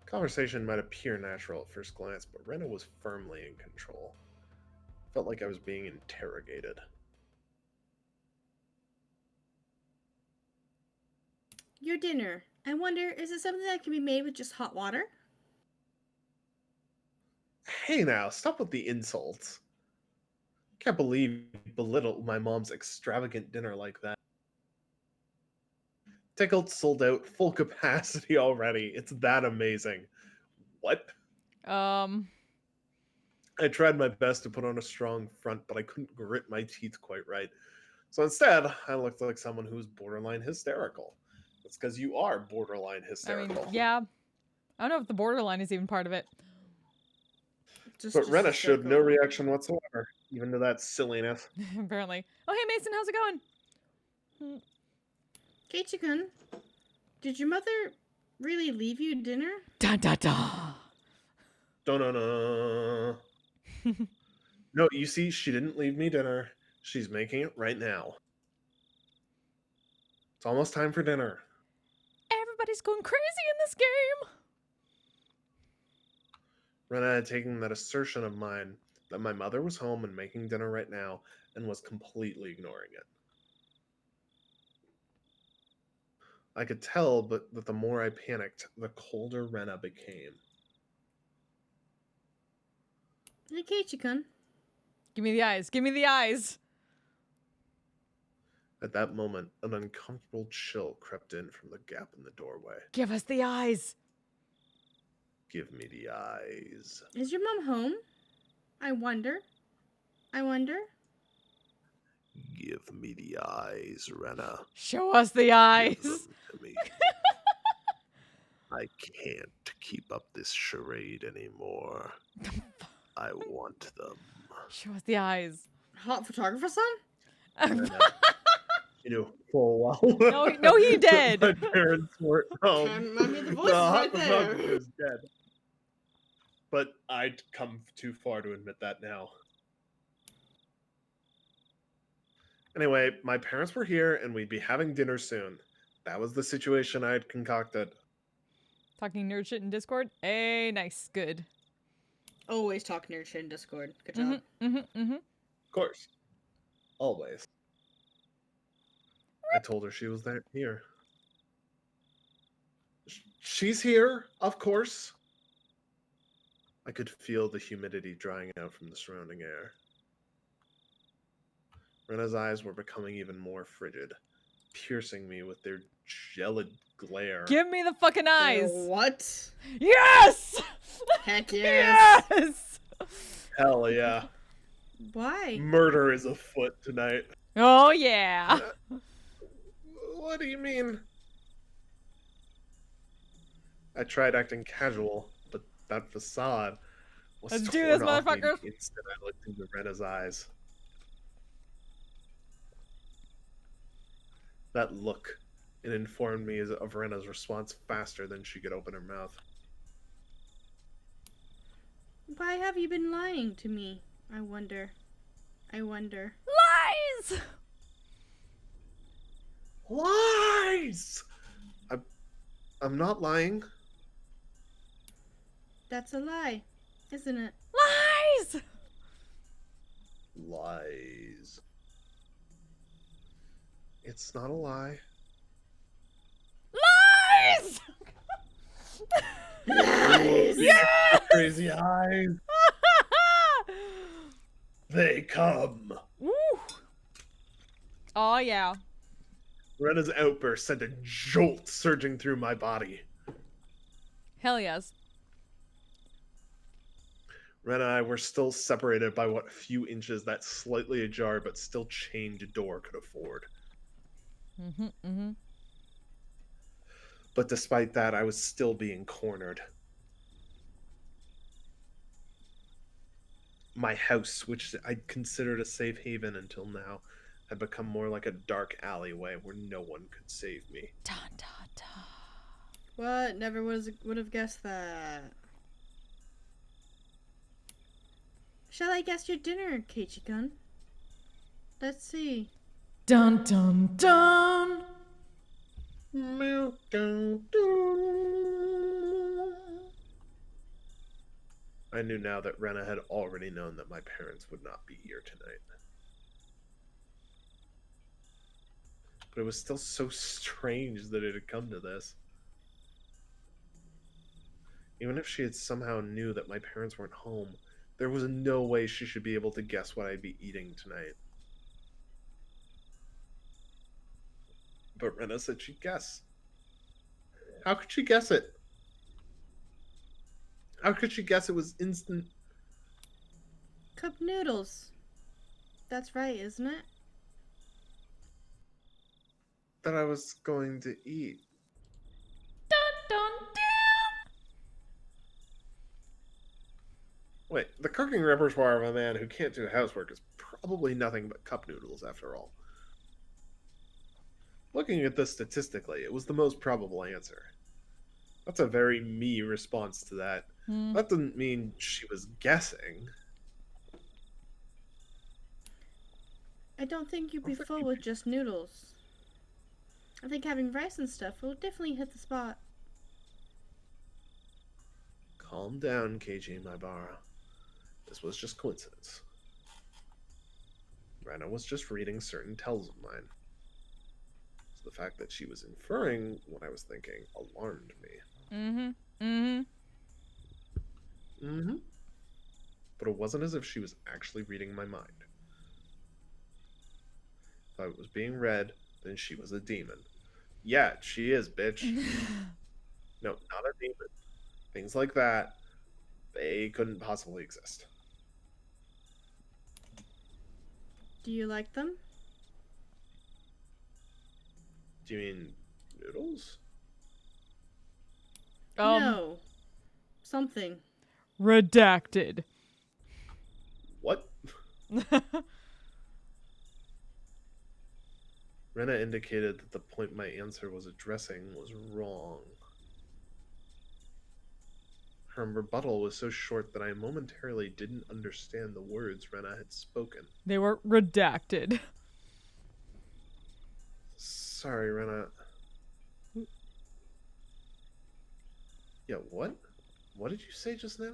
[SPEAKER 5] Conversation might appear natural at first glance, but Rena was firmly in control. Felt like I was being interrogated.
[SPEAKER 4] Your dinner. I wonder, is it something that can be made with just hot water?
[SPEAKER 3] Hey now, stop with the insults. Can't believe you belittled my mom's extravagant dinner like that. Tickled sold out full capacity already. It's that amazing. What?
[SPEAKER 2] Um,
[SPEAKER 3] I tried my best to put on a strong front, but I couldn't grit my teeth quite right. So instead, I looked like someone who's borderline hysterical. That's because you are borderline
[SPEAKER 2] I mean,
[SPEAKER 3] hysterical.
[SPEAKER 2] yeah. I don't know if the borderline is even part of it.
[SPEAKER 3] But Rena showed no
[SPEAKER 4] hysterical.
[SPEAKER 3] reaction whatsoever, even to that silliness.
[SPEAKER 2] Apparently. Oh, hey, Mason, how's it going?
[SPEAKER 4] Keiichi-kun, did your mother really leave you dinner?
[SPEAKER 2] Da da da.
[SPEAKER 3] Dun-dun-dun. No, you see, she didn't leave me dinner. She's making it right now. It's almost time for dinner.
[SPEAKER 2] Everybody's going crazy in this game.
[SPEAKER 3] Rena had taken that assertion of mine that my mother was home and making dinner right now and was completely ignoring it. I could tell, but that the more I panicked, the colder Rena became.
[SPEAKER 4] Hey, Keiichi-kun.
[SPEAKER 2] Give me the eyes. Give me the eyes.
[SPEAKER 3] At that moment, an uncomfortable chill crept in from the gap in the doorway.
[SPEAKER 2] Give us the eyes.
[SPEAKER 3] Give me the eyes.
[SPEAKER 4] Is your mom home? I wonder.
[SPEAKER 3] Give me the eyes, Rena.
[SPEAKER 2] Show us the
[SPEAKER 3] Give
[SPEAKER 2] eyes.
[SPEAKER 3] them to me. I can't keep up this charade anymore. I want them.
[SPEAKER 2] Show us the eyes.
[SPEAKER 4] Hot photographer son?
[SPEAKER 3] Rena, you know, full well.
[SPEAKER 2] No, he dead.
[SPEAKER 3] My parents weren't home.
[SPEAKER 4] I mean, the voice is right there.
[SPEAKER 3] Is dead. But I'd come too far to admit that now. Anyway, my parents were here and we'd be having dinner soon. That was the situation I had concocted.
[SPEAKER 2] Talking nerd shit in Discord. Hey, nice. Good.
[SPEAKER 4] Always talk nerd shit in Discord. Good job.
[SPEAKER 3] Of course. Always. I told her she was here. She's here, of course. I could feel the humidity drying out from the surrounding air. Rena's eyes were becoming even more frigid, piercing me with their gelid glare.
[SPEAKER 2] Give me the fucking eyes.
[SPEAKER 4] What?
[SPEAKER 2] Yes!
[SPEAKER 4] Heck yes.
[SPEAKER 2] Yes!
[SPEAKER 3] Hell yeah.
[SPEAKER 4] Why?
[SPEAKER 3] Murder is afoot tonight.
[SPEAKER 2] Oh, yeah.
[SPEAKER 3] What do you mean? I tried acting casual, but that facade was
[SPEAKER 2] Let's do
[SPEAKER 3] torn
[SPEAKER 2] this,
[SPEAKER 3] off me
[SPEAKER 2] motherfucker.
[SPEAKER 3] the instant I looked into Rena's eyes. That look, it informed me of Rena's response faster than she could open her mouth.
[SPEAKER 4] Why have you been lying to me? I wonder.
[SPEAKER 2] Lies!
[SPEAKER 3] Lies! I'm not lying.
[SPEAKER 4] That's a lie, isn't it?
[SPEAKER 2] Lies!
[SPEAKER 3] Lies. It's not a lie.
[SPEAKER 2] Lies!
[SPEAKER 4] Lies!
[SPEAKER 2] Yes!
[SPEAKER 3] Crazy eyes. They come.
[SPEAKER 2] Woo! Oh, yeah.
[SPEAKER 3] Rena's outburst sent a jolt surging through my body.
[SPEAKER 2] Hell yes.
[SPEAKER 3] Ren and I were still separated by what few inches that slightly ajar but still chained door could afford. But despite that, I was still being cornered. My house, which I'd considered a safe haven until now, had become more like a dark alleyway where no one could save me.
[SPEAKER 2] Dun, dun, dun.
[SPEAKER 4] What? Never would have guessed that. Shall I guess your dinner, Keiichi-kun? Let's see.
[SPEAKER 2] Dun, dun, dun.
[SPEAKER 3] I knew now that Rena had already known that my parents would not be here tonight. But it was still so strange that it had come to this. Even if she had somehow knew that my parents weren't home,
[SPEAKER 5] There was no way she should be able to guess what I'd be eating tonight. But Rena said she'd guess. How could she guess it? How could she guess it was instant?
[SPEAKER 4] Cup noodles. That's right, isn't it?
[SPEAKER 5] That I was going to eat.
[SPEAKER 2] Dun dun dun.
[SPEAKER 5] Wait, the cooking repertoire of a man who can't do housework is probably nothing but cup noodles after all. Looking at this statistically, it was the most probable answer. That's a very me response to that. That doesn't mean she was guessing.
[SPEAKER 4] I don't think you'd be full with just noodles. I think having rice and stuff will definitely hit the spot.
[SPEAKER 5] Calm down, KG Maibara. This was just coincidence. Rena was just reading certain tells of mine. So the fact that she was inferring what I was thinking alarmed me. But it wasn't as if she was actually reading my mind. If I was being read, then she was a demon. Yeah, she is, bitch. No, not a demon. Things like that, they couldn't possibly exist.
[SPEAKER 4] Do you like them?
[SPEAKER 5] Do you mean noodles?
[SPEAKER 4] No. Something.
[SPEAKER 2] Redacted.
[SPEAKER 5] What? Rena indicated that the point my answer was addressing was wrong. Her rebuttal was so short that I momentarily didn't understand the words Rena had spoken.
[SPEAKER 2] They were redacted.
[SPEAKER 5] Sorry, Rena. Yeah, what? What did you say just now?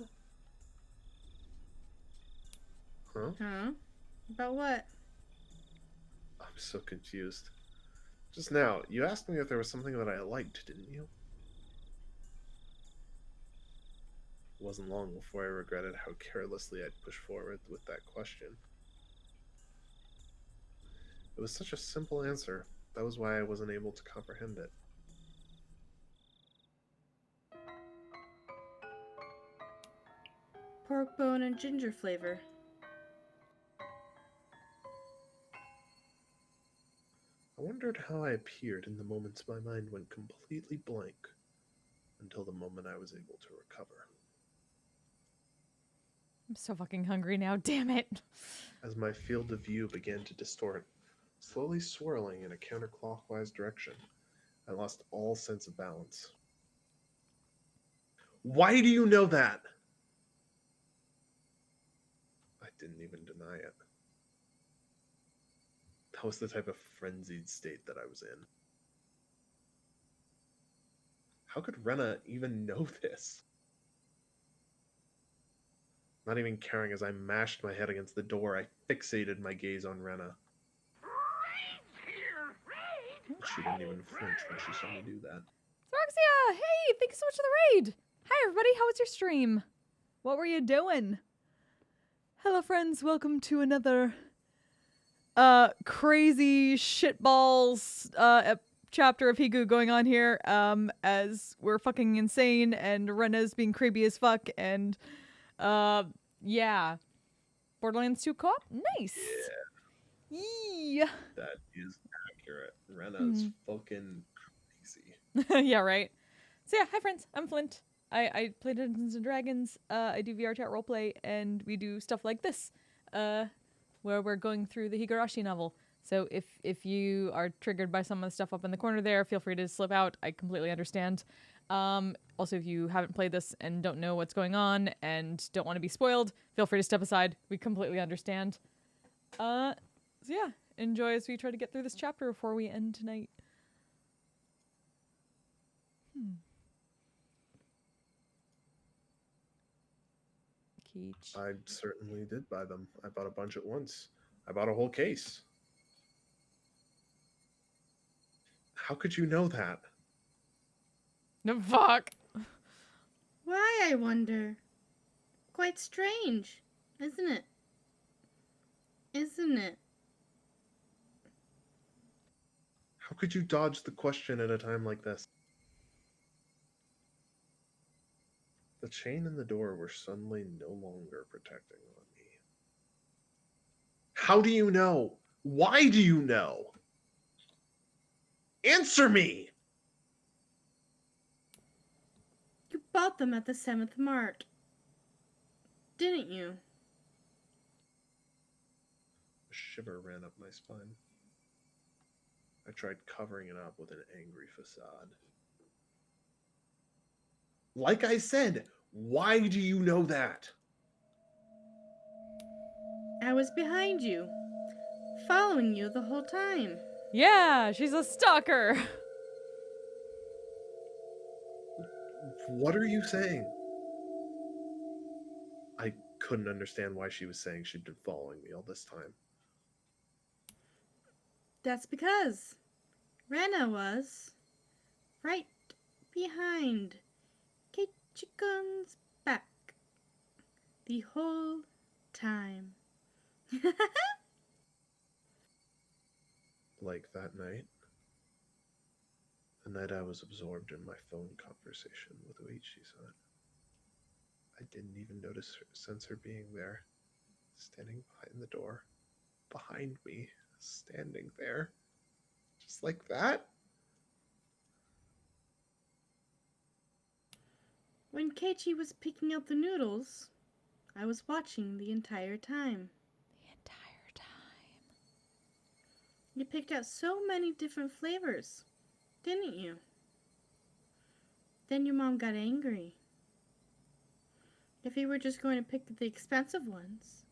[SPEAKER 4] Huh? About what?
[SPEAKER 5] I'm so confused. Just now, you asked me if there was something that I liked, didn't you? It wasn't long before I regretted how carelessly I'd pushed forward with that question. It was such a simple answer. That was why I wasn't able to comprehend it.
[SPEAKER 4] Pork bone and ginger flavor.
[SPEAKER 5] I wondered how I appeared in the moments my mind went completely blank, until the moment I was able to recover.
[SPEAKER 2] I'm so fucking hungry now, damn it.
[SPEAKER 5] As my field of view began to distort, slowly swirling in a counterclockwise direction, I lost all sense of balance. Why do you know that? I didn't even deny it. That was the type of frenzied state that I was in. How could Rena even know this? Not even caring as I mashed my head against the door, I fixated my gaze on Rena. She didn't even flinch when she saw me do that.
[SPEAKER 2] Roxia, hey, thanks so much for the raid. Hi, everybody. How was your stream? What were you doing? Hello, friends. Welcome to another crazy shitballs chapter of Higu going on here. As we're fucking insane and Rena's being creepy as fuck and yeah. Borderlands 2 co-op? Nice. Yeah.
[SPEAKER 5] That is accurate. Rena's fucking crazy.
[SPEAKER 2] Yeah, right. So yeah, hi friends, I'm Flint. I play Dungeons and Dragons, I do VR chat roleplay, and we do stuff like this, where we're going through the Higurashi novel. So if you are triggered by some of the stuff up in the corner there, feel free to slip out. I completely understand. Also, if you haven't played this and don't know what's going on and don't want to be spoiled, feel free to step aside. We completely understand. So yeah, enjoy as we try to get through this chapter before we end tonight. Keach.
[SPEAKER 5] I certainly did buy them. I bought a bunch at once. I bought a whole case. How could you know that?
[SPEAKER 2] The fuck?
[SPEAKER 4] Why, I wonder? Quite strange. Isn't it? Isn't it?
[SPEAKER 5] How could you dodge the question at a time like this? The chain and the door were suddenly no longer protecting on me. How do you know? Why do you know? Answer me!
[SPEAKER 4] You bought them at the 7th Mart. Didn't you?
[SPEAKER 5] A shiver ran up my spine. I tried covering it up with an angry facade. Like I said, why do you know that?
[SPEAKER 4] I was behind you, following you the whole time.
[SPEAKER 2] Yeah, she's a stalker.
[SPEAKER 5] What are you saying? I couldn't understand why she was saying she'd been following me all this time.
[SPEAKER 4] That's because Rena was right behind Keiichikun's back the whole time.
[SPEAKER 5] Like that night. The night I was absorbed in my phone conversation with Uichi-san. I didn't even sense her being there, standing behind the door, behind me, standing there, just like that.
[SPEAKER 4] When Keiichi was picking out the noodles, I was watching the entire time.
[SPEAKER 2] The entire time.
[SPEAKER 4] You picked out so many different flavors, didn't you? Then your mom got angry. If you were just going to pick the expensive ones,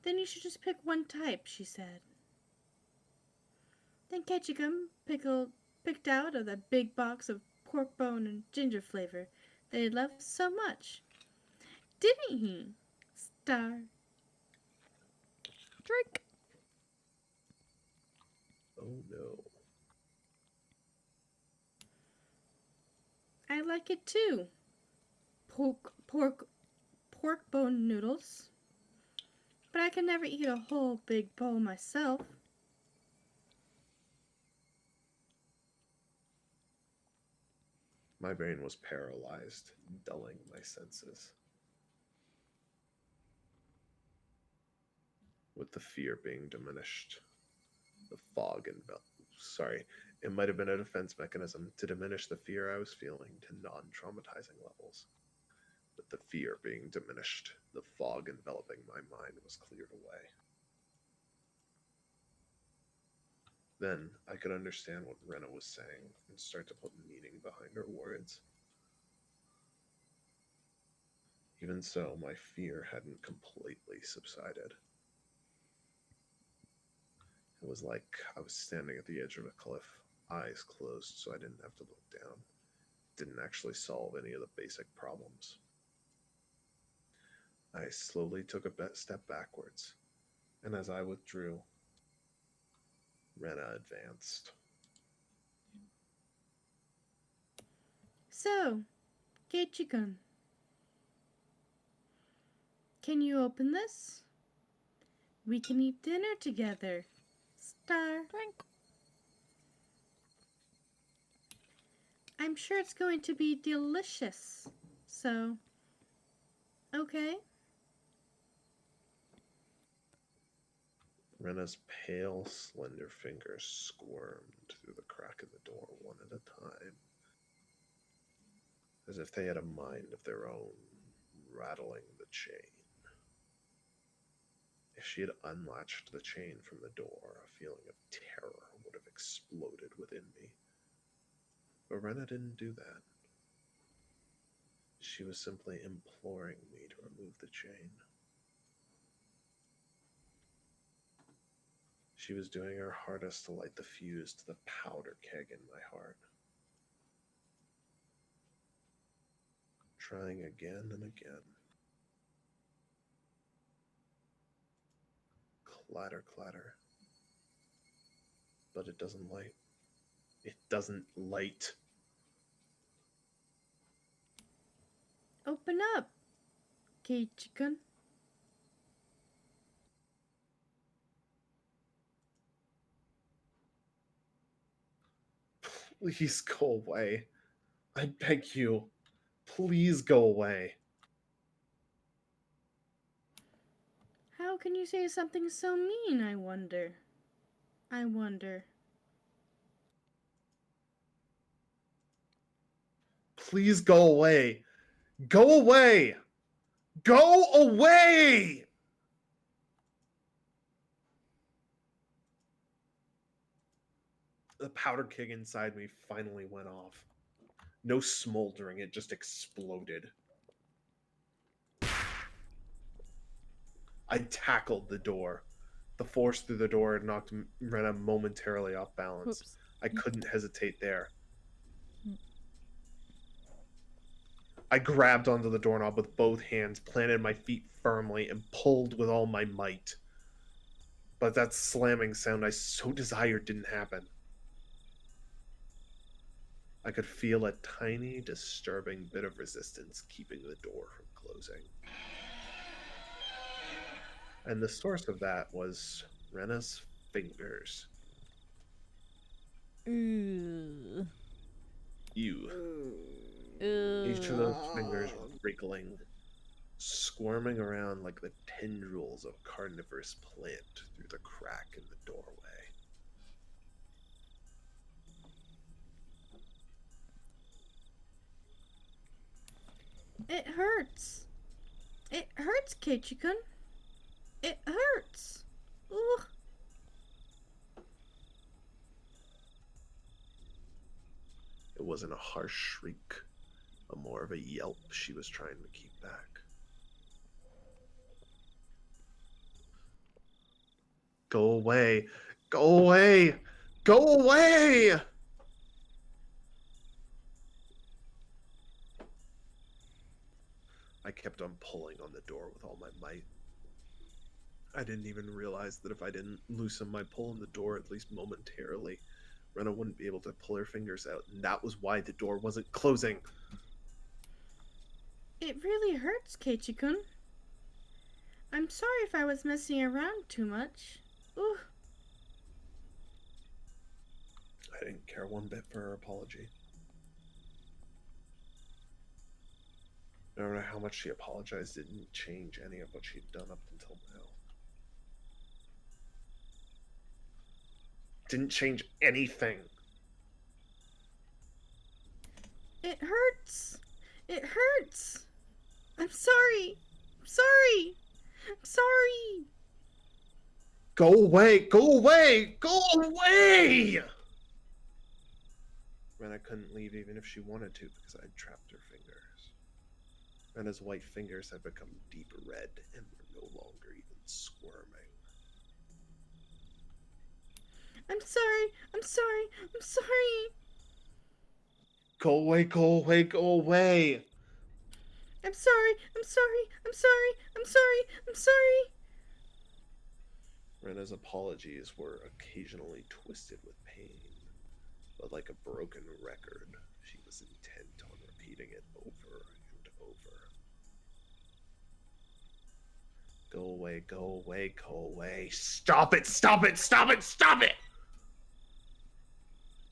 [SPEAKER 4] then you should just pick one type, she said. Then Ketchum picked out of the big box of pork bone and ginger flavor that he loved so much. Didn't he, Star?
[SPEAKER 2] Drink.
[SPEAKER 5] Oh no.
[SPEAKER 4] I like it too. Pork bone noodles. But I can never eat a whole big bowl myself.
[SPEAKER 5] My brain was paralyzed, dulling my senses. With the fear being diminished, the fog enveloped. Sorry, it might have been a defense mechanism to diminish the fear I was feeling to non traumatizing levels. With the fear being diminished, the fog enveloping my mind was cleared away. Then I could understand what Rena was saying and start to put meaning behind her words. Even so, my fear hadn't completely subsided. It was like I was standing at the edge of a cliff, eyes closed so I didn't have to look down. Didn't actually solve any of the basic problems. I slowly took a step backwards, and as I withdrew, Rena advanced.
[SPEAKER 4] So, Keiichi-kun, can you open this? We can eat dinner together. Star.
[SPEAKER 2] Drink.
[SPEAKER 4] I'm sure it's going to be delicious. So, okay.
[SPEAKER 5] Rena's pale, slender fingers squirmed through the crack in the door one at a time, as if they had a mind of their own, rattling the chain. If she had unlatched the chain from the door, a feeling of terror would have exploded within me. But Rena didn't do that. She was simply imploring me to remove the chain. She was doing her hardest to light the fuse to the powder keg in my heart. Trying again and again. Clatter, clatter. But it doesn't light. It doesn't light.
[SPEAKER 4] Open up, Keiichi-kun.
[SPEAKER 5] Please go away. I beg you. Please go away.
[SPEAKER 4] How can you say something so mean, I wonder? I wonder.
[SPEAKER 5] Please go away. Go away. Go away! The powder keg inside me finally went off. No smoldering, it just exploded. I tackled the door. The force through the door had knocked Rena momentarily off balance.
[SPEAKER 2] Oops.
[SPEAKER 5] I couldn't hesitate there. I grabbed onto the doorknob with both hands, planted my feet firmly, and pulled with all my might. But that slamming sound I so desired didn't happen. I could feel a tiny, disturbing bit of resistance keeping the door from closing. And the source of that was Rena's fingers.
[SPEAKER 2] Ooh.
[SPEAKER 5] Ew. Each of those fingers were wriggling, squirming around like the tendrils of a carnivorous plant through the crack in the doorway.
[SPEAKER 4] It hurts. It hurts, Keiichi-kun. It hurts. Ugh.
[SPEAKER 5] It wasn't a harsh shriek, but more of a yelp she was trying to keep back. Go away! Go away! Go away! I kept on pulling on the door with all my might. I didn't even realize that if I didn't loosen my pull on the door, at least momentarily, Rena wouldn't be able to pull her fingers out, and that was why the door wasn't closing.
[SPEAKER 4] It really hurts, Keiichi-kun. I'm sorry if I was messing around too much. Ugh.
[SPEAKER 5] I didn't care one bit for her apology. No matter how much she apologized, it didn't change any of what she'd done up until now. Didn't change anything.
[SPEAKER 4] It hurts. It hurts. I'm sorry. I'm sorry. I'm sorry.
[SPEAKER 5] Go away! Go away! Go away! Rena couldn't leave even if she wanted to because I'd trapped her fingers. Rena's white fingers had become deep red and were no longer even squirming.
[SPEAKER 4] I'm sorry. I'm sorry. I'm sorry.
[SPEAKER 5] Go away, go away, go away!
[SPEAKER 4] I'm sorry. I'm sorry. I'm sorry. I'm sorry. I'm sorry.
[SPEAKER 5] Rena's apologies were occasionally twisted with pain, but like a broken record, she was intent on repeating it over and over. Go away, go away, go away. Stop it, stop it, stop it, stop it!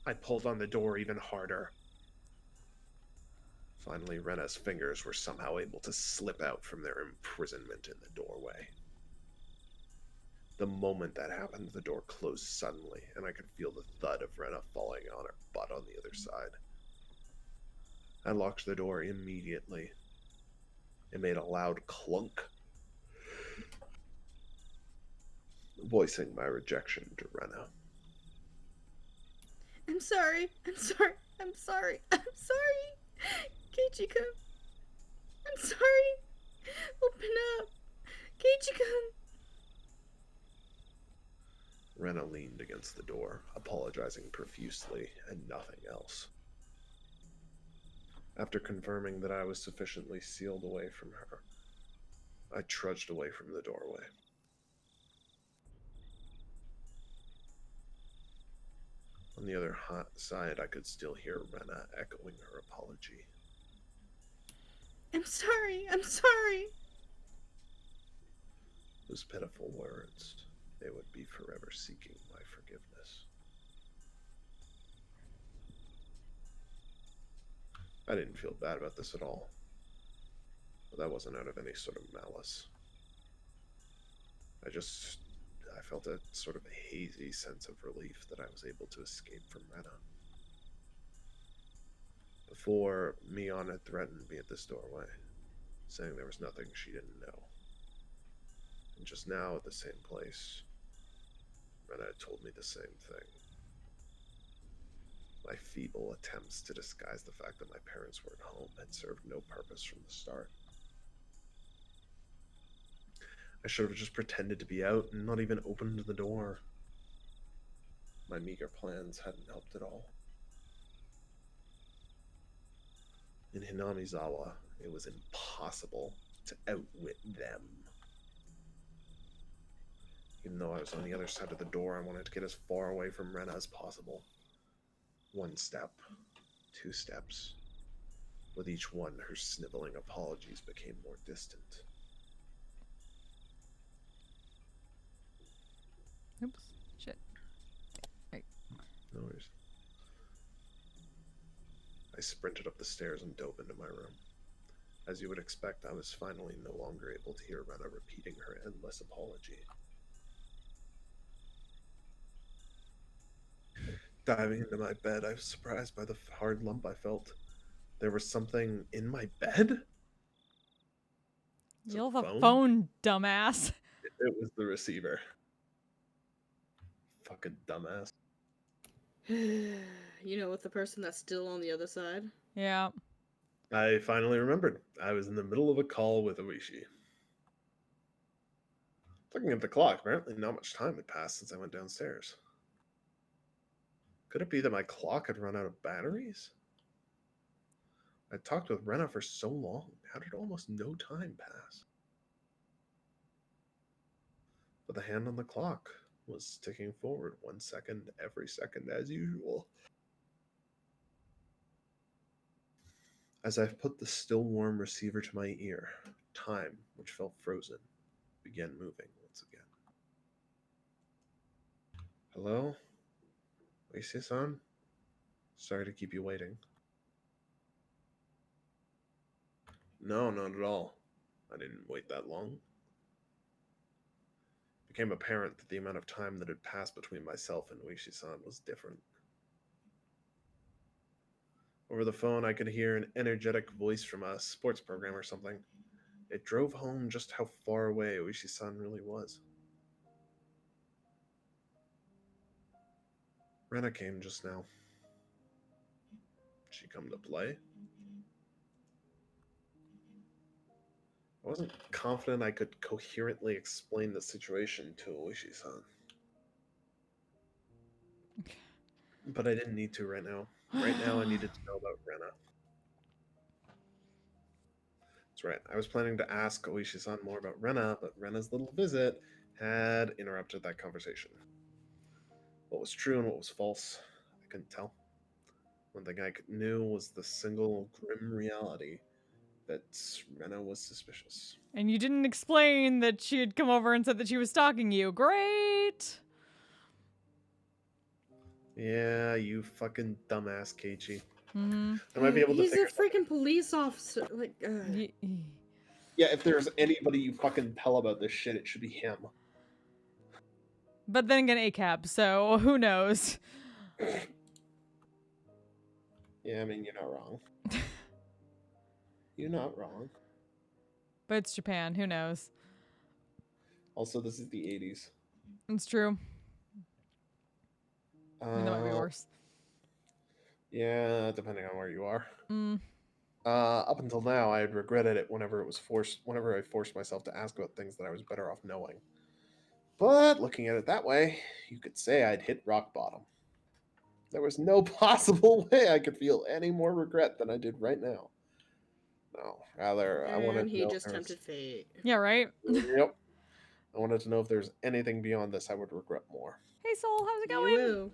[SPEAKER 5] I pulled on the door even harder. Finally, Rena's fingers were somehow able to slip out from their imprisonment in the doorway. The moment that happened, the door closed suddenly, and I could feel the thud of Rena falling on her butt on the other side. I locked the door immediately. It made a loud clunk, voicing my rejection to Rena.
[SPEAKER 4] I'm sorry. I'm sorry. I'm sorry. I'm sorry. Keiichi-kun. I'm sorry. Open up. Keiichi-kun.
[SPEAKER 5] Rena leaned against the door, apologizing profusely and nothing else. After confirming that I was sufficiently sealed away from her, I trudged away from the doorway. On the other side, I could still hear Rena echoing her apology.
[SPEAKER 4] I'm sorry. I'm sorry.
[SPEAKER 5] Those pitiful words, they would be forever seeking my forgiveness. I didn't feel bad about this at all. But that wasn't out of any sort of malice. I felt a sort of hazy sense of relief that I was able to escape from Rena. Before, Mion had threatened me at this doorway, saying there was nothing she didn't know. And just now, at the same place, Rena had told me the same thing. My feeble attempts to disguise the fact that my parents weren't home had served no purpose from the start. I should have just pretended to be out and not even opened the door. My meager plans hadn't helped at all. In Hinamizawa, it was impossible to outwit them. Even though I was on the other side of the door, I wanted to get as far away from Rena as possible. 1 step, 2 steps. With each one, her sniveling apologies became more distant.
[SPEAKER 2] Oops. Shit.
[SPEAKER 5] No worries. I sprinted up the stairs and dove into my room. As you would expect, I was finally no longer able to hear Rena repeating her endless apology. Diving into my bed, I was surprised by the hard lump I felt. There was something in my bed?
[SPEAKER 2] You have a phone, dumbass.
[SPEAKER 5] It was the receiver. Fucking dumbass.
[SPEAKER 4] You know, with the person that's still on the other side.
[SPEAKER 2] Yeah.
[SPEAKER 5] I finally remembered. I was in the middle of a call with Oishi. Looking at the clock, apparently not much time had passed since I went downstairs. Could it be that my clock had run out of batteries? I'd talked with Rena for so long. How did almost no time pass? But the hand on the clock was ticking forward 1 second every second as usual. As I put the still warm receiver to my ear, time, which felt frozen, began moving once again. Hello? Oishi-san? Sorry to keep you waiting. No, not at all. I didn't wait that long. It became apparent that the amount of time that had passed between myself and Oishi-san was different. Over the phone, I could hear an energetic voice from a sports program or something. It drove home just how far away Oishi-san really was. Rena came just now. She come to play? I wasn't confident I could coherently explain the situation to Oishi-san. But I didn't need to right now. Right now, I needed to know about Rena. That's right. I was planning to ask Oishi-san more about Rena, but Rena's little visit had interrupted that conversation. What was true and what was false, I couldn't tell. One thing I knew was the single grim reality that Rena was suspicious.
[SPEAKER 2] And you didn't explain that she had come over and said that she was stalking you. Great!
[SPEAKER 5] Yeah, you fucking dumbass, Keiichi.
[SPEAKER 2] Mm-hmm.
[SPEAKER 5] I might be able to
[SPEAKER 4] He's a
[SPEAKER 5] figure
[SPEAKER 4] freaking police officer. Like,
[SPEAKER 5] Yeah, if there's anybody you fucking tell about this shit, it should be him.
[SPEAKER 2] But then again, ACAB, so who knows?
[SPEAKER 5] Yeah, I mean, you're not wrong. You're not wrong.
[SPEAKER 2] But it's Japan, who knows?
[SPEAKER 5] Also, this is the 80s.
[SPEAKER 2] It's true. I mean, that might be worse.
[SPEAKER 5] Yeah, depending on where you are.
[SPEAKER 2] Mm.
[SPEAKER 5] Up until now, I had regretted it whenever I forced myself to ask about things that I was better off knowing. But looking at it that way, you could say I'd hit rock bottom. There was no possible way I could feel any more regret than I did right now. No, rather, I wanted
[SPEAKER 4] and
[SPEAKER 5] to
[SPEAKER 4] he
[SPEAKER 5] know
[SPEAKER 4] just
[SPEAKER 5] if there was...
[SPEAKER 4] tempted fate.
[SPEAKER 2] Yeah, right?
[SPEAKER 5] Yep. I wanted to know if there's anything beyond this I would regret more.
[SPEAKER 2] Hey, Soul, how's it
[SPEAKER 4] You
[SPEAKER 2] going?
[SPEAKER 4] will.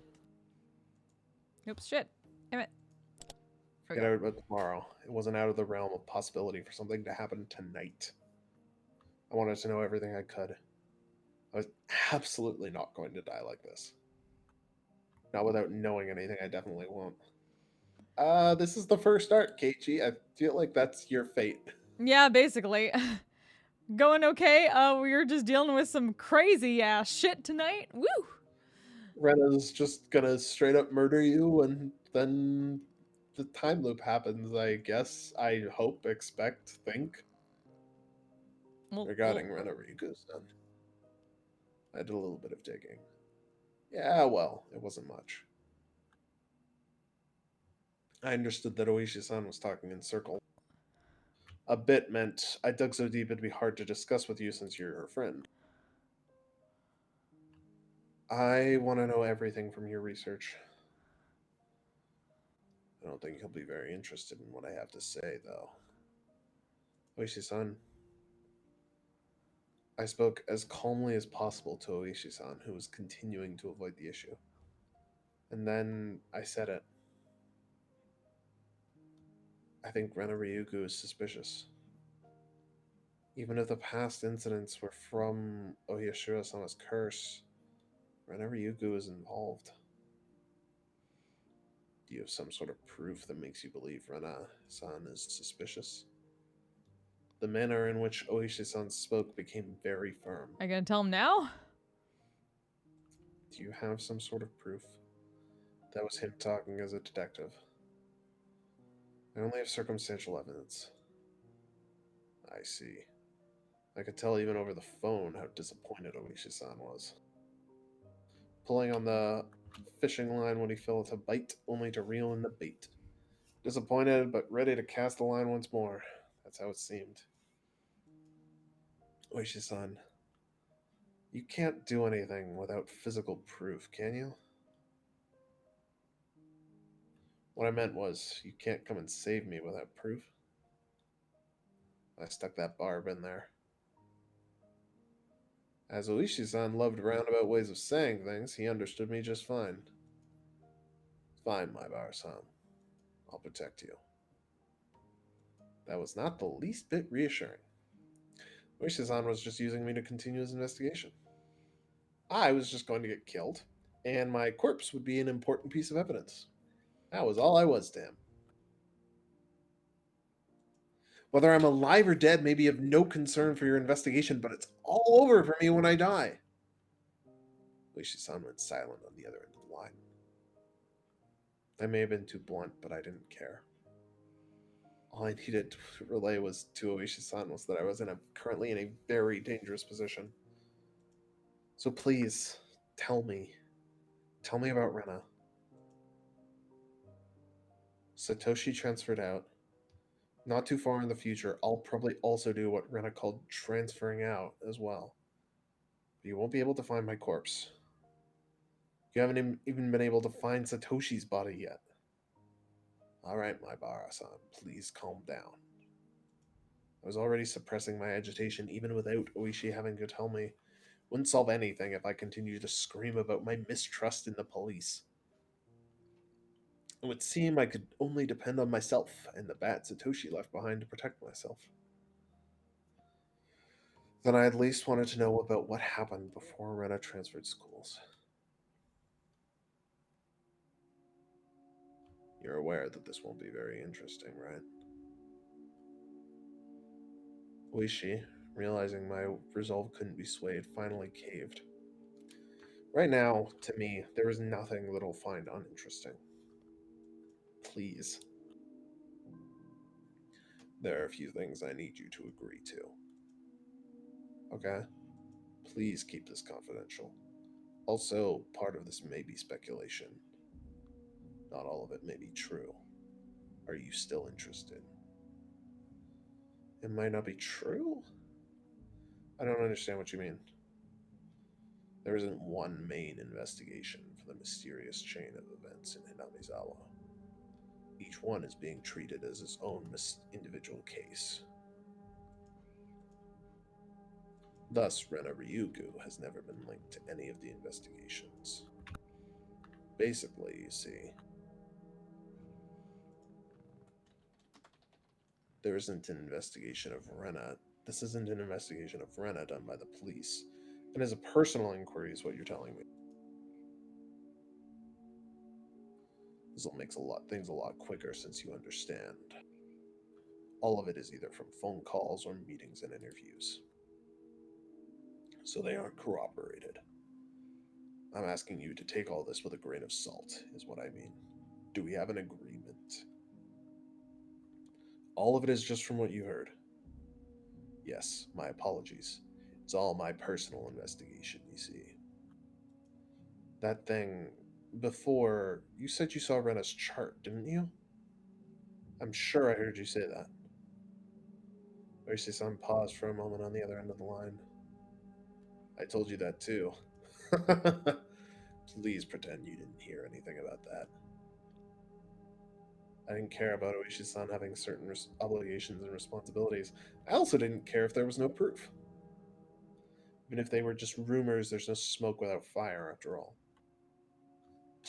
[SPEAKER 2] Oops, shit. Damn it.
[SPEAKER 5] Get out about tomorrow. It wasn't out of the realm of possibility for something to happen tonight. I wanted to know everything I could. I was absolutely not going to die like this. Not without knowing anything I definitely won't. This is the first start, Keiichi. I feel like that's your fate.
[SPEAKER 2] Yeah, basically. Going okay? We were just dealing with some crazy ass shit tonight. Woo!
[SPEAKER 5] Rena's just gonna straight up murder you, and then the time loop happens, I guess. I hope, expect, think. Regarding Rena Ryugu-san, I did a little bit of digging. Yeah, well, it wasn't much. I understood that Oishi-san was talking in circles. A bit meant I dug so deep it'd be hard to discuss with you since you're her friend. I want to know everything from your research. I don't think he'll be very interested in what I have to say, though. Oishi-san. I spoke as calmly as possible to Oishi-san, who was continuing to avoid the issue. And then I said it. I think Rena Ryugu is suspicious. Even if the past incidents were from Oyashiro-sama's curse, Rena Ryugu is involved. Do you have some sort of proof that makes you believe Rena-san is suspicious? The manner in which Oishi-san spoke became very firm.
[SPEAKER 2] Are you gonna tell him now?
[SPEAKER 5] Do you have some sort of proof? That was him talking as a detective. I only have circumstantial evidence. I see. I could tell even over the phone how disappointed Oishi-san was. Pulling on the fishing line when he felt a bite, only to reel in the bait. Disappointed, but ready to cast the line once more. That's how it seemed. Oishi-san, you can't do anything without physical proof, can you? What I meant was, you can't come and save me without proof. I stuck that barb in there. As Oishi-san loved roundabout ways of saying things, he understood me just fine. Fine, my bar-san. I'll protect you. That was not the least bit reassuring. Oishi-san was just using me to continue his investigation. I was just going to get killed, and my corpse would be an important piece of evidence. That was all I was to him. Whether I'm alive or dead may be of no concern for your investigation, but it's all over for me when I die. Oishi-san went silent on the other end of the line. I may have been too blunt, but I didn't care. All I needed to relay was to Oishi-san was that I was currently in a very dangerous position. So please, tell me. Tell me about Rena. Satoshi transferred out. Not too far in the future, I'll probably also do what Rena called transferring out as well. But you won't be able to find my corpse. You haven't even been able to find Satoshi's body yet. Alright, my Bara-san, please calm down. I was already suppressing my agitation even without Oishi having to tell me. Wouldn't solve anything if I continued to scream about my mistrust in the police. It would seem I could only depend on myself and the bat Satoshi left behind to protect myself. Then I at least wanted to know about what happened before Rena transferred schools. You're aware that this won't be very interesting, right? Oishi, realizing my resolve couldn't be swayed, finally caved. Right now, to me, there is nothing that'll find uninteresting. Please. There are a few things I need you to agree to. Okay? Please keep this confidential. Also, part of this may be speculation. Not all of it may be true. Are you still interested? It might not be true? I don't understand what you mean. There isn't one main investigation for the mysterious chain of events in Hinamizawa. Each one is being treated as its own individual case. Thus, Rena Ryugu has never been linked to any of the investigations. Basically, you see, there isn't an investigation of Rena. This isn't an investigation of Rena done by the police. It is a personal inquiry, is what you're telling me. This will make things a lot quicker since you understand. All of it is either from phone calls or meetings and interviews. So they aren't corroborated. I'm asking you to take all this with a grain of salt, is what I mean. Do we have an agreement? All of it is just from what you heard. Yes, my apologies. It's all my personal investigation, you see. That thing before, you said you saw Rena's chart, didn't you? I'm sure I heard you say that. Oishi-san paused for a moment on the other end of the line. I told you that too. Please pretend you didn't hear anything about that. I didn't care about Oishi-san having certain obligations and responsibilities. I also didn't care if there was no proof. Even if they were just rumors, there's no smoke without fire, after all.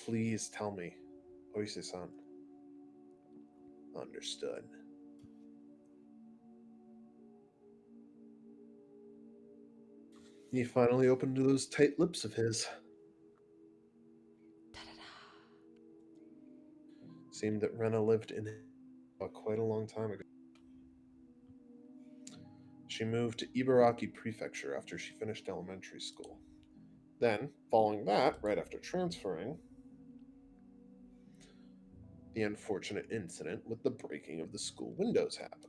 [SPEAKER 5] Please tell me, Oishi-san. Understood. He finally opened those tight lips of his. Seemed that Rena lived in quite a long time ago. She moved to Ibaraki Prefecture after she finished elementary school. Then, following that, right after transferring, the unfortunate incident with the breaking of the school windows happened.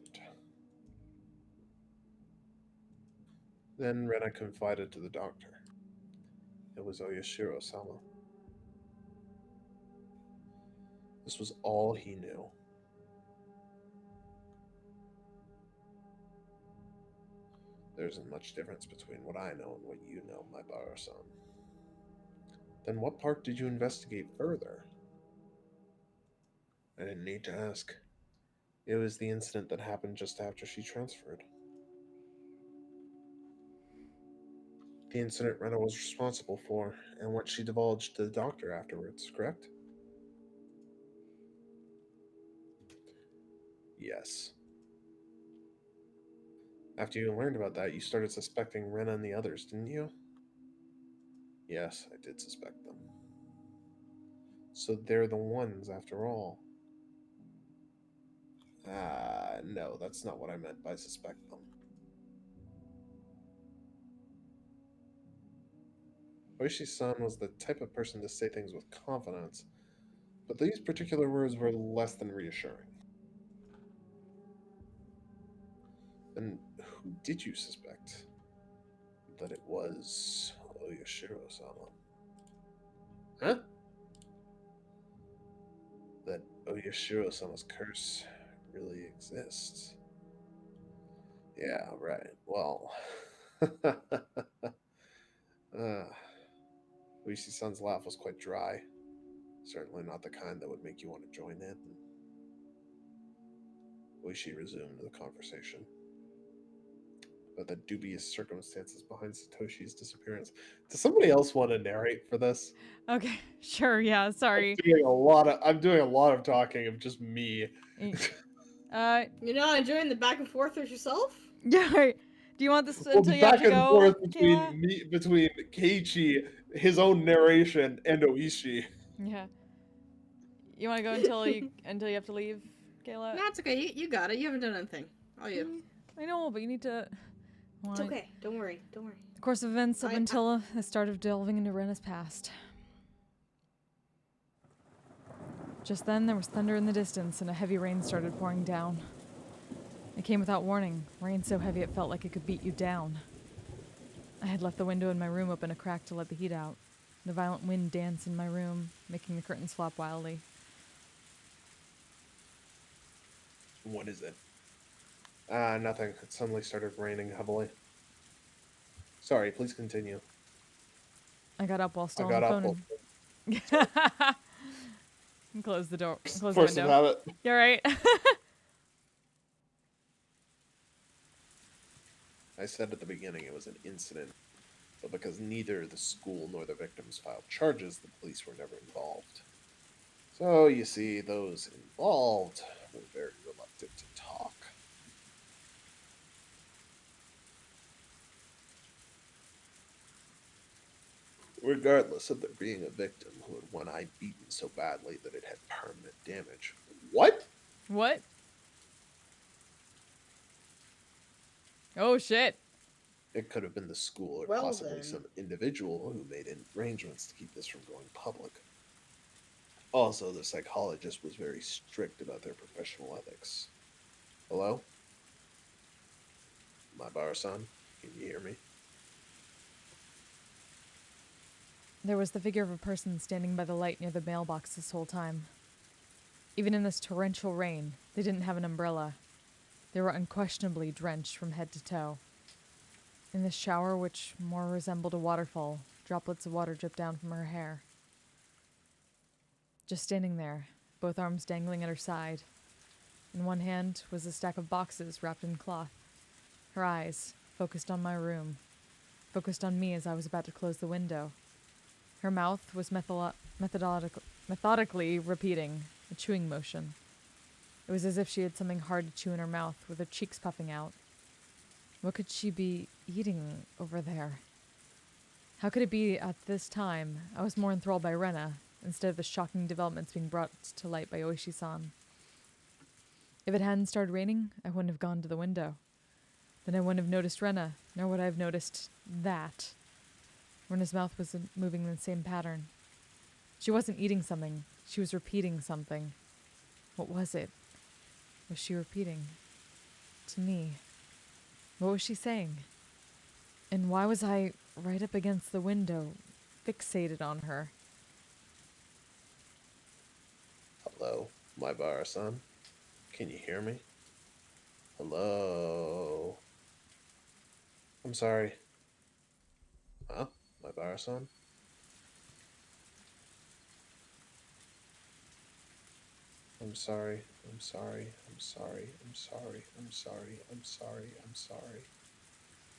[SPEAKER 5] Then Rena confided to the doctor. It was Oyashiro-sama. This was all he knew. There isn't much difference between what I know and what you know, my Bara-san. Then what part did you investigate further? I didn't need to ask. It was the incident that happened just after she transferred. The incident Rena was responsible for, and what she divulged to the doctor afterwards, correct? Yes. After you learned about that, you started suspecting Rena and the others, didn't you? Yes, I did suspect them. So they're the ones, after all. No, that's not what I meant by suspect them. Oishi-san was the type of person to say things with confidence, but these particular words were less than reassuring. Then who did you suspect? That it was Oyashiro-sama. Huh? That Oyashiro-sama's curse really exists. Yeah, right. Well, Oishi-san's laugh was quite dry. Certainly not the kind that would make you want to join in. Oishi resumed the conversation about the dubious circumstances behind Satoshi's disappearance. Does somebody else want to narrate for this?
[SPEAKER 2] Okay, sure. Yeah, sorry.
[SPEAKER 5] I'm doing a lot of talking of just me.
[SPEAKER 4] You're not enjoying the back and forth with yourself?
[SPEAKER 2] Yeah. Do you want this
[SPEAKER 5] Well,
[SPEAKER 2] until
[SPEAKER 5] the
[SPEAKER 2] you have
[SPEAKER 5] back
[SPEAKER 2] to
[SPEAKER 5] and
[SPEAKER 2] go,
[SPEAKER 5] forth
[SPEAKER 2] Kayla?
[SPEAKER 5] between Keiichi, his own narration, and Oishi.
[SPEAKER 2] Yeah. You want to go until you have to leave, Kayla?
[SPEAKER 4] Nah, it's okay. You got it. You haven't done anything. All you.
[SPEAKER 2] I know, but you need to.
[SPEAKER 4] It's okay. Don't worry. Don't worry.
[SPEAKER 2] The course of events up until the start of delving into Rena's past. Just then, there was thunder in the distance, and a heavy rain started pouring down. It came without warning, rain so heavy it felt like it could beat you down. I had left the window in my room open a crack to let the heat out. The violent wind danced in my room, making the curtains flap wildly.
[SPEAKER 5] What is it? Nothing. It suddenly started raining heavily. Sorry, please continue.
[SPEAKER 2] I got up while still
[SPEAKER 5] I got
[SPEAKER 2] on
[SPEAKER 5] up.
[SPEAKER 2] the phone. And close the door. Close
[SPEAKER 5] Force
[SPEAKER 2] the
[SPEAKER 5] of
[SPEAKER 2] window.
[SPEAKER 5] habit.
[SPEAKER 2] You're right.
[SPEAKER 5] I said at the beginning it was an incident, but because neither the school nor the victims filed charges, the police were never involved. So, you see, those involved were very reluctant to talk. regardless of there being a victim who had one eye beaten so badly that it had permanent damage. What?
[SPEAKER 2] What? Oh shit.
[SPEAKER 5] It could have been the school or
[SPEAKER 4] Well,
[SPEAKER 5] possibly
[SPEAKER 4] then.
[SPEAKER 5] some individual who made arrangements to keep this from going public. Also, the psychologist was very strict about their professional ethics. Hello? My bar-san, can you hear me?
[SPEAKER 2] There was the figure of a person standing by the light near the mailbox this whole time. Even in this torrential rain, they didn't have an umbrella. They were unquestionably drenched from head to toe. In the shower, which more resembled a waterfall, droplets of water dripped down from her hair. Just standing there, both arms dangling at her side. In one hand was a stack of boxes wrapped in cloth. Her eyes, focused on my room, focused on me as I was about to close the window. Her mouth was methodically repeating a chewing motion. It was as if she had something hard to chew in her mouth, with her cheeks puffing out. What could she be eating over there? How could it be at this time I was more enthralled by Rena, instead of the shocking developments being brought to light by Oishi-san? If it hadn't started raining, I wouldn't have gone to the window. Then I wouldn't have noticed Rena, nor would I have noticed that. Rena's mouth was moving in the same pattern. She wasn't eating something. She was repeating something. What was it? Was she repeating? To me. What was she saying? And why was I right up against the window, fixated on her?
[SPEAKER 5] Hello, my bar-san, can you hear me? Hello? I'm sorry. Huh? My bar-san? I'm sorry, I'm sorry, I'm sorry, I'm sorry, I'm sorry, I'm sorry, I'm sorry.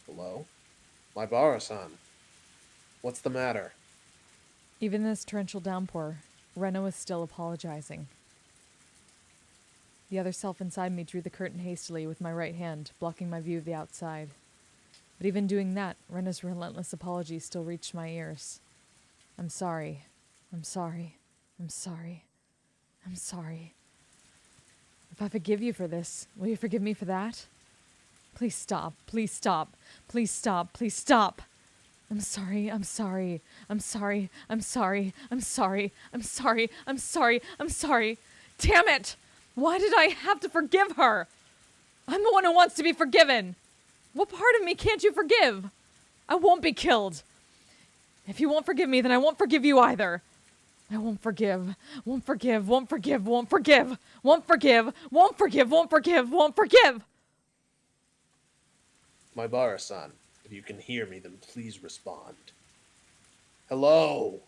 [SPEAKER 5] Hello? My bar-san? What's the matter?
[SPEAKER 2] Even in this torrential downpour, Rena was still apologizing. The other self inside me drew the curtain hastily with my right hand, blocking my view of the outside. But even doing that, Rena's relentless apology still reached my ears. I'm sorry. I'm sorry. I'm sorry. I'm sorry. If I forgive you for this, will you forgive me for that? Please stop. Please stop. Please stop. Please stop. I'm sorry. I'm sorry. I'm sorry. I'm sorry. I'm sorry. I'm sorry. I'm sorry. I'm sorry. Damn it! Why did I have to forgive her? I'm the one who wants to be forgiven. What part of me can't you forgive? I won't be killed. If you won't forgive me, then I won't forgive you either. I won't forgive. Won't forgive. Won't forgive. Won't forgive. Won't forgive. Won't forgive. Won't forgive. Won't forgive.
[SPEAKER 5] My bar-san, if you can hear me, then please respond. Hello?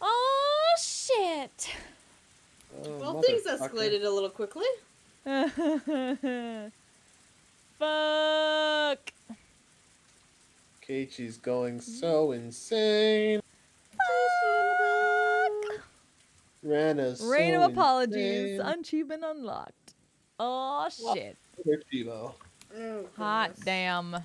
[SPEAKER 2] Oh, shit.
[SPEAKER 5] Oh,
[SPEAKER 4] Well, things
[SPEAKER 5] motherfucker.
[SPEAKER 4] escalated a little quickly.
[SPEAKER 2] Fuck.
[SPEAKER 5] Keiichi's going so insane. Rena's
[SPEAKER 2] Rain
[SPEAKER 5] so
[SPEAKER 2] of apologies.
[SPEAKER 5] insane.
[SPEAKER 2] Achievement unlocked. Oh, shit.
[SPEAKER 5] Chivo.
[SPEAKER 4] Oh,
[SPEAKER 2] Hot
[SPEAKER 4] goodness.
[SPEAKER 2] damn.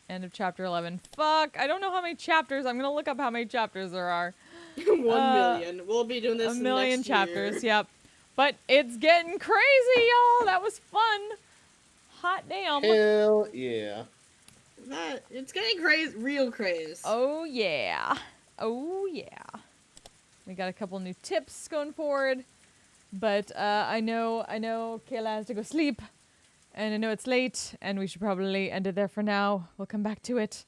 [SPEAKER 2] End of chapter 11. Fuck. I don't know how many chapters. I'm going to look up how many chapters there are.
[SPEAKER 4] 1 million. We'll be doing this
[SPEAKER 2] A million
[SPEAKER 4] next
[SPEAKER 2] chapters,
[SPEAKER 4] year.
[SPEAKER 2] yep. But it's getting crazy, y'all. That was fun. Hot damn.
[SPEAKER 5] Hell yeah.
[SPEAKER 4] It's getting crazy, real craze.
[SPEAKER 2] Oh, yeah. Oh, yeah. We got a couple new tips going forward. But I know Kayla has to go sleep. And I know it's late. And we should probably end it there for now. We'll come back to it.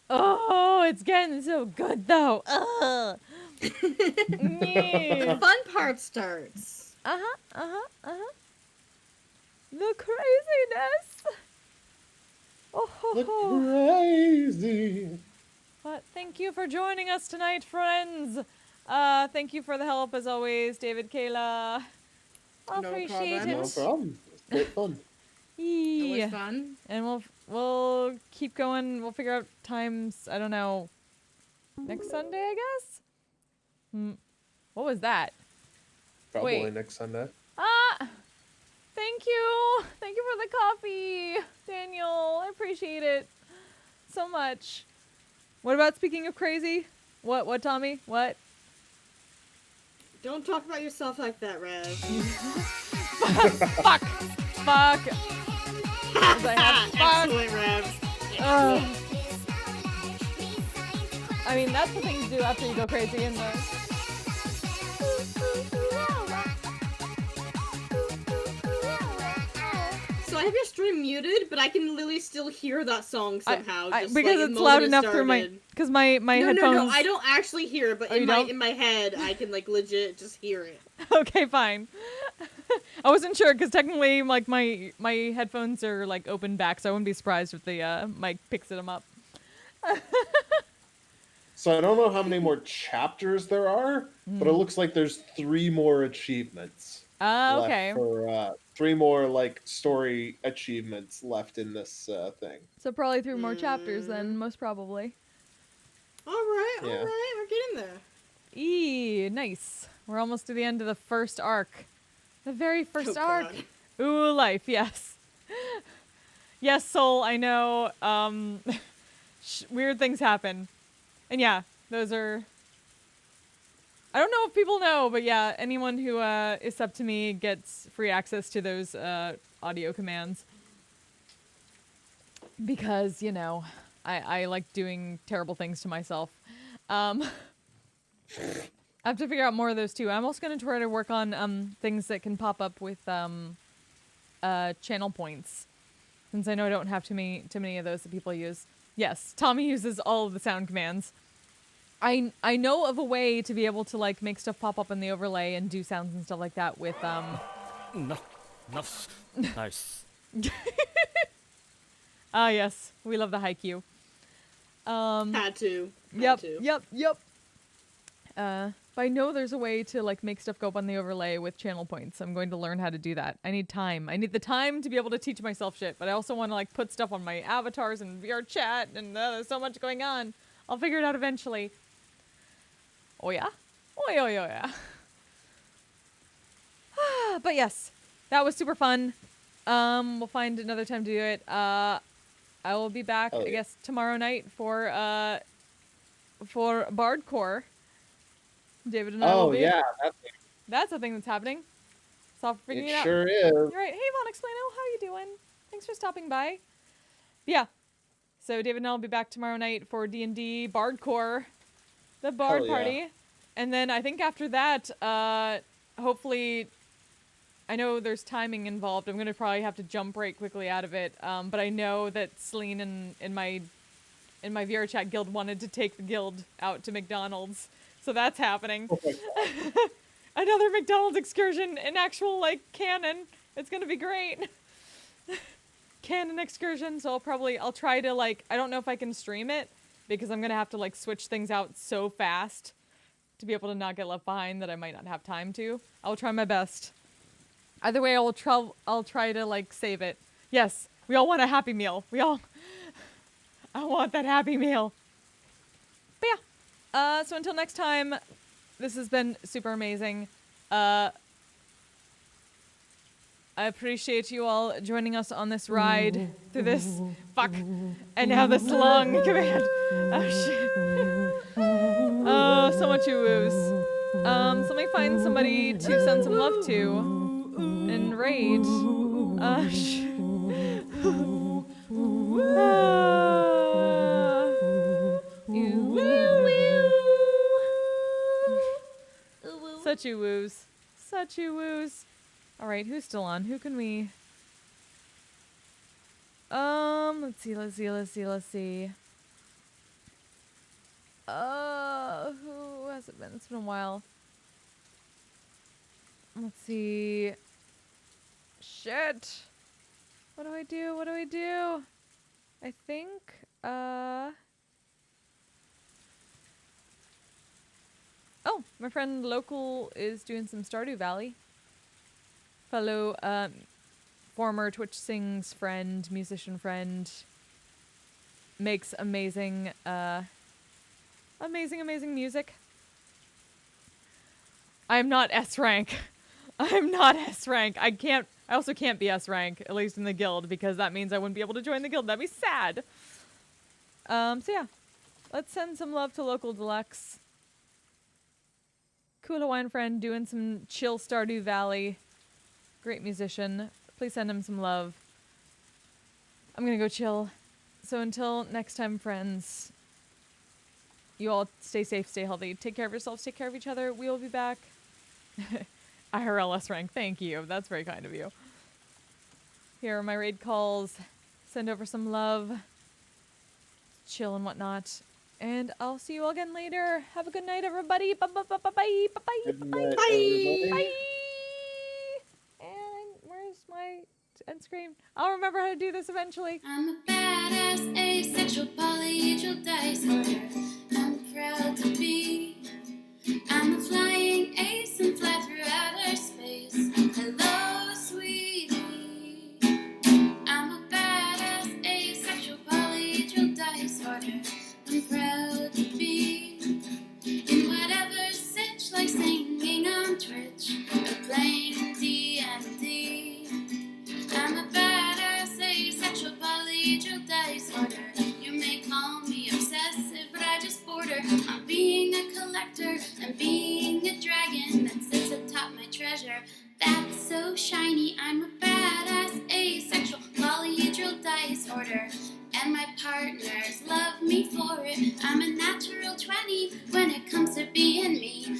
[SPEAKER 2] Oh, it's getting so good, though. Ugh.
[SPEAKER 4] The fun part starts.
[SPEAKER 2] The craziness. Oh, ho,
[SPEAKER 5] The
[SPEAKER 2] ho.
[SPEAKER 5] crazy.
[SPEAKER 2] But thank you for joining us tonight, friends. Thank you for the help, as always, David, Kayla.
[SPEAKER 4] No
[SPEAKER 2] Appreciate
[SPEAKER 4] problem.
[SPEAKER 5] No
[SPEAKER 2] it.
[SPEAKER 5] problem. It's great fun.
[SPEAKER 2] Yeah.
[SPEAKER 4] Always fun.
[SPEAKER 2] And we'll keep going. We'll figure out times, I don't know, next Sunday, I guess? What was that?
[SPEAKER 5] Probably
[SPEAKER 2] Wait.
[SPEAKER 5] next Sunday.
[SPEAKER 2] Ah! Thank you. Thank you for the coffee, Daniel. I appreciate it so much. What about speaking of crazy? What, Tommy? What?
[SPEAKER 4] Don't talk about yourself like that, Rev.
[SPEAKER 2] Fuck. Fuck. Was I fuck.
[SPEAKER 4] Excellent, Rev.
[SPEAKER 2] Ugh. I mean, that's the thing to do after you go crazy in the...
[SPEAKER 4] So I have your stream muted, but I can literally still hear that song somehow.
[SPEAKER 2] Because
[SPEAKER 4] like,
[SPEAKER 2] it's loud enough through my... Because my headphones...
[SPEAKER 4] No, I don't actually hear it, but
[SPEAKER 2] Oh,
[SPEAKER 4] in my head, I can, like, legit just hear it.
[SPEAKER 2] Okay, fine. I wasn't sure, because technically, like, my headphones are, like, open back, so I wouldn't be surprised if the mic picks them up.
[SPEAKER 3] So I don't know how many more chapters there are, but it looks like there's 3 more achievements.
[SPEAKER 2] Okay.
[SPEAKER 3] Left for 3 more like story achievements left in this thing.
[SPEAKER 2] So probably 3 more chapters then, most probably.
[SPEAKER 4] Alright,
[SPEAKER 3] Yeah.
[SPEAKER 4] alright, we're getting there.
[SPEAKER 2] Nice. We're almost to the end of the first arc. The very first
[SPEAKER 4] Oh,
[SPEAKER 2] arc.
[SPEAKER 4] God.
[SPEAKER 2] Ooh, life, yes. Yes, Soul, I know. Weird things happen. And yeah, those are... I don't know if people know, but yeah, anyone who is sub to me gets free access to those audio commands. Because, you know, I like doing terrible things to myself. I have to figure out more of those too. I'm also going to try to work on things that can pop up with channel points. Since I know I don't have too many of those that people use. Yes, Tommy uses all of the sound commands. I know of a way to be able to like make stuff pop up in the overlay and do sounds and stuff like that with
[SPEAKER 6] Nice.
[SPEAKER 2] Ah yes, we love the haiku.
[SPEAKER 4] Had to.
[SPEAKER 2] Yep. But I know there's a way to like make stuff go up on the overlay with channel points. I'm going to learn how to do that. I need time. I need the time to be able to teach myself shit, but I also want to like put stuff on my avatars and VR chat and there's so much going on. I'll figure it out eventually. Oh yeah? Oh yeah. But yes, that was super fun. We'll find another time to do it. I will be back, I guess, tomorrow night for Bardcore. David and I will be.
[SPEAKER 3] Oh yeah,
[SPEAKER 2] That's a thing that's happening. So figuring it out.
[SPEAKER 3] sure is.
[SPEAKER 2] You're right. Hey, Von Explaino, how you doing? Thanks for stopping by. Yeah. So David and I will be back tomorrow night for D&D Bardcore, the Bard
[SPEAKER 3] Hell yeah.
[SPEAKER 2] party. And then I think after that, hopefully, I know there's timing involved. I'm going to probably have to jump right quickly out of it. But I know that Celine in my VR chat guild wanted to take the guild out to McDonald's. So that's happening.
[SPEAKER 3] Oh my God.
[SPEAKER 2] Another McDonald's excursion in actual, like, canon. It's going to be great. Canon excursion. So I'll try to, like, I don't know if I can stream it because I'm going to have to, like, switch things out so fast to be able to not get left behind that I might not have time to. I'll try my best. Either way, I'll try to, like, save it. Yes, we all want a Happy Meal. I want that Happy Meal. But yeah, so until next time, this has been super amazing. I appreciate you all joining us on this ride through this and now this long command. Oh shit. Oh, so much woos. So let me find somebody to send some love to in Raid. Such you woos. Such you woos. Alright, who's still on? Who can we... let's see. Who has it been? It's been a while. Let's see. Shit. What do I do? I think, oh, my friend Local is doing some Stardew Valley. Fellow, former Twitch Sings friend, musician friend. Makes amazing, amazing music. I am not S rank. I am not S rank. I I also can't be S rank, at least in the guild, because that means I wouldn't be able to join the guild. That'd be sad. So yeah, let's send some love to local deluxe. Cool Hawaiian friend doing some chill Stardew Valley. Great musician. Please send him some love. I'm gonna go chill. So until next time, friends, you all stay safe, stay healthy, take care of yourselves, take care of each other. We will be back. IRL S rank, thank you. That's very kind of you. Here are my raid calls. Send over some love. Chill and whatnot. And I'll see you all again later. Have a good night, everybody. Bye-bye.
[SPEAKER 5] Good
[SPEAKER 2] Bye-bye.
[SPEAKER 5] night,
[SPEAKER 4] Bye.
[SPEAKER 5] everybody.
[SPEAKER 2] Bye. And where's my end screen? I'll remember how to do this eventually.
[SPEAKER 1] I'm a badass asexual polyhedral dice holder. I'm proud to be. I'm a flying ace and fly through outer space. Hello, sweetie. I'm a badass asexual polyhedral dice holder. I'm proud to be in whatever sitch, like singing on Twitch or playing D&D. I'm a badass asexual polyhedral dice holder. You may call me obsessive, but I just border on being a collector and being a dragon that sits atop my treasure. That's so shiny. I'm a badass asexual polyhedral dice holder, and my partners love me for it. I'm a natural 20 when it comes to being me.